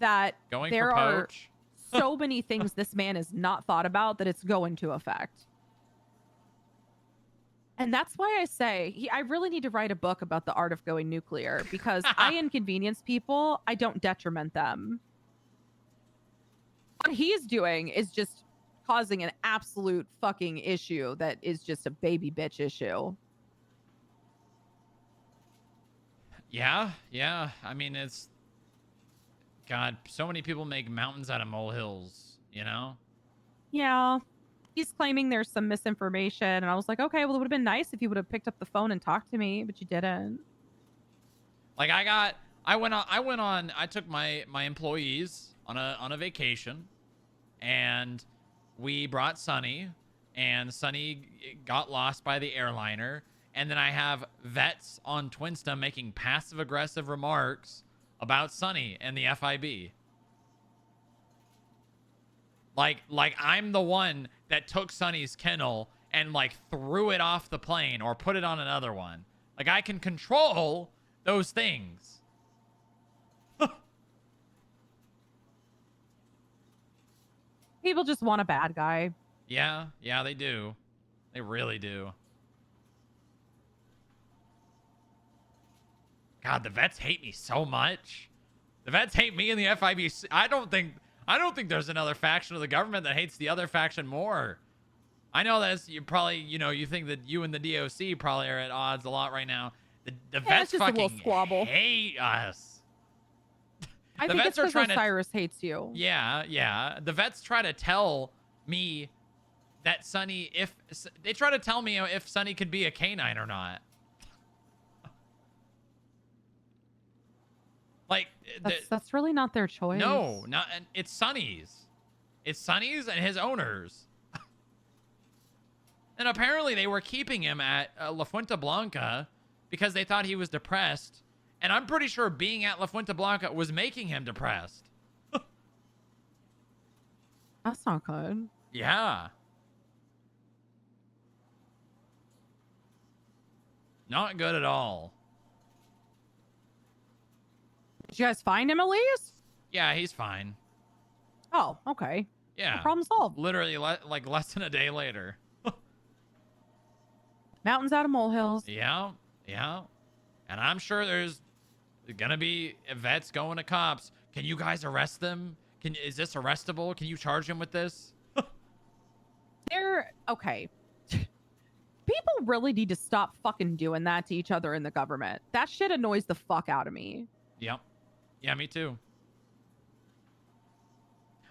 Speaker 5: that there are so many things this man has not thought about that it's going to affect. And that's why I say I really need to write a book about the art of going nuclear, because I inconvenience people. I don't detriment them. What he's doing is just causing an absolute fucking issue that is just a baby bitch issue.
Speaker 1: yeah. I mean, it's God. So many people make mountains out of molehills.
Speaker 5: Yeah. He's claiming there's some misinformation, and I was like, okay, well, it would have been nice if you would have picked up the phone and talked to me, but you didn't.
Speaker 1: Like I took my employees on a vacation, and we brought Sunny, and Sunny got lost by the airliner, and then I have vets on Twinsta making passive aggressive remarks about Sunny and the FIB. Like I'm the one that took Sunny's kennel and like threw it off the plane or put it on another one. Like I can control those things.
Speaker 5: People just want a bad guy.
Speaker 1: Yeah, they do. They really do. God, the vets hate me so much. The vets hate me and the FIB. I don't think there's another faction of the government that hates the other faction more. I know that's you probably, you think that you and the DOC probably are at odds a lot right now. The vets fucking hate us.
Speaker 5: I think it's because Osiris hates you.
Speaker 1: Yeah. The vets try to tell me that Sunny, they try to tell me if Sunny could be a canine or not. Like
Speaker 5: that's really not their choice.
Speaker 1: No, not, and it's Sunny's. It's Sunny's and his owners. And apparently they were keeping him at La Fuente Blanca because they thought he was depressed. And I'm pretty sure being at La Fuente Blanca was making him depressed.
Speaker 5: That's not good.
Speaker 1: Yeah. Not good at all.
Speaker 5: Did you guys find him at least?
Speaker 1: Yeah, he's fine.
Speaker 5: Oh, okay.
Speaker 1: Yeah.
Speaker 5: No problem solved.
Speaker 1: Literally like less than a day later.
Speaker 5: Mountains out of molehills.
Speaker 1: Yeah. And I'm sure there's gonna be vets going to cops. Can you guys arrest them? Is this arrestable? Can you charge him with this?
Speaker 5: okay. People really need to stop fucking doing that to each other in the government. That shit annoys the fuck out of me.
Speaker 1: Yep. Yeah, me too.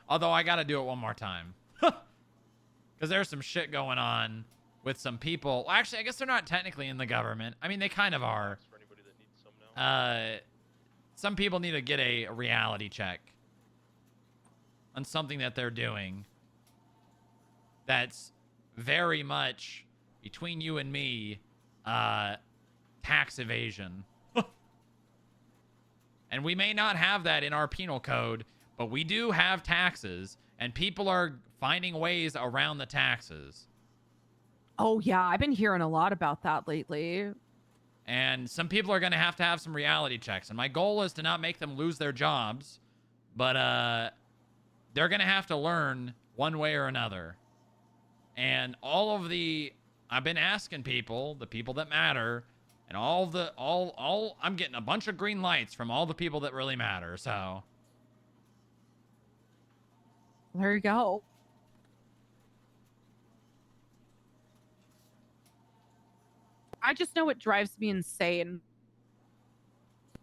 Speaker 1: Although I gotta do it one more time. Because there's some shit going on with some people. Well, actually, I guess they're not technically in the government. I mean, they kind of are. Some people need to get a reality check on something that they're doing that's very much between you and me, tax evasion. And we may not have that in our penal code, but we do have taxes, and people are finding ways around the taxes.
Speaker 5: Oh, yeah. I've been hearing a lot about that lately.
Speaker 1: And some people are going to have some reality checks. And my goal is to not make them lose their jobs, but they're going to have to learn one way or another. And I've been asking people, the people that matter, and I'm getting a bunch of green lights from all the people that really matter. So
Speaker 5: there you go. I just know it drives me insane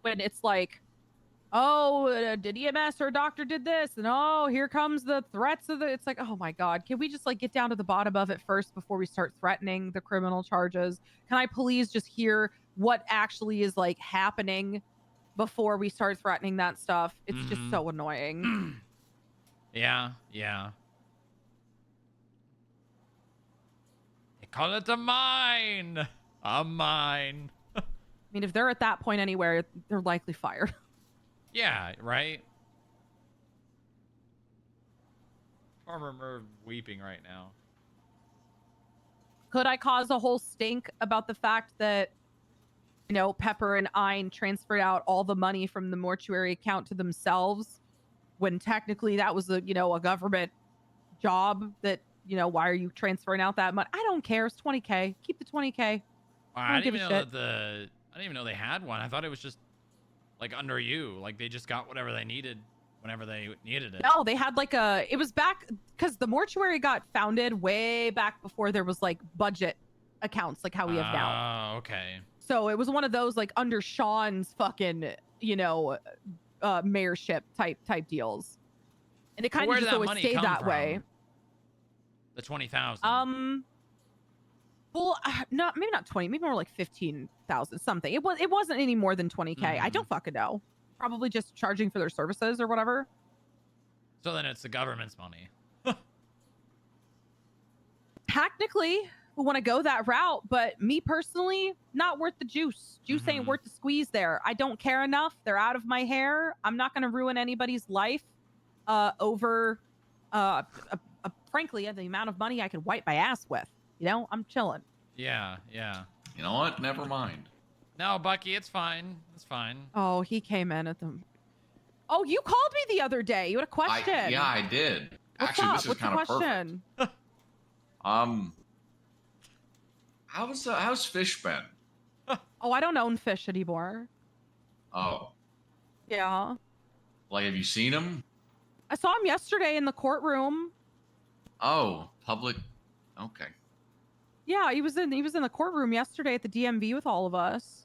Speaker 5: when it's like, oh, did EMS or a doctor did this, and oh, here comes the threats of the. It's like, oh my god, can we just like get down to the bottom of it first before we start threatening the criminal charges? Can I please just hear what actually is like happening before we start threatening that stuff? It's just so annoying.
Speaker 1: Yeah. They call it a mine. A mine.
Speaker 5: I mean, if they're at that point anywhere, they're likely fired.
Speaker 1: Yeah, right? I remember weeping right now.
Speaker 5: Could I cause a whole stink about the fact that, you know, Pepper and Ein transferred out all the money from the mortuary account to themselves when technically that was a government job that, why are you transferring out that money? I don't care. It's 20K. Keep the 20K.
Speaker 1: I didn't even know I didn't even know they had one. I thought it was just like under you. Like they just got whatever they needed whenever they needed it.
Speaker 5: No, they had like it was back because the mortuary got founded way back before there was like budget accounts like how we have now.
Speaker 1: Oh, okay.
Speaker 5: So it was one of those like under Sean's fucking, mayorship type deals. And it kind of just always stayed that way.
Speaker 1: The 20,000.
Speaker 5: Well, no, maybe not 20, maybe more like 15,000 something. It wasn't any more than 20K. I don't fucking know. Probably just charging for their services or whatever.
Speaker 1: So then it's the government's money.
Speaker 5: Technically, we want to go that route, but me personally, not worth the juice. Juice ain't worth the squeeze there. I don't care enough. They're out of my hair. I'm not going to ruin anybody's life over, frankly, the amount of money I could wipe my ass with. I'm chilling.
Speaker 1: Yeah.
Speaker 4: You know what? Never mind.
Speaker 1: No, Bucky, it's fine. It's fine.
Speaker 5: Oh, he came in at them. Oh, you called me the other day. You had a question.
Speaker 4: Yeah, I did.
Speaker 5: What's
Speaker 4: Actually,
Speaker 5: up?
Speaker 4: this is
Speaker 5: What's
Speaker 4: kind
Speaker 5: the
Speaker 4: of
Speaker 5: question?
Speaker 4: perfect. How's Fish been?
Speaker 5: Oh, I don't own Fish anymore.
Speaker 4: Oh.
Speaker 5: Yeah.
Speaker 4: Like, have you seen him?
Speaker 5: I saw him yesterday in the courtroom.
Speaker 4: Oh, public. Okay.
Speaker 5: Yeah, he was in the courtroom yesterday at the DMV with all of us.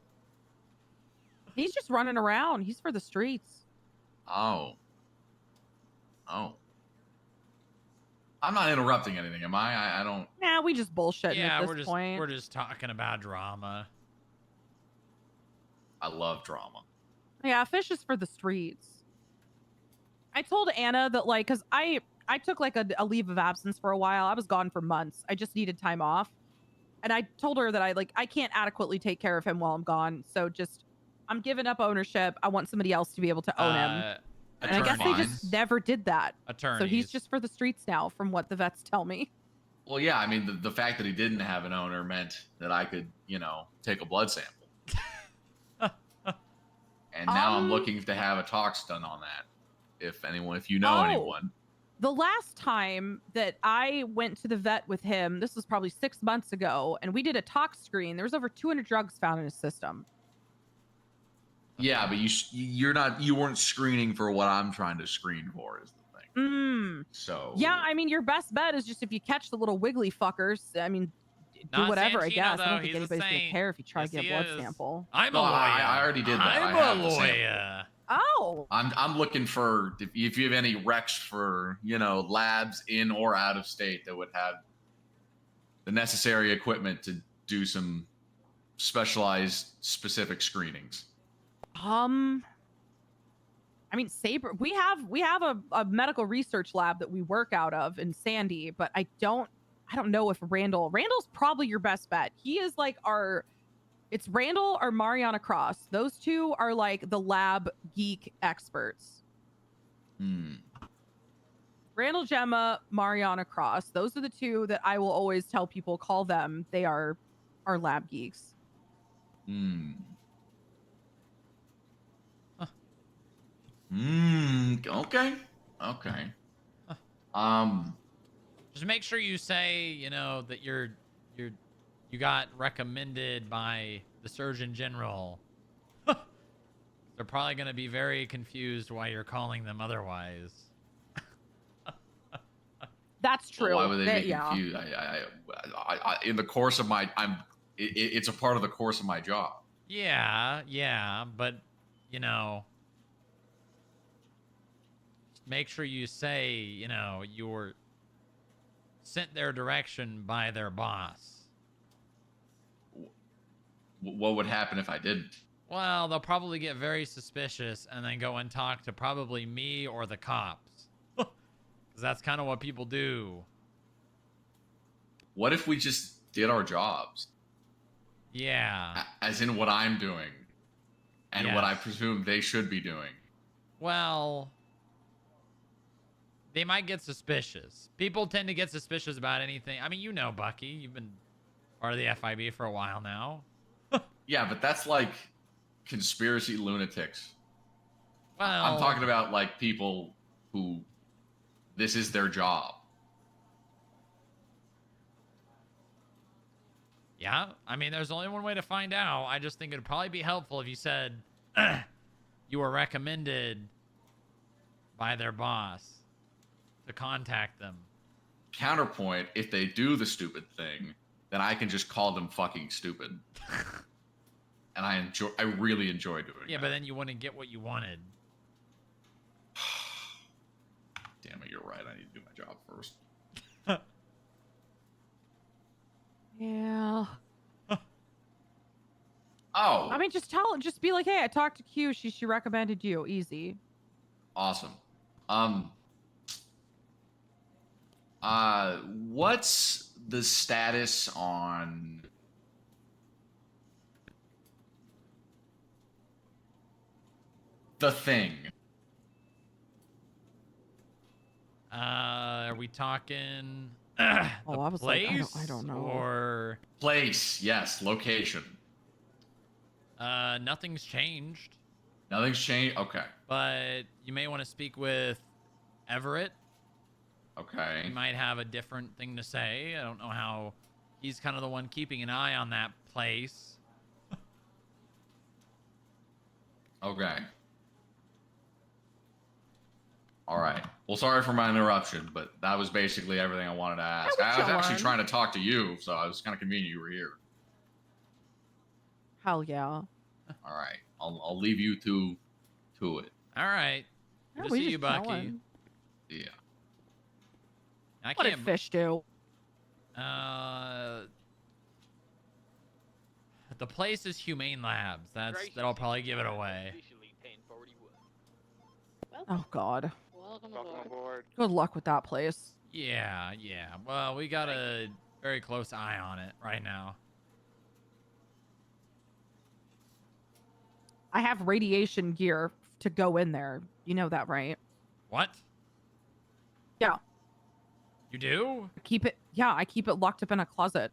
Speaker 5: He's just running around. He's for the streets.
Speaker 4: Oh. I'm not interrupting anything, am I? I don't.
Speaker 5: Nah, we just bullshitting at
Speaker 1: we're
Speaker 5: this point.
Speaker 1: We're just talking about drama.
Speaker 4: I love drama.
Speaker 5: Yeah, Fish is for the streets. I told Anna that because I took like a leave of absence for a while. I was gone for months. I just needed time off. And I told her that I can't adequately take care of him while I'm gone. So I'm giving up ownership. I want somebody else to be able to own him. And I guess they just never did that.
Speaker 1: Attorneys.
Speaker 5: So he's just for the streets now, from what the vets tell me.
Speaker 4: Well, yeah, I mean, the fact that he didn't have an owner meant that I could, take a blood sample. And now I'm looking to have a tox done on that. If you know anyone.
Speaker 5: The last time that I went to the vet with him, this was probably 6 months ago, and we did a tox screen. There was over 200 drugs found in his system.
Speaker 4: Yeah, but you weren't screening for what I'm trying to screen for is the thing. So
Speaker 5: Yeah, I mean, your best bet is just if you catch the little wiggly fuckers. I mean, do
Speaker 1: Not
Speaker 5: whatever. I
Speaker 1: Sanchino,
Speaker 5: guess I
Speaker 1: though.
Speaker 5: don't think
Speaker 1: He's a
Speaker 5: anybody's gonna
Speaker 1: saint.
Speaker 5: care if you try
Speaker 1: Yes,
Speaker 5: to get
Speaker 1: he
Speaker 5: a blood
Speaker 1: is.
Speaker 5: sample.
Speaker 1: I'm a
Speaker 4: No,
Speaker 1: lawyer.
Speaker 4: I already did that.
Speaker 1: I'm
Speaker 4: I have
Speaker 1: a
Speaker 4: the sample.
Speaker 1: lawyer.
Speaker 5: Oh.
Speaker 4: I'm looking for if you have any recs for labs in or out of state that would have the necessary equipment to do some specialized specific screenings.
Speaker 5: I mean, Saber. We have a medical research lab that we work out of in Sandy, but I don't know if Randall's probably your best bet. He is like it's Randall or Mariana Cross. Those two are like the lab geek experts. Randall Gemma, Mariana Cross. Those are the two that I will always tell people call them. They are our lab geeks.
Speaker 4: Okay.
Speaker 1: Just make sure you say, that you got recommended by the Surgeon General. They're probably going to be very confused why you're calling them otherwise.
Speaker 5: That's true.
Speaker 4: Well, why would they be confused? I in the course of my, it's a part of the course of my job.
Speaker 1: Yeah, but make sure you say, you were sent their direction by their boss.
Speaker 4: What would happen if I didn't?
Speaker 1: Well, they'll probably get very suspicious and then go and talk to probably me or the cops. Because that's kind of what people do.
Speaker 4: What if we just did our jobs?
Speaker 1: Yeah.
Speaker 4: As in what I'm doing. And what I presume they should be doing.
Speaker 1: Well, they might get suspicious. People tend to get suspicious about anything. I mean, Bucky. You've been part of the FIB for a while now.
Speaker 4: Yeah, but that's like conspiracy lunatics.
Speaker 1: Well,
Speaker 4: I'm talking about like people who this is their job.
Speaker 1: Yeah, I mean, there's only one way to find out. I just think it'd probably be helpful if you said you were recommended by their boss to contact them.
Speaker 4: Counterpoint, if they do the stupid thing, then I can just call them fucking stupid. And I really enjoy doing
Speaker 1: Yeah,
Speaker 4: that.
Speaker 1: but then you wouldn't get what you wanted.
Speaker 4: Damn it, you're right. I need to do my job first.
Speaker 5: Yeah.
Speaker 4: Oh.
Speaker 5: I mean, just be like, hey, I talked to Q. She recommended you. Easy.
Speaker 4: Awesome. What's the status on the thing?
Speaker 1: Are we talking
Speaker 5: I was
Speaker 1: place
Speaker 5: like, I don't know.
Speaker 1: or
Speaker 4: place? Yes, location.
Speaker 1: nothing's changed.
Speaker 4: Nothing's changed. Okay.
Speaker 1: But you may want to speak with Everett.
Speaker 4: Okay.
Speaker 1: He might have a different thing to say. I don't know how. He's kind of the one keeping an eye on that place.
Speaker 4: Okay. All right. Well, sorry for my interruption, but that was basically everything I wanted to ask. I was actually trying to talk to you, so I was kind of convenient you were here.
Speaker 5: Hell yeah.
Speaker 4: All right. I'll leave you to it.
Speaker 1: All right. Good to see you, Bucky.
Speaker 5: Chilling.
Speaker 4: Yeah.
Speaker 1: I
Speaker 5: What
Speaker 1: can't.
Speaker 5: did Fish do?
Speaker 1: The place is Humane Labs. That'll probably give it away.
Speaker 5: Oh God.
Speaker 18: Welcome
Speaker 10: aboard.
Speaker 5: Good luck with that place.
Speaker 1: Yeah. Well, we got a very close eye on it right now.
Speaker 5: I have radiation gear to go in there. You know that, right?
Speaker 1: What?
Speaker 5: Yeah.
Speaker 1: You do?
Speaker 5: I keep it locked up in a closet.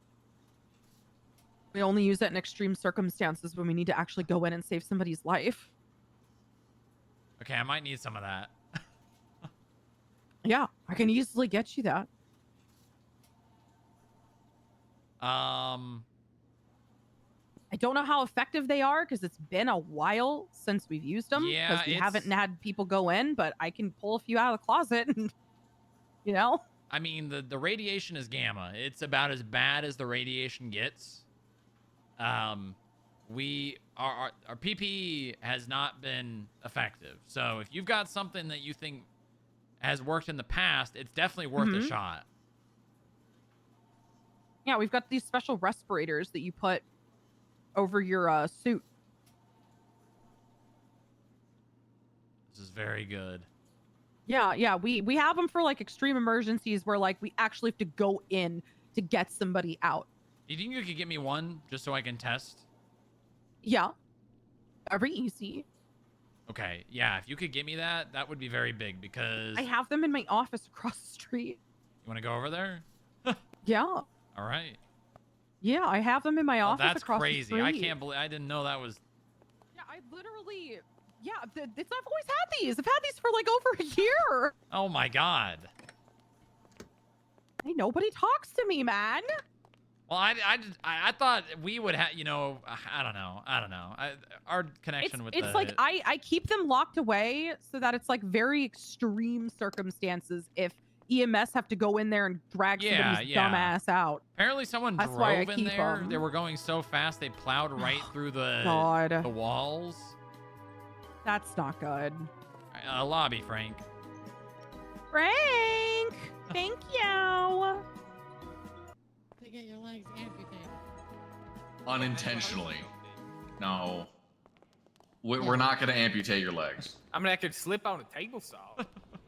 Speaker 5: We only use it in extreme circumstances when we need to actually go in and save somebody's life.
Speaker 1: Okay, I might need some of that.
Speaker 5: Yeah, I can easily get you that. I don't know how effective they are because it's been a while since we've used them.
Speaker 1: Yeah,
Speaker 5: because we haven't
Speaker 1: it's-
Speaker 5: had people go in, but I can pull a few out of the closet and, you know.
Speaker 1: I mean, the radiation is gamma. It's about as bad as the radiation gets. Our PPE has not been effective. So if you've got something that you think has worked in the past, it's definitely worth a shot.
Speaker 5: Yeah, we've got these special respirators that you put over your suit.
Speaker 1: This is very good.
Speaker 5: Yeah, we have them for like extreme emergencies where like we actually have to go in to get somebody out.
Speaker 1: Do you think you could get me one just so I can test?
Speaker 5: Yeah, very easy.
Speaker 1: Okay, yeah, if you could get me that, that would be very big because...
Speaker 5: I have them in my office across the street.
Speaker 1: You want to go over there?
Speaker 5: Yeah.
Speaker 1: All right.
Speaker 5: Yeah, I have them in my office
Speaker 1: That's
Speaker 5: across
Speaker 1: crazy.
Speaker 5: the street.
Speaker 1: I can't believe... I didn't know that was...
Speaker 5: Yeah, I literally... Yeah, I've always had these. I've had these for like over a year.
Speaker 1: Oh my God.
Speaker 5: Hey, nobody talks to me, man.
Speaker 1: Well, I thought we would have, you know, I don't know. Our connection with
Speaker 5: it's like I keep them locked away so that it's like very extreme circumstances if EMS have to go in there and drag somebody's dumb ass out.
Speaker 1: Apparently someone
Speaker 5: That's why I
Speaker 1: drove in
Speaker 5: keep
Speaker 1: there.
Speaker 5: 'em.
Speaker 1: They were going so fast they plowed right through the
Speaker 5: God.
Speaker 1: the walls.
Speaker 5: That's not good.
Speaker 1: Lobby, Frank.
Speaker 5: Frank, thank you.
Speaker 21: To get your legs amputated.
Speaker 4: Unintentionally. No. We're not going to amputate your legs.
Speaker 8: I mean, I could slip on a table saw.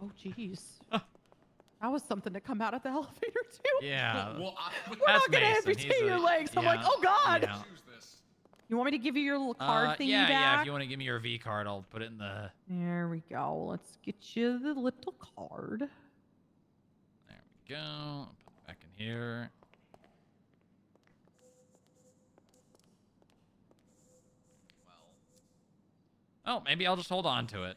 Speaker 5: Oh, jeez. That was something to come out of the elevator too.
Speaker 1: Yeah.
Speaker 4: Well,
Speaker 5: We're not gonna amputate your legs. I'm like, oh God.
Speaker 1: Yeah.
Speaker 5: You want me to give you your little card thingy
Speaker 1: yeah,
Speaker 5: back?
Speaker 1: yeah. If you want to give me your V card, I'll put it in the...
Speaker 5: There we go. Let's get you the little card.
Speaker 1: There we go. I'll put it back in here. Oh, maybe I'll just hold on to it.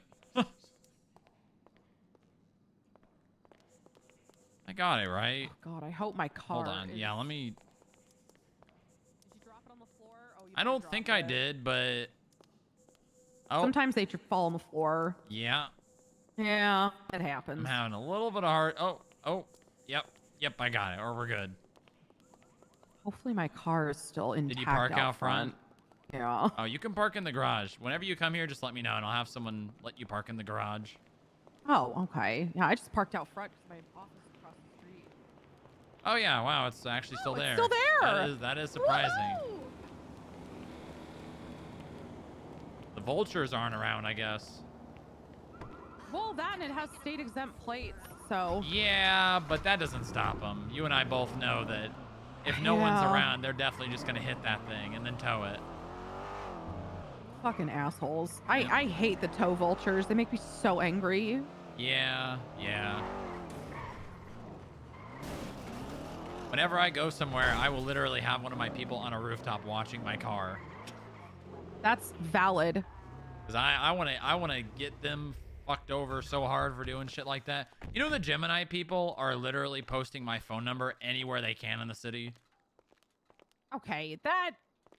Speaker 1: I got it, right?
Speaker 5: Oh, God, I hope my card.
Speaker 1: Hold on.
Speaker 5: is-
Speaker 1: Yeah, let me...
Speaker 5: Did you drop it on the floor? Oh, you
Speaker 1: I don't think I did, but... Oh,
Speaker 5: Sometimes they fall on the floor.
Speaker 1: yeah.
Speaker 5: Yeah, it happens.
Speaker 1: I'm having a little bit of hard... Oh, yep, I got it, or we're good.
Speaker 5: Hopefully my car is still intact.
Speaker 1: Did you park out front?
Speaker 5: Yeah.
Speaker 1: Oh, you can park in the garage. Whenever you come here, just let me know, and I'll have someone let you park in the garage.
Speaker 5: Oh, okay. Yeah, I just parked out front because my office is across the street.
Speaker 1: Oh, yeah, wow, it's actually still there.
Speaker 5: It's still there.
Speaker 1: That is surprising.
Speaker 5: Woo!
Speaker 1: The vultures aren't around, I guess.
Speaker 5: Well, that and it has state exempt plates, so.
Speaker 1: Yeah, but that doesn't stop them. You and I both know that if no one's
Speaker 5: Yeah.
Speaker 1: around, they're definitely just going to hit that thing and then tow it.
Speaker 5: Fucking assholes. I hate the tow vultures. They make me so angry.
Speaker 1: Yeah. Whenever I go somewhere, I will literally have one of my people on a rooftop watching my car.
Speaker 5: That's valid.
Speaker 1: Because I want to get them fucked over so hard for doing shit like that. You know, the Gemini people are literally posting my phone number anywhere they can in the city.
Speaker 5: Okay,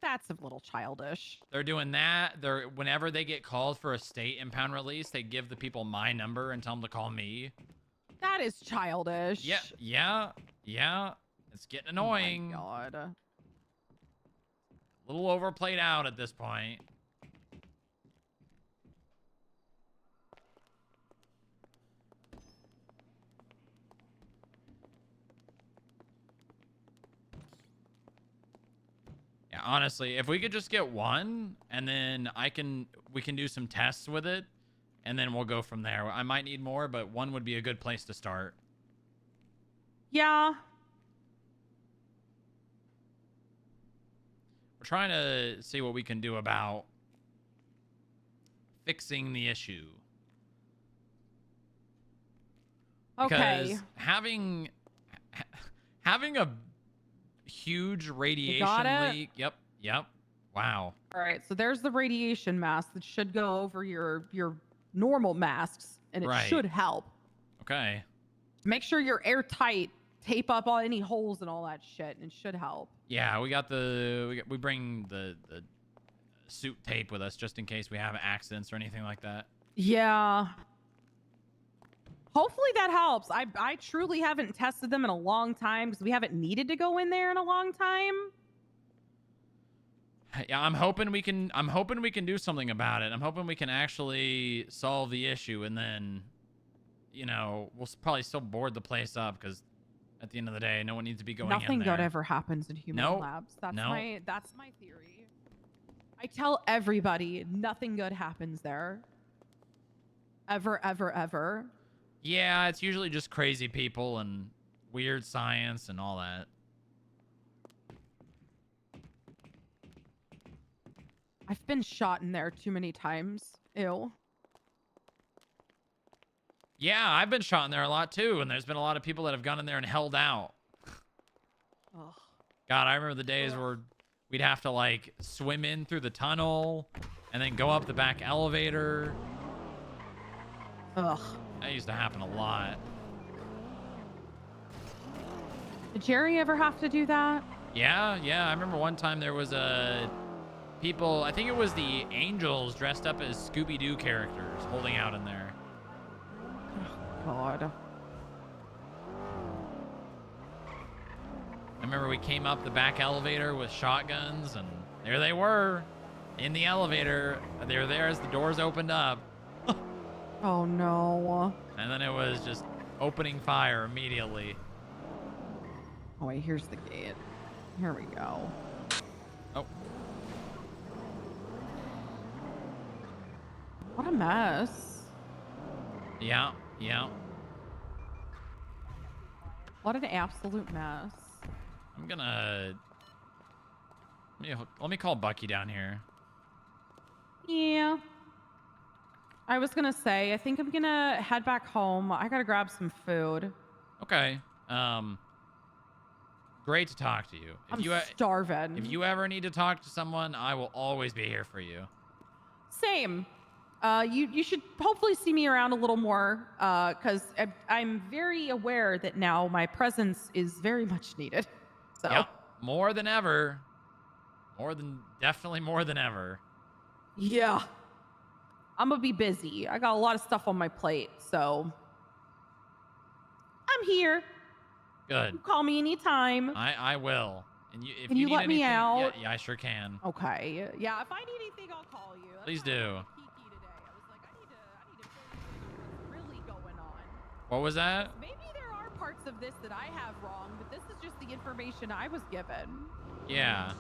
Speaker 5: that's a little childish.
Speaker 1: They're doing that. Whenever they get called for a state impound release, they give the people my number and tell them to call me.
Speaker 5: That is childish.
Speaker 1: Yeah. It's getting annoying.
Speaker 5: Oh my God.
Speaker 1: A little overplayed out at this point. Yeah, honestly, if we could just get one and then we can do some tests with it and then we'll go from there. I might need more, but one would be a good place to start.
Speaker 5: Yeah.
Speaker 1: We're trying to see what we can do about fixing the issue.
Speaker 5: Okay.
Speaker 1: Because having a huge radiation
Speaker 5: got it?
Speaker 1: leak. Yep. Wow.
Speaker 5: All right, so there's the radiation mask that should go over your normal masks, and it
Speaker 1: Right.
Speaker 5: should help.
Speaker 1: Okay.
Speaker 5: Make sure you're airtight tape up all any holes and all that shit, and it should help.
Speaker 1: Yeah, we bring the suit tape with us just in case we have accidents or anything like that.
Speaker 5: Yeah. Hopefully that helps. I truly haven't tested them in a long time because we haven't needed to go in there in a long time.
Speaker 1: Yeah, I'm hoping we can do something about it. I'm hoping we can actually solve the issue, and then, you know, we'll probably still board the place up because at the end of the day, no one needs to be going in there.
Speaker 5: Nothing good ever happens in human labs. That's my theory. I tell everybody nothing good happens there. Ever, ever, ever.
Speaker 1: Yeah, it's usually just crazy people and weird science and all that.
Speaker 5: I've been shot in there too many times. Ew.
Speaker 1: Yeah, I've been shot in there a lot too, and there's been a lot of people that have gone in there and held out.
Speaker 5: Ugh.
Speaker 1: God, I remember the days where we'd have to like swim in through the tunnel and then go up the back elevator.
Speaker 5: Ugh.
Speaker 1: That used to happen a lot.
Speaker 5: Did Jerry ever have to do that?
Speaker 1: Yeah. I remember one time there was people, I think it was the Angels dressed up as Scooby-Doo characters holding out in there.
Speaker 5: Oh, God.
Speaker 1: I remember we came up the back elevator with shotguns, and there they were in the elevator. They were there as the doors opened up.
Speaker 5: Oh, no.
Speaker 1: And then it was just opening fire immediately.
Speaker 5: Oh, wait, here's the gate. Here we go.
Speaker 1: Oh.
Speaker 5: What a mess.
Speaker 1: Yeah.
Speaker 5: What an absolute mess.
Speaker 1: I'm gonna... Let me call Bucky down here.
Speaker 5: Yeah. I was gonna say, I think I'm gonna head back home. I gotta grab some food.
Speaker 1: Okay. Great to talk to you.
Speaker 5: I'm starving.
Speaker 1: If you ever need to talk to someone, I will always be here for you.
Speaker 5: Same. You should hopefully see me around a little more, because I'm very aware that now my presence is very much needed. So.
Speaker 1: Yep. More than ever. Definitely more than ever.
Speaker 5: Yeah. I'm gonna be busy. I got a lot of stuff on my plate, so I'm here.
Speaker 1: Good.
Speaker 5: You call me anytime.
Speaker 1: I will. And if
Speaker 5: Can you
Speaker 1: need
Speaker 5: let me
Speaker 1: anything,
Speaker 5: out?
Speaker 1: Yeah, I sure can.
Speaker 5: Okay. Yeah, if I need anything, I'll call you.
Speaker 1: Please do.
Speaker 5: Kiki today. I was like, I need to fill you in on what's really going on.
Speaker 1: What was that?
Speaker 5: Maybe there are parts of this that I have wrong, but this is just the information I was given.
Speaker 1: Yeah.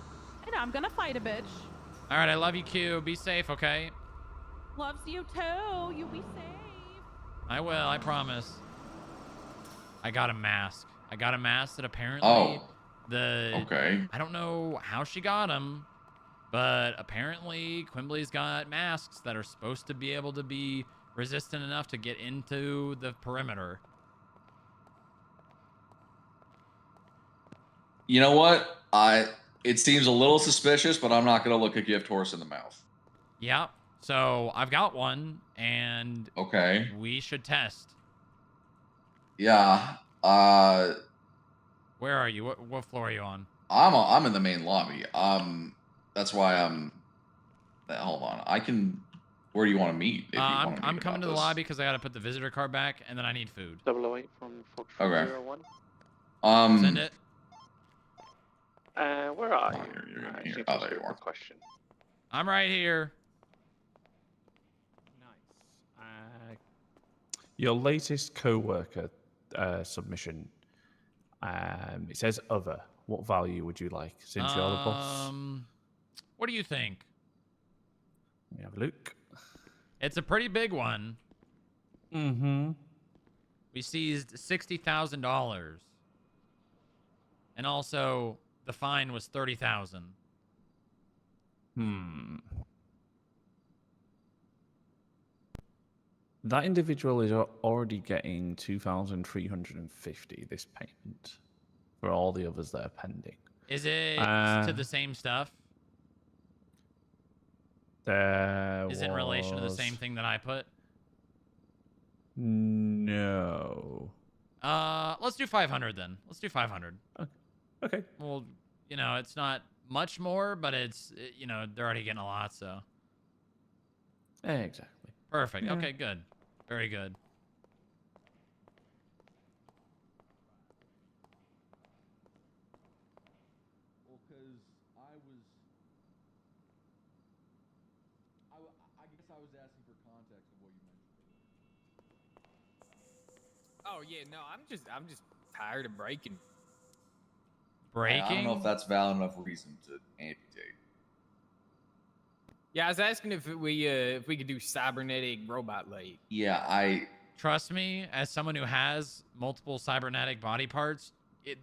Speaker 5: And I'm gonna fight a bitch.
Speaker 1: All right, I love you, Q. Be safe, okay?
Speaker 5: Loves you too. You be safe.
Speaker 1: I will, I promise. I got a mask. That apparently
Speaker 4: Okay.
Speaker 1: I don't know how she got them, but apparently Quimbly's got masks that are supposed to be able to be resistant enough to get into the perimeter.
Speaker 4: You know what? It seems a little suspicious, but I'm not going to look a gift horse in the mouth.
Speaker 1: Yep. So I've got one, and
Speaker 4: okay,
Speaker 1: we should test.
Speaker 4: Yeah.
Speaker 1: Where are you? What floor are you on?
Speaker 4: I'm in the main lobby. That's why I'm. Hold on. I can. Where do you want to meet? If you want to meet
Speaker 1: I'm coming to the
Speaker 4: this.
Speaker 1: lobby because I got to put the visitor card back, and then I need food.
Speaker 22: 008 from Fox
Speaker 4: Okay.
Speaker 22: 01.
Speaker 1: Send it.
Speaker 22: Where are you?
Speaker 4: You're gonna
Speaker 22: Seems
Speaker 4: oh,
Speaker 22: a
Speaker 4: there you
Speaker 22: stupid
Speaker 4: are.
Speaker 22: question.
Speaker 1: I'm right here.
Speaker 12: Your latest co-worker submission. It says other. What value would you like? Since you're the boss.
Speaker 1: What do you think?
Speaker 12: Let me have a look.
Speaker 1: It's a pretty big one.
Speaker 12: Mm-hmm.
Speaker 1: We seized $60,000, and also the fine was $30,000.
Speaker 12: That individual is already getting 2,350 this payment for all the others that are pending.
Speaker 1: Is it to the same stuff? Is it in relation to the same thing that I put?
Speaker 12: No.
Speaker 1: Let's let's do 500 then. Let's do 500.
Speaker 12: Okay.
Speaker 1: Well, you know, it's not much more, but it's, you know, they're already getting a lot, so.
Speaker 12: Exactly.
Speaker 1: Perfect.
Speaker 12: Yeah.
Speaker 1: Okay, good. Very good.
Speaker 4: Well, because I guess I was asking for context of what you mentioned.
Speaker 8: Oh yeah, no, I'm just tired of breaking.
Speaker 1: Breaking?
Speaker 4: I don't know if that's valid enough reason to amputate.
Speaker 8: Yeah, I was asking if we could do cybernetic robot leg.
Speaker 4: Yeah,
Speaker 1: Trust me, as someone who has multiple cybernetic body parts,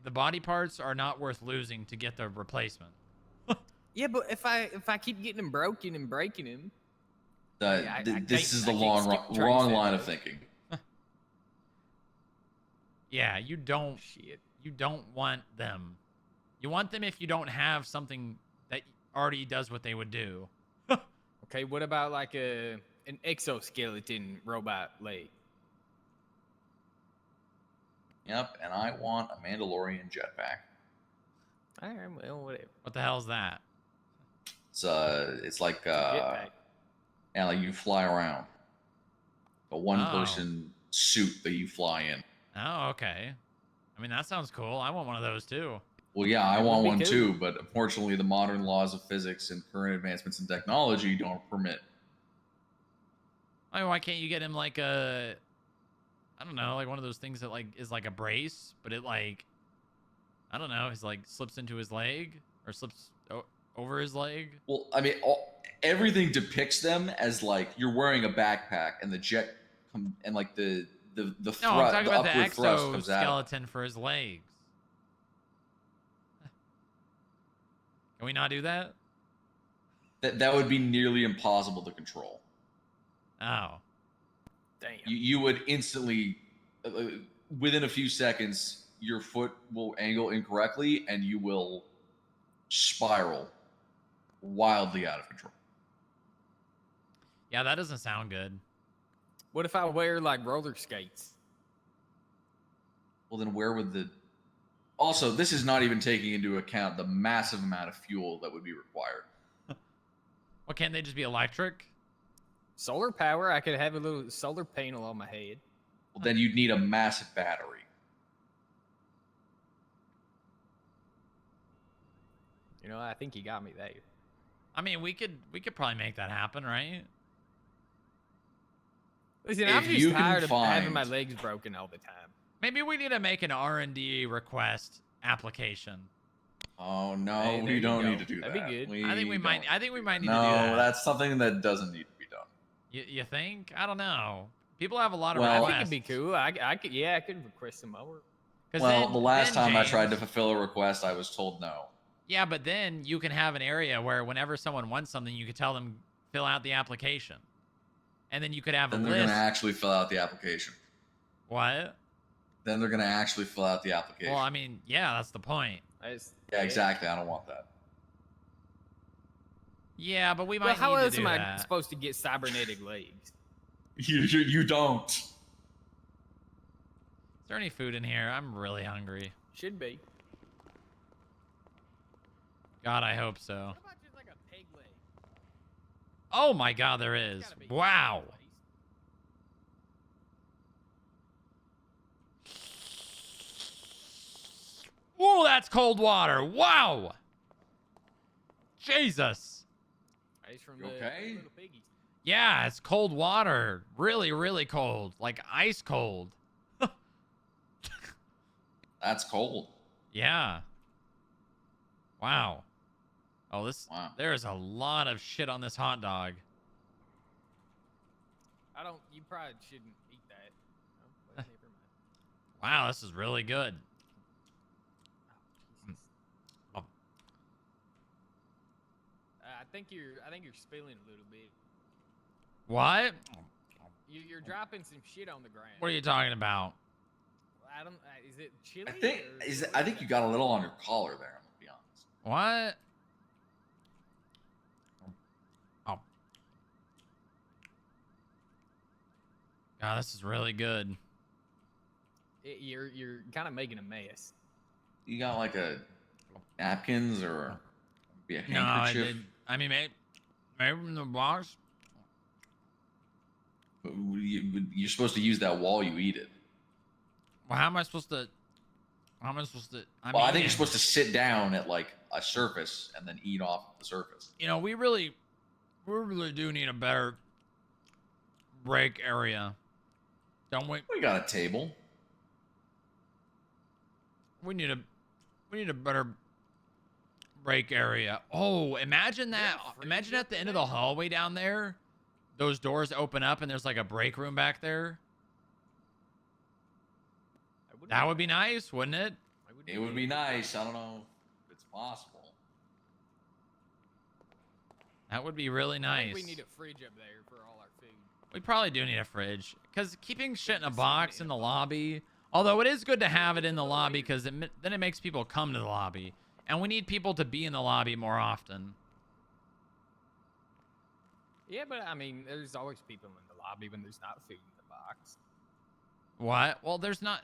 Speaker 1: the body parts are not worth losing to get the replacement.
Speaker 8: Yeah, but if I keep getting them broken and breaking them,
Speaker 4: This is the wrong line of thinking.
Speaker 1: Yeah, you don't want them. You want them if you don't have something that already does what they would do.
Speaker 8: Okay, what about like an exoskeleton robot leg?
Speaker 4: Yep, and I want a Mandalorian jetpack.
Speaker 8: All right, well, whatever.
Speaker 1: What the hell is that?
Speaker 4: It's like yeah, like you fly around. A one-person suit that you fly in.
Speaker 1: Oh, okay. I mean, that sounds cool. I want one of those too.
Speaker 4: Well, yeah, I want one too, but unfortunately, the modern laws of physics and current advancements in technology don't permit.
Speaker 1: I mean, why can't you get him like a, I don't know, like one of those things that like is like a brace, but it like, I don't know, is like slips into his leg or slips over his leg?
Speaker 4: Well, I mean, everything depicts them as like you're wearing a backpack and the jet and like the
Speaker 1: No, I'm
Speaker 4: thrust,
Speaker 1: talking
Speaker 4: the
Speaker 1: about the
Speaker 4: upward thrust comes out.
Speaker 1: exoskeleton for his legs. Can we not do that?
Speaker 4: That would be nearly impossible to control.
Speaker 1: Oh.
Speaker 8: Damn.
Speaker 4: You would instantly, within a few seconds, your foot will angle incorrectly and you will spiral wildly out of control.
Speaker 1: Yeah, that doesn't sound good.
Speaker 8: What if I wear like roller skates?
Speaker 4: Well, then where would the... Also, this is not even taking into account the massive amount of fuel that would be required.
Speaker 1: Well, can't they just be electric?
Speaker 8: Solar power? I could have a little solar panel on my head.
Speaker 4: Well, then you'd need a massive battery.
Speaker 8: You know, I think you got me there.
Speaker 1: I mean, we could probably make that happen, right?
Speaker 8: Listen, I'm just tired of having my legs broken all the time.
Speaker 1: Maybe we need to make an R&D request application.
Speaker 4: Oh no, we don't need to do that.
Speaker 8: That'd be good.
Speaker 1: I think we might need to do that.
Speaker 4: No, that's something that doesn't need to be done.
Speaker 1: You think? I don't know. People have a lot of
Speaker 8: I
Speaker 1: requests.
Speaker 8: think it'd be cool. I could request some more.
Speaker 4: Well, the last time I
Speaker 1: James,
Speaker 4: tried to fulfill a request, I was told no.
Speaker 1: Yeah, but then you can have an area where whenever someone wants something, you could tell them fill out the application, and then you could have a
Speaker 4: Then
Speaker 1: list.
Speaker 4: they're gonna actually fill out the application.
Speaker 1: What?
Speaker 4: Then they're gonna actually fill out the application.
Speaker 1: Well, I mean, yeah, that's the point.
Speaker 4: Yeah, exactly. I don't want that.
Speaker 1: Yeah, but we might
Speaker 8: Well, how
Speaker 1: need
Speaker 8: else
Speaker 1: to do
Speaker 8: am I
Speaker 1: that.
Speaker 8: supposed to get cybernetic legs?
Speaker 4: You don't.
Speaker 1: Is there any food in here? I'm really hungry.
Speaker 8: Should be.
Speaker 1: God, I hope so.
Speaker 8: How about just like a pig leg?
Speaker 1: Oh my God, there is. Wow. Ooh, that's cold water. Wow. Jesus.
Speaker 8: Ice from
Speaker 4: You
Speaker 8: the
Speaker 4: okay?
Speaker 8: little piggies.
Speaker 1: Yeah, it's cold water. Really, really cold. Like ice cold.
Speaker 4: That's cold.
Speaker 1: Yeah. Wow. Oh,
Speaker 4: Wow.
Speaker 1: There's a lot of shit on this hot dog.
Speaker 8: You probably shouldn't eat that. No, but never mind.
Speaker 1: Wow, this is really good. Oh,
Speaker 8: I think you're spilling a little bit.
Speaker 1: what?
Speaker 8: You're dropping some shit on the ground.
Speaker 1: What are you talking about?
Speaker 8: I don't. Is it chili?
Speaker 4: I think you got a little on your collar there. I'm gonna be honest.
Speaker 1: What? Oh. God, this is really good.
Speaker 8: You're kind of making a mess.
Speaker 4: You got like a napkins or be a
Speaker 1: No,
Speaker 4: handkerchief?
Speaker 1: I mean, maybe in the box.
Speaker 4: You're supposed to use that while you eat it.
Speaker 1: Well, how am I supposed to? I'm
Speaker 4: I think
Speaker 1: eating.
Speaker 4: you're supposed to sit down at like a surface and then eat off the surface.
Speaker 1: You know, we really do need a better break area, don't we?
Speaker 4: We got a table.
Speaker 1: We need a better break area. Oh, imagine that. Imagine at the end of the hallway down there, those doors open up and there's like a break room back there. That would be nice, wouldn't it?
Speaker 4: It would be nice. I don't know if it's possible.
Speaker 1: That would be really
Speaker 8: I
Speaker 1: nice.
Speaker 8: think we need a fridge up there for all our food.
Speaker 1: We probably do need a fridge, because keeping shit in a box in the lobby, although it is good to have it in the lobby, because then it makes people come to the lobby, and we need people to be in the lobby more often.
Speaker 8: Yeah, but I mean, there's always people in the lobby when there's not food in the box.
Speaker 1: What? Well, there's not.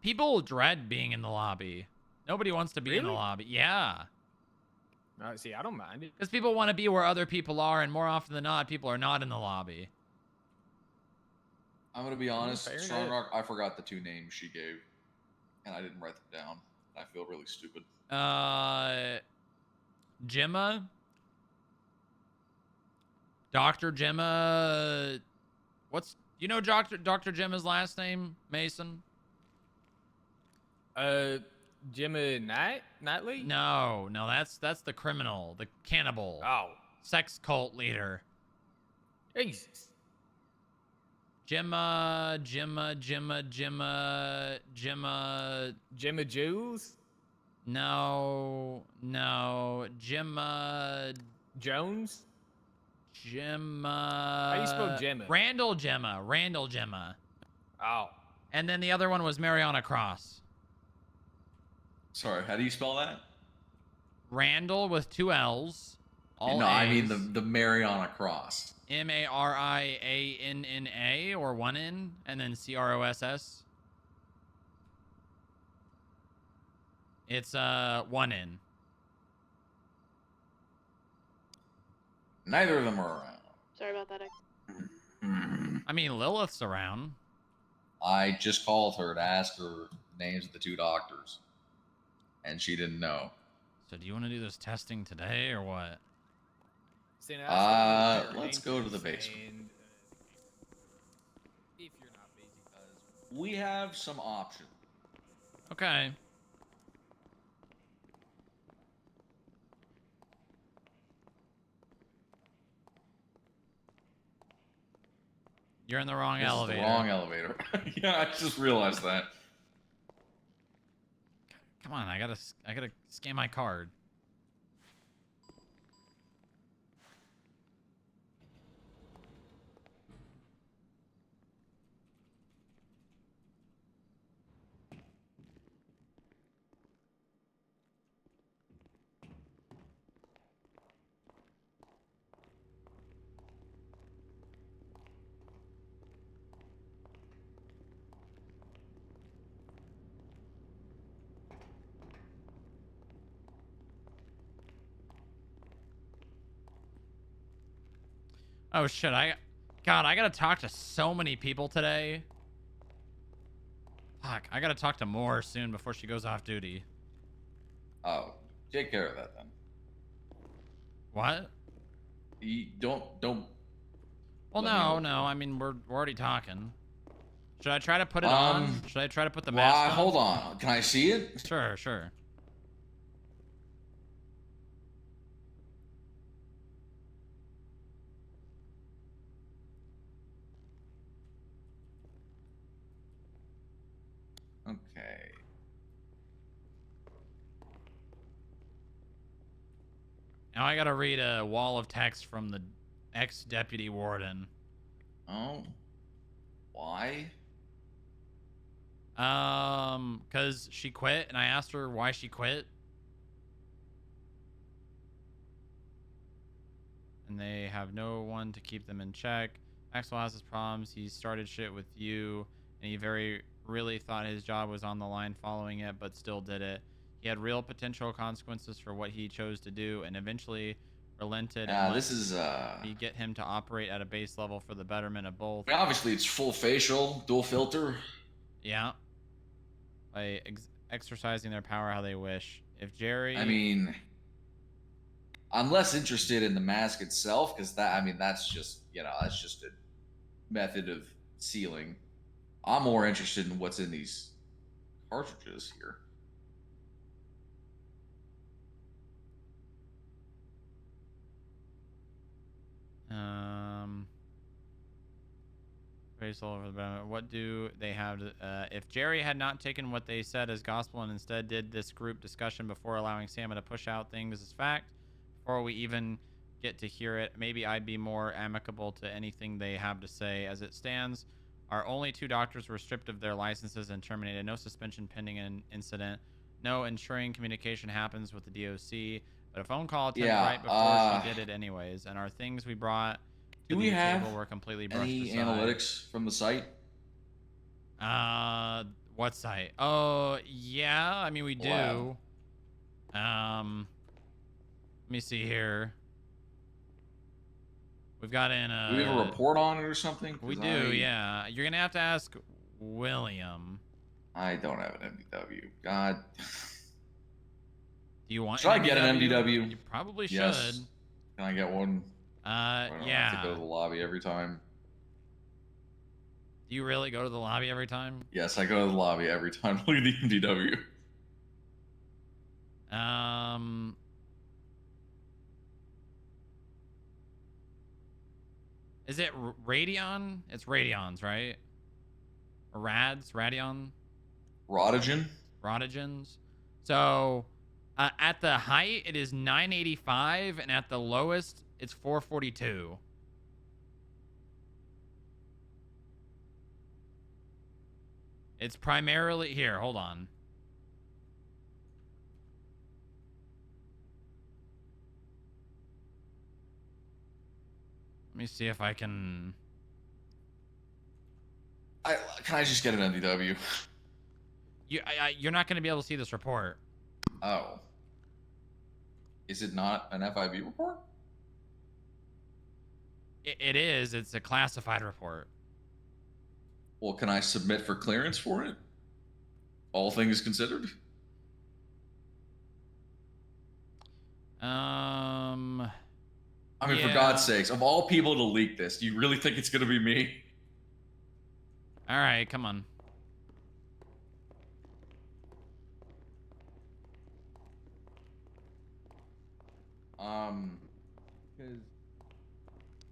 Speaker 1: People dread being in the lobby. Nobody wants to be in the
Speaker 8: Really?
Speaker 1: lobby. Yeah.
Speaker 8: No, see, I don't mind it.
Speaker 1: Because people want to be where other people are, and more often than not, people are not in the lobby.
Speaker 4: I'm gonna be honest,
Speaker 8: fair
Speaker 4: Strong
Speaker 8: enough.
Speaker 4: Rock, I forgot the 2 names she gave, and I didn't write them down. I feel really stupid.
Speaker 1: Gemma. Dr. Gemma. You know Dr. Gemma's last name, Mason?
Speaker 8: Gemma Knightley?
Speaker 1: No, that's the criminal, the cannibal.
Speaker 8: Oh.
Speaker 1: Sex cult leader.
Speaker 8: Jesus.
Speaker 1: Gemma
Speaker 8: Jules?
Speaker 1: No, Gemma
Speaker 8: Jones?
Speaker 1: Gemma.
Speaker 8: How do you spell Gemma?
Speaker 1: Randall Gemma.
Speaker 8: Oh.
Speaker 1: And then the other one was Mariana Cross.
Speaker 4: Sorry, how do you spell that?
Speaker 1: Randall with 2 L's. All
Speaker 4: I mean
Speaker 1: A's.
Speaker 4: the Mariana Cross.
Speaker 1: Marianna or 1 N and then Cross. It's 1 N.
Speaker 4: Neither of them are around.
Speaker 18: Sorry about that.
Speaker 1: I mean, Lilith's around.
Speaker 4: I just called her to ask her names of the 2 doctors, and she didn't know.
Speaker 1: So do you want to do this testing today or what?
Speaker 8: See, now,
Speaker 4: Let's go to the basement.
Speaker 8: And, if you're not busy.
Speaker 4: We have some options.
Speaker 1: Okay. You're in the wrong
Speaker 4: This
Speaker 1: elevator.
Speaker 4: is the wrong elevator. Yeah, I just realized that.
Speaker 1: Come on, I gotta scan my card. Oh shit, God, I gotta talk to so many people today. Fuck, I gotta talk to more soon before she goes off duty.
Speaker 4: Oh, take care of that then.
Speaker 1: What?
Speaker 4: You don't.
Speaker 1: Well,
Speaker 4: Let me
Speaker 1: no,
Speaker 4: know.
Speaker 1: I mean, we're already talking. Should I try to put it on? Should I try to put the mask on?
Speaker 4: Hold on. Can I see it?
Speaker 1: Sure.
Speaker 4: Okay.
Speaker 1: Now I gotta read a wall of text from the ex-deputy warden.
Speaker 4: Oh. Why?
Speaker 1: Cause she quit, and I asked her why she quit. And they have no one to keep them in check. Maxwell has his problems. He started shit with you, and he very really thought his job was on the line following it, but still did it. He had real potential consequences for what he chose to do, and eventually relented and
Speaker 4: This is
Speaker 1: me get him to operate at a base level for the betterment of both.
Speaker 4: I mean, obviously it's full facial, dual filter.
Speaker 1: Yeah. By exercising their power how they wish. If Jerry...
Speaker 4: I mean, I'm less interested in the mask itself because that's just, that's just a method of sealing. I'm more interested in what's in these cartridges here.
Speaker 1: Face all over the bed. What do they have to, if Jerry had not taken what they said as gospel and instead did this group discussion before allowing Salmon to push out things as fact, before we even get to hear it, maybe I'd be more amicable to anything they have to say. As it stands, our only 2 doctors were stripped of their licenses and terminated. No suspension pending an incident. No ensuring communication happens with the DOC. But a phone call attempt right before she did it anyways. And our things we brought to the table were completely brushed
Speaker 4: any
Speaker 1: aside.
Speaker 4: analytics from the site?
Speaker 1: What site? Oh, yeah. I mean, we do. Let me see here. We've got in
Speaker 4: Do we have a report on it or something?
Speaker 1: We do, yeah. You're gonna have to ask William.
Speaker 4: I don't have an MDW. God.
Speaker 1: Do you want?
Speaker 4: Should I get an MDW?
Speaker 1: You probably should.
Speaker 4: Yes. Can I get one?
Speaker 1: Yeah.
Speaker 4: I have to go to the lobby every time.
Speaker 1: Do you really go to the lobby every time?
Speaker 4: Yes, I go to the lobby every time. Look at the MDW.
Speaker 1: Is it Radion? It's Radions, right? Or Rads? Radion?
Speaker 4: Rodigen?
Speaker 1: Rodigens. So, at the height, it is 985, and at the lowest, it's 442. It's primarily... Here, hold on. Let me see if I can...
Speaker 4: Can I just get an MDW?
Speaker 1: You're not going to be able to see this report.
Speaker 4: Oh. Is it not an FIB report?
Speaker 1: It is. It's a classified report.
Speaker 4: Well, can I submit for clearance for it? All things considered?
Speaker 1: I
Speaker 4: mean, for God's sakes, of all people to leak this, do you really think it's going to be me?
Speaker 1: All right, come on.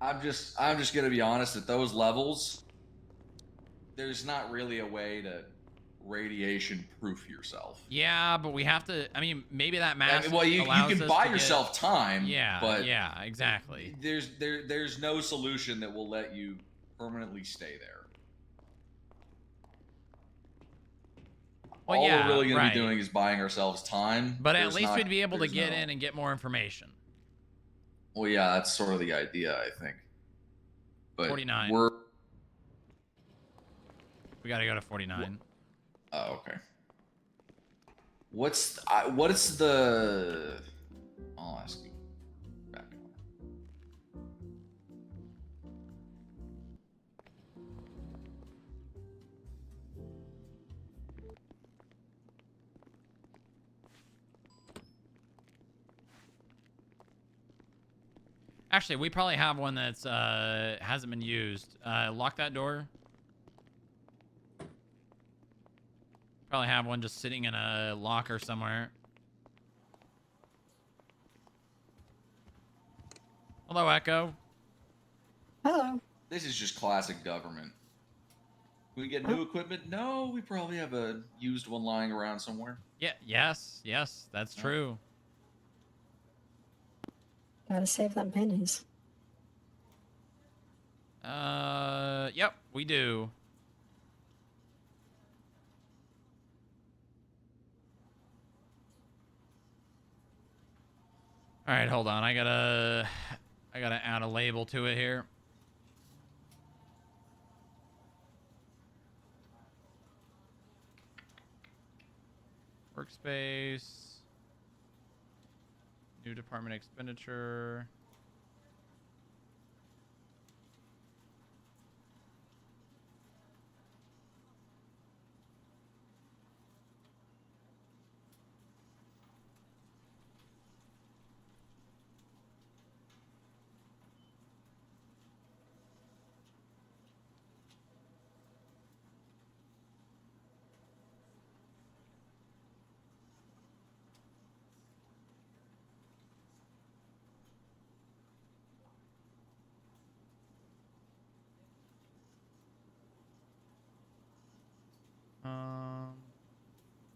Speaker 4: Because I'm just going to be honest, at those levels, there's not really a way to radiation proof yourself.
Speaker 1: Yeah, but we have to. I mean, maybe that mask.
Speaker 4: Well, you
Speaker 1: allows
Speaker 4: can
Speaker 1: us
Speaker 4: buy
Speaker 1: to
Speaker 4: yourself time.
Speaker 1: Yeah,
Speaker 4: but
Speaker 1: yeah, exactly.
Speaker 4: There's no solution that will let you permanently stay there.
Speaker 1: Well,
Speaker 4: All
Speaker 1: yeah,
Speaker 4: we're really going
Speaker 1: right.
Speaker 4: to be doing is buying ourselves time.
Speaker 1: But at least we'd be able to get in and get more information.
Speaker 4: Well, yeah, that's sort of the idea, I think. But
Speaker 1: 49.
Speaker 4: we're.
Speaker 1: We got to go to 49.
Speaker 4: Oh, okay. What is the? I'll ask you. Back.
Speaker 1: Actually, we probably have one that's hasn't been used. Lock that door. Probably have one just sitting in a locker somewhere. Hello, Echo.
Speaker 16: Hello.
Speaker 4: This is just classic government. Can we get new equipment? No, we probably have a used one lying around somewhere.
Speaker 1: Yeah. Yes, that's true.
Speaker 16: Gotta save them pennies.
Speaker 1: Yep, we do. All right, hold on. I gotta add a label to it here. Workspace. New department expenditure.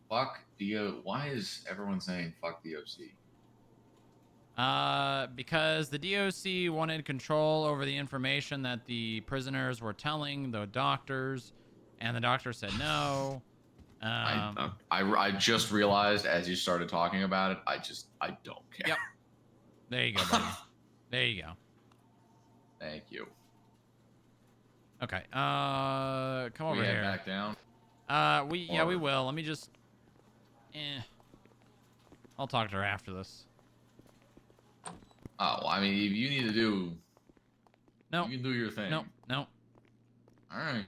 Speaker 4: Fuck DO. Why is everyone saying fuck DOC?
Speaker 1: Because the DOC wanted control over the information that the prisoners were telling the doctors, and the doctor said no.
Speaker 4: I just realized as you started talking about it, I don't care.
Speaker 1: Yep. There you go, buddy. There you go.
Speaker 4: Thank you.
Speaker 1: Okay. Come over
Speaker 4: We head
Speaker 1: here.
Speaker 4: back down.
Speaker 1: We will. Let me just. I'll talk to her after this.
Speaker 4: Oh, I mean, if you need to do.
Speaker 1: No.
Speaker 4: You can do your thing.
Speaker 1: No. No.
Speaker 4: All right.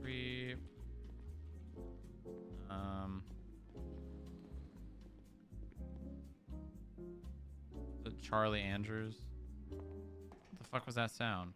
Speaker 1: Brief. The Charlie Andrews. What the fuck was that sound?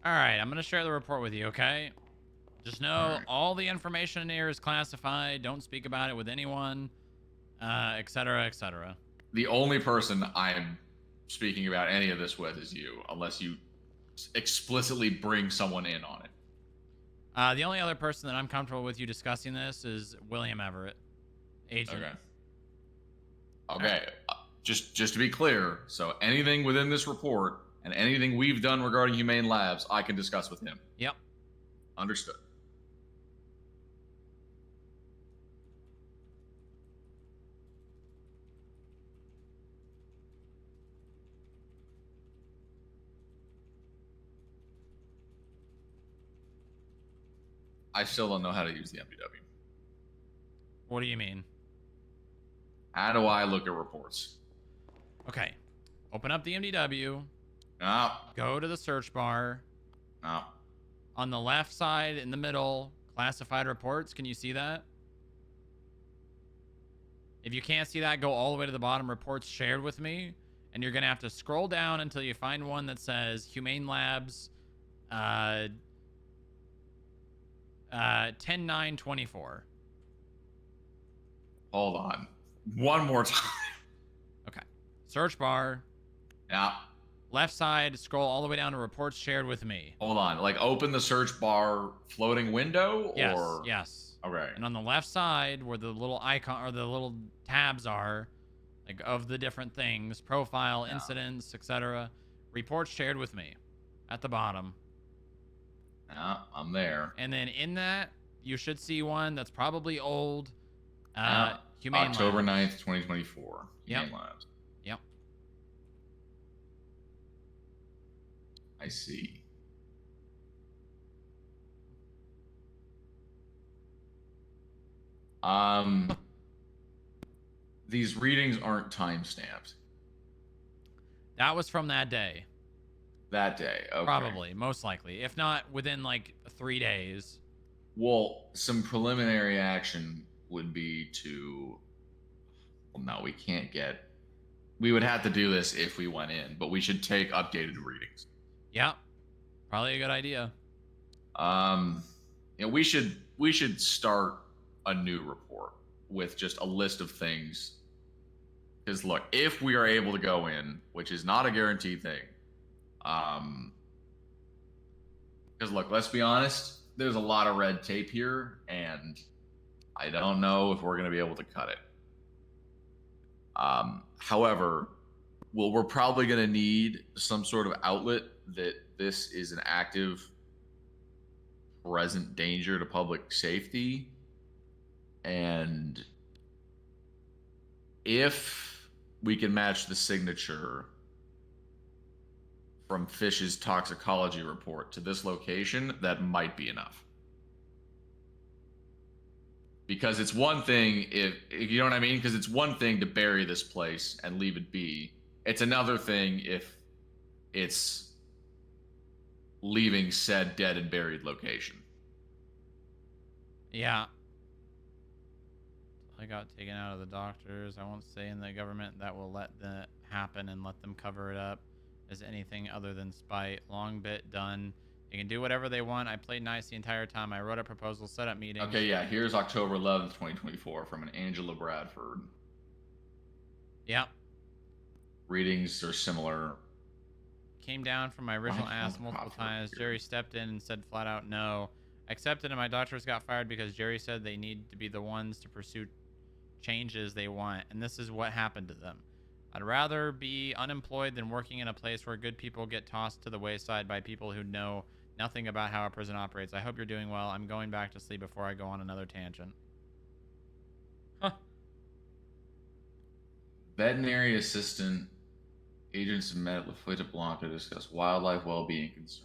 Speaker 1: All right, I'm going to share the report with you, okay? Just know all the information in here is classified. Don't speak about it with anyone, etc., etc.
Speaker 4: The only person I'm speaking about any of this with is you, unless you explicitly bring someone in on it.
Speaker 1: The only other person that I'm comfortable with you discussing this is William Everett, agent.
Speaker 4: Okay. Just to be clear, so anything within this report and anything we've done regarding Humane Labs, I can discuss with him.
Speaker 1: Yep.
Speaker 4: Understood. I still don't know how to use the MDW.
Speaker 1: What do you mean?
Speaker 4: How do I look at reports?
Speaker 1: Okay. Open up the MDW.
Speaker 4: No.
Speaker 1: Go to the search bar.
Speaker 4: No.
Speaker 1: On the left side, in the middle, classified reports. Can you see that? If you can't see that, go all the way to the bottom, reports shared with me. And you're going to have to scroll down until you find one that says Humane Labs 10/9/24.
Speaker 4: Hold on. One more time.
Speaker 1: Okay. Search bar.
Speaker 4: Yeah.
Speaker 1: Left side, scroll all the way down to reports shared with me.
Speaker 4: Hold on. Like open the search bar floating window?
Speaker 1: Yes.
Speaker 4: Or...
Speaker 1: Yes.
Speaker 4: Okay.
Speaker 1: And on the left side, where the little icon or the little tabs are, like of the different things, profile, incidents, etc., reports shared with me at the bottom.
Speaker 4: Yeah, I'm there.
Speaker 1: And then in that, you should see one that's probably old. Humane
Speaker 4: October
Speaker 1: Labs.
Speaker 4: 9th, 2024. Humane
Speaker 1: Yep.
Speaker 4: Labs.
Speaker 1: Yep.
Speaker 4: I see. These readings aren't time stamped.
Speaker 1: That was from that day.
Speaker 4: That day, okay.
Speaker 1: Probably, most likely. If not, within like 3 days.
Speaker 4: Well, some preliminary action would be to... Well, no, we can't get... We would have to do this if we went in, but we should take updated readings.
Speaker 1: Yep. Probably a good idea.
Speaker 4: We should start a new report with just a list of things. Because look, if we are able to go in, which is not a guaranteed thing, because look, let's be honest, there's a lot of red tape here, and I don't know if we're going to be able to cut it. However, we're probably going to need some sort of outlet that this is an active, present danger to public safety. And if we can match the signature from Fish's toxicology report to this location, that might be enough. Because it's one thing if you know what I mean? Because it's one thing to bury this place and leave it be. It's another thing if it's leaving said dead and buried location.
Speaker 1: Yeah. I got taken out of the doctors. I won't say in the government that will let that happen and let them cover it up as anything other than spite. Long bit done. They can do whatever they want. I played nice the entire time. I wrote a proposal, set up meetings.
Speaker 4: Okay, yeah, here's October 11th, 2024 from an Angela Bradford.
Speaker 1: Yep.
Speaker 4: Readings are similar.
Speaker 1: Came down from my original ask multiple times. Jerry stepped in and said flat out no. I accepted and my doctors got fired because Jerry said they need to be the ones to pursue changes they want, and this is what happened to them. I'd rather be unemployed than working in a place where good people get tossed to the wayside by people who know nothing about how a prison operates. I hope you're doing well. I'm going back to sleep before I go on another tangent. Huh.
Speaker 4: Veterinary assistant agents met with Fuente Blanca to discuss wildlife well-being concerns.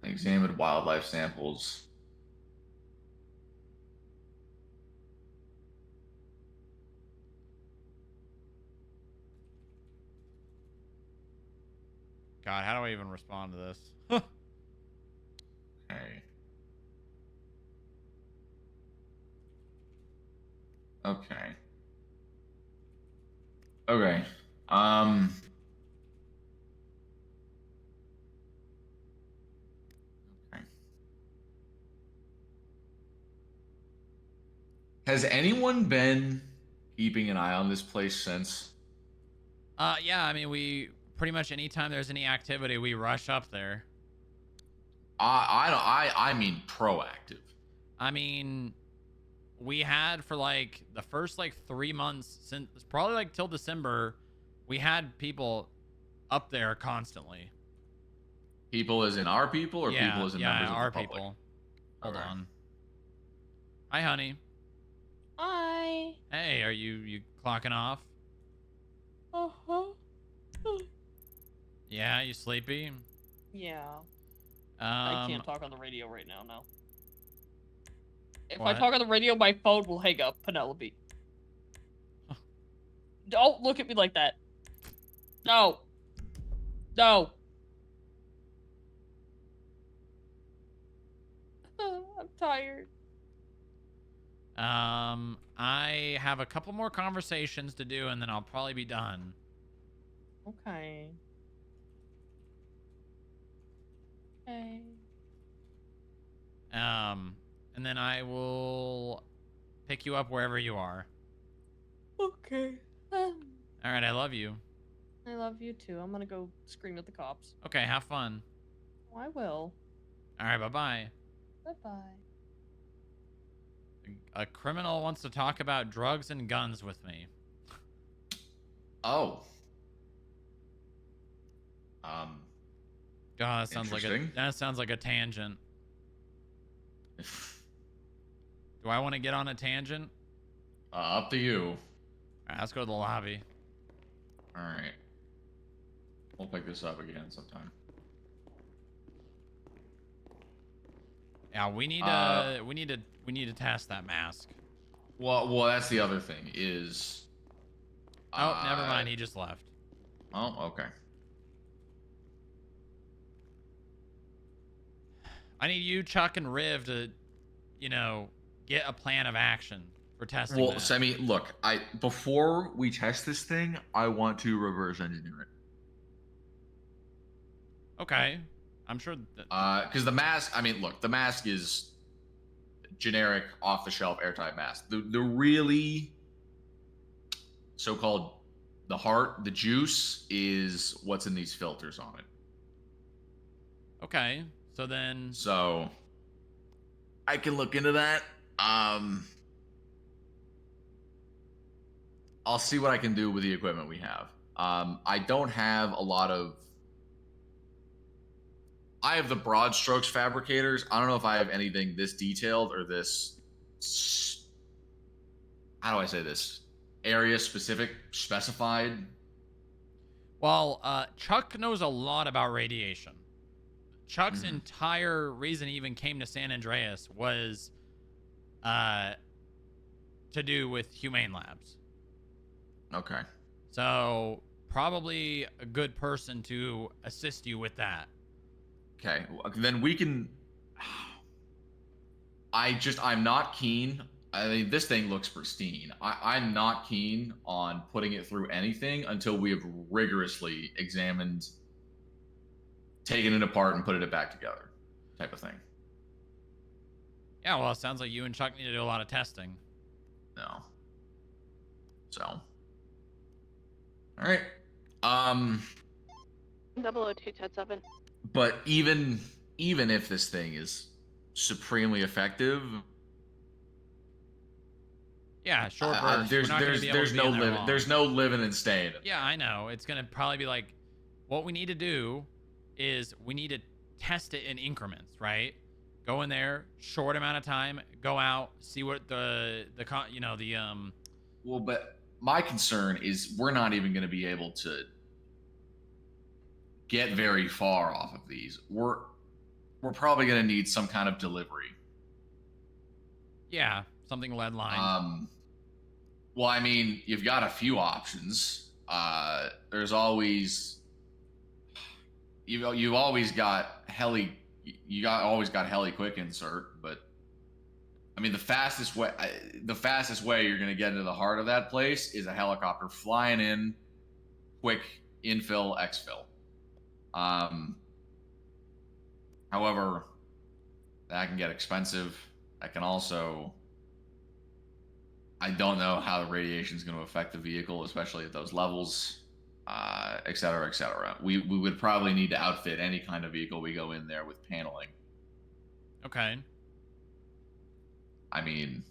Speaker 4: They examined wildlife samples.
Speaker 1: God, how do I even respond to this?
Speaker 4: Okay. Okay. Okay. Okay. Has anyone been keeping an eye on this place since?
Speaker 1: Yeah, I mean, we pretty much anytime there's any activity, we rush up there.
Speaker 4: I mean proactive.
Speaker 1: I mean, we had for like the first like 3 months since probably like till December, we had people up there constantly.
Speaker 4: People as in our people, or
Speaker 1: Yeah,
Speaker 4: people as in
Speaker 1: yeah,
Speaker 4: members of
Speaker 1: our
Speaker 4: the public?
Speaker 1: people. Hold
Speaker 4: Okay.
Speaker 1: on. Hi, honey.
Speaker 9: Hi.
Speaker 1: Hey, are you clocking off?
Speaker 9: Uh-huh.
Speaker 1: Yeah, you sleepy?
Speaker 9: Yeah. I can't
Speaker 1: Um,
Speaker 9: talk on the radio right now, no. If
Speaker 1: What?
Speaker 9: I talk on the radio, my phone will hang up, Penelope. Don't look at me like that. No. No. I'm tired.
Speaker 1: I have a couple more conversations to do, and then I'll probably be done.
Speaker 9: Okay. Okay.
Speaker 1: And then I will pick you up wherever you are.
Speaker 9: Okay.
Speaker 1: All right, I love you.
Speaker 9: I love you too. I'm gonna go scream at the cops.
Speaker 1: Okay, have fun.
Speaker 9: Oh, I will.
Speaker 1: All right, bye-bye.
Speaker 9: Bye-bye.
Speaker 1: A criminal wants to talk about drugs and guns with me.
Speaker 4: Oh.
Speaker 1: God, that sounds like a tangent. Do I want to get on a tangent?
Speaker 4: Up to you.
Speaker 1: All right, let's go to the lobby.
Speaker 4: All right. We'll pick this up again sometime.
Speaker 1: Yeah, we need to test that mask.
Speaker 4: Well, that's the other thing is.
Speaker 1: Oh, never mind. He just left.
Speaker 4: Oh, okay.
Speaker 1: I need you, Chuck, and Riv to, get a plan of action for testing.
Speaker 4: Well,
Speaker 1: that.
Speaker 4: Semi, look, before we test this thing, I want to reverse engineer it.
Speaker 1: Okay. I'm sure
Speaker 4: because the mask, I mean, look, the mask is generic, off-the-shelf, airtight mask. The really so-called the heart, the juice is what's in these filters on it.
Speaker 1: Okay. So
Speaker 4: I can look into that. I'll see what I can do with the equipment we have. I don't have a lot of. I have the broad strokes fabricators. I don't know if I have anything this detailed or this. How do I say this? Area specific, specified.
Speaker 1: Well, Chuck knows a lot about radiation. Chuck's entire reason he even came to San Andreas was to do with humane labs.
Speaker 4: Okay.
Speaker 1: So probably a good person to assist you with that.
Speaker 4: Okay, then we can. I'm not keen. I mean, this thing looks pristine. I'm not keen on putting it through anything until we have rigorously examined, taken it apart, and put it back together, type of thing.
Speaker 1: Yeah, well, it sounds like you and Chuck need to do a lot of testing.
Speaker 4: No. So. All right.
Speaker 18: 00277.
Speaker 4: But even if this thing is supremely effective,
Speaker 1: yeah, short burst.
Speaker 4: There's no living and staying.
Speaker 1: Yeah, I know. It's gonna probably be like, what we need to do is we need to test it in increments, right? Go in there, short amount of time, go out, see what
Speaker 4: Well, but my concern is we're not even going to be able to get very far off of these. We're probably going to need some kind of delivery.
Speaker 1: Yeah, something lead line.
Speaker 4: Well, I mean, you've got a few options. There's always you've always got heli. Always got heli quick insert, but I mean the fastest way you're going to get into the heart of that place is a helicopter flying in, quick infill, exfil. However, that can get expensive. That can also, I don't know how the radiation is going to affect the vehicle, especially at those levels, et cetera, et cetera. We would probably need to outfit any kind of vehicle we go in there with paneling.
Speaker 1: Okay.
Speaker 4: I mean,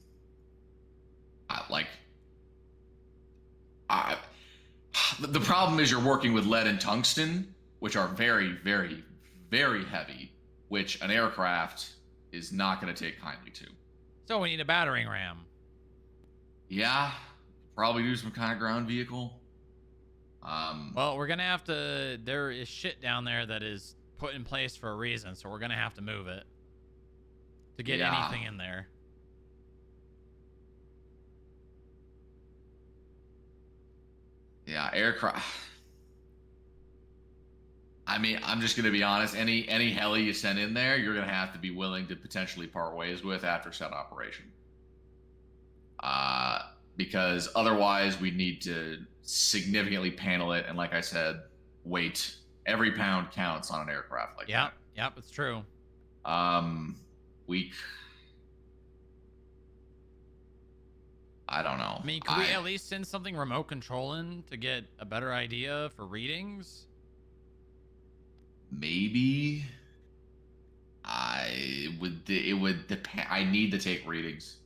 Speaker 4: the problem is you're working with lead and tungsten, which are very, very, very heavy, which an aircraft is not going to take kindly to.
Speaker 1: So we need a battering ram.
Speaker 4: Yeah, probably do some kind of ground vehicle.
Speaker 1: Well, we're going to have to, there is shit down there that is put in place for a reason, so we're going to have to move it to get anything in there.
Speaker 4: Yeah, aircraft. I mean, I'm just gonna be honest. Any heli you send in there, you're gonna have to be willing to potentially part ways with after set operation. Because otherwise we need to significantly panel it, and like I said, weight. Every pound counts on an aircraft like that.
Speaker 1: Yep, it's true.
Speaker 4: I don't know.
Speaker 1: I mean, could we at least send something remote controlling to get a better idea for readings?
Speaker 4: Maybe. It would depend. I need to take readings.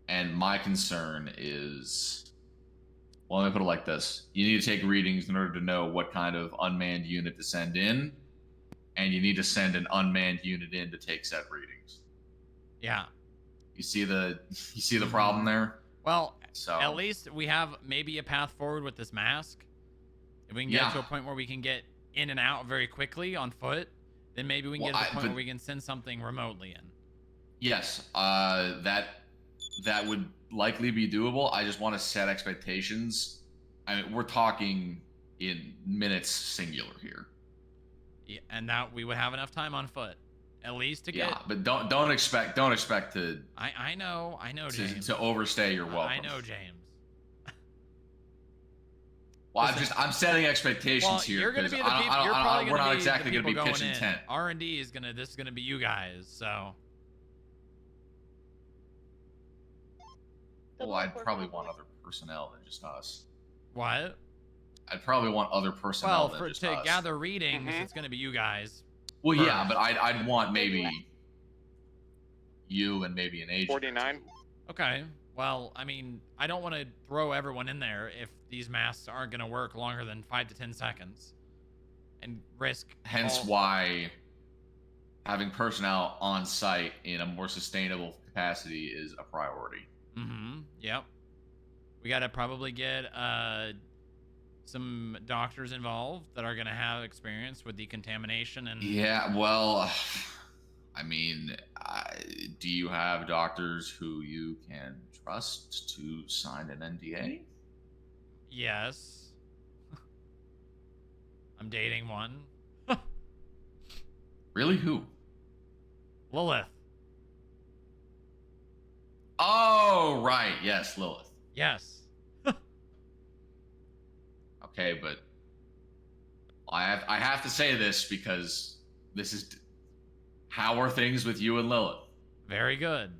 Speaker 4: And my concern is, well, let me put it like this. You need to take readings in order to know what kind of unmanned unit to send in. And you need to send an unmanned unit in to take said readings.
Speaker 1: Yeah.
Speaker 4: You see the problem there?
Speaker 1: Well, at least we have maybe a path forward with this mask. If we can get to a point where we can get in and out very quickly on foot, then maybe we can get to the point where we can send something remotely in.
Speaker 4: Yes, that would likely be doable. I just want to set expectations. I mean, we're talking in minutes singular here.
Speaker 1: Yeah, and that we would have enough time on foot. At least to get.
Speaker 4: Yeah, but don't expect to.
Speaker 1: I know, James.
Speaker 4: To overstay your welcome.
Speaker 1: I know, James.
Speaker 4: Well, I'm setting expectations
Speaker 1: Well,
Speaker 4: here.
Speaker 1: you're gonna
Speaker 4: 'Cause
Speaker 1: be the people. You're probably
Speaker 4: we're
Speaker 1: gonna
Speaker 4: not
Speaker 1: be
Speaker 4: exactly
Speaker 1: the
Speaker 4: gonna
Speaker 1: people
Speaker 4: be
Speaker 1: going
Speaker 4: pitching
Speaker 1: in.
Speaker 4: tent.
Speaker 1: R&D is gonna. This is gonna be you guys. So.
Speaker 4: Well, I'd probably want other personnel than just us.
Speaker 1: What?
Speaker 4: I'd probably want other personnel
Speaker 1: Well,
Speaker 4: than just
Speaker 1: to
Speaker 4: us.
Speaker 1: gather readings, it's gonna be you guys.
Speaker 4: Well, yeah,
Speaker 1: first.
Speaker 4: but I'd want maybe you and maybe an agent.
Speaker 13: 49.
Speaker 1: Okay. Well, I mean, I don't want to throw everyone in there if these masks aren't going to work longer than 5 to 10 seconds and risk.
Speaker 4: Hence why having personnel on site in a more sustainable capacity is a priority.
Speaker 1: Mm-hmm. Yep. We got to probably get some doctors involved that are going to have experience with decontamination and.
Speaker 4: Yeah, well, I mean, do you have doctors who you can trust to sign an NDA?
Speaker 1: Yes. I'm dating one.
Speaker 4: Really? Who?
Speaker 1: Lilith.
Speaker 4: Oh, right. Yes, Lilith.
Speaker 1: Yes.
Speaker 4: Okay, but I have to say this because this is how are things with you and Lilith?
Speaker 1: Very good.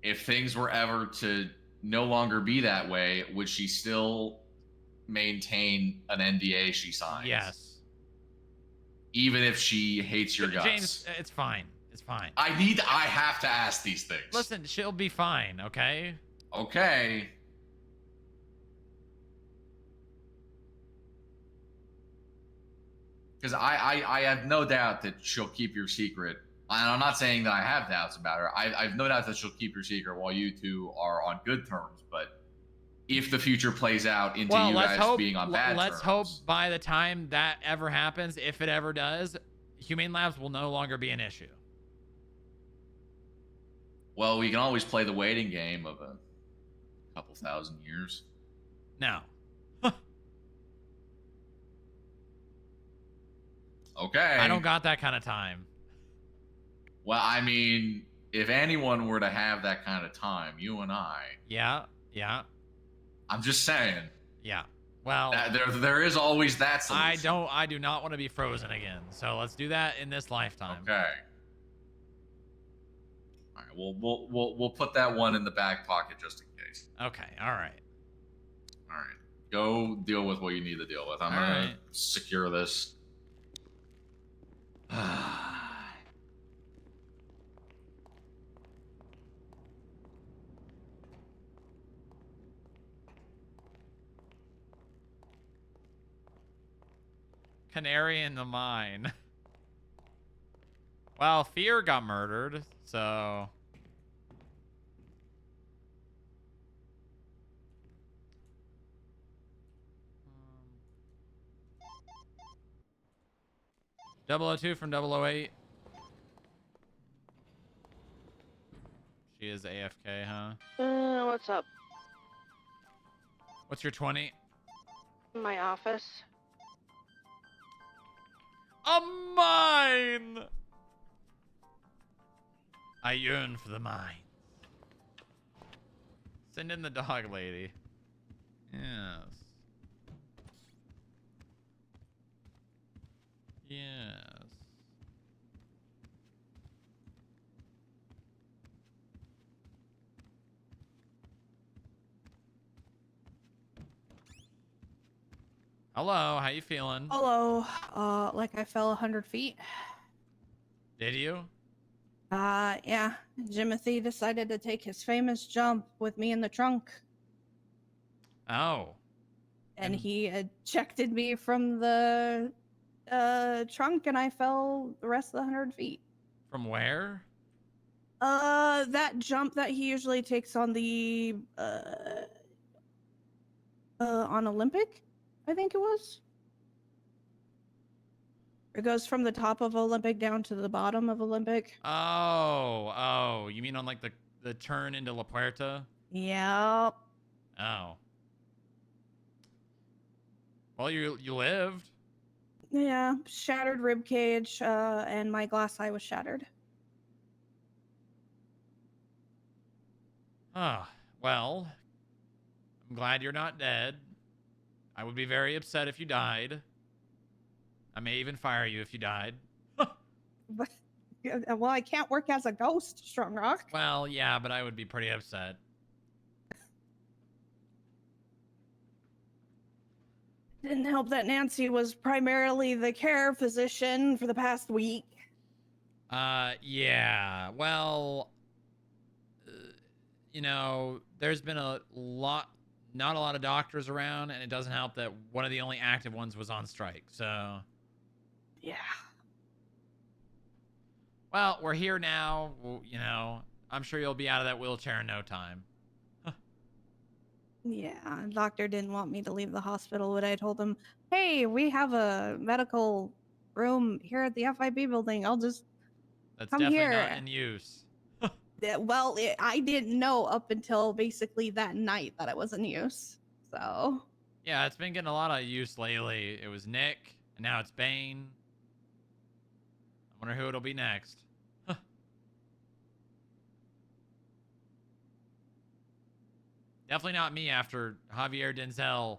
Speaker 4: If things were ever to no longer be that way, would she still maintain an NDA she signs?
Speaker 1: Yes.
Speaker 4: Even if she hates your guts?
Speaker 1: James, it's fine. It's fine.
Speaker 4: I have to ask these things.
Speaker 1: Listen, she'll be fine, okay?
Speaker 4: Okay. Because I have no doubt that she'll keep your secret. And I'm not saying that I have doubts about her. I have no doubt that she'll keep your secret while you two are on good terms. But if the future plays out into you guys being on bad terms.
Speaker 1: Let's hope by the time that ever happens, if it ever does, Humane Labs will no longer be an issue.
Speaker 4: Well, we can always play the waiting game of a couple thousand years.
Speaker 1: No.
Speaker 4: Okay.
Speaker 1: I don't got that kind of time.
Speaker 4: Well, I mean, if anyone were to have that kind of time, you and I.
Speaker 1: Yeah, yeah.
Speaker 4: I'm just saying.
Speaker 1: Yeah. Well,
Speaker 4: there is always that solution.
Speaker 1: I do not want to be frozen again. So let's do that in this lifetime.
Speaker 4: Okay. All right. We'll put that one in the back pocket just in case.
Speaker 1: Okay. All right.
Speaker 4: All right. Go deal with what you need to deal with. I'm gonna secure this.
Speaker 1: Canary in the mine. Well, Fear got murdered, so. 002 from 008. She is AFK, huh?
Speaker 18: What's up?
Speaker 1: What's your 20?
Speaker 18: My office.
Speaker 1: A mine! I yearn for the mine. Send in the dog lady. Yes. Yes. Hello, how you feeling?
Speaker 17: Hello. Like I fell 100 feet.
Speaker 1: Did you?
Speaker 17: Yeah. Jimothy decided to take his famous jump with me in the trunk.
Speaker 1: Oh.
Speaker 17: And he ejected me from the trunk, and I fell the rest of the 100 feet.
Speaker 1: From where?
Speaker 17: That jump that he usually takes on the on Olympic, I think it was. It goes from the top of Olympic down to the bottom of Olympic.
Speaker 1: Oh, you mean on like the turn into La Puerta?
Speaker 17: Yep.
Speaker 1: Oh. Well, you lived.
Speaker 17: Yeah, shattered rib cage, and my glass eye was shattered.
Speaker 1: Ah, well, I'm glad you're not dead. I would be very upset if you died. I may even fire you if you died.
Speaker 17: But, well, I can't work as a ghost, Strong Rock.
Speaker 1: Well, yeah, but I would be pretty upset.
Speaker 17: Didn't help that Nancy was primarily the care physician for the past week.
Speaker 1: Yeah. Well, you know, there's been not a lot of doctors around, and it doesn't help that one of the only active ones was on strike. So,
Speaker 17: yeah.
Speaker 1: Well, we're here now. Well, you know, I'm sure you'll be out of that wheelchair in no time.
Speaker 17: Yeah, doctor didn't want me to leave the hospital, but I told him, hey, we have a medical room here at the FIB building. I'll just
Speaker 1: That's
Speaker 17: come
Speaker 1: definitely
Speaker 17: here.
Speaker 1: not in use.
Speaker 17: Well, I didn't know up until basically that night that it was in use. So.
Speaker 1: Yeah, it's been getting a lot of use lately. It was Nick, and now it's Bane. I wonder who it'll be next. Definitely not me after Javier Denzel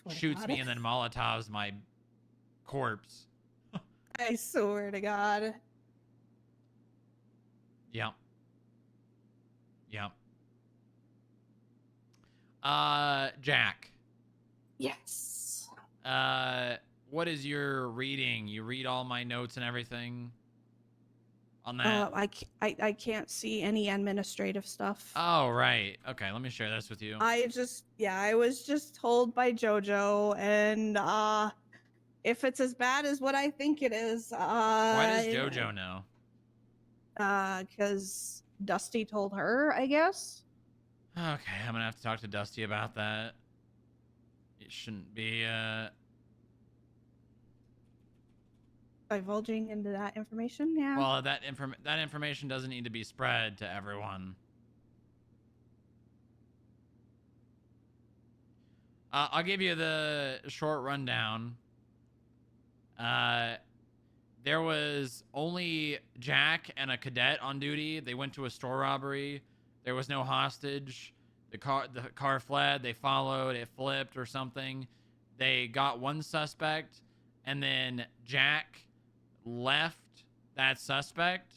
Speaker 1: shoots me and then Molotovs my corpse.
Speaker 17: I swear to God.
Speaker 1: Yep. Yep. Jack.
Speaker 17: Yes.
Speaker 1: What is your reading? You read all my notes and everything on that?
Speaker 17: I can't see any administrative stuff.
Speaker 1: Oh, right. Okay, let me share this with you.
Speaker 17: I was just told by JoJo, and if it's as bad as what I think it is,
Speaker 1: Why does JoJo know?
Speaker 17: Because Dusty told her, I guess.
Speaker 1: Okay, I'm gonna have to talk to Dusty about that. It shouldn't be
Speaker 17: divulging into that information. Yeah.
Speaker 1: Well, that information doesn't need to be spread to everyone. I'll give you the short rundown. There was only Jack and a cadet on duty. They went to a store robbery. There was no hostage. The car fled. They followed. It flipped or something. They got one suspect, and then Jack left that suspect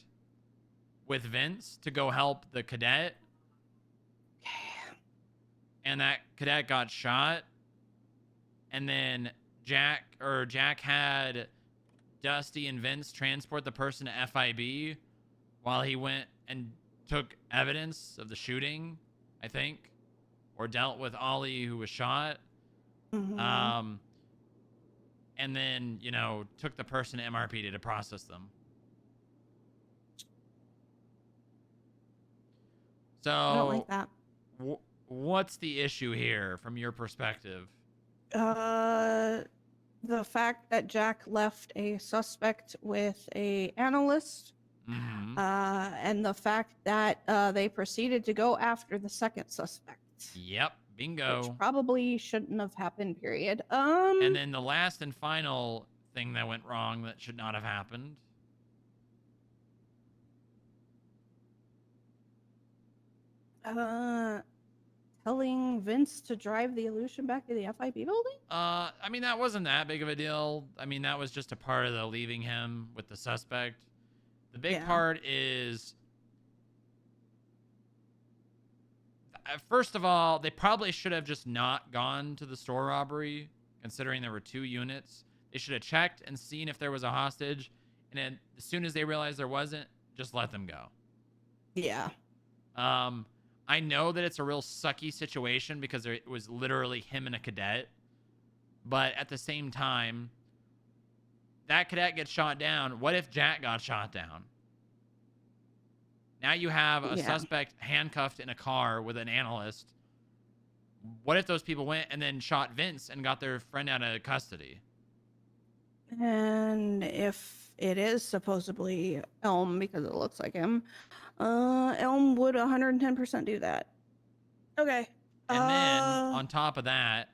Speaker 1: with Vince to go help the cadet. And that cadet got shot. And then Jack had Dusty and Vince transport the person to FIB while he went and took evidence of the shooting, I think, or dealt with Ollie, who was shot.
Speaker 17: Mm-hmm.
Speaker 1: And then, you know, took the person to MRPD to process them. So,
Speaker 17: I don't like that.
Speaker 1: What's the issue here from your perspective?
Speaker 17: The fact that Jack left a suspect with a analyst, and the fact that they proceeded to go after the second suspect.
Speaker 1: Yep, bingo.
Speaker 17: Which probably shouldn't have happened, period.
Speaker 1: And then the last and final thing that went wrong that should not have happened.
Speaker 17: Telling Vince to drive the illusion back to the FIB building?
Speaker 1: I mean, that wasn't that big of a deal. I mean, that was just a part of the leaving him with the suspect. The big part is, first of all, they probably should have just not gone to the store robbery, considering there were 2 units. They should have checked and seen if there was a hostage, and then as soon as they realized there wasn't, just let them go.
Speaker 17: Yeah.
Speaker 1: I know that it's a real sucky situation because it was literally him and a cadet. But at the same time, that cadet gets shot down. What if Jack got shot down? Now you have a suspect handcuffed in a car with an analyst. What if those people went and then shot Vince and got their friend out of custody?
Speaker 17: And if it is supposedly Elm, because it looks like him, Elm would 110% do that. Okay.
Speaker 1: And then on top of that,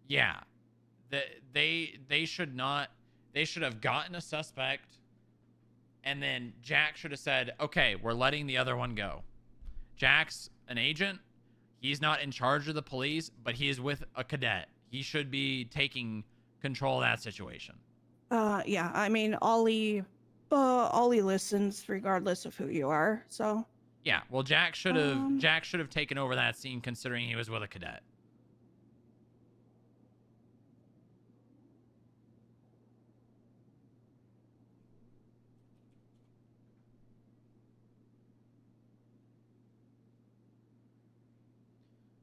Speaker 1: yeah, they should have gotten a suspect, and then Jack should have said, okay, we're letting the other one go. Jack's an agent. He's not in charge of the police, but he is with a cadet. He should be taking control of that situation.
Speaker 17: Yeah, I mean, Ollie listens regardless of who you are, so.
Speaker 1: Yeah, well, Jack should have taken over that scene considering he was with a cadet.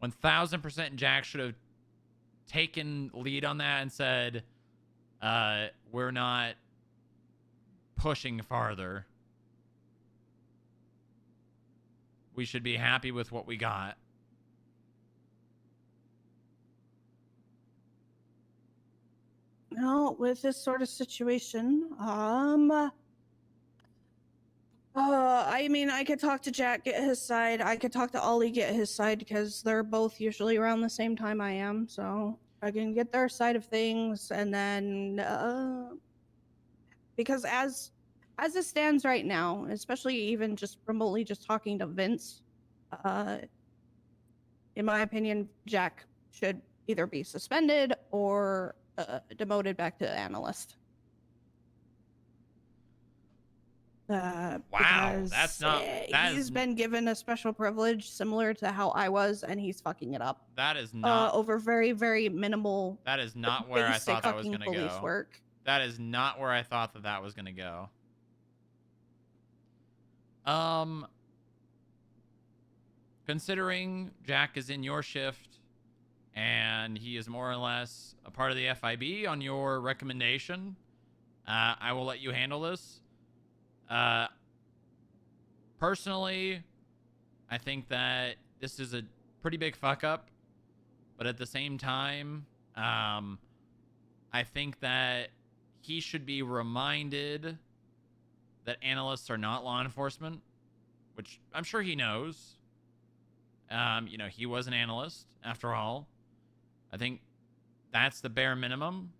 Speaker 1: $1,000% Jack should have taken lead on that and said, we're not pushing farther. We should be happy with what we got.
Speaker 17: No, with this sort of situation, I mean, I could talk to Jack, get his side. I could talk to Ollie, get his side, because they're both usually around the same time I am. So I can get their side of things, and then because as it stands right now, especially even just remotely just talking to Vince, in my opinion, Jack should either be suspended or demoted back to analyst.
Speaker 1: Wow, that's not.
Speaker 17: He's been given a special privilege similar to how I was, and he's fucking it up.
Speaker 1: That is not
Speaker 17: over very, very minimal.
Speaker 1: That is not where I thought that was going to
Speaker 17: police
Speaker 1: go.
Speaker 17: Work.
Speaker 1: That is not where I thought that was going to go. Considering Jack is in your shift and he is more or less a part of the FIB on your recommendation, I will let you handle this. Personally, I think that this is a pretty big fuck up, but at the same time, I think that he should be reminded that analysts are not law enforcement, which I'm sure he knows. You know, he was an analyst after all. I think that's the bare minimum,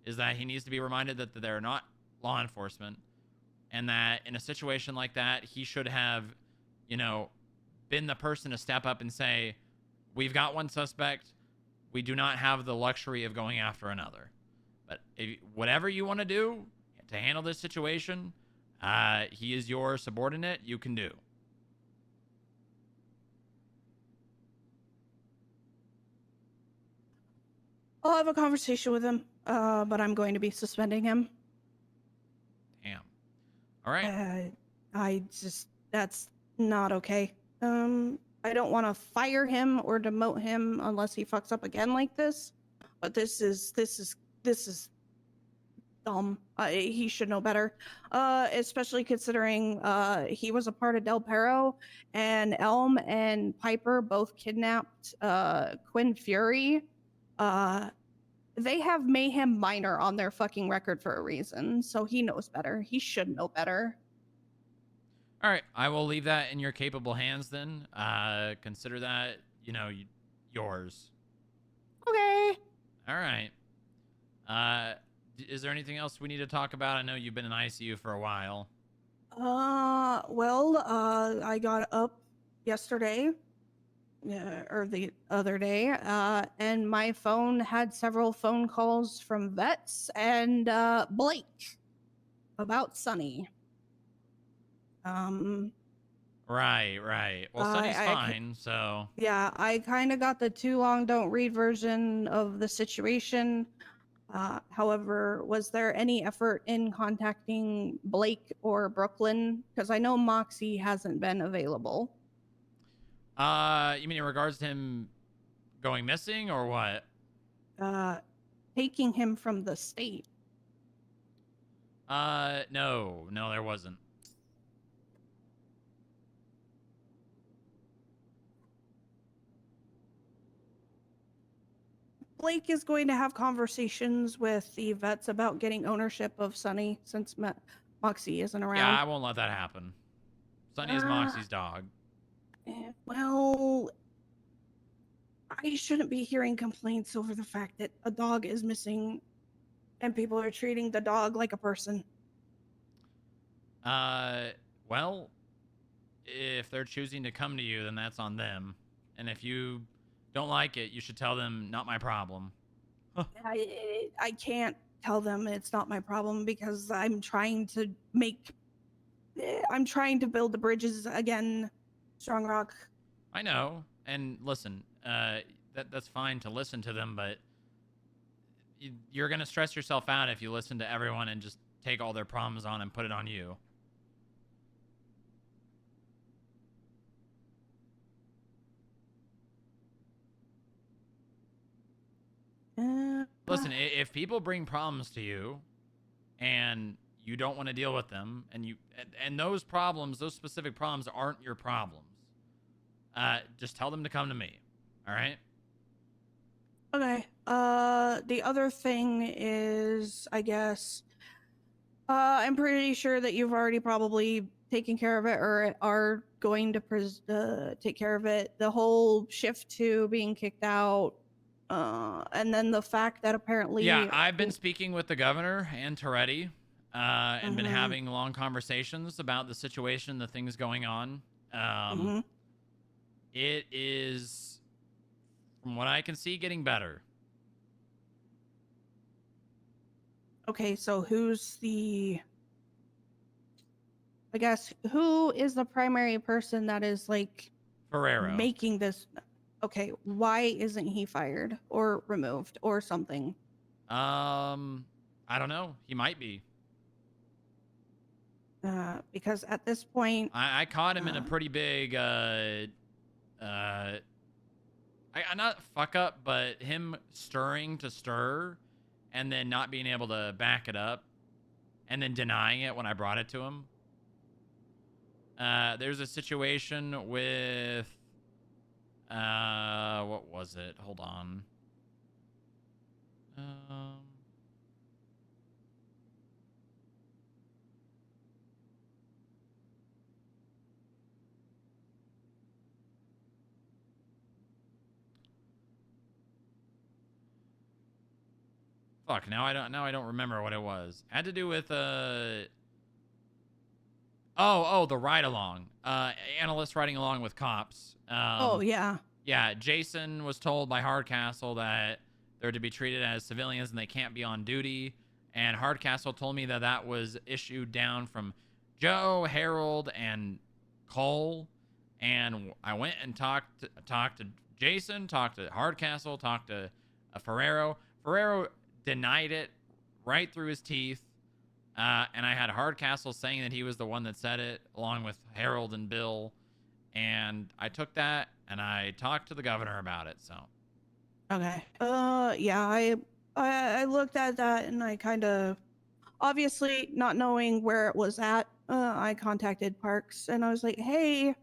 Speaker 1: is that he needs to be reminded that they're not law enforcement. And that in a situation like that, he should have, you know, been the person to step up and say, we've got one suspect. We do not have the luxury of going after another. But whatever you want to do to handle this situation, he is your subordinate. You can do.
Speaker 17: I'll have a conversation with him, but I'm going to be suspending him.
Speaker 1: Damn. All right.
Speaker 17: That's not okay. I don't want to fire him or demote him unless he fucks up again like this. But this is dumb. He should know better. Especially considering he was a part of Del Perro, and Elm and Piper both kidnapped Quinn Fury. They have Mayhem Minor on their fucking record for a reason, so he knows better. He should know better.
Speaker 1: All right, I will leave that in your capable hands then. Consider that, you know, yours.
Speaker 17: Okay.
Speaker 1: All right. Is there anything else we need to talk about? I know you've been in ICU for a while.
Speaker 17: Well, I got up yesterday, or the other day, and my phone had several phone calls from vets and Blake about Sonny.
Speaker 1: Right. Well, Sonny's fine, so.
Speaker 17: Yeah, I kind of got the too long don't read version of the situation. However, was there any effort in contacting Blake or Brooklyn? Because I know Moxie hasn't been available.
Speaker 1: You mean in regards to him going missing or what?
Speaker 17: Taking him from the state.
Speaker 1: No, there wasn't.
Speaker 17: Blake is going to have conversations with the vets about getting ownership of Sonny since Moxie isn't around.
Speaker 1: Yeah, I won't let that happen. Sonny is Moxie's dog.
Speaker 17: Well, I shouldn't be hearing complaints over the fact that a dog is missing and people are treating the dog like a person.
Speaker 1: Well, if they're choosing to come to you, then that's on them. And if you don't like it, you should tell them, not my problem.
Speaker 17: I can't tell them it's not my problem because I'm trying to build the bridges again, Strong Rock.
Speaker 1: I know. And listen, that's fine to listen to them, but you're going to stress yourself out if you listen to everyone and just take all their problems on and put it on you. Listen, if people bring problems to you and you don't want to deal with them, and those problems, those specific problems aren't your problems, just tell them to come to me. All right?
Speaker 17: Okay. The other thing is, I guess, I'm pretty sure that you've already probably taken care of it or are going to take care of it. The whole shift 2 being kicked out, and then the fact that apparently...
Speaker 1: Yeah, I've been speaking with the governor and Toretti, and been having long conversations about the situation, the things going on. It is, from what I can see, getting better.
Speaker 17: Okay, so who's the... I guess, who is the primary person that is, like...
Speaker 1: Ferrero.
Speaker 17: Making this... Okay, why isn't he fired or removed or something?
Speaker 1: I don't know. He might be.
Speaker 17: Because at this point...
Speaker 1: I caught him in a pretty big, not fuck up, but him stirring to stir and then not being able to back it up and then denying it when I brought it to him. There's a situation with, what was it? Hold on. Fuck, now I don't remember what it was. It had to do with the ride along. Analysts riding along with cops.
Speaker 17: Yeah.
Speaker 1: Yeah, Jason was told by Hardcastle that they're to be treated as civilians and they can't be on duty. And Hardcastle told me that that was issued down from Joe, Harold, and Cole. And I went and talked to Jason, talked to Hardcastle, talked to Ferrero. Ferrero denied it right through his teeth. And I had Hardcastle saying that he was the one that said it, along with Harold and Bill. And I took that and I talked to the governor about it. So,
Speaker 17: okay. Yeah, I looked at that and I kind of, obviously not knowing where it was at, I contacted Parks and I was like, hey,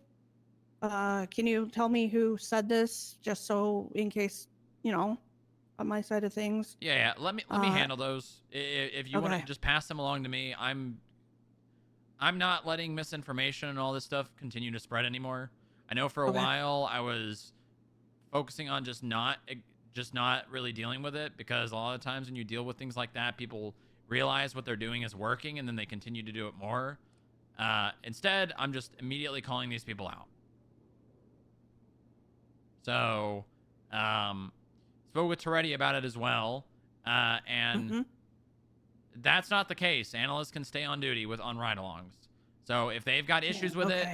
Speaker 17: can you tell me who said this, just so in case, on my side of things.
Speaker 1: Yeah. Let me handle those. If you want to just pass them along to me, I'm not letting misinformation and all this stuff continue to spread anymore. I know for a while I was focusing on just not really dealing with it, because a lot of times when you deal with things like that, people realize what they're doing is working and then they continue to do it more. Instead, I'm just immediately calling these people out. So, spoke with Toretti about it as well, and that's not the case. Analysts can stay on duty on ride-alongs. So if they've got issues with it,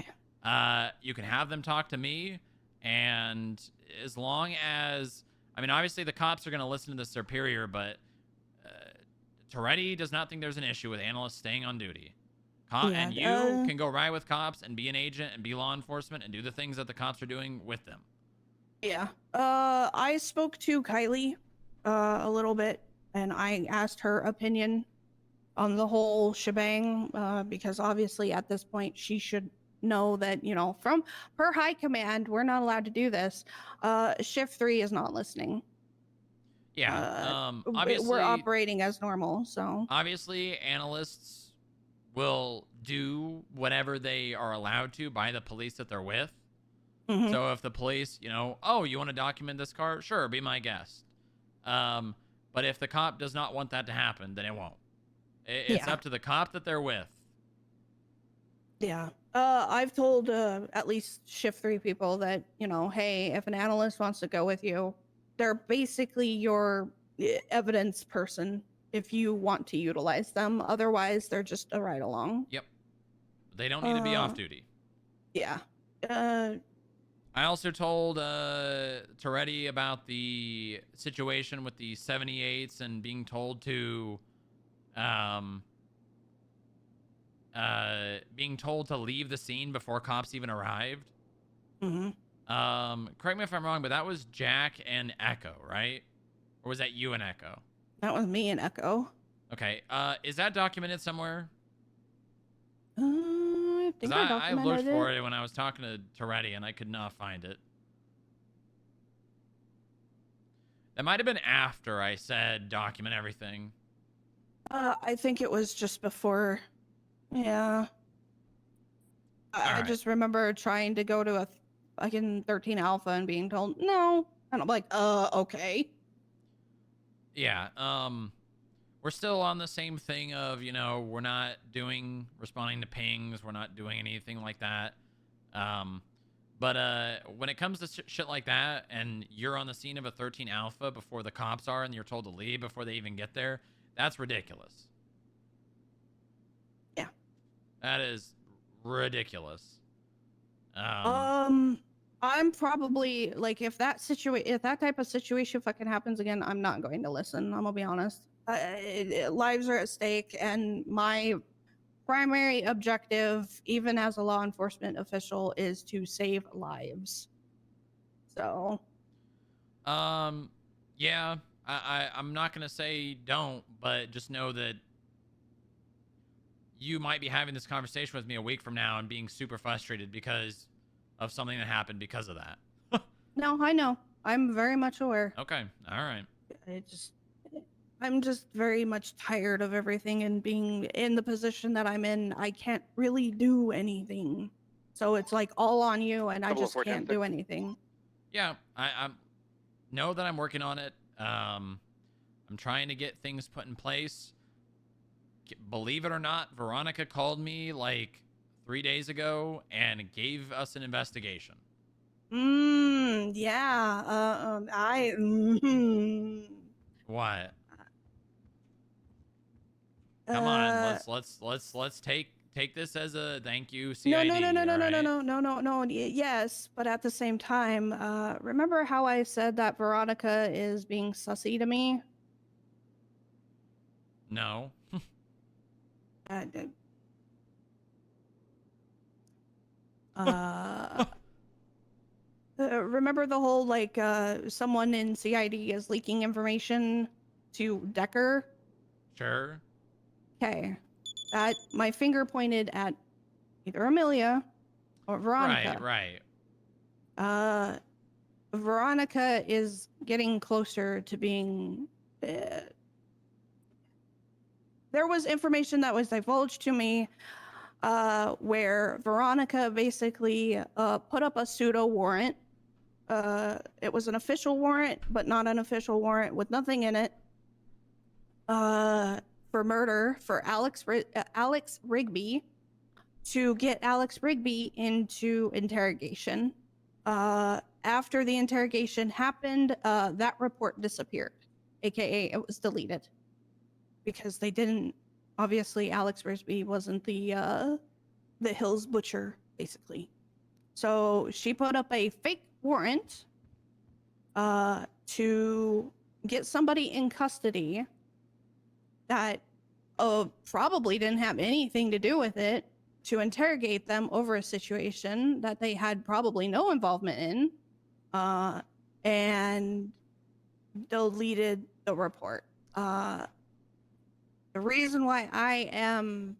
Speaker 1: you can have them talk to me, and as long as, obviously the cops are going to listen to the superior, but Toretti does not think there's an issue with analysts staying on duty. And you can go ride with cops and be an agent and be law enforcement and do the things that the cops are doing with them.
Speaker 17: Yeah. I spoke to Kylie a little bit, and I asked her opinion on the whole shebang, because obviously at this point she should know that, from her high command, we're not allowed to do this. Shift 3 is not listening.
Speaker 1: Yeah. Obviously,
Speaker 17: we're operating as normal, so.
Speaker 1: Obviously, analysts will do whatever they are allowed to by the police that they're with. So if the police, oh, you want to document this car? Sure, be my guest. But if the cop does not want that to happen, then it won't. It's up to the cop that they're with.
Speaker 17: Yeah. I've told at least shift 3 people that, hey, if an analyst wants to go with you, they're basically your evidence person if you want to utilize them. Otherwise, they're just a ride along.
Speaker 1: Yep. They don't need to be off duty.
Speaker 17: Yeah.
Speaker 1: I also told Toretti about the situation with the 78s and being told to leave the scene before cops even arrived. Correct me if I'm wrong, but that was Jack and Echo, right? Or was that you and Echo?
Speaker 17: That was me and Echo.
Speaker 1: Okay. Is that documented somewhere?
Speaker 17: I think I
Speaker 1: I looked
Speaker 17: documented
Speaker 1: for it when I was talking to Toretti and I could not find it. That might have been after I said document everything.
Speaker 17: I think it was just before. Yeah. I just remember trying to go to a fucking 13 Alpha and being told no. And I'm like, okay.
Speaker 1: Yeah. We're still on the same thing of, we're not responding to pings. We're not doing anything like that. But when it comes to shit like that and you're on the scene of a 13 Alpha before the cops are and you're told to leave before they even get there, that's ridiculous.
Speaker 17: Yeah.
Speaker 1: That is ridiculous.
Speaker 17: I'm probably like, if that type of situation fucking happens again, I'm not going to listen. I'm gonna be honest. Lives are at stake, and my primary objective, even as a law enforcement official, is to save lives. So.
Speaker 1: Yeah. I'm not gonna say don't, but just know that you might be having this conversation with me a week from now and being super frustrated because of something that happened because of that.
Speaker 17: No, I know. I'm very much aware.
Speaker 1: Okay. All right.
Speaker 17: I'm just very much tired of everything and being in the position that I'm in. I can't really do anything. So it's like all on you and I just can't do anything.
Speaker 1: Yeah. I know that I'm working on it. I'm trying to get things put in place. Believe it or not, Veronica called me like 3 days ago and gave us an investigation.
Speaker 17: Yeah.
Speaker 1: What? Come on, let's take this as a thank you, CID.
Speaker 17: No. Yes, but at the same time, remember how I said that Veronica is being sussy to me?
Speaker 1: No.
Speaker 17: Remember the whole someone in CID is leaking information to Decker?
Speaker 1: Sure.
Speaker 17: Okay. That my finger pointed at either Amelia or Veronica.
Speaker 1: Right.
Speaker 17: Veronica is getting closer to being. There was information that was divulged to me where Veronica basically put up a pseudo warrant. It was an official warrant, but not an official warrant with nothing in it. For murder for Alex Rigby, to get Alex Rigby into interrogation. After the interrogation happened, that report disappeared, aka it was deleted, because they didn't. Obviously, Alex Rigby wasn't the Hills Butcher, basically. So she put up a fake warrant to get somebody in custody that probably didn't have anything to do with it, to interrogate them over a situation that they had probably no involvement in, and deleted the report. The reason why I am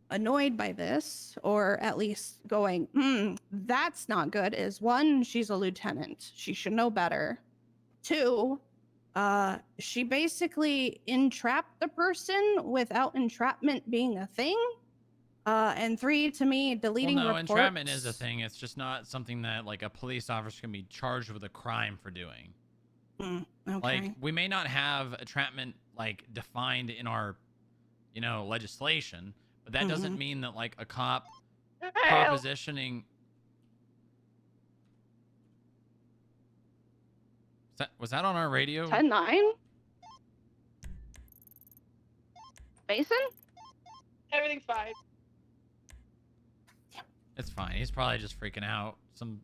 Speaker 17: annoyed by this, or at least going, that's not good, is 1, she's a lieutenant. She should know better. 2, she basically entrapped the person without entrapment being a thing. And 3, to me, deleting reports.
Speaker 1: Entrapment is a thing. It's just not something that like a police officer can be charged with a crime for doing.
Speaker 17: Okay.
Speaker 1: Like, we may not have entrapment like defined in our, legislation, but that doesn't mean that like a cop propositioning. Was that on our radio?
Speaker 17: 10-9? Mason?
Speaker 18: Everything's fine.
Speaker 1: It's fine. He's probably just freaking out. Some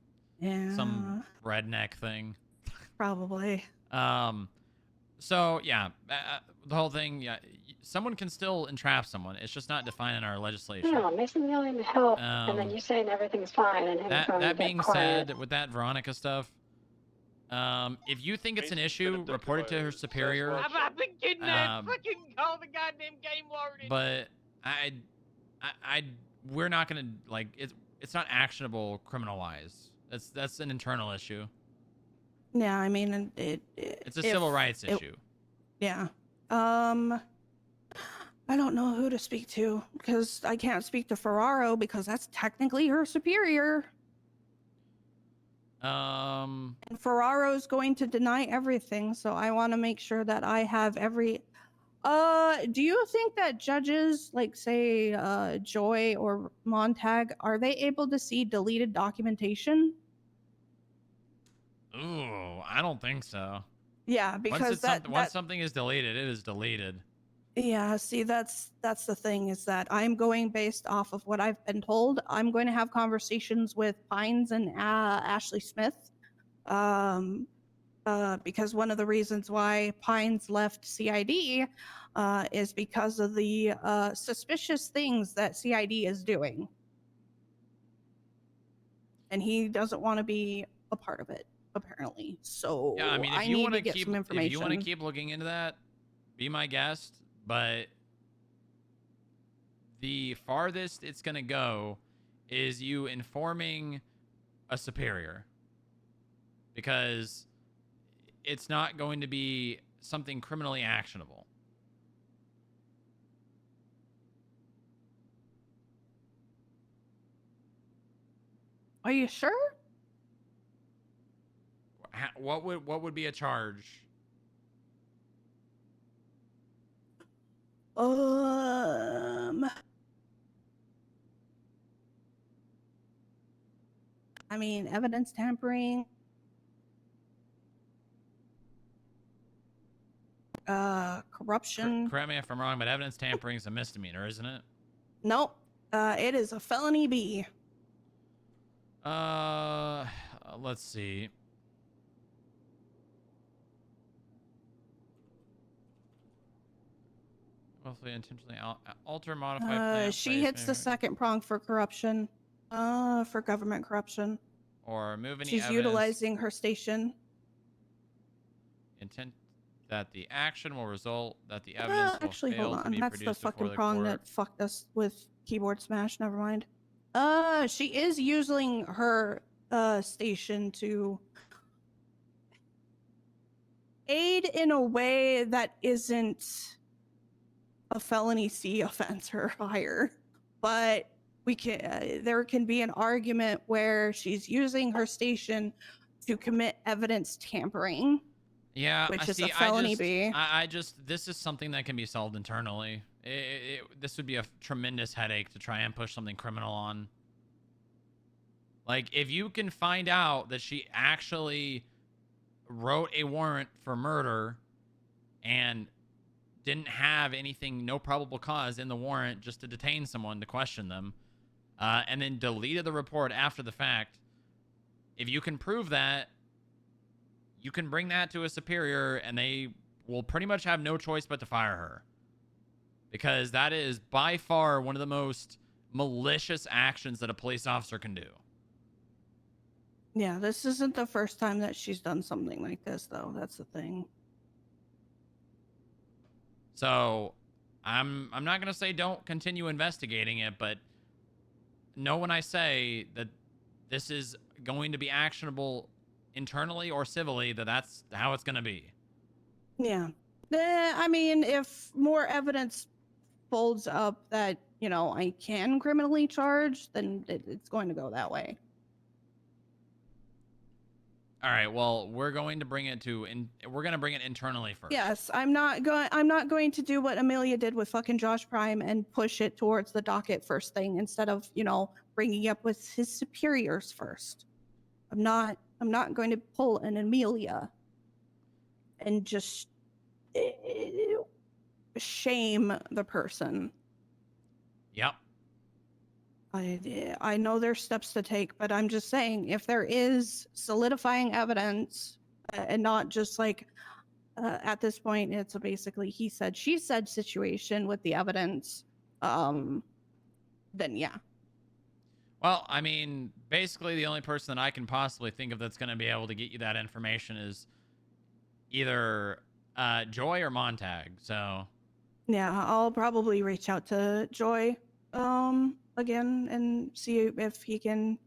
Speaker 1: redneck thing.
Speaker 17: Probably.
Speaker 1: So yeah, the whole thing. Yeah, someone can still entrap someone. It's just not defined in our legislation.
Speaker 16: No, Mason yelling to help, and then you saying everything's fine, and him trying to
Speaker 1: That
Speaker 16: get
Speaker 1: being
Speaker 16: quiet.
Speaker 1: said, with that Veronica stuff, if you think it's an issue, report it to her superior.
Speaker 9: I've been kidnapped. Fucking call the goddamn game warden.
Speaker 1: But we're not gonna like it's not actionable criminal wise. That's an internal issue.
Speaker 17: Yeah, I mean,
Speaker 1: It's a civil rights issue.
Speaker 17: Yeah. I don't know who to speak to because I can't speak to Ferraro because that's technically her superior. And Ferraro's going to deny everything, so I want to make sure that I have every. Do you think that judges, like say, Joy or Montag, are they able to see deleted documentation?
Speaker 1: Ooh, I don't think so.
Speaker 17: Yeah, because
Speaker 1: once something is deleted, it is deleted.
Speaker 17: Yeah, see, that's the thing is that I'm going based off of what I've been told. I'm going to have conversations with Pines and Ashley Smith, because one of the reasons why Pines left CID is because of the suspicious things that CID is doing, and he doesn't want to be a part of it, apparently. So
Speaker 1: Yeah, I mean,
Speaker 17: I need to get some information.
Speaker 1: If you want to keep looking into that, be my guest. But the farthest it's going to go is you informing a superior, because it's not going to be something criminally actionable.
Speaker 17: Are you sure?
Speaker 1: What would be a charge?
Speaker 17: I mean, evidence tampering. Corruption.
Speaker 1: Correct me if I'm wrong, but evidence tampering is a misdemeanor, isn't it?
Speaker 17: Nope. It is a felony B.
Speaker 1: Let's see. Willfully intentionally alter, modify. Plant,
Speaker 17: She hits the second prong for corruption. For government corruption.
Speaker 1: Or move any
Speaker 17: She's
Speaker 1: evidence.
Speaker 17: utilizing her station.
Speaker 1: Intent that the action will result that the evidence will
Speaker 17: Actually,
Speaker 1: fail
Speaker 17: hold
Speaker 1: to
Speaker 17: on.
Speaker 1: be
Speaker 17: That's the
Speaker 1: produced before
Speaker 17: fucking
Speaker 1: the
Speaker 17: prong
Speaker 1: court.
Speaker 17: that fucked us with keyboard smash. Never mind. She is using her station to aid in a way that isn't a felony C offense or higher, but we can. There can be an argument where she's using her station to commit evidence tampering.
Speaker 1: Yeah,
Speaker 17: which is
Speaker 1: see,
Speaker 17: a felony B.
Speaker 1: I just this is something that can be solved internally. This would be a tremendous headache to try and push something criminal on. Like, if you can find out that she actually wrote a warrant for murder and didn't have anything, no probable cause in the warrant, just to detain someone to question them, and then deleted the report after the fact, if you can prove that, you can bring that to a superior and they will pretty much have no choice but to fire her. Because that is by far one of the most malicious actions that a police officer can do.
Speaker 17: Yeah, this isn't the first time that she's done something like this, though. That's the thing.
Speaker 1: So, I'm not going to say don't continue investigating it, but know when I say that this is going to be actionable internally or civilly, that's how it's going to be.
Speaker 17: Yeah. I mean, if more evidence folds up that, you know, I can criminally charge, then it's going to go that way.
Speaker 1: All right, well, we're going to bring it internally first.
Speaker 17: Yes, I'm not going to do what Amelia did with fucking Josh Prime and push it towards the docket first thing instead of, you know, bringing up with his superiors first. I'm not going to pull an Amelia and just shame the person.
Speaker 1: Yep.
Speaker 17: I know there's steps to take, but I'm just saying, if there is solidifying evidence and not just like at this point, it's a basically he said, she said situation with the evidence, then yeah.
Speaker 1: Well, I mean, basically the only person that I can possibly think of that's going to be able to get you that information is either Joy or Montag. So
Speaker 17: Yeah, I'll probably reach out to Joy again and see if he can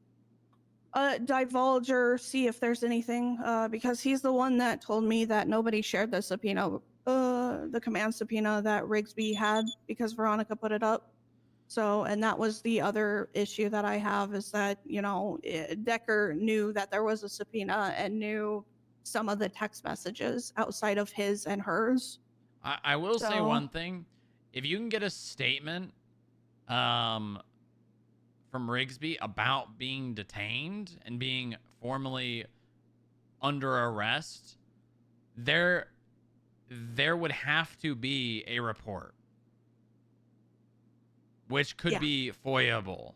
Speaker 17: divulge or see if there's anything, because he's the one that told me that nobody shared the subpoena, the command subpoena that Rigsby had because Veronica put it up. So, and that was the other issue that I have, is that, you know, Decker knew that there was a subpoena and knew some of the text messages outside of his and hers.
Speaker 1: I will say
Speaker 17: So-
Speaker 1: one thing. If you can get a statement from Rigsby about being detained and being formally under arrest, there would have to be a report, which could be FOIA-able.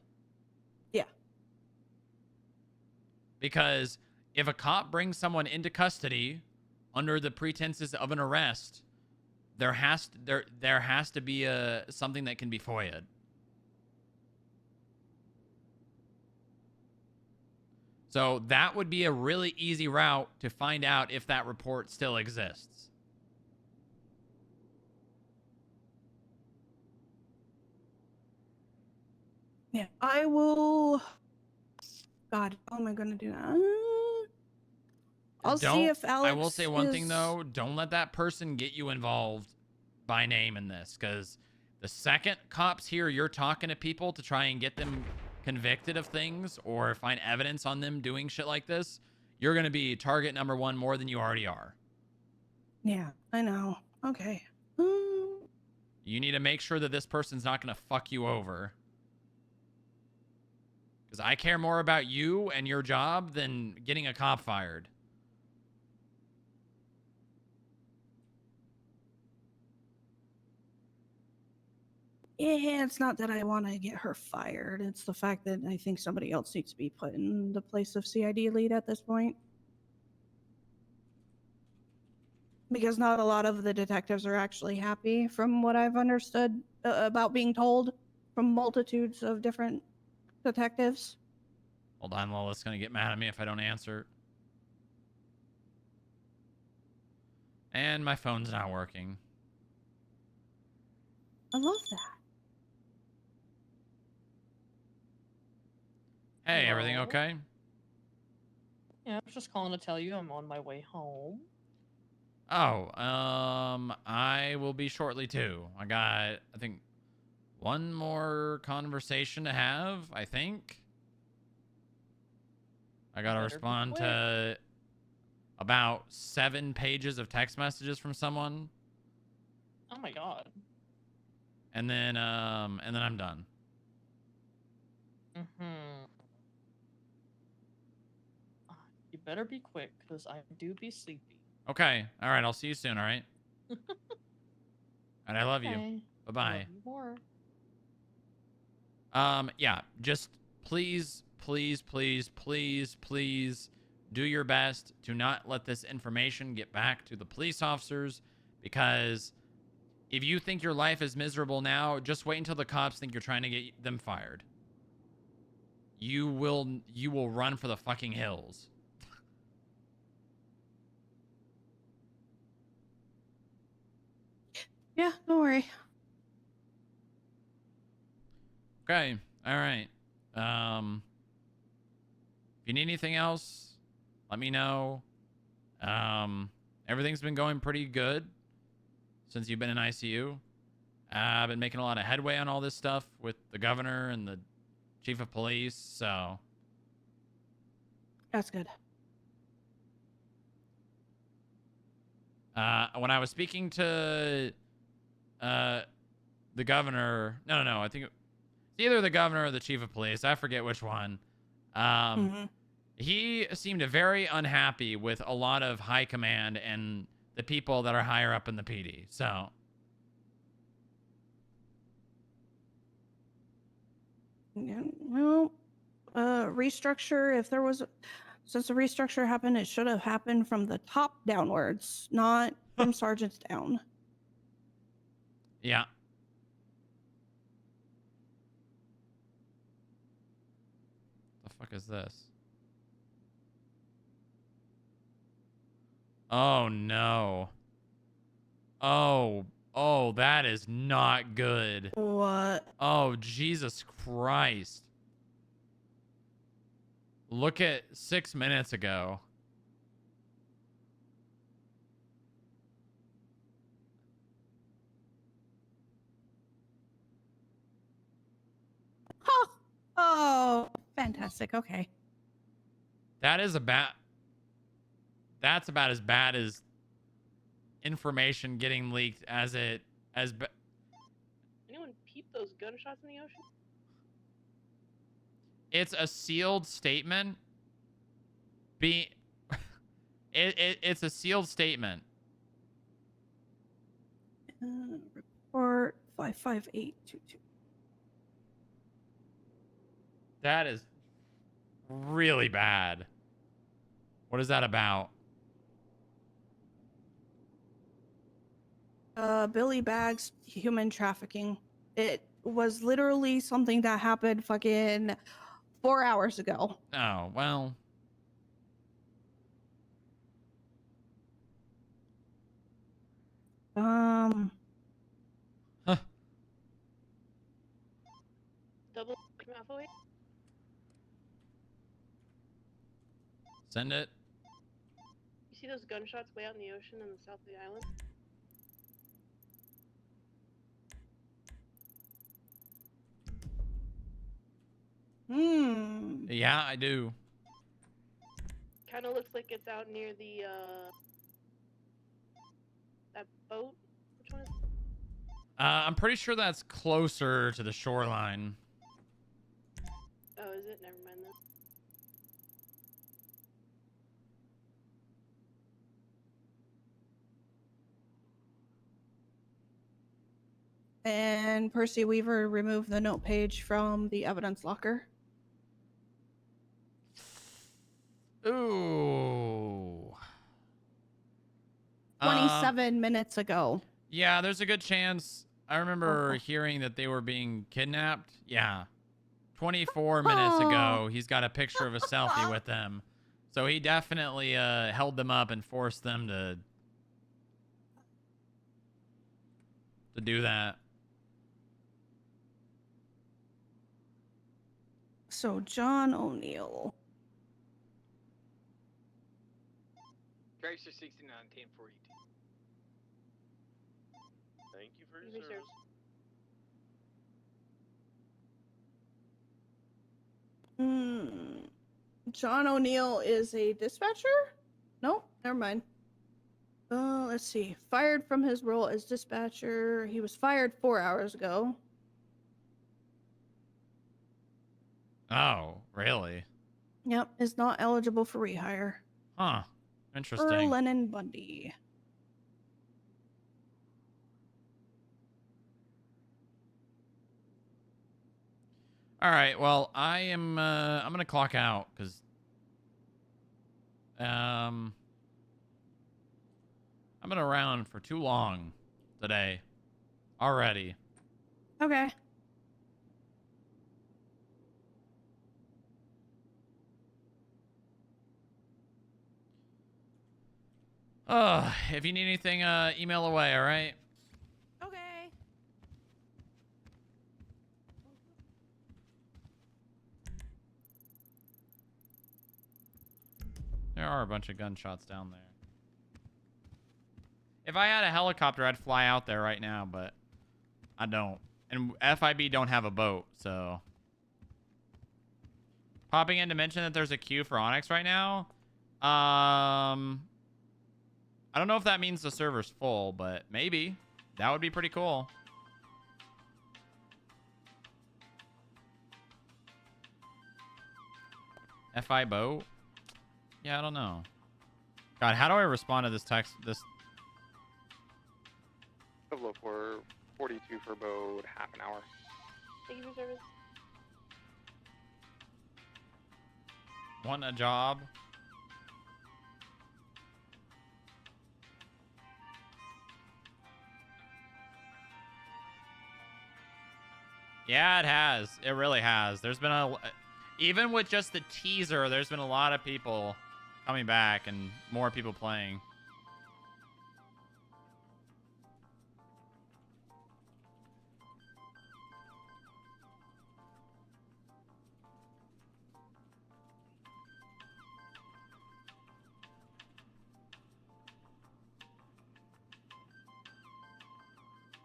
Speaker 17: Yeah.
Speaker 1: Because if a cop brings someone into custody under the pretenses of an arrest, there has to be something that can be FOIA'd. So that would be a really easy route to find out if that report still exists.
Speaker 17: Yeah, I will. God, how am I going to do that? I'll see if Alex.
Speaker 1: I will say one thing though. Don't let that person get you involved by name in this, because the second cops hear you're talking to people to try and get them convicted of things or find evidence on them doing shit like this, you're going to be target number one more than you already are.
Speaker 17: Yeah, I know. Okay.
Speaker 1: You need to make sure that this person's not going to fuck you over. Because I care more about you and your job than getting a cop fired.
Speaker 17: Yeah, it's not that I want to get her fired. It's the fact that I think somebody else needs to be put in the place of CID lead at this point. Because not a lot of the detectives are actually happy, from what I've understood about being told from multitudes of different detectives.
Speaker 1: Hold on, Lola's going to get mad at me if I don't answer. And my phone's not working.
Speaker 17: I love that.
Speaker 1: Hey, everything okay?
Speaker 9: Yeah, I was just calling to tell you I'm on my way home.
Speaker 1: Oh, I will be shortly too. I got, I think, one more conversation to have, I think. I gotta respond to about 7 pages of text messages from someone.
Speaker 9: Oh my god.
Speaker 1: And then I'm done.
Speaker 9: You better be quick, because I do be sleepy.
Speaker 1: Okay. All right. I'll see you soon. All right. And I love you.
Speaker 9: Okay.
Speaker 1: Bye-bye.
Speaker 9: Love you more.
Speaker 1: Yeah, just please, please, please, please, please do your best to not let this information get back to the police officers, because if you think your life is miserable now, just wait until the cops think you're trying to get them fired. You will run for the fucking hills.
Speaker 17: Yeah, don't worry.
Speaker 1: Okay. All right. If you need anything else, let me know. Everything's been going pretty good since you've been in ICU. I've been making a lot of headway on all this stuff with the governor and the chief of police, so
Speaker 17: That's good.
Speaker 1: when I was speaking to the governor, no, I think either the governor or the chief of police. I forget which one. He seemed very unhappy with a lot of high command and the people that are higher up in the PD. So.
Speaker 17: Yeah, well, restructure, if there was, since the restructure happened, it should have happened from the top downwards, not from sergeants down.
Speaker 1: Yeah. The fuck is this? Oh no. Oh, that is not good.
Speaker 17: What?
Speaker 1: Oh, Jesus Christ. Look at 6 minutes ago.
Speaker 17: Oh, fantastic. Okay.
Speaker 1: That's about as bad as information getting leaked as
Speaker 18: Anyone peep those gunshots in the ocean?
Speaker 1: it's a sealed statement. It's a sealed statement.
Speaker 17: Report 55822.
Speaker 1: That is really bad. What is that about?
Speaker 17: Billy Bags human trafficking. It was literally something that happened fucking 4 hours ago.
Speaker 1: Oh, well.
Speaker 18: Double Malfoy?
Speaker 1: Send it.
Speaker 18: You see those gunshots way out in the ocean on the south of the island?
Speaker 1: Yeah, I do.
Speaker 18: Kind of looks like it's out near the, that boat. Which one is it?
Speaker 1: I'm pretty sure that's closer to the shoreline.
Speaker 18: Oh, is it? Never mind then.
Speaker 17: And Percy Weaver removed the note page from the evidence locker.
Speaker 1: Ooh.
Speaker 17: 27 minutes ago.
Speaker 1: Yeah, there's a good chance. I remember hearing that they were being kidnapped. Yeah. 24 minutes ago, he's got a picture of a selfie with them. So he definitely held them up and forced them to do that.
Speaker 17: So John O'Neill.
Speaker 8: Tracer 69 1042.
Speaker 19: Thank you for your service.
Speaker 17: John O'Neill is a dispatcher? Nope, never mind. Let's see. Fired from his role as dispatcher. He was fired 4 hours ago.
Speaker 1: Oh, really?
Speaker 17: Yep, is not eligible for rehire.
Speaker 1: Huh. Interesting.
Speaker 17: Lennon Bundy.
Speaker 1: All right. Well, I'm gonna clock out because I've been around for too long today already.
Speaker 17: Okay.
Speaker 1: If you need anything, email away. All right.
Speaker 17: Okay.
Speaker 1: There are a bunch of gunshots down there. If I had a helicopter, I'd fly out there right now, but I don't. And FIB don't have a boat, so. Popping in to mention that there's a queue for Onyx right now. I don't know if that means the server's full, but maybe. That would be pretty cool. FI boat? Yeah, I don't know. God, how do I respond to this text? This.
Speaker 22: Look, we're 42 for about half an hour.
Speaker 18: Thank you for service.
Speaker 1: Want a job? Yeah, it has. It really has. There's been even with just the teaser, there's been a lot of people coming back and more people playing.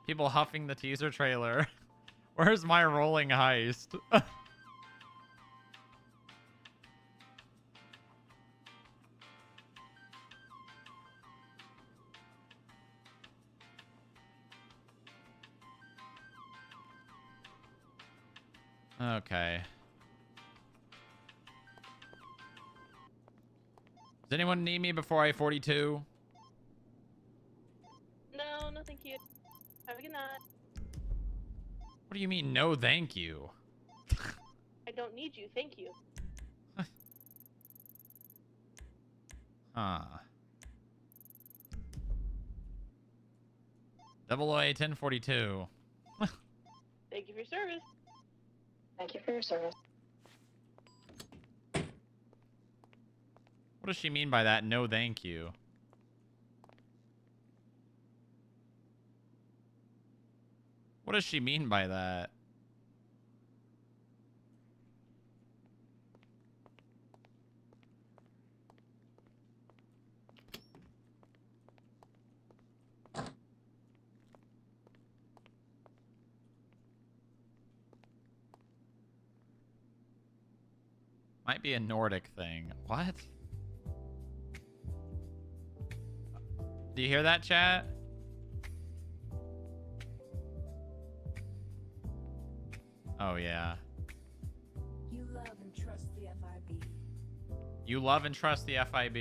Speaker 1: People huffing the teaser trailer. Where's my rolling heist? Okay. Does anyone need me before I-42?
Speaker 18: No, no, thank you. Have a good night.
Speaker 1: What do you mean, no thank you?
Speaker 18: I don't need you, thank you.
Speaker 1: Huh. Double OA 1042.
Speaker 18: Thank you for your service.
Speaker 16: Thank you for your service.
Speaker 1: What does she mean by that? No thank you. What does she mean by that? Might be a Nordic thing. What? Do you hear that, chat? Oh, yeah.
Speaker 14: You love and trust the FIB.
Speaker 1: You love and trust the FIB.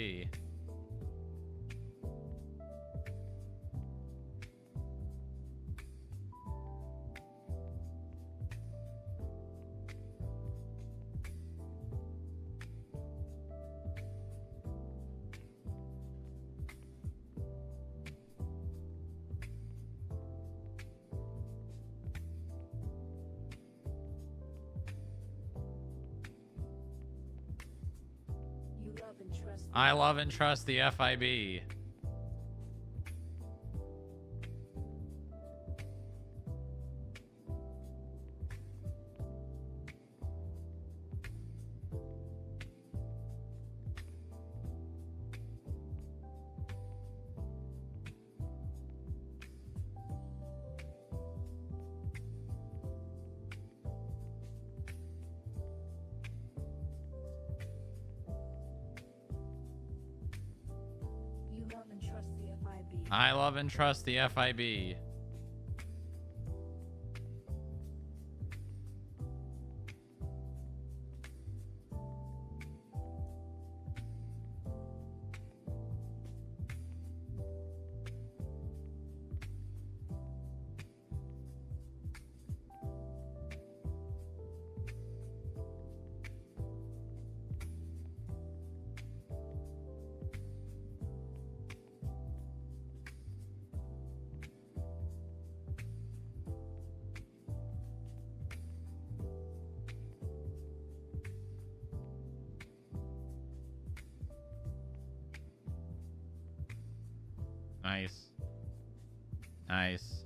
Speaker 14: You love and trust.
Speaker 1: I love and trust the FIB.
Speaker 14: You love and trust the FIB.
Speaker 1: I love and trust the FIB. Nice. Nice.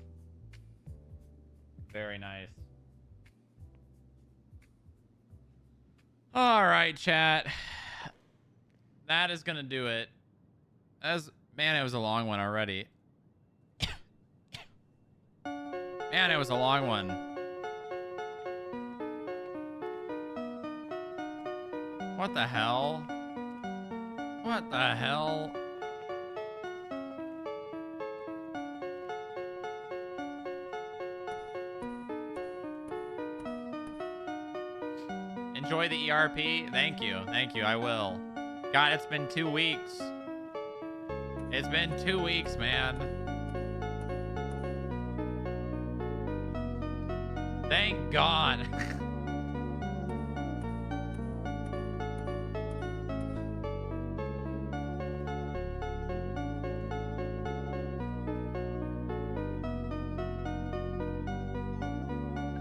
Speaker 1: Very nice. All right, chat. That is going to do it. Man, it was a long one already. Man, it was a long one. What the hell? What the hell? enjoy the ERP. Thank you. Thank you. I will. God, it's been 2 weeks. It's been 2 weeks, man. Thank God.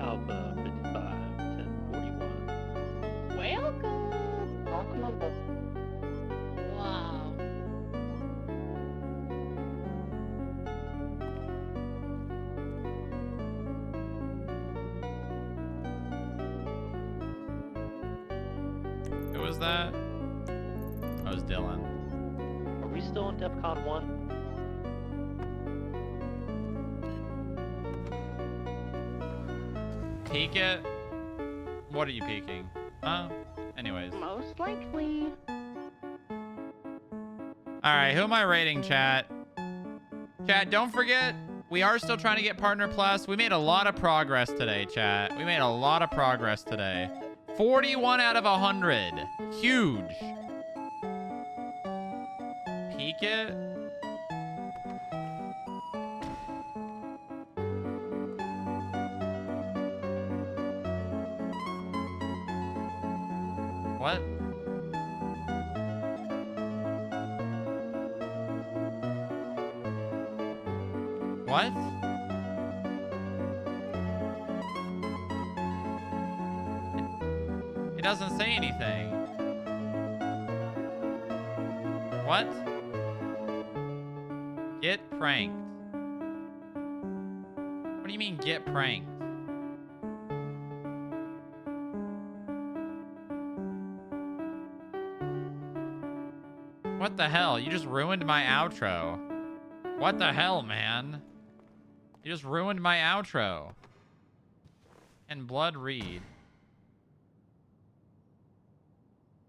Speaker 13: Alpha 55, 1041.
Speaker 18: Welcome. Welcome aboard. Wow.
Speaker 1: Who was that? That was Dylan.
Speaker 13: Are we still in DEFCON 1?
Speaker 1: Peek it? What are you peeking? Anyways.
Speaker 18: Most likely.
Speaker 1: Alright, who am I rating, chat? Chat, don't forget, we are still trying to get Partner Plus. We made a lot of progress today, chat. We made a lot of progress today. 41 out of 100. Huge. Peek it? What? What? It doesn't say anything. What? Get pranked. What do you mean get pranked? What the hell? You just ruined my outro. What the hell, man? You just ruined my outro. And Blood Reed.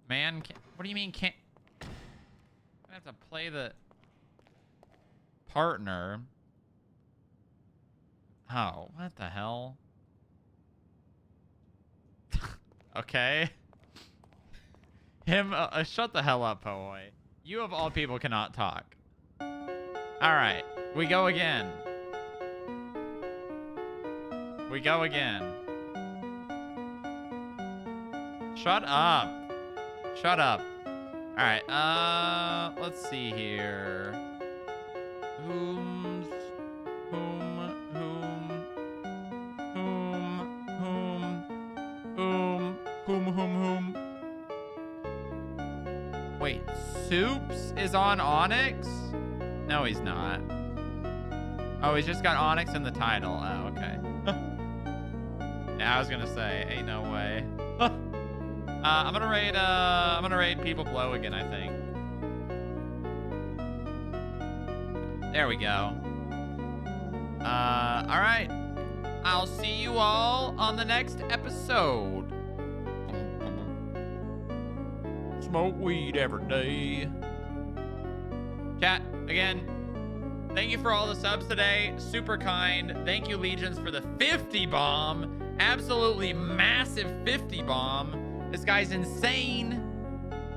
Speaker 1: Man, what do you mean can't... I have to play the... partner. Oh, what the hell? Okay. Him, shut the hell up, Po'oi. You of all people cannot talk. Alright, we go again. We go again. Shut up. Shut up. Alright, let's see here. Whom. Wait, Soups is on Onyx? No, he's not. Oh, he's just got Onyx in the title. Oh, okay. Yeah, I was gonna say, ain't no way. I'm gonna raid People Blow again, I think. There we go. Alright. I'll see you all on the next episode. Smoke weed every day. Chat, again, thank you for all the subs today. Super kind. Thank you, Legions, for the 50 bomb. Absolutely massive 50 bomb. This guy's insane.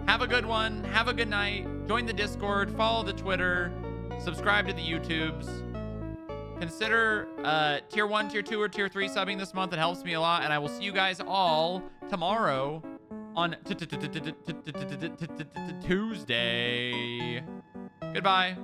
Speaker 1: Have a good one. Have a good night. Join the Discord. Follow the Twitter. Subscribe to the YouTubes. Consider tier 1, tier 2, or tier 3 subbing this month. It helps me a lot. And I will see you guys all tomorrow on Tuesday. Goodbye.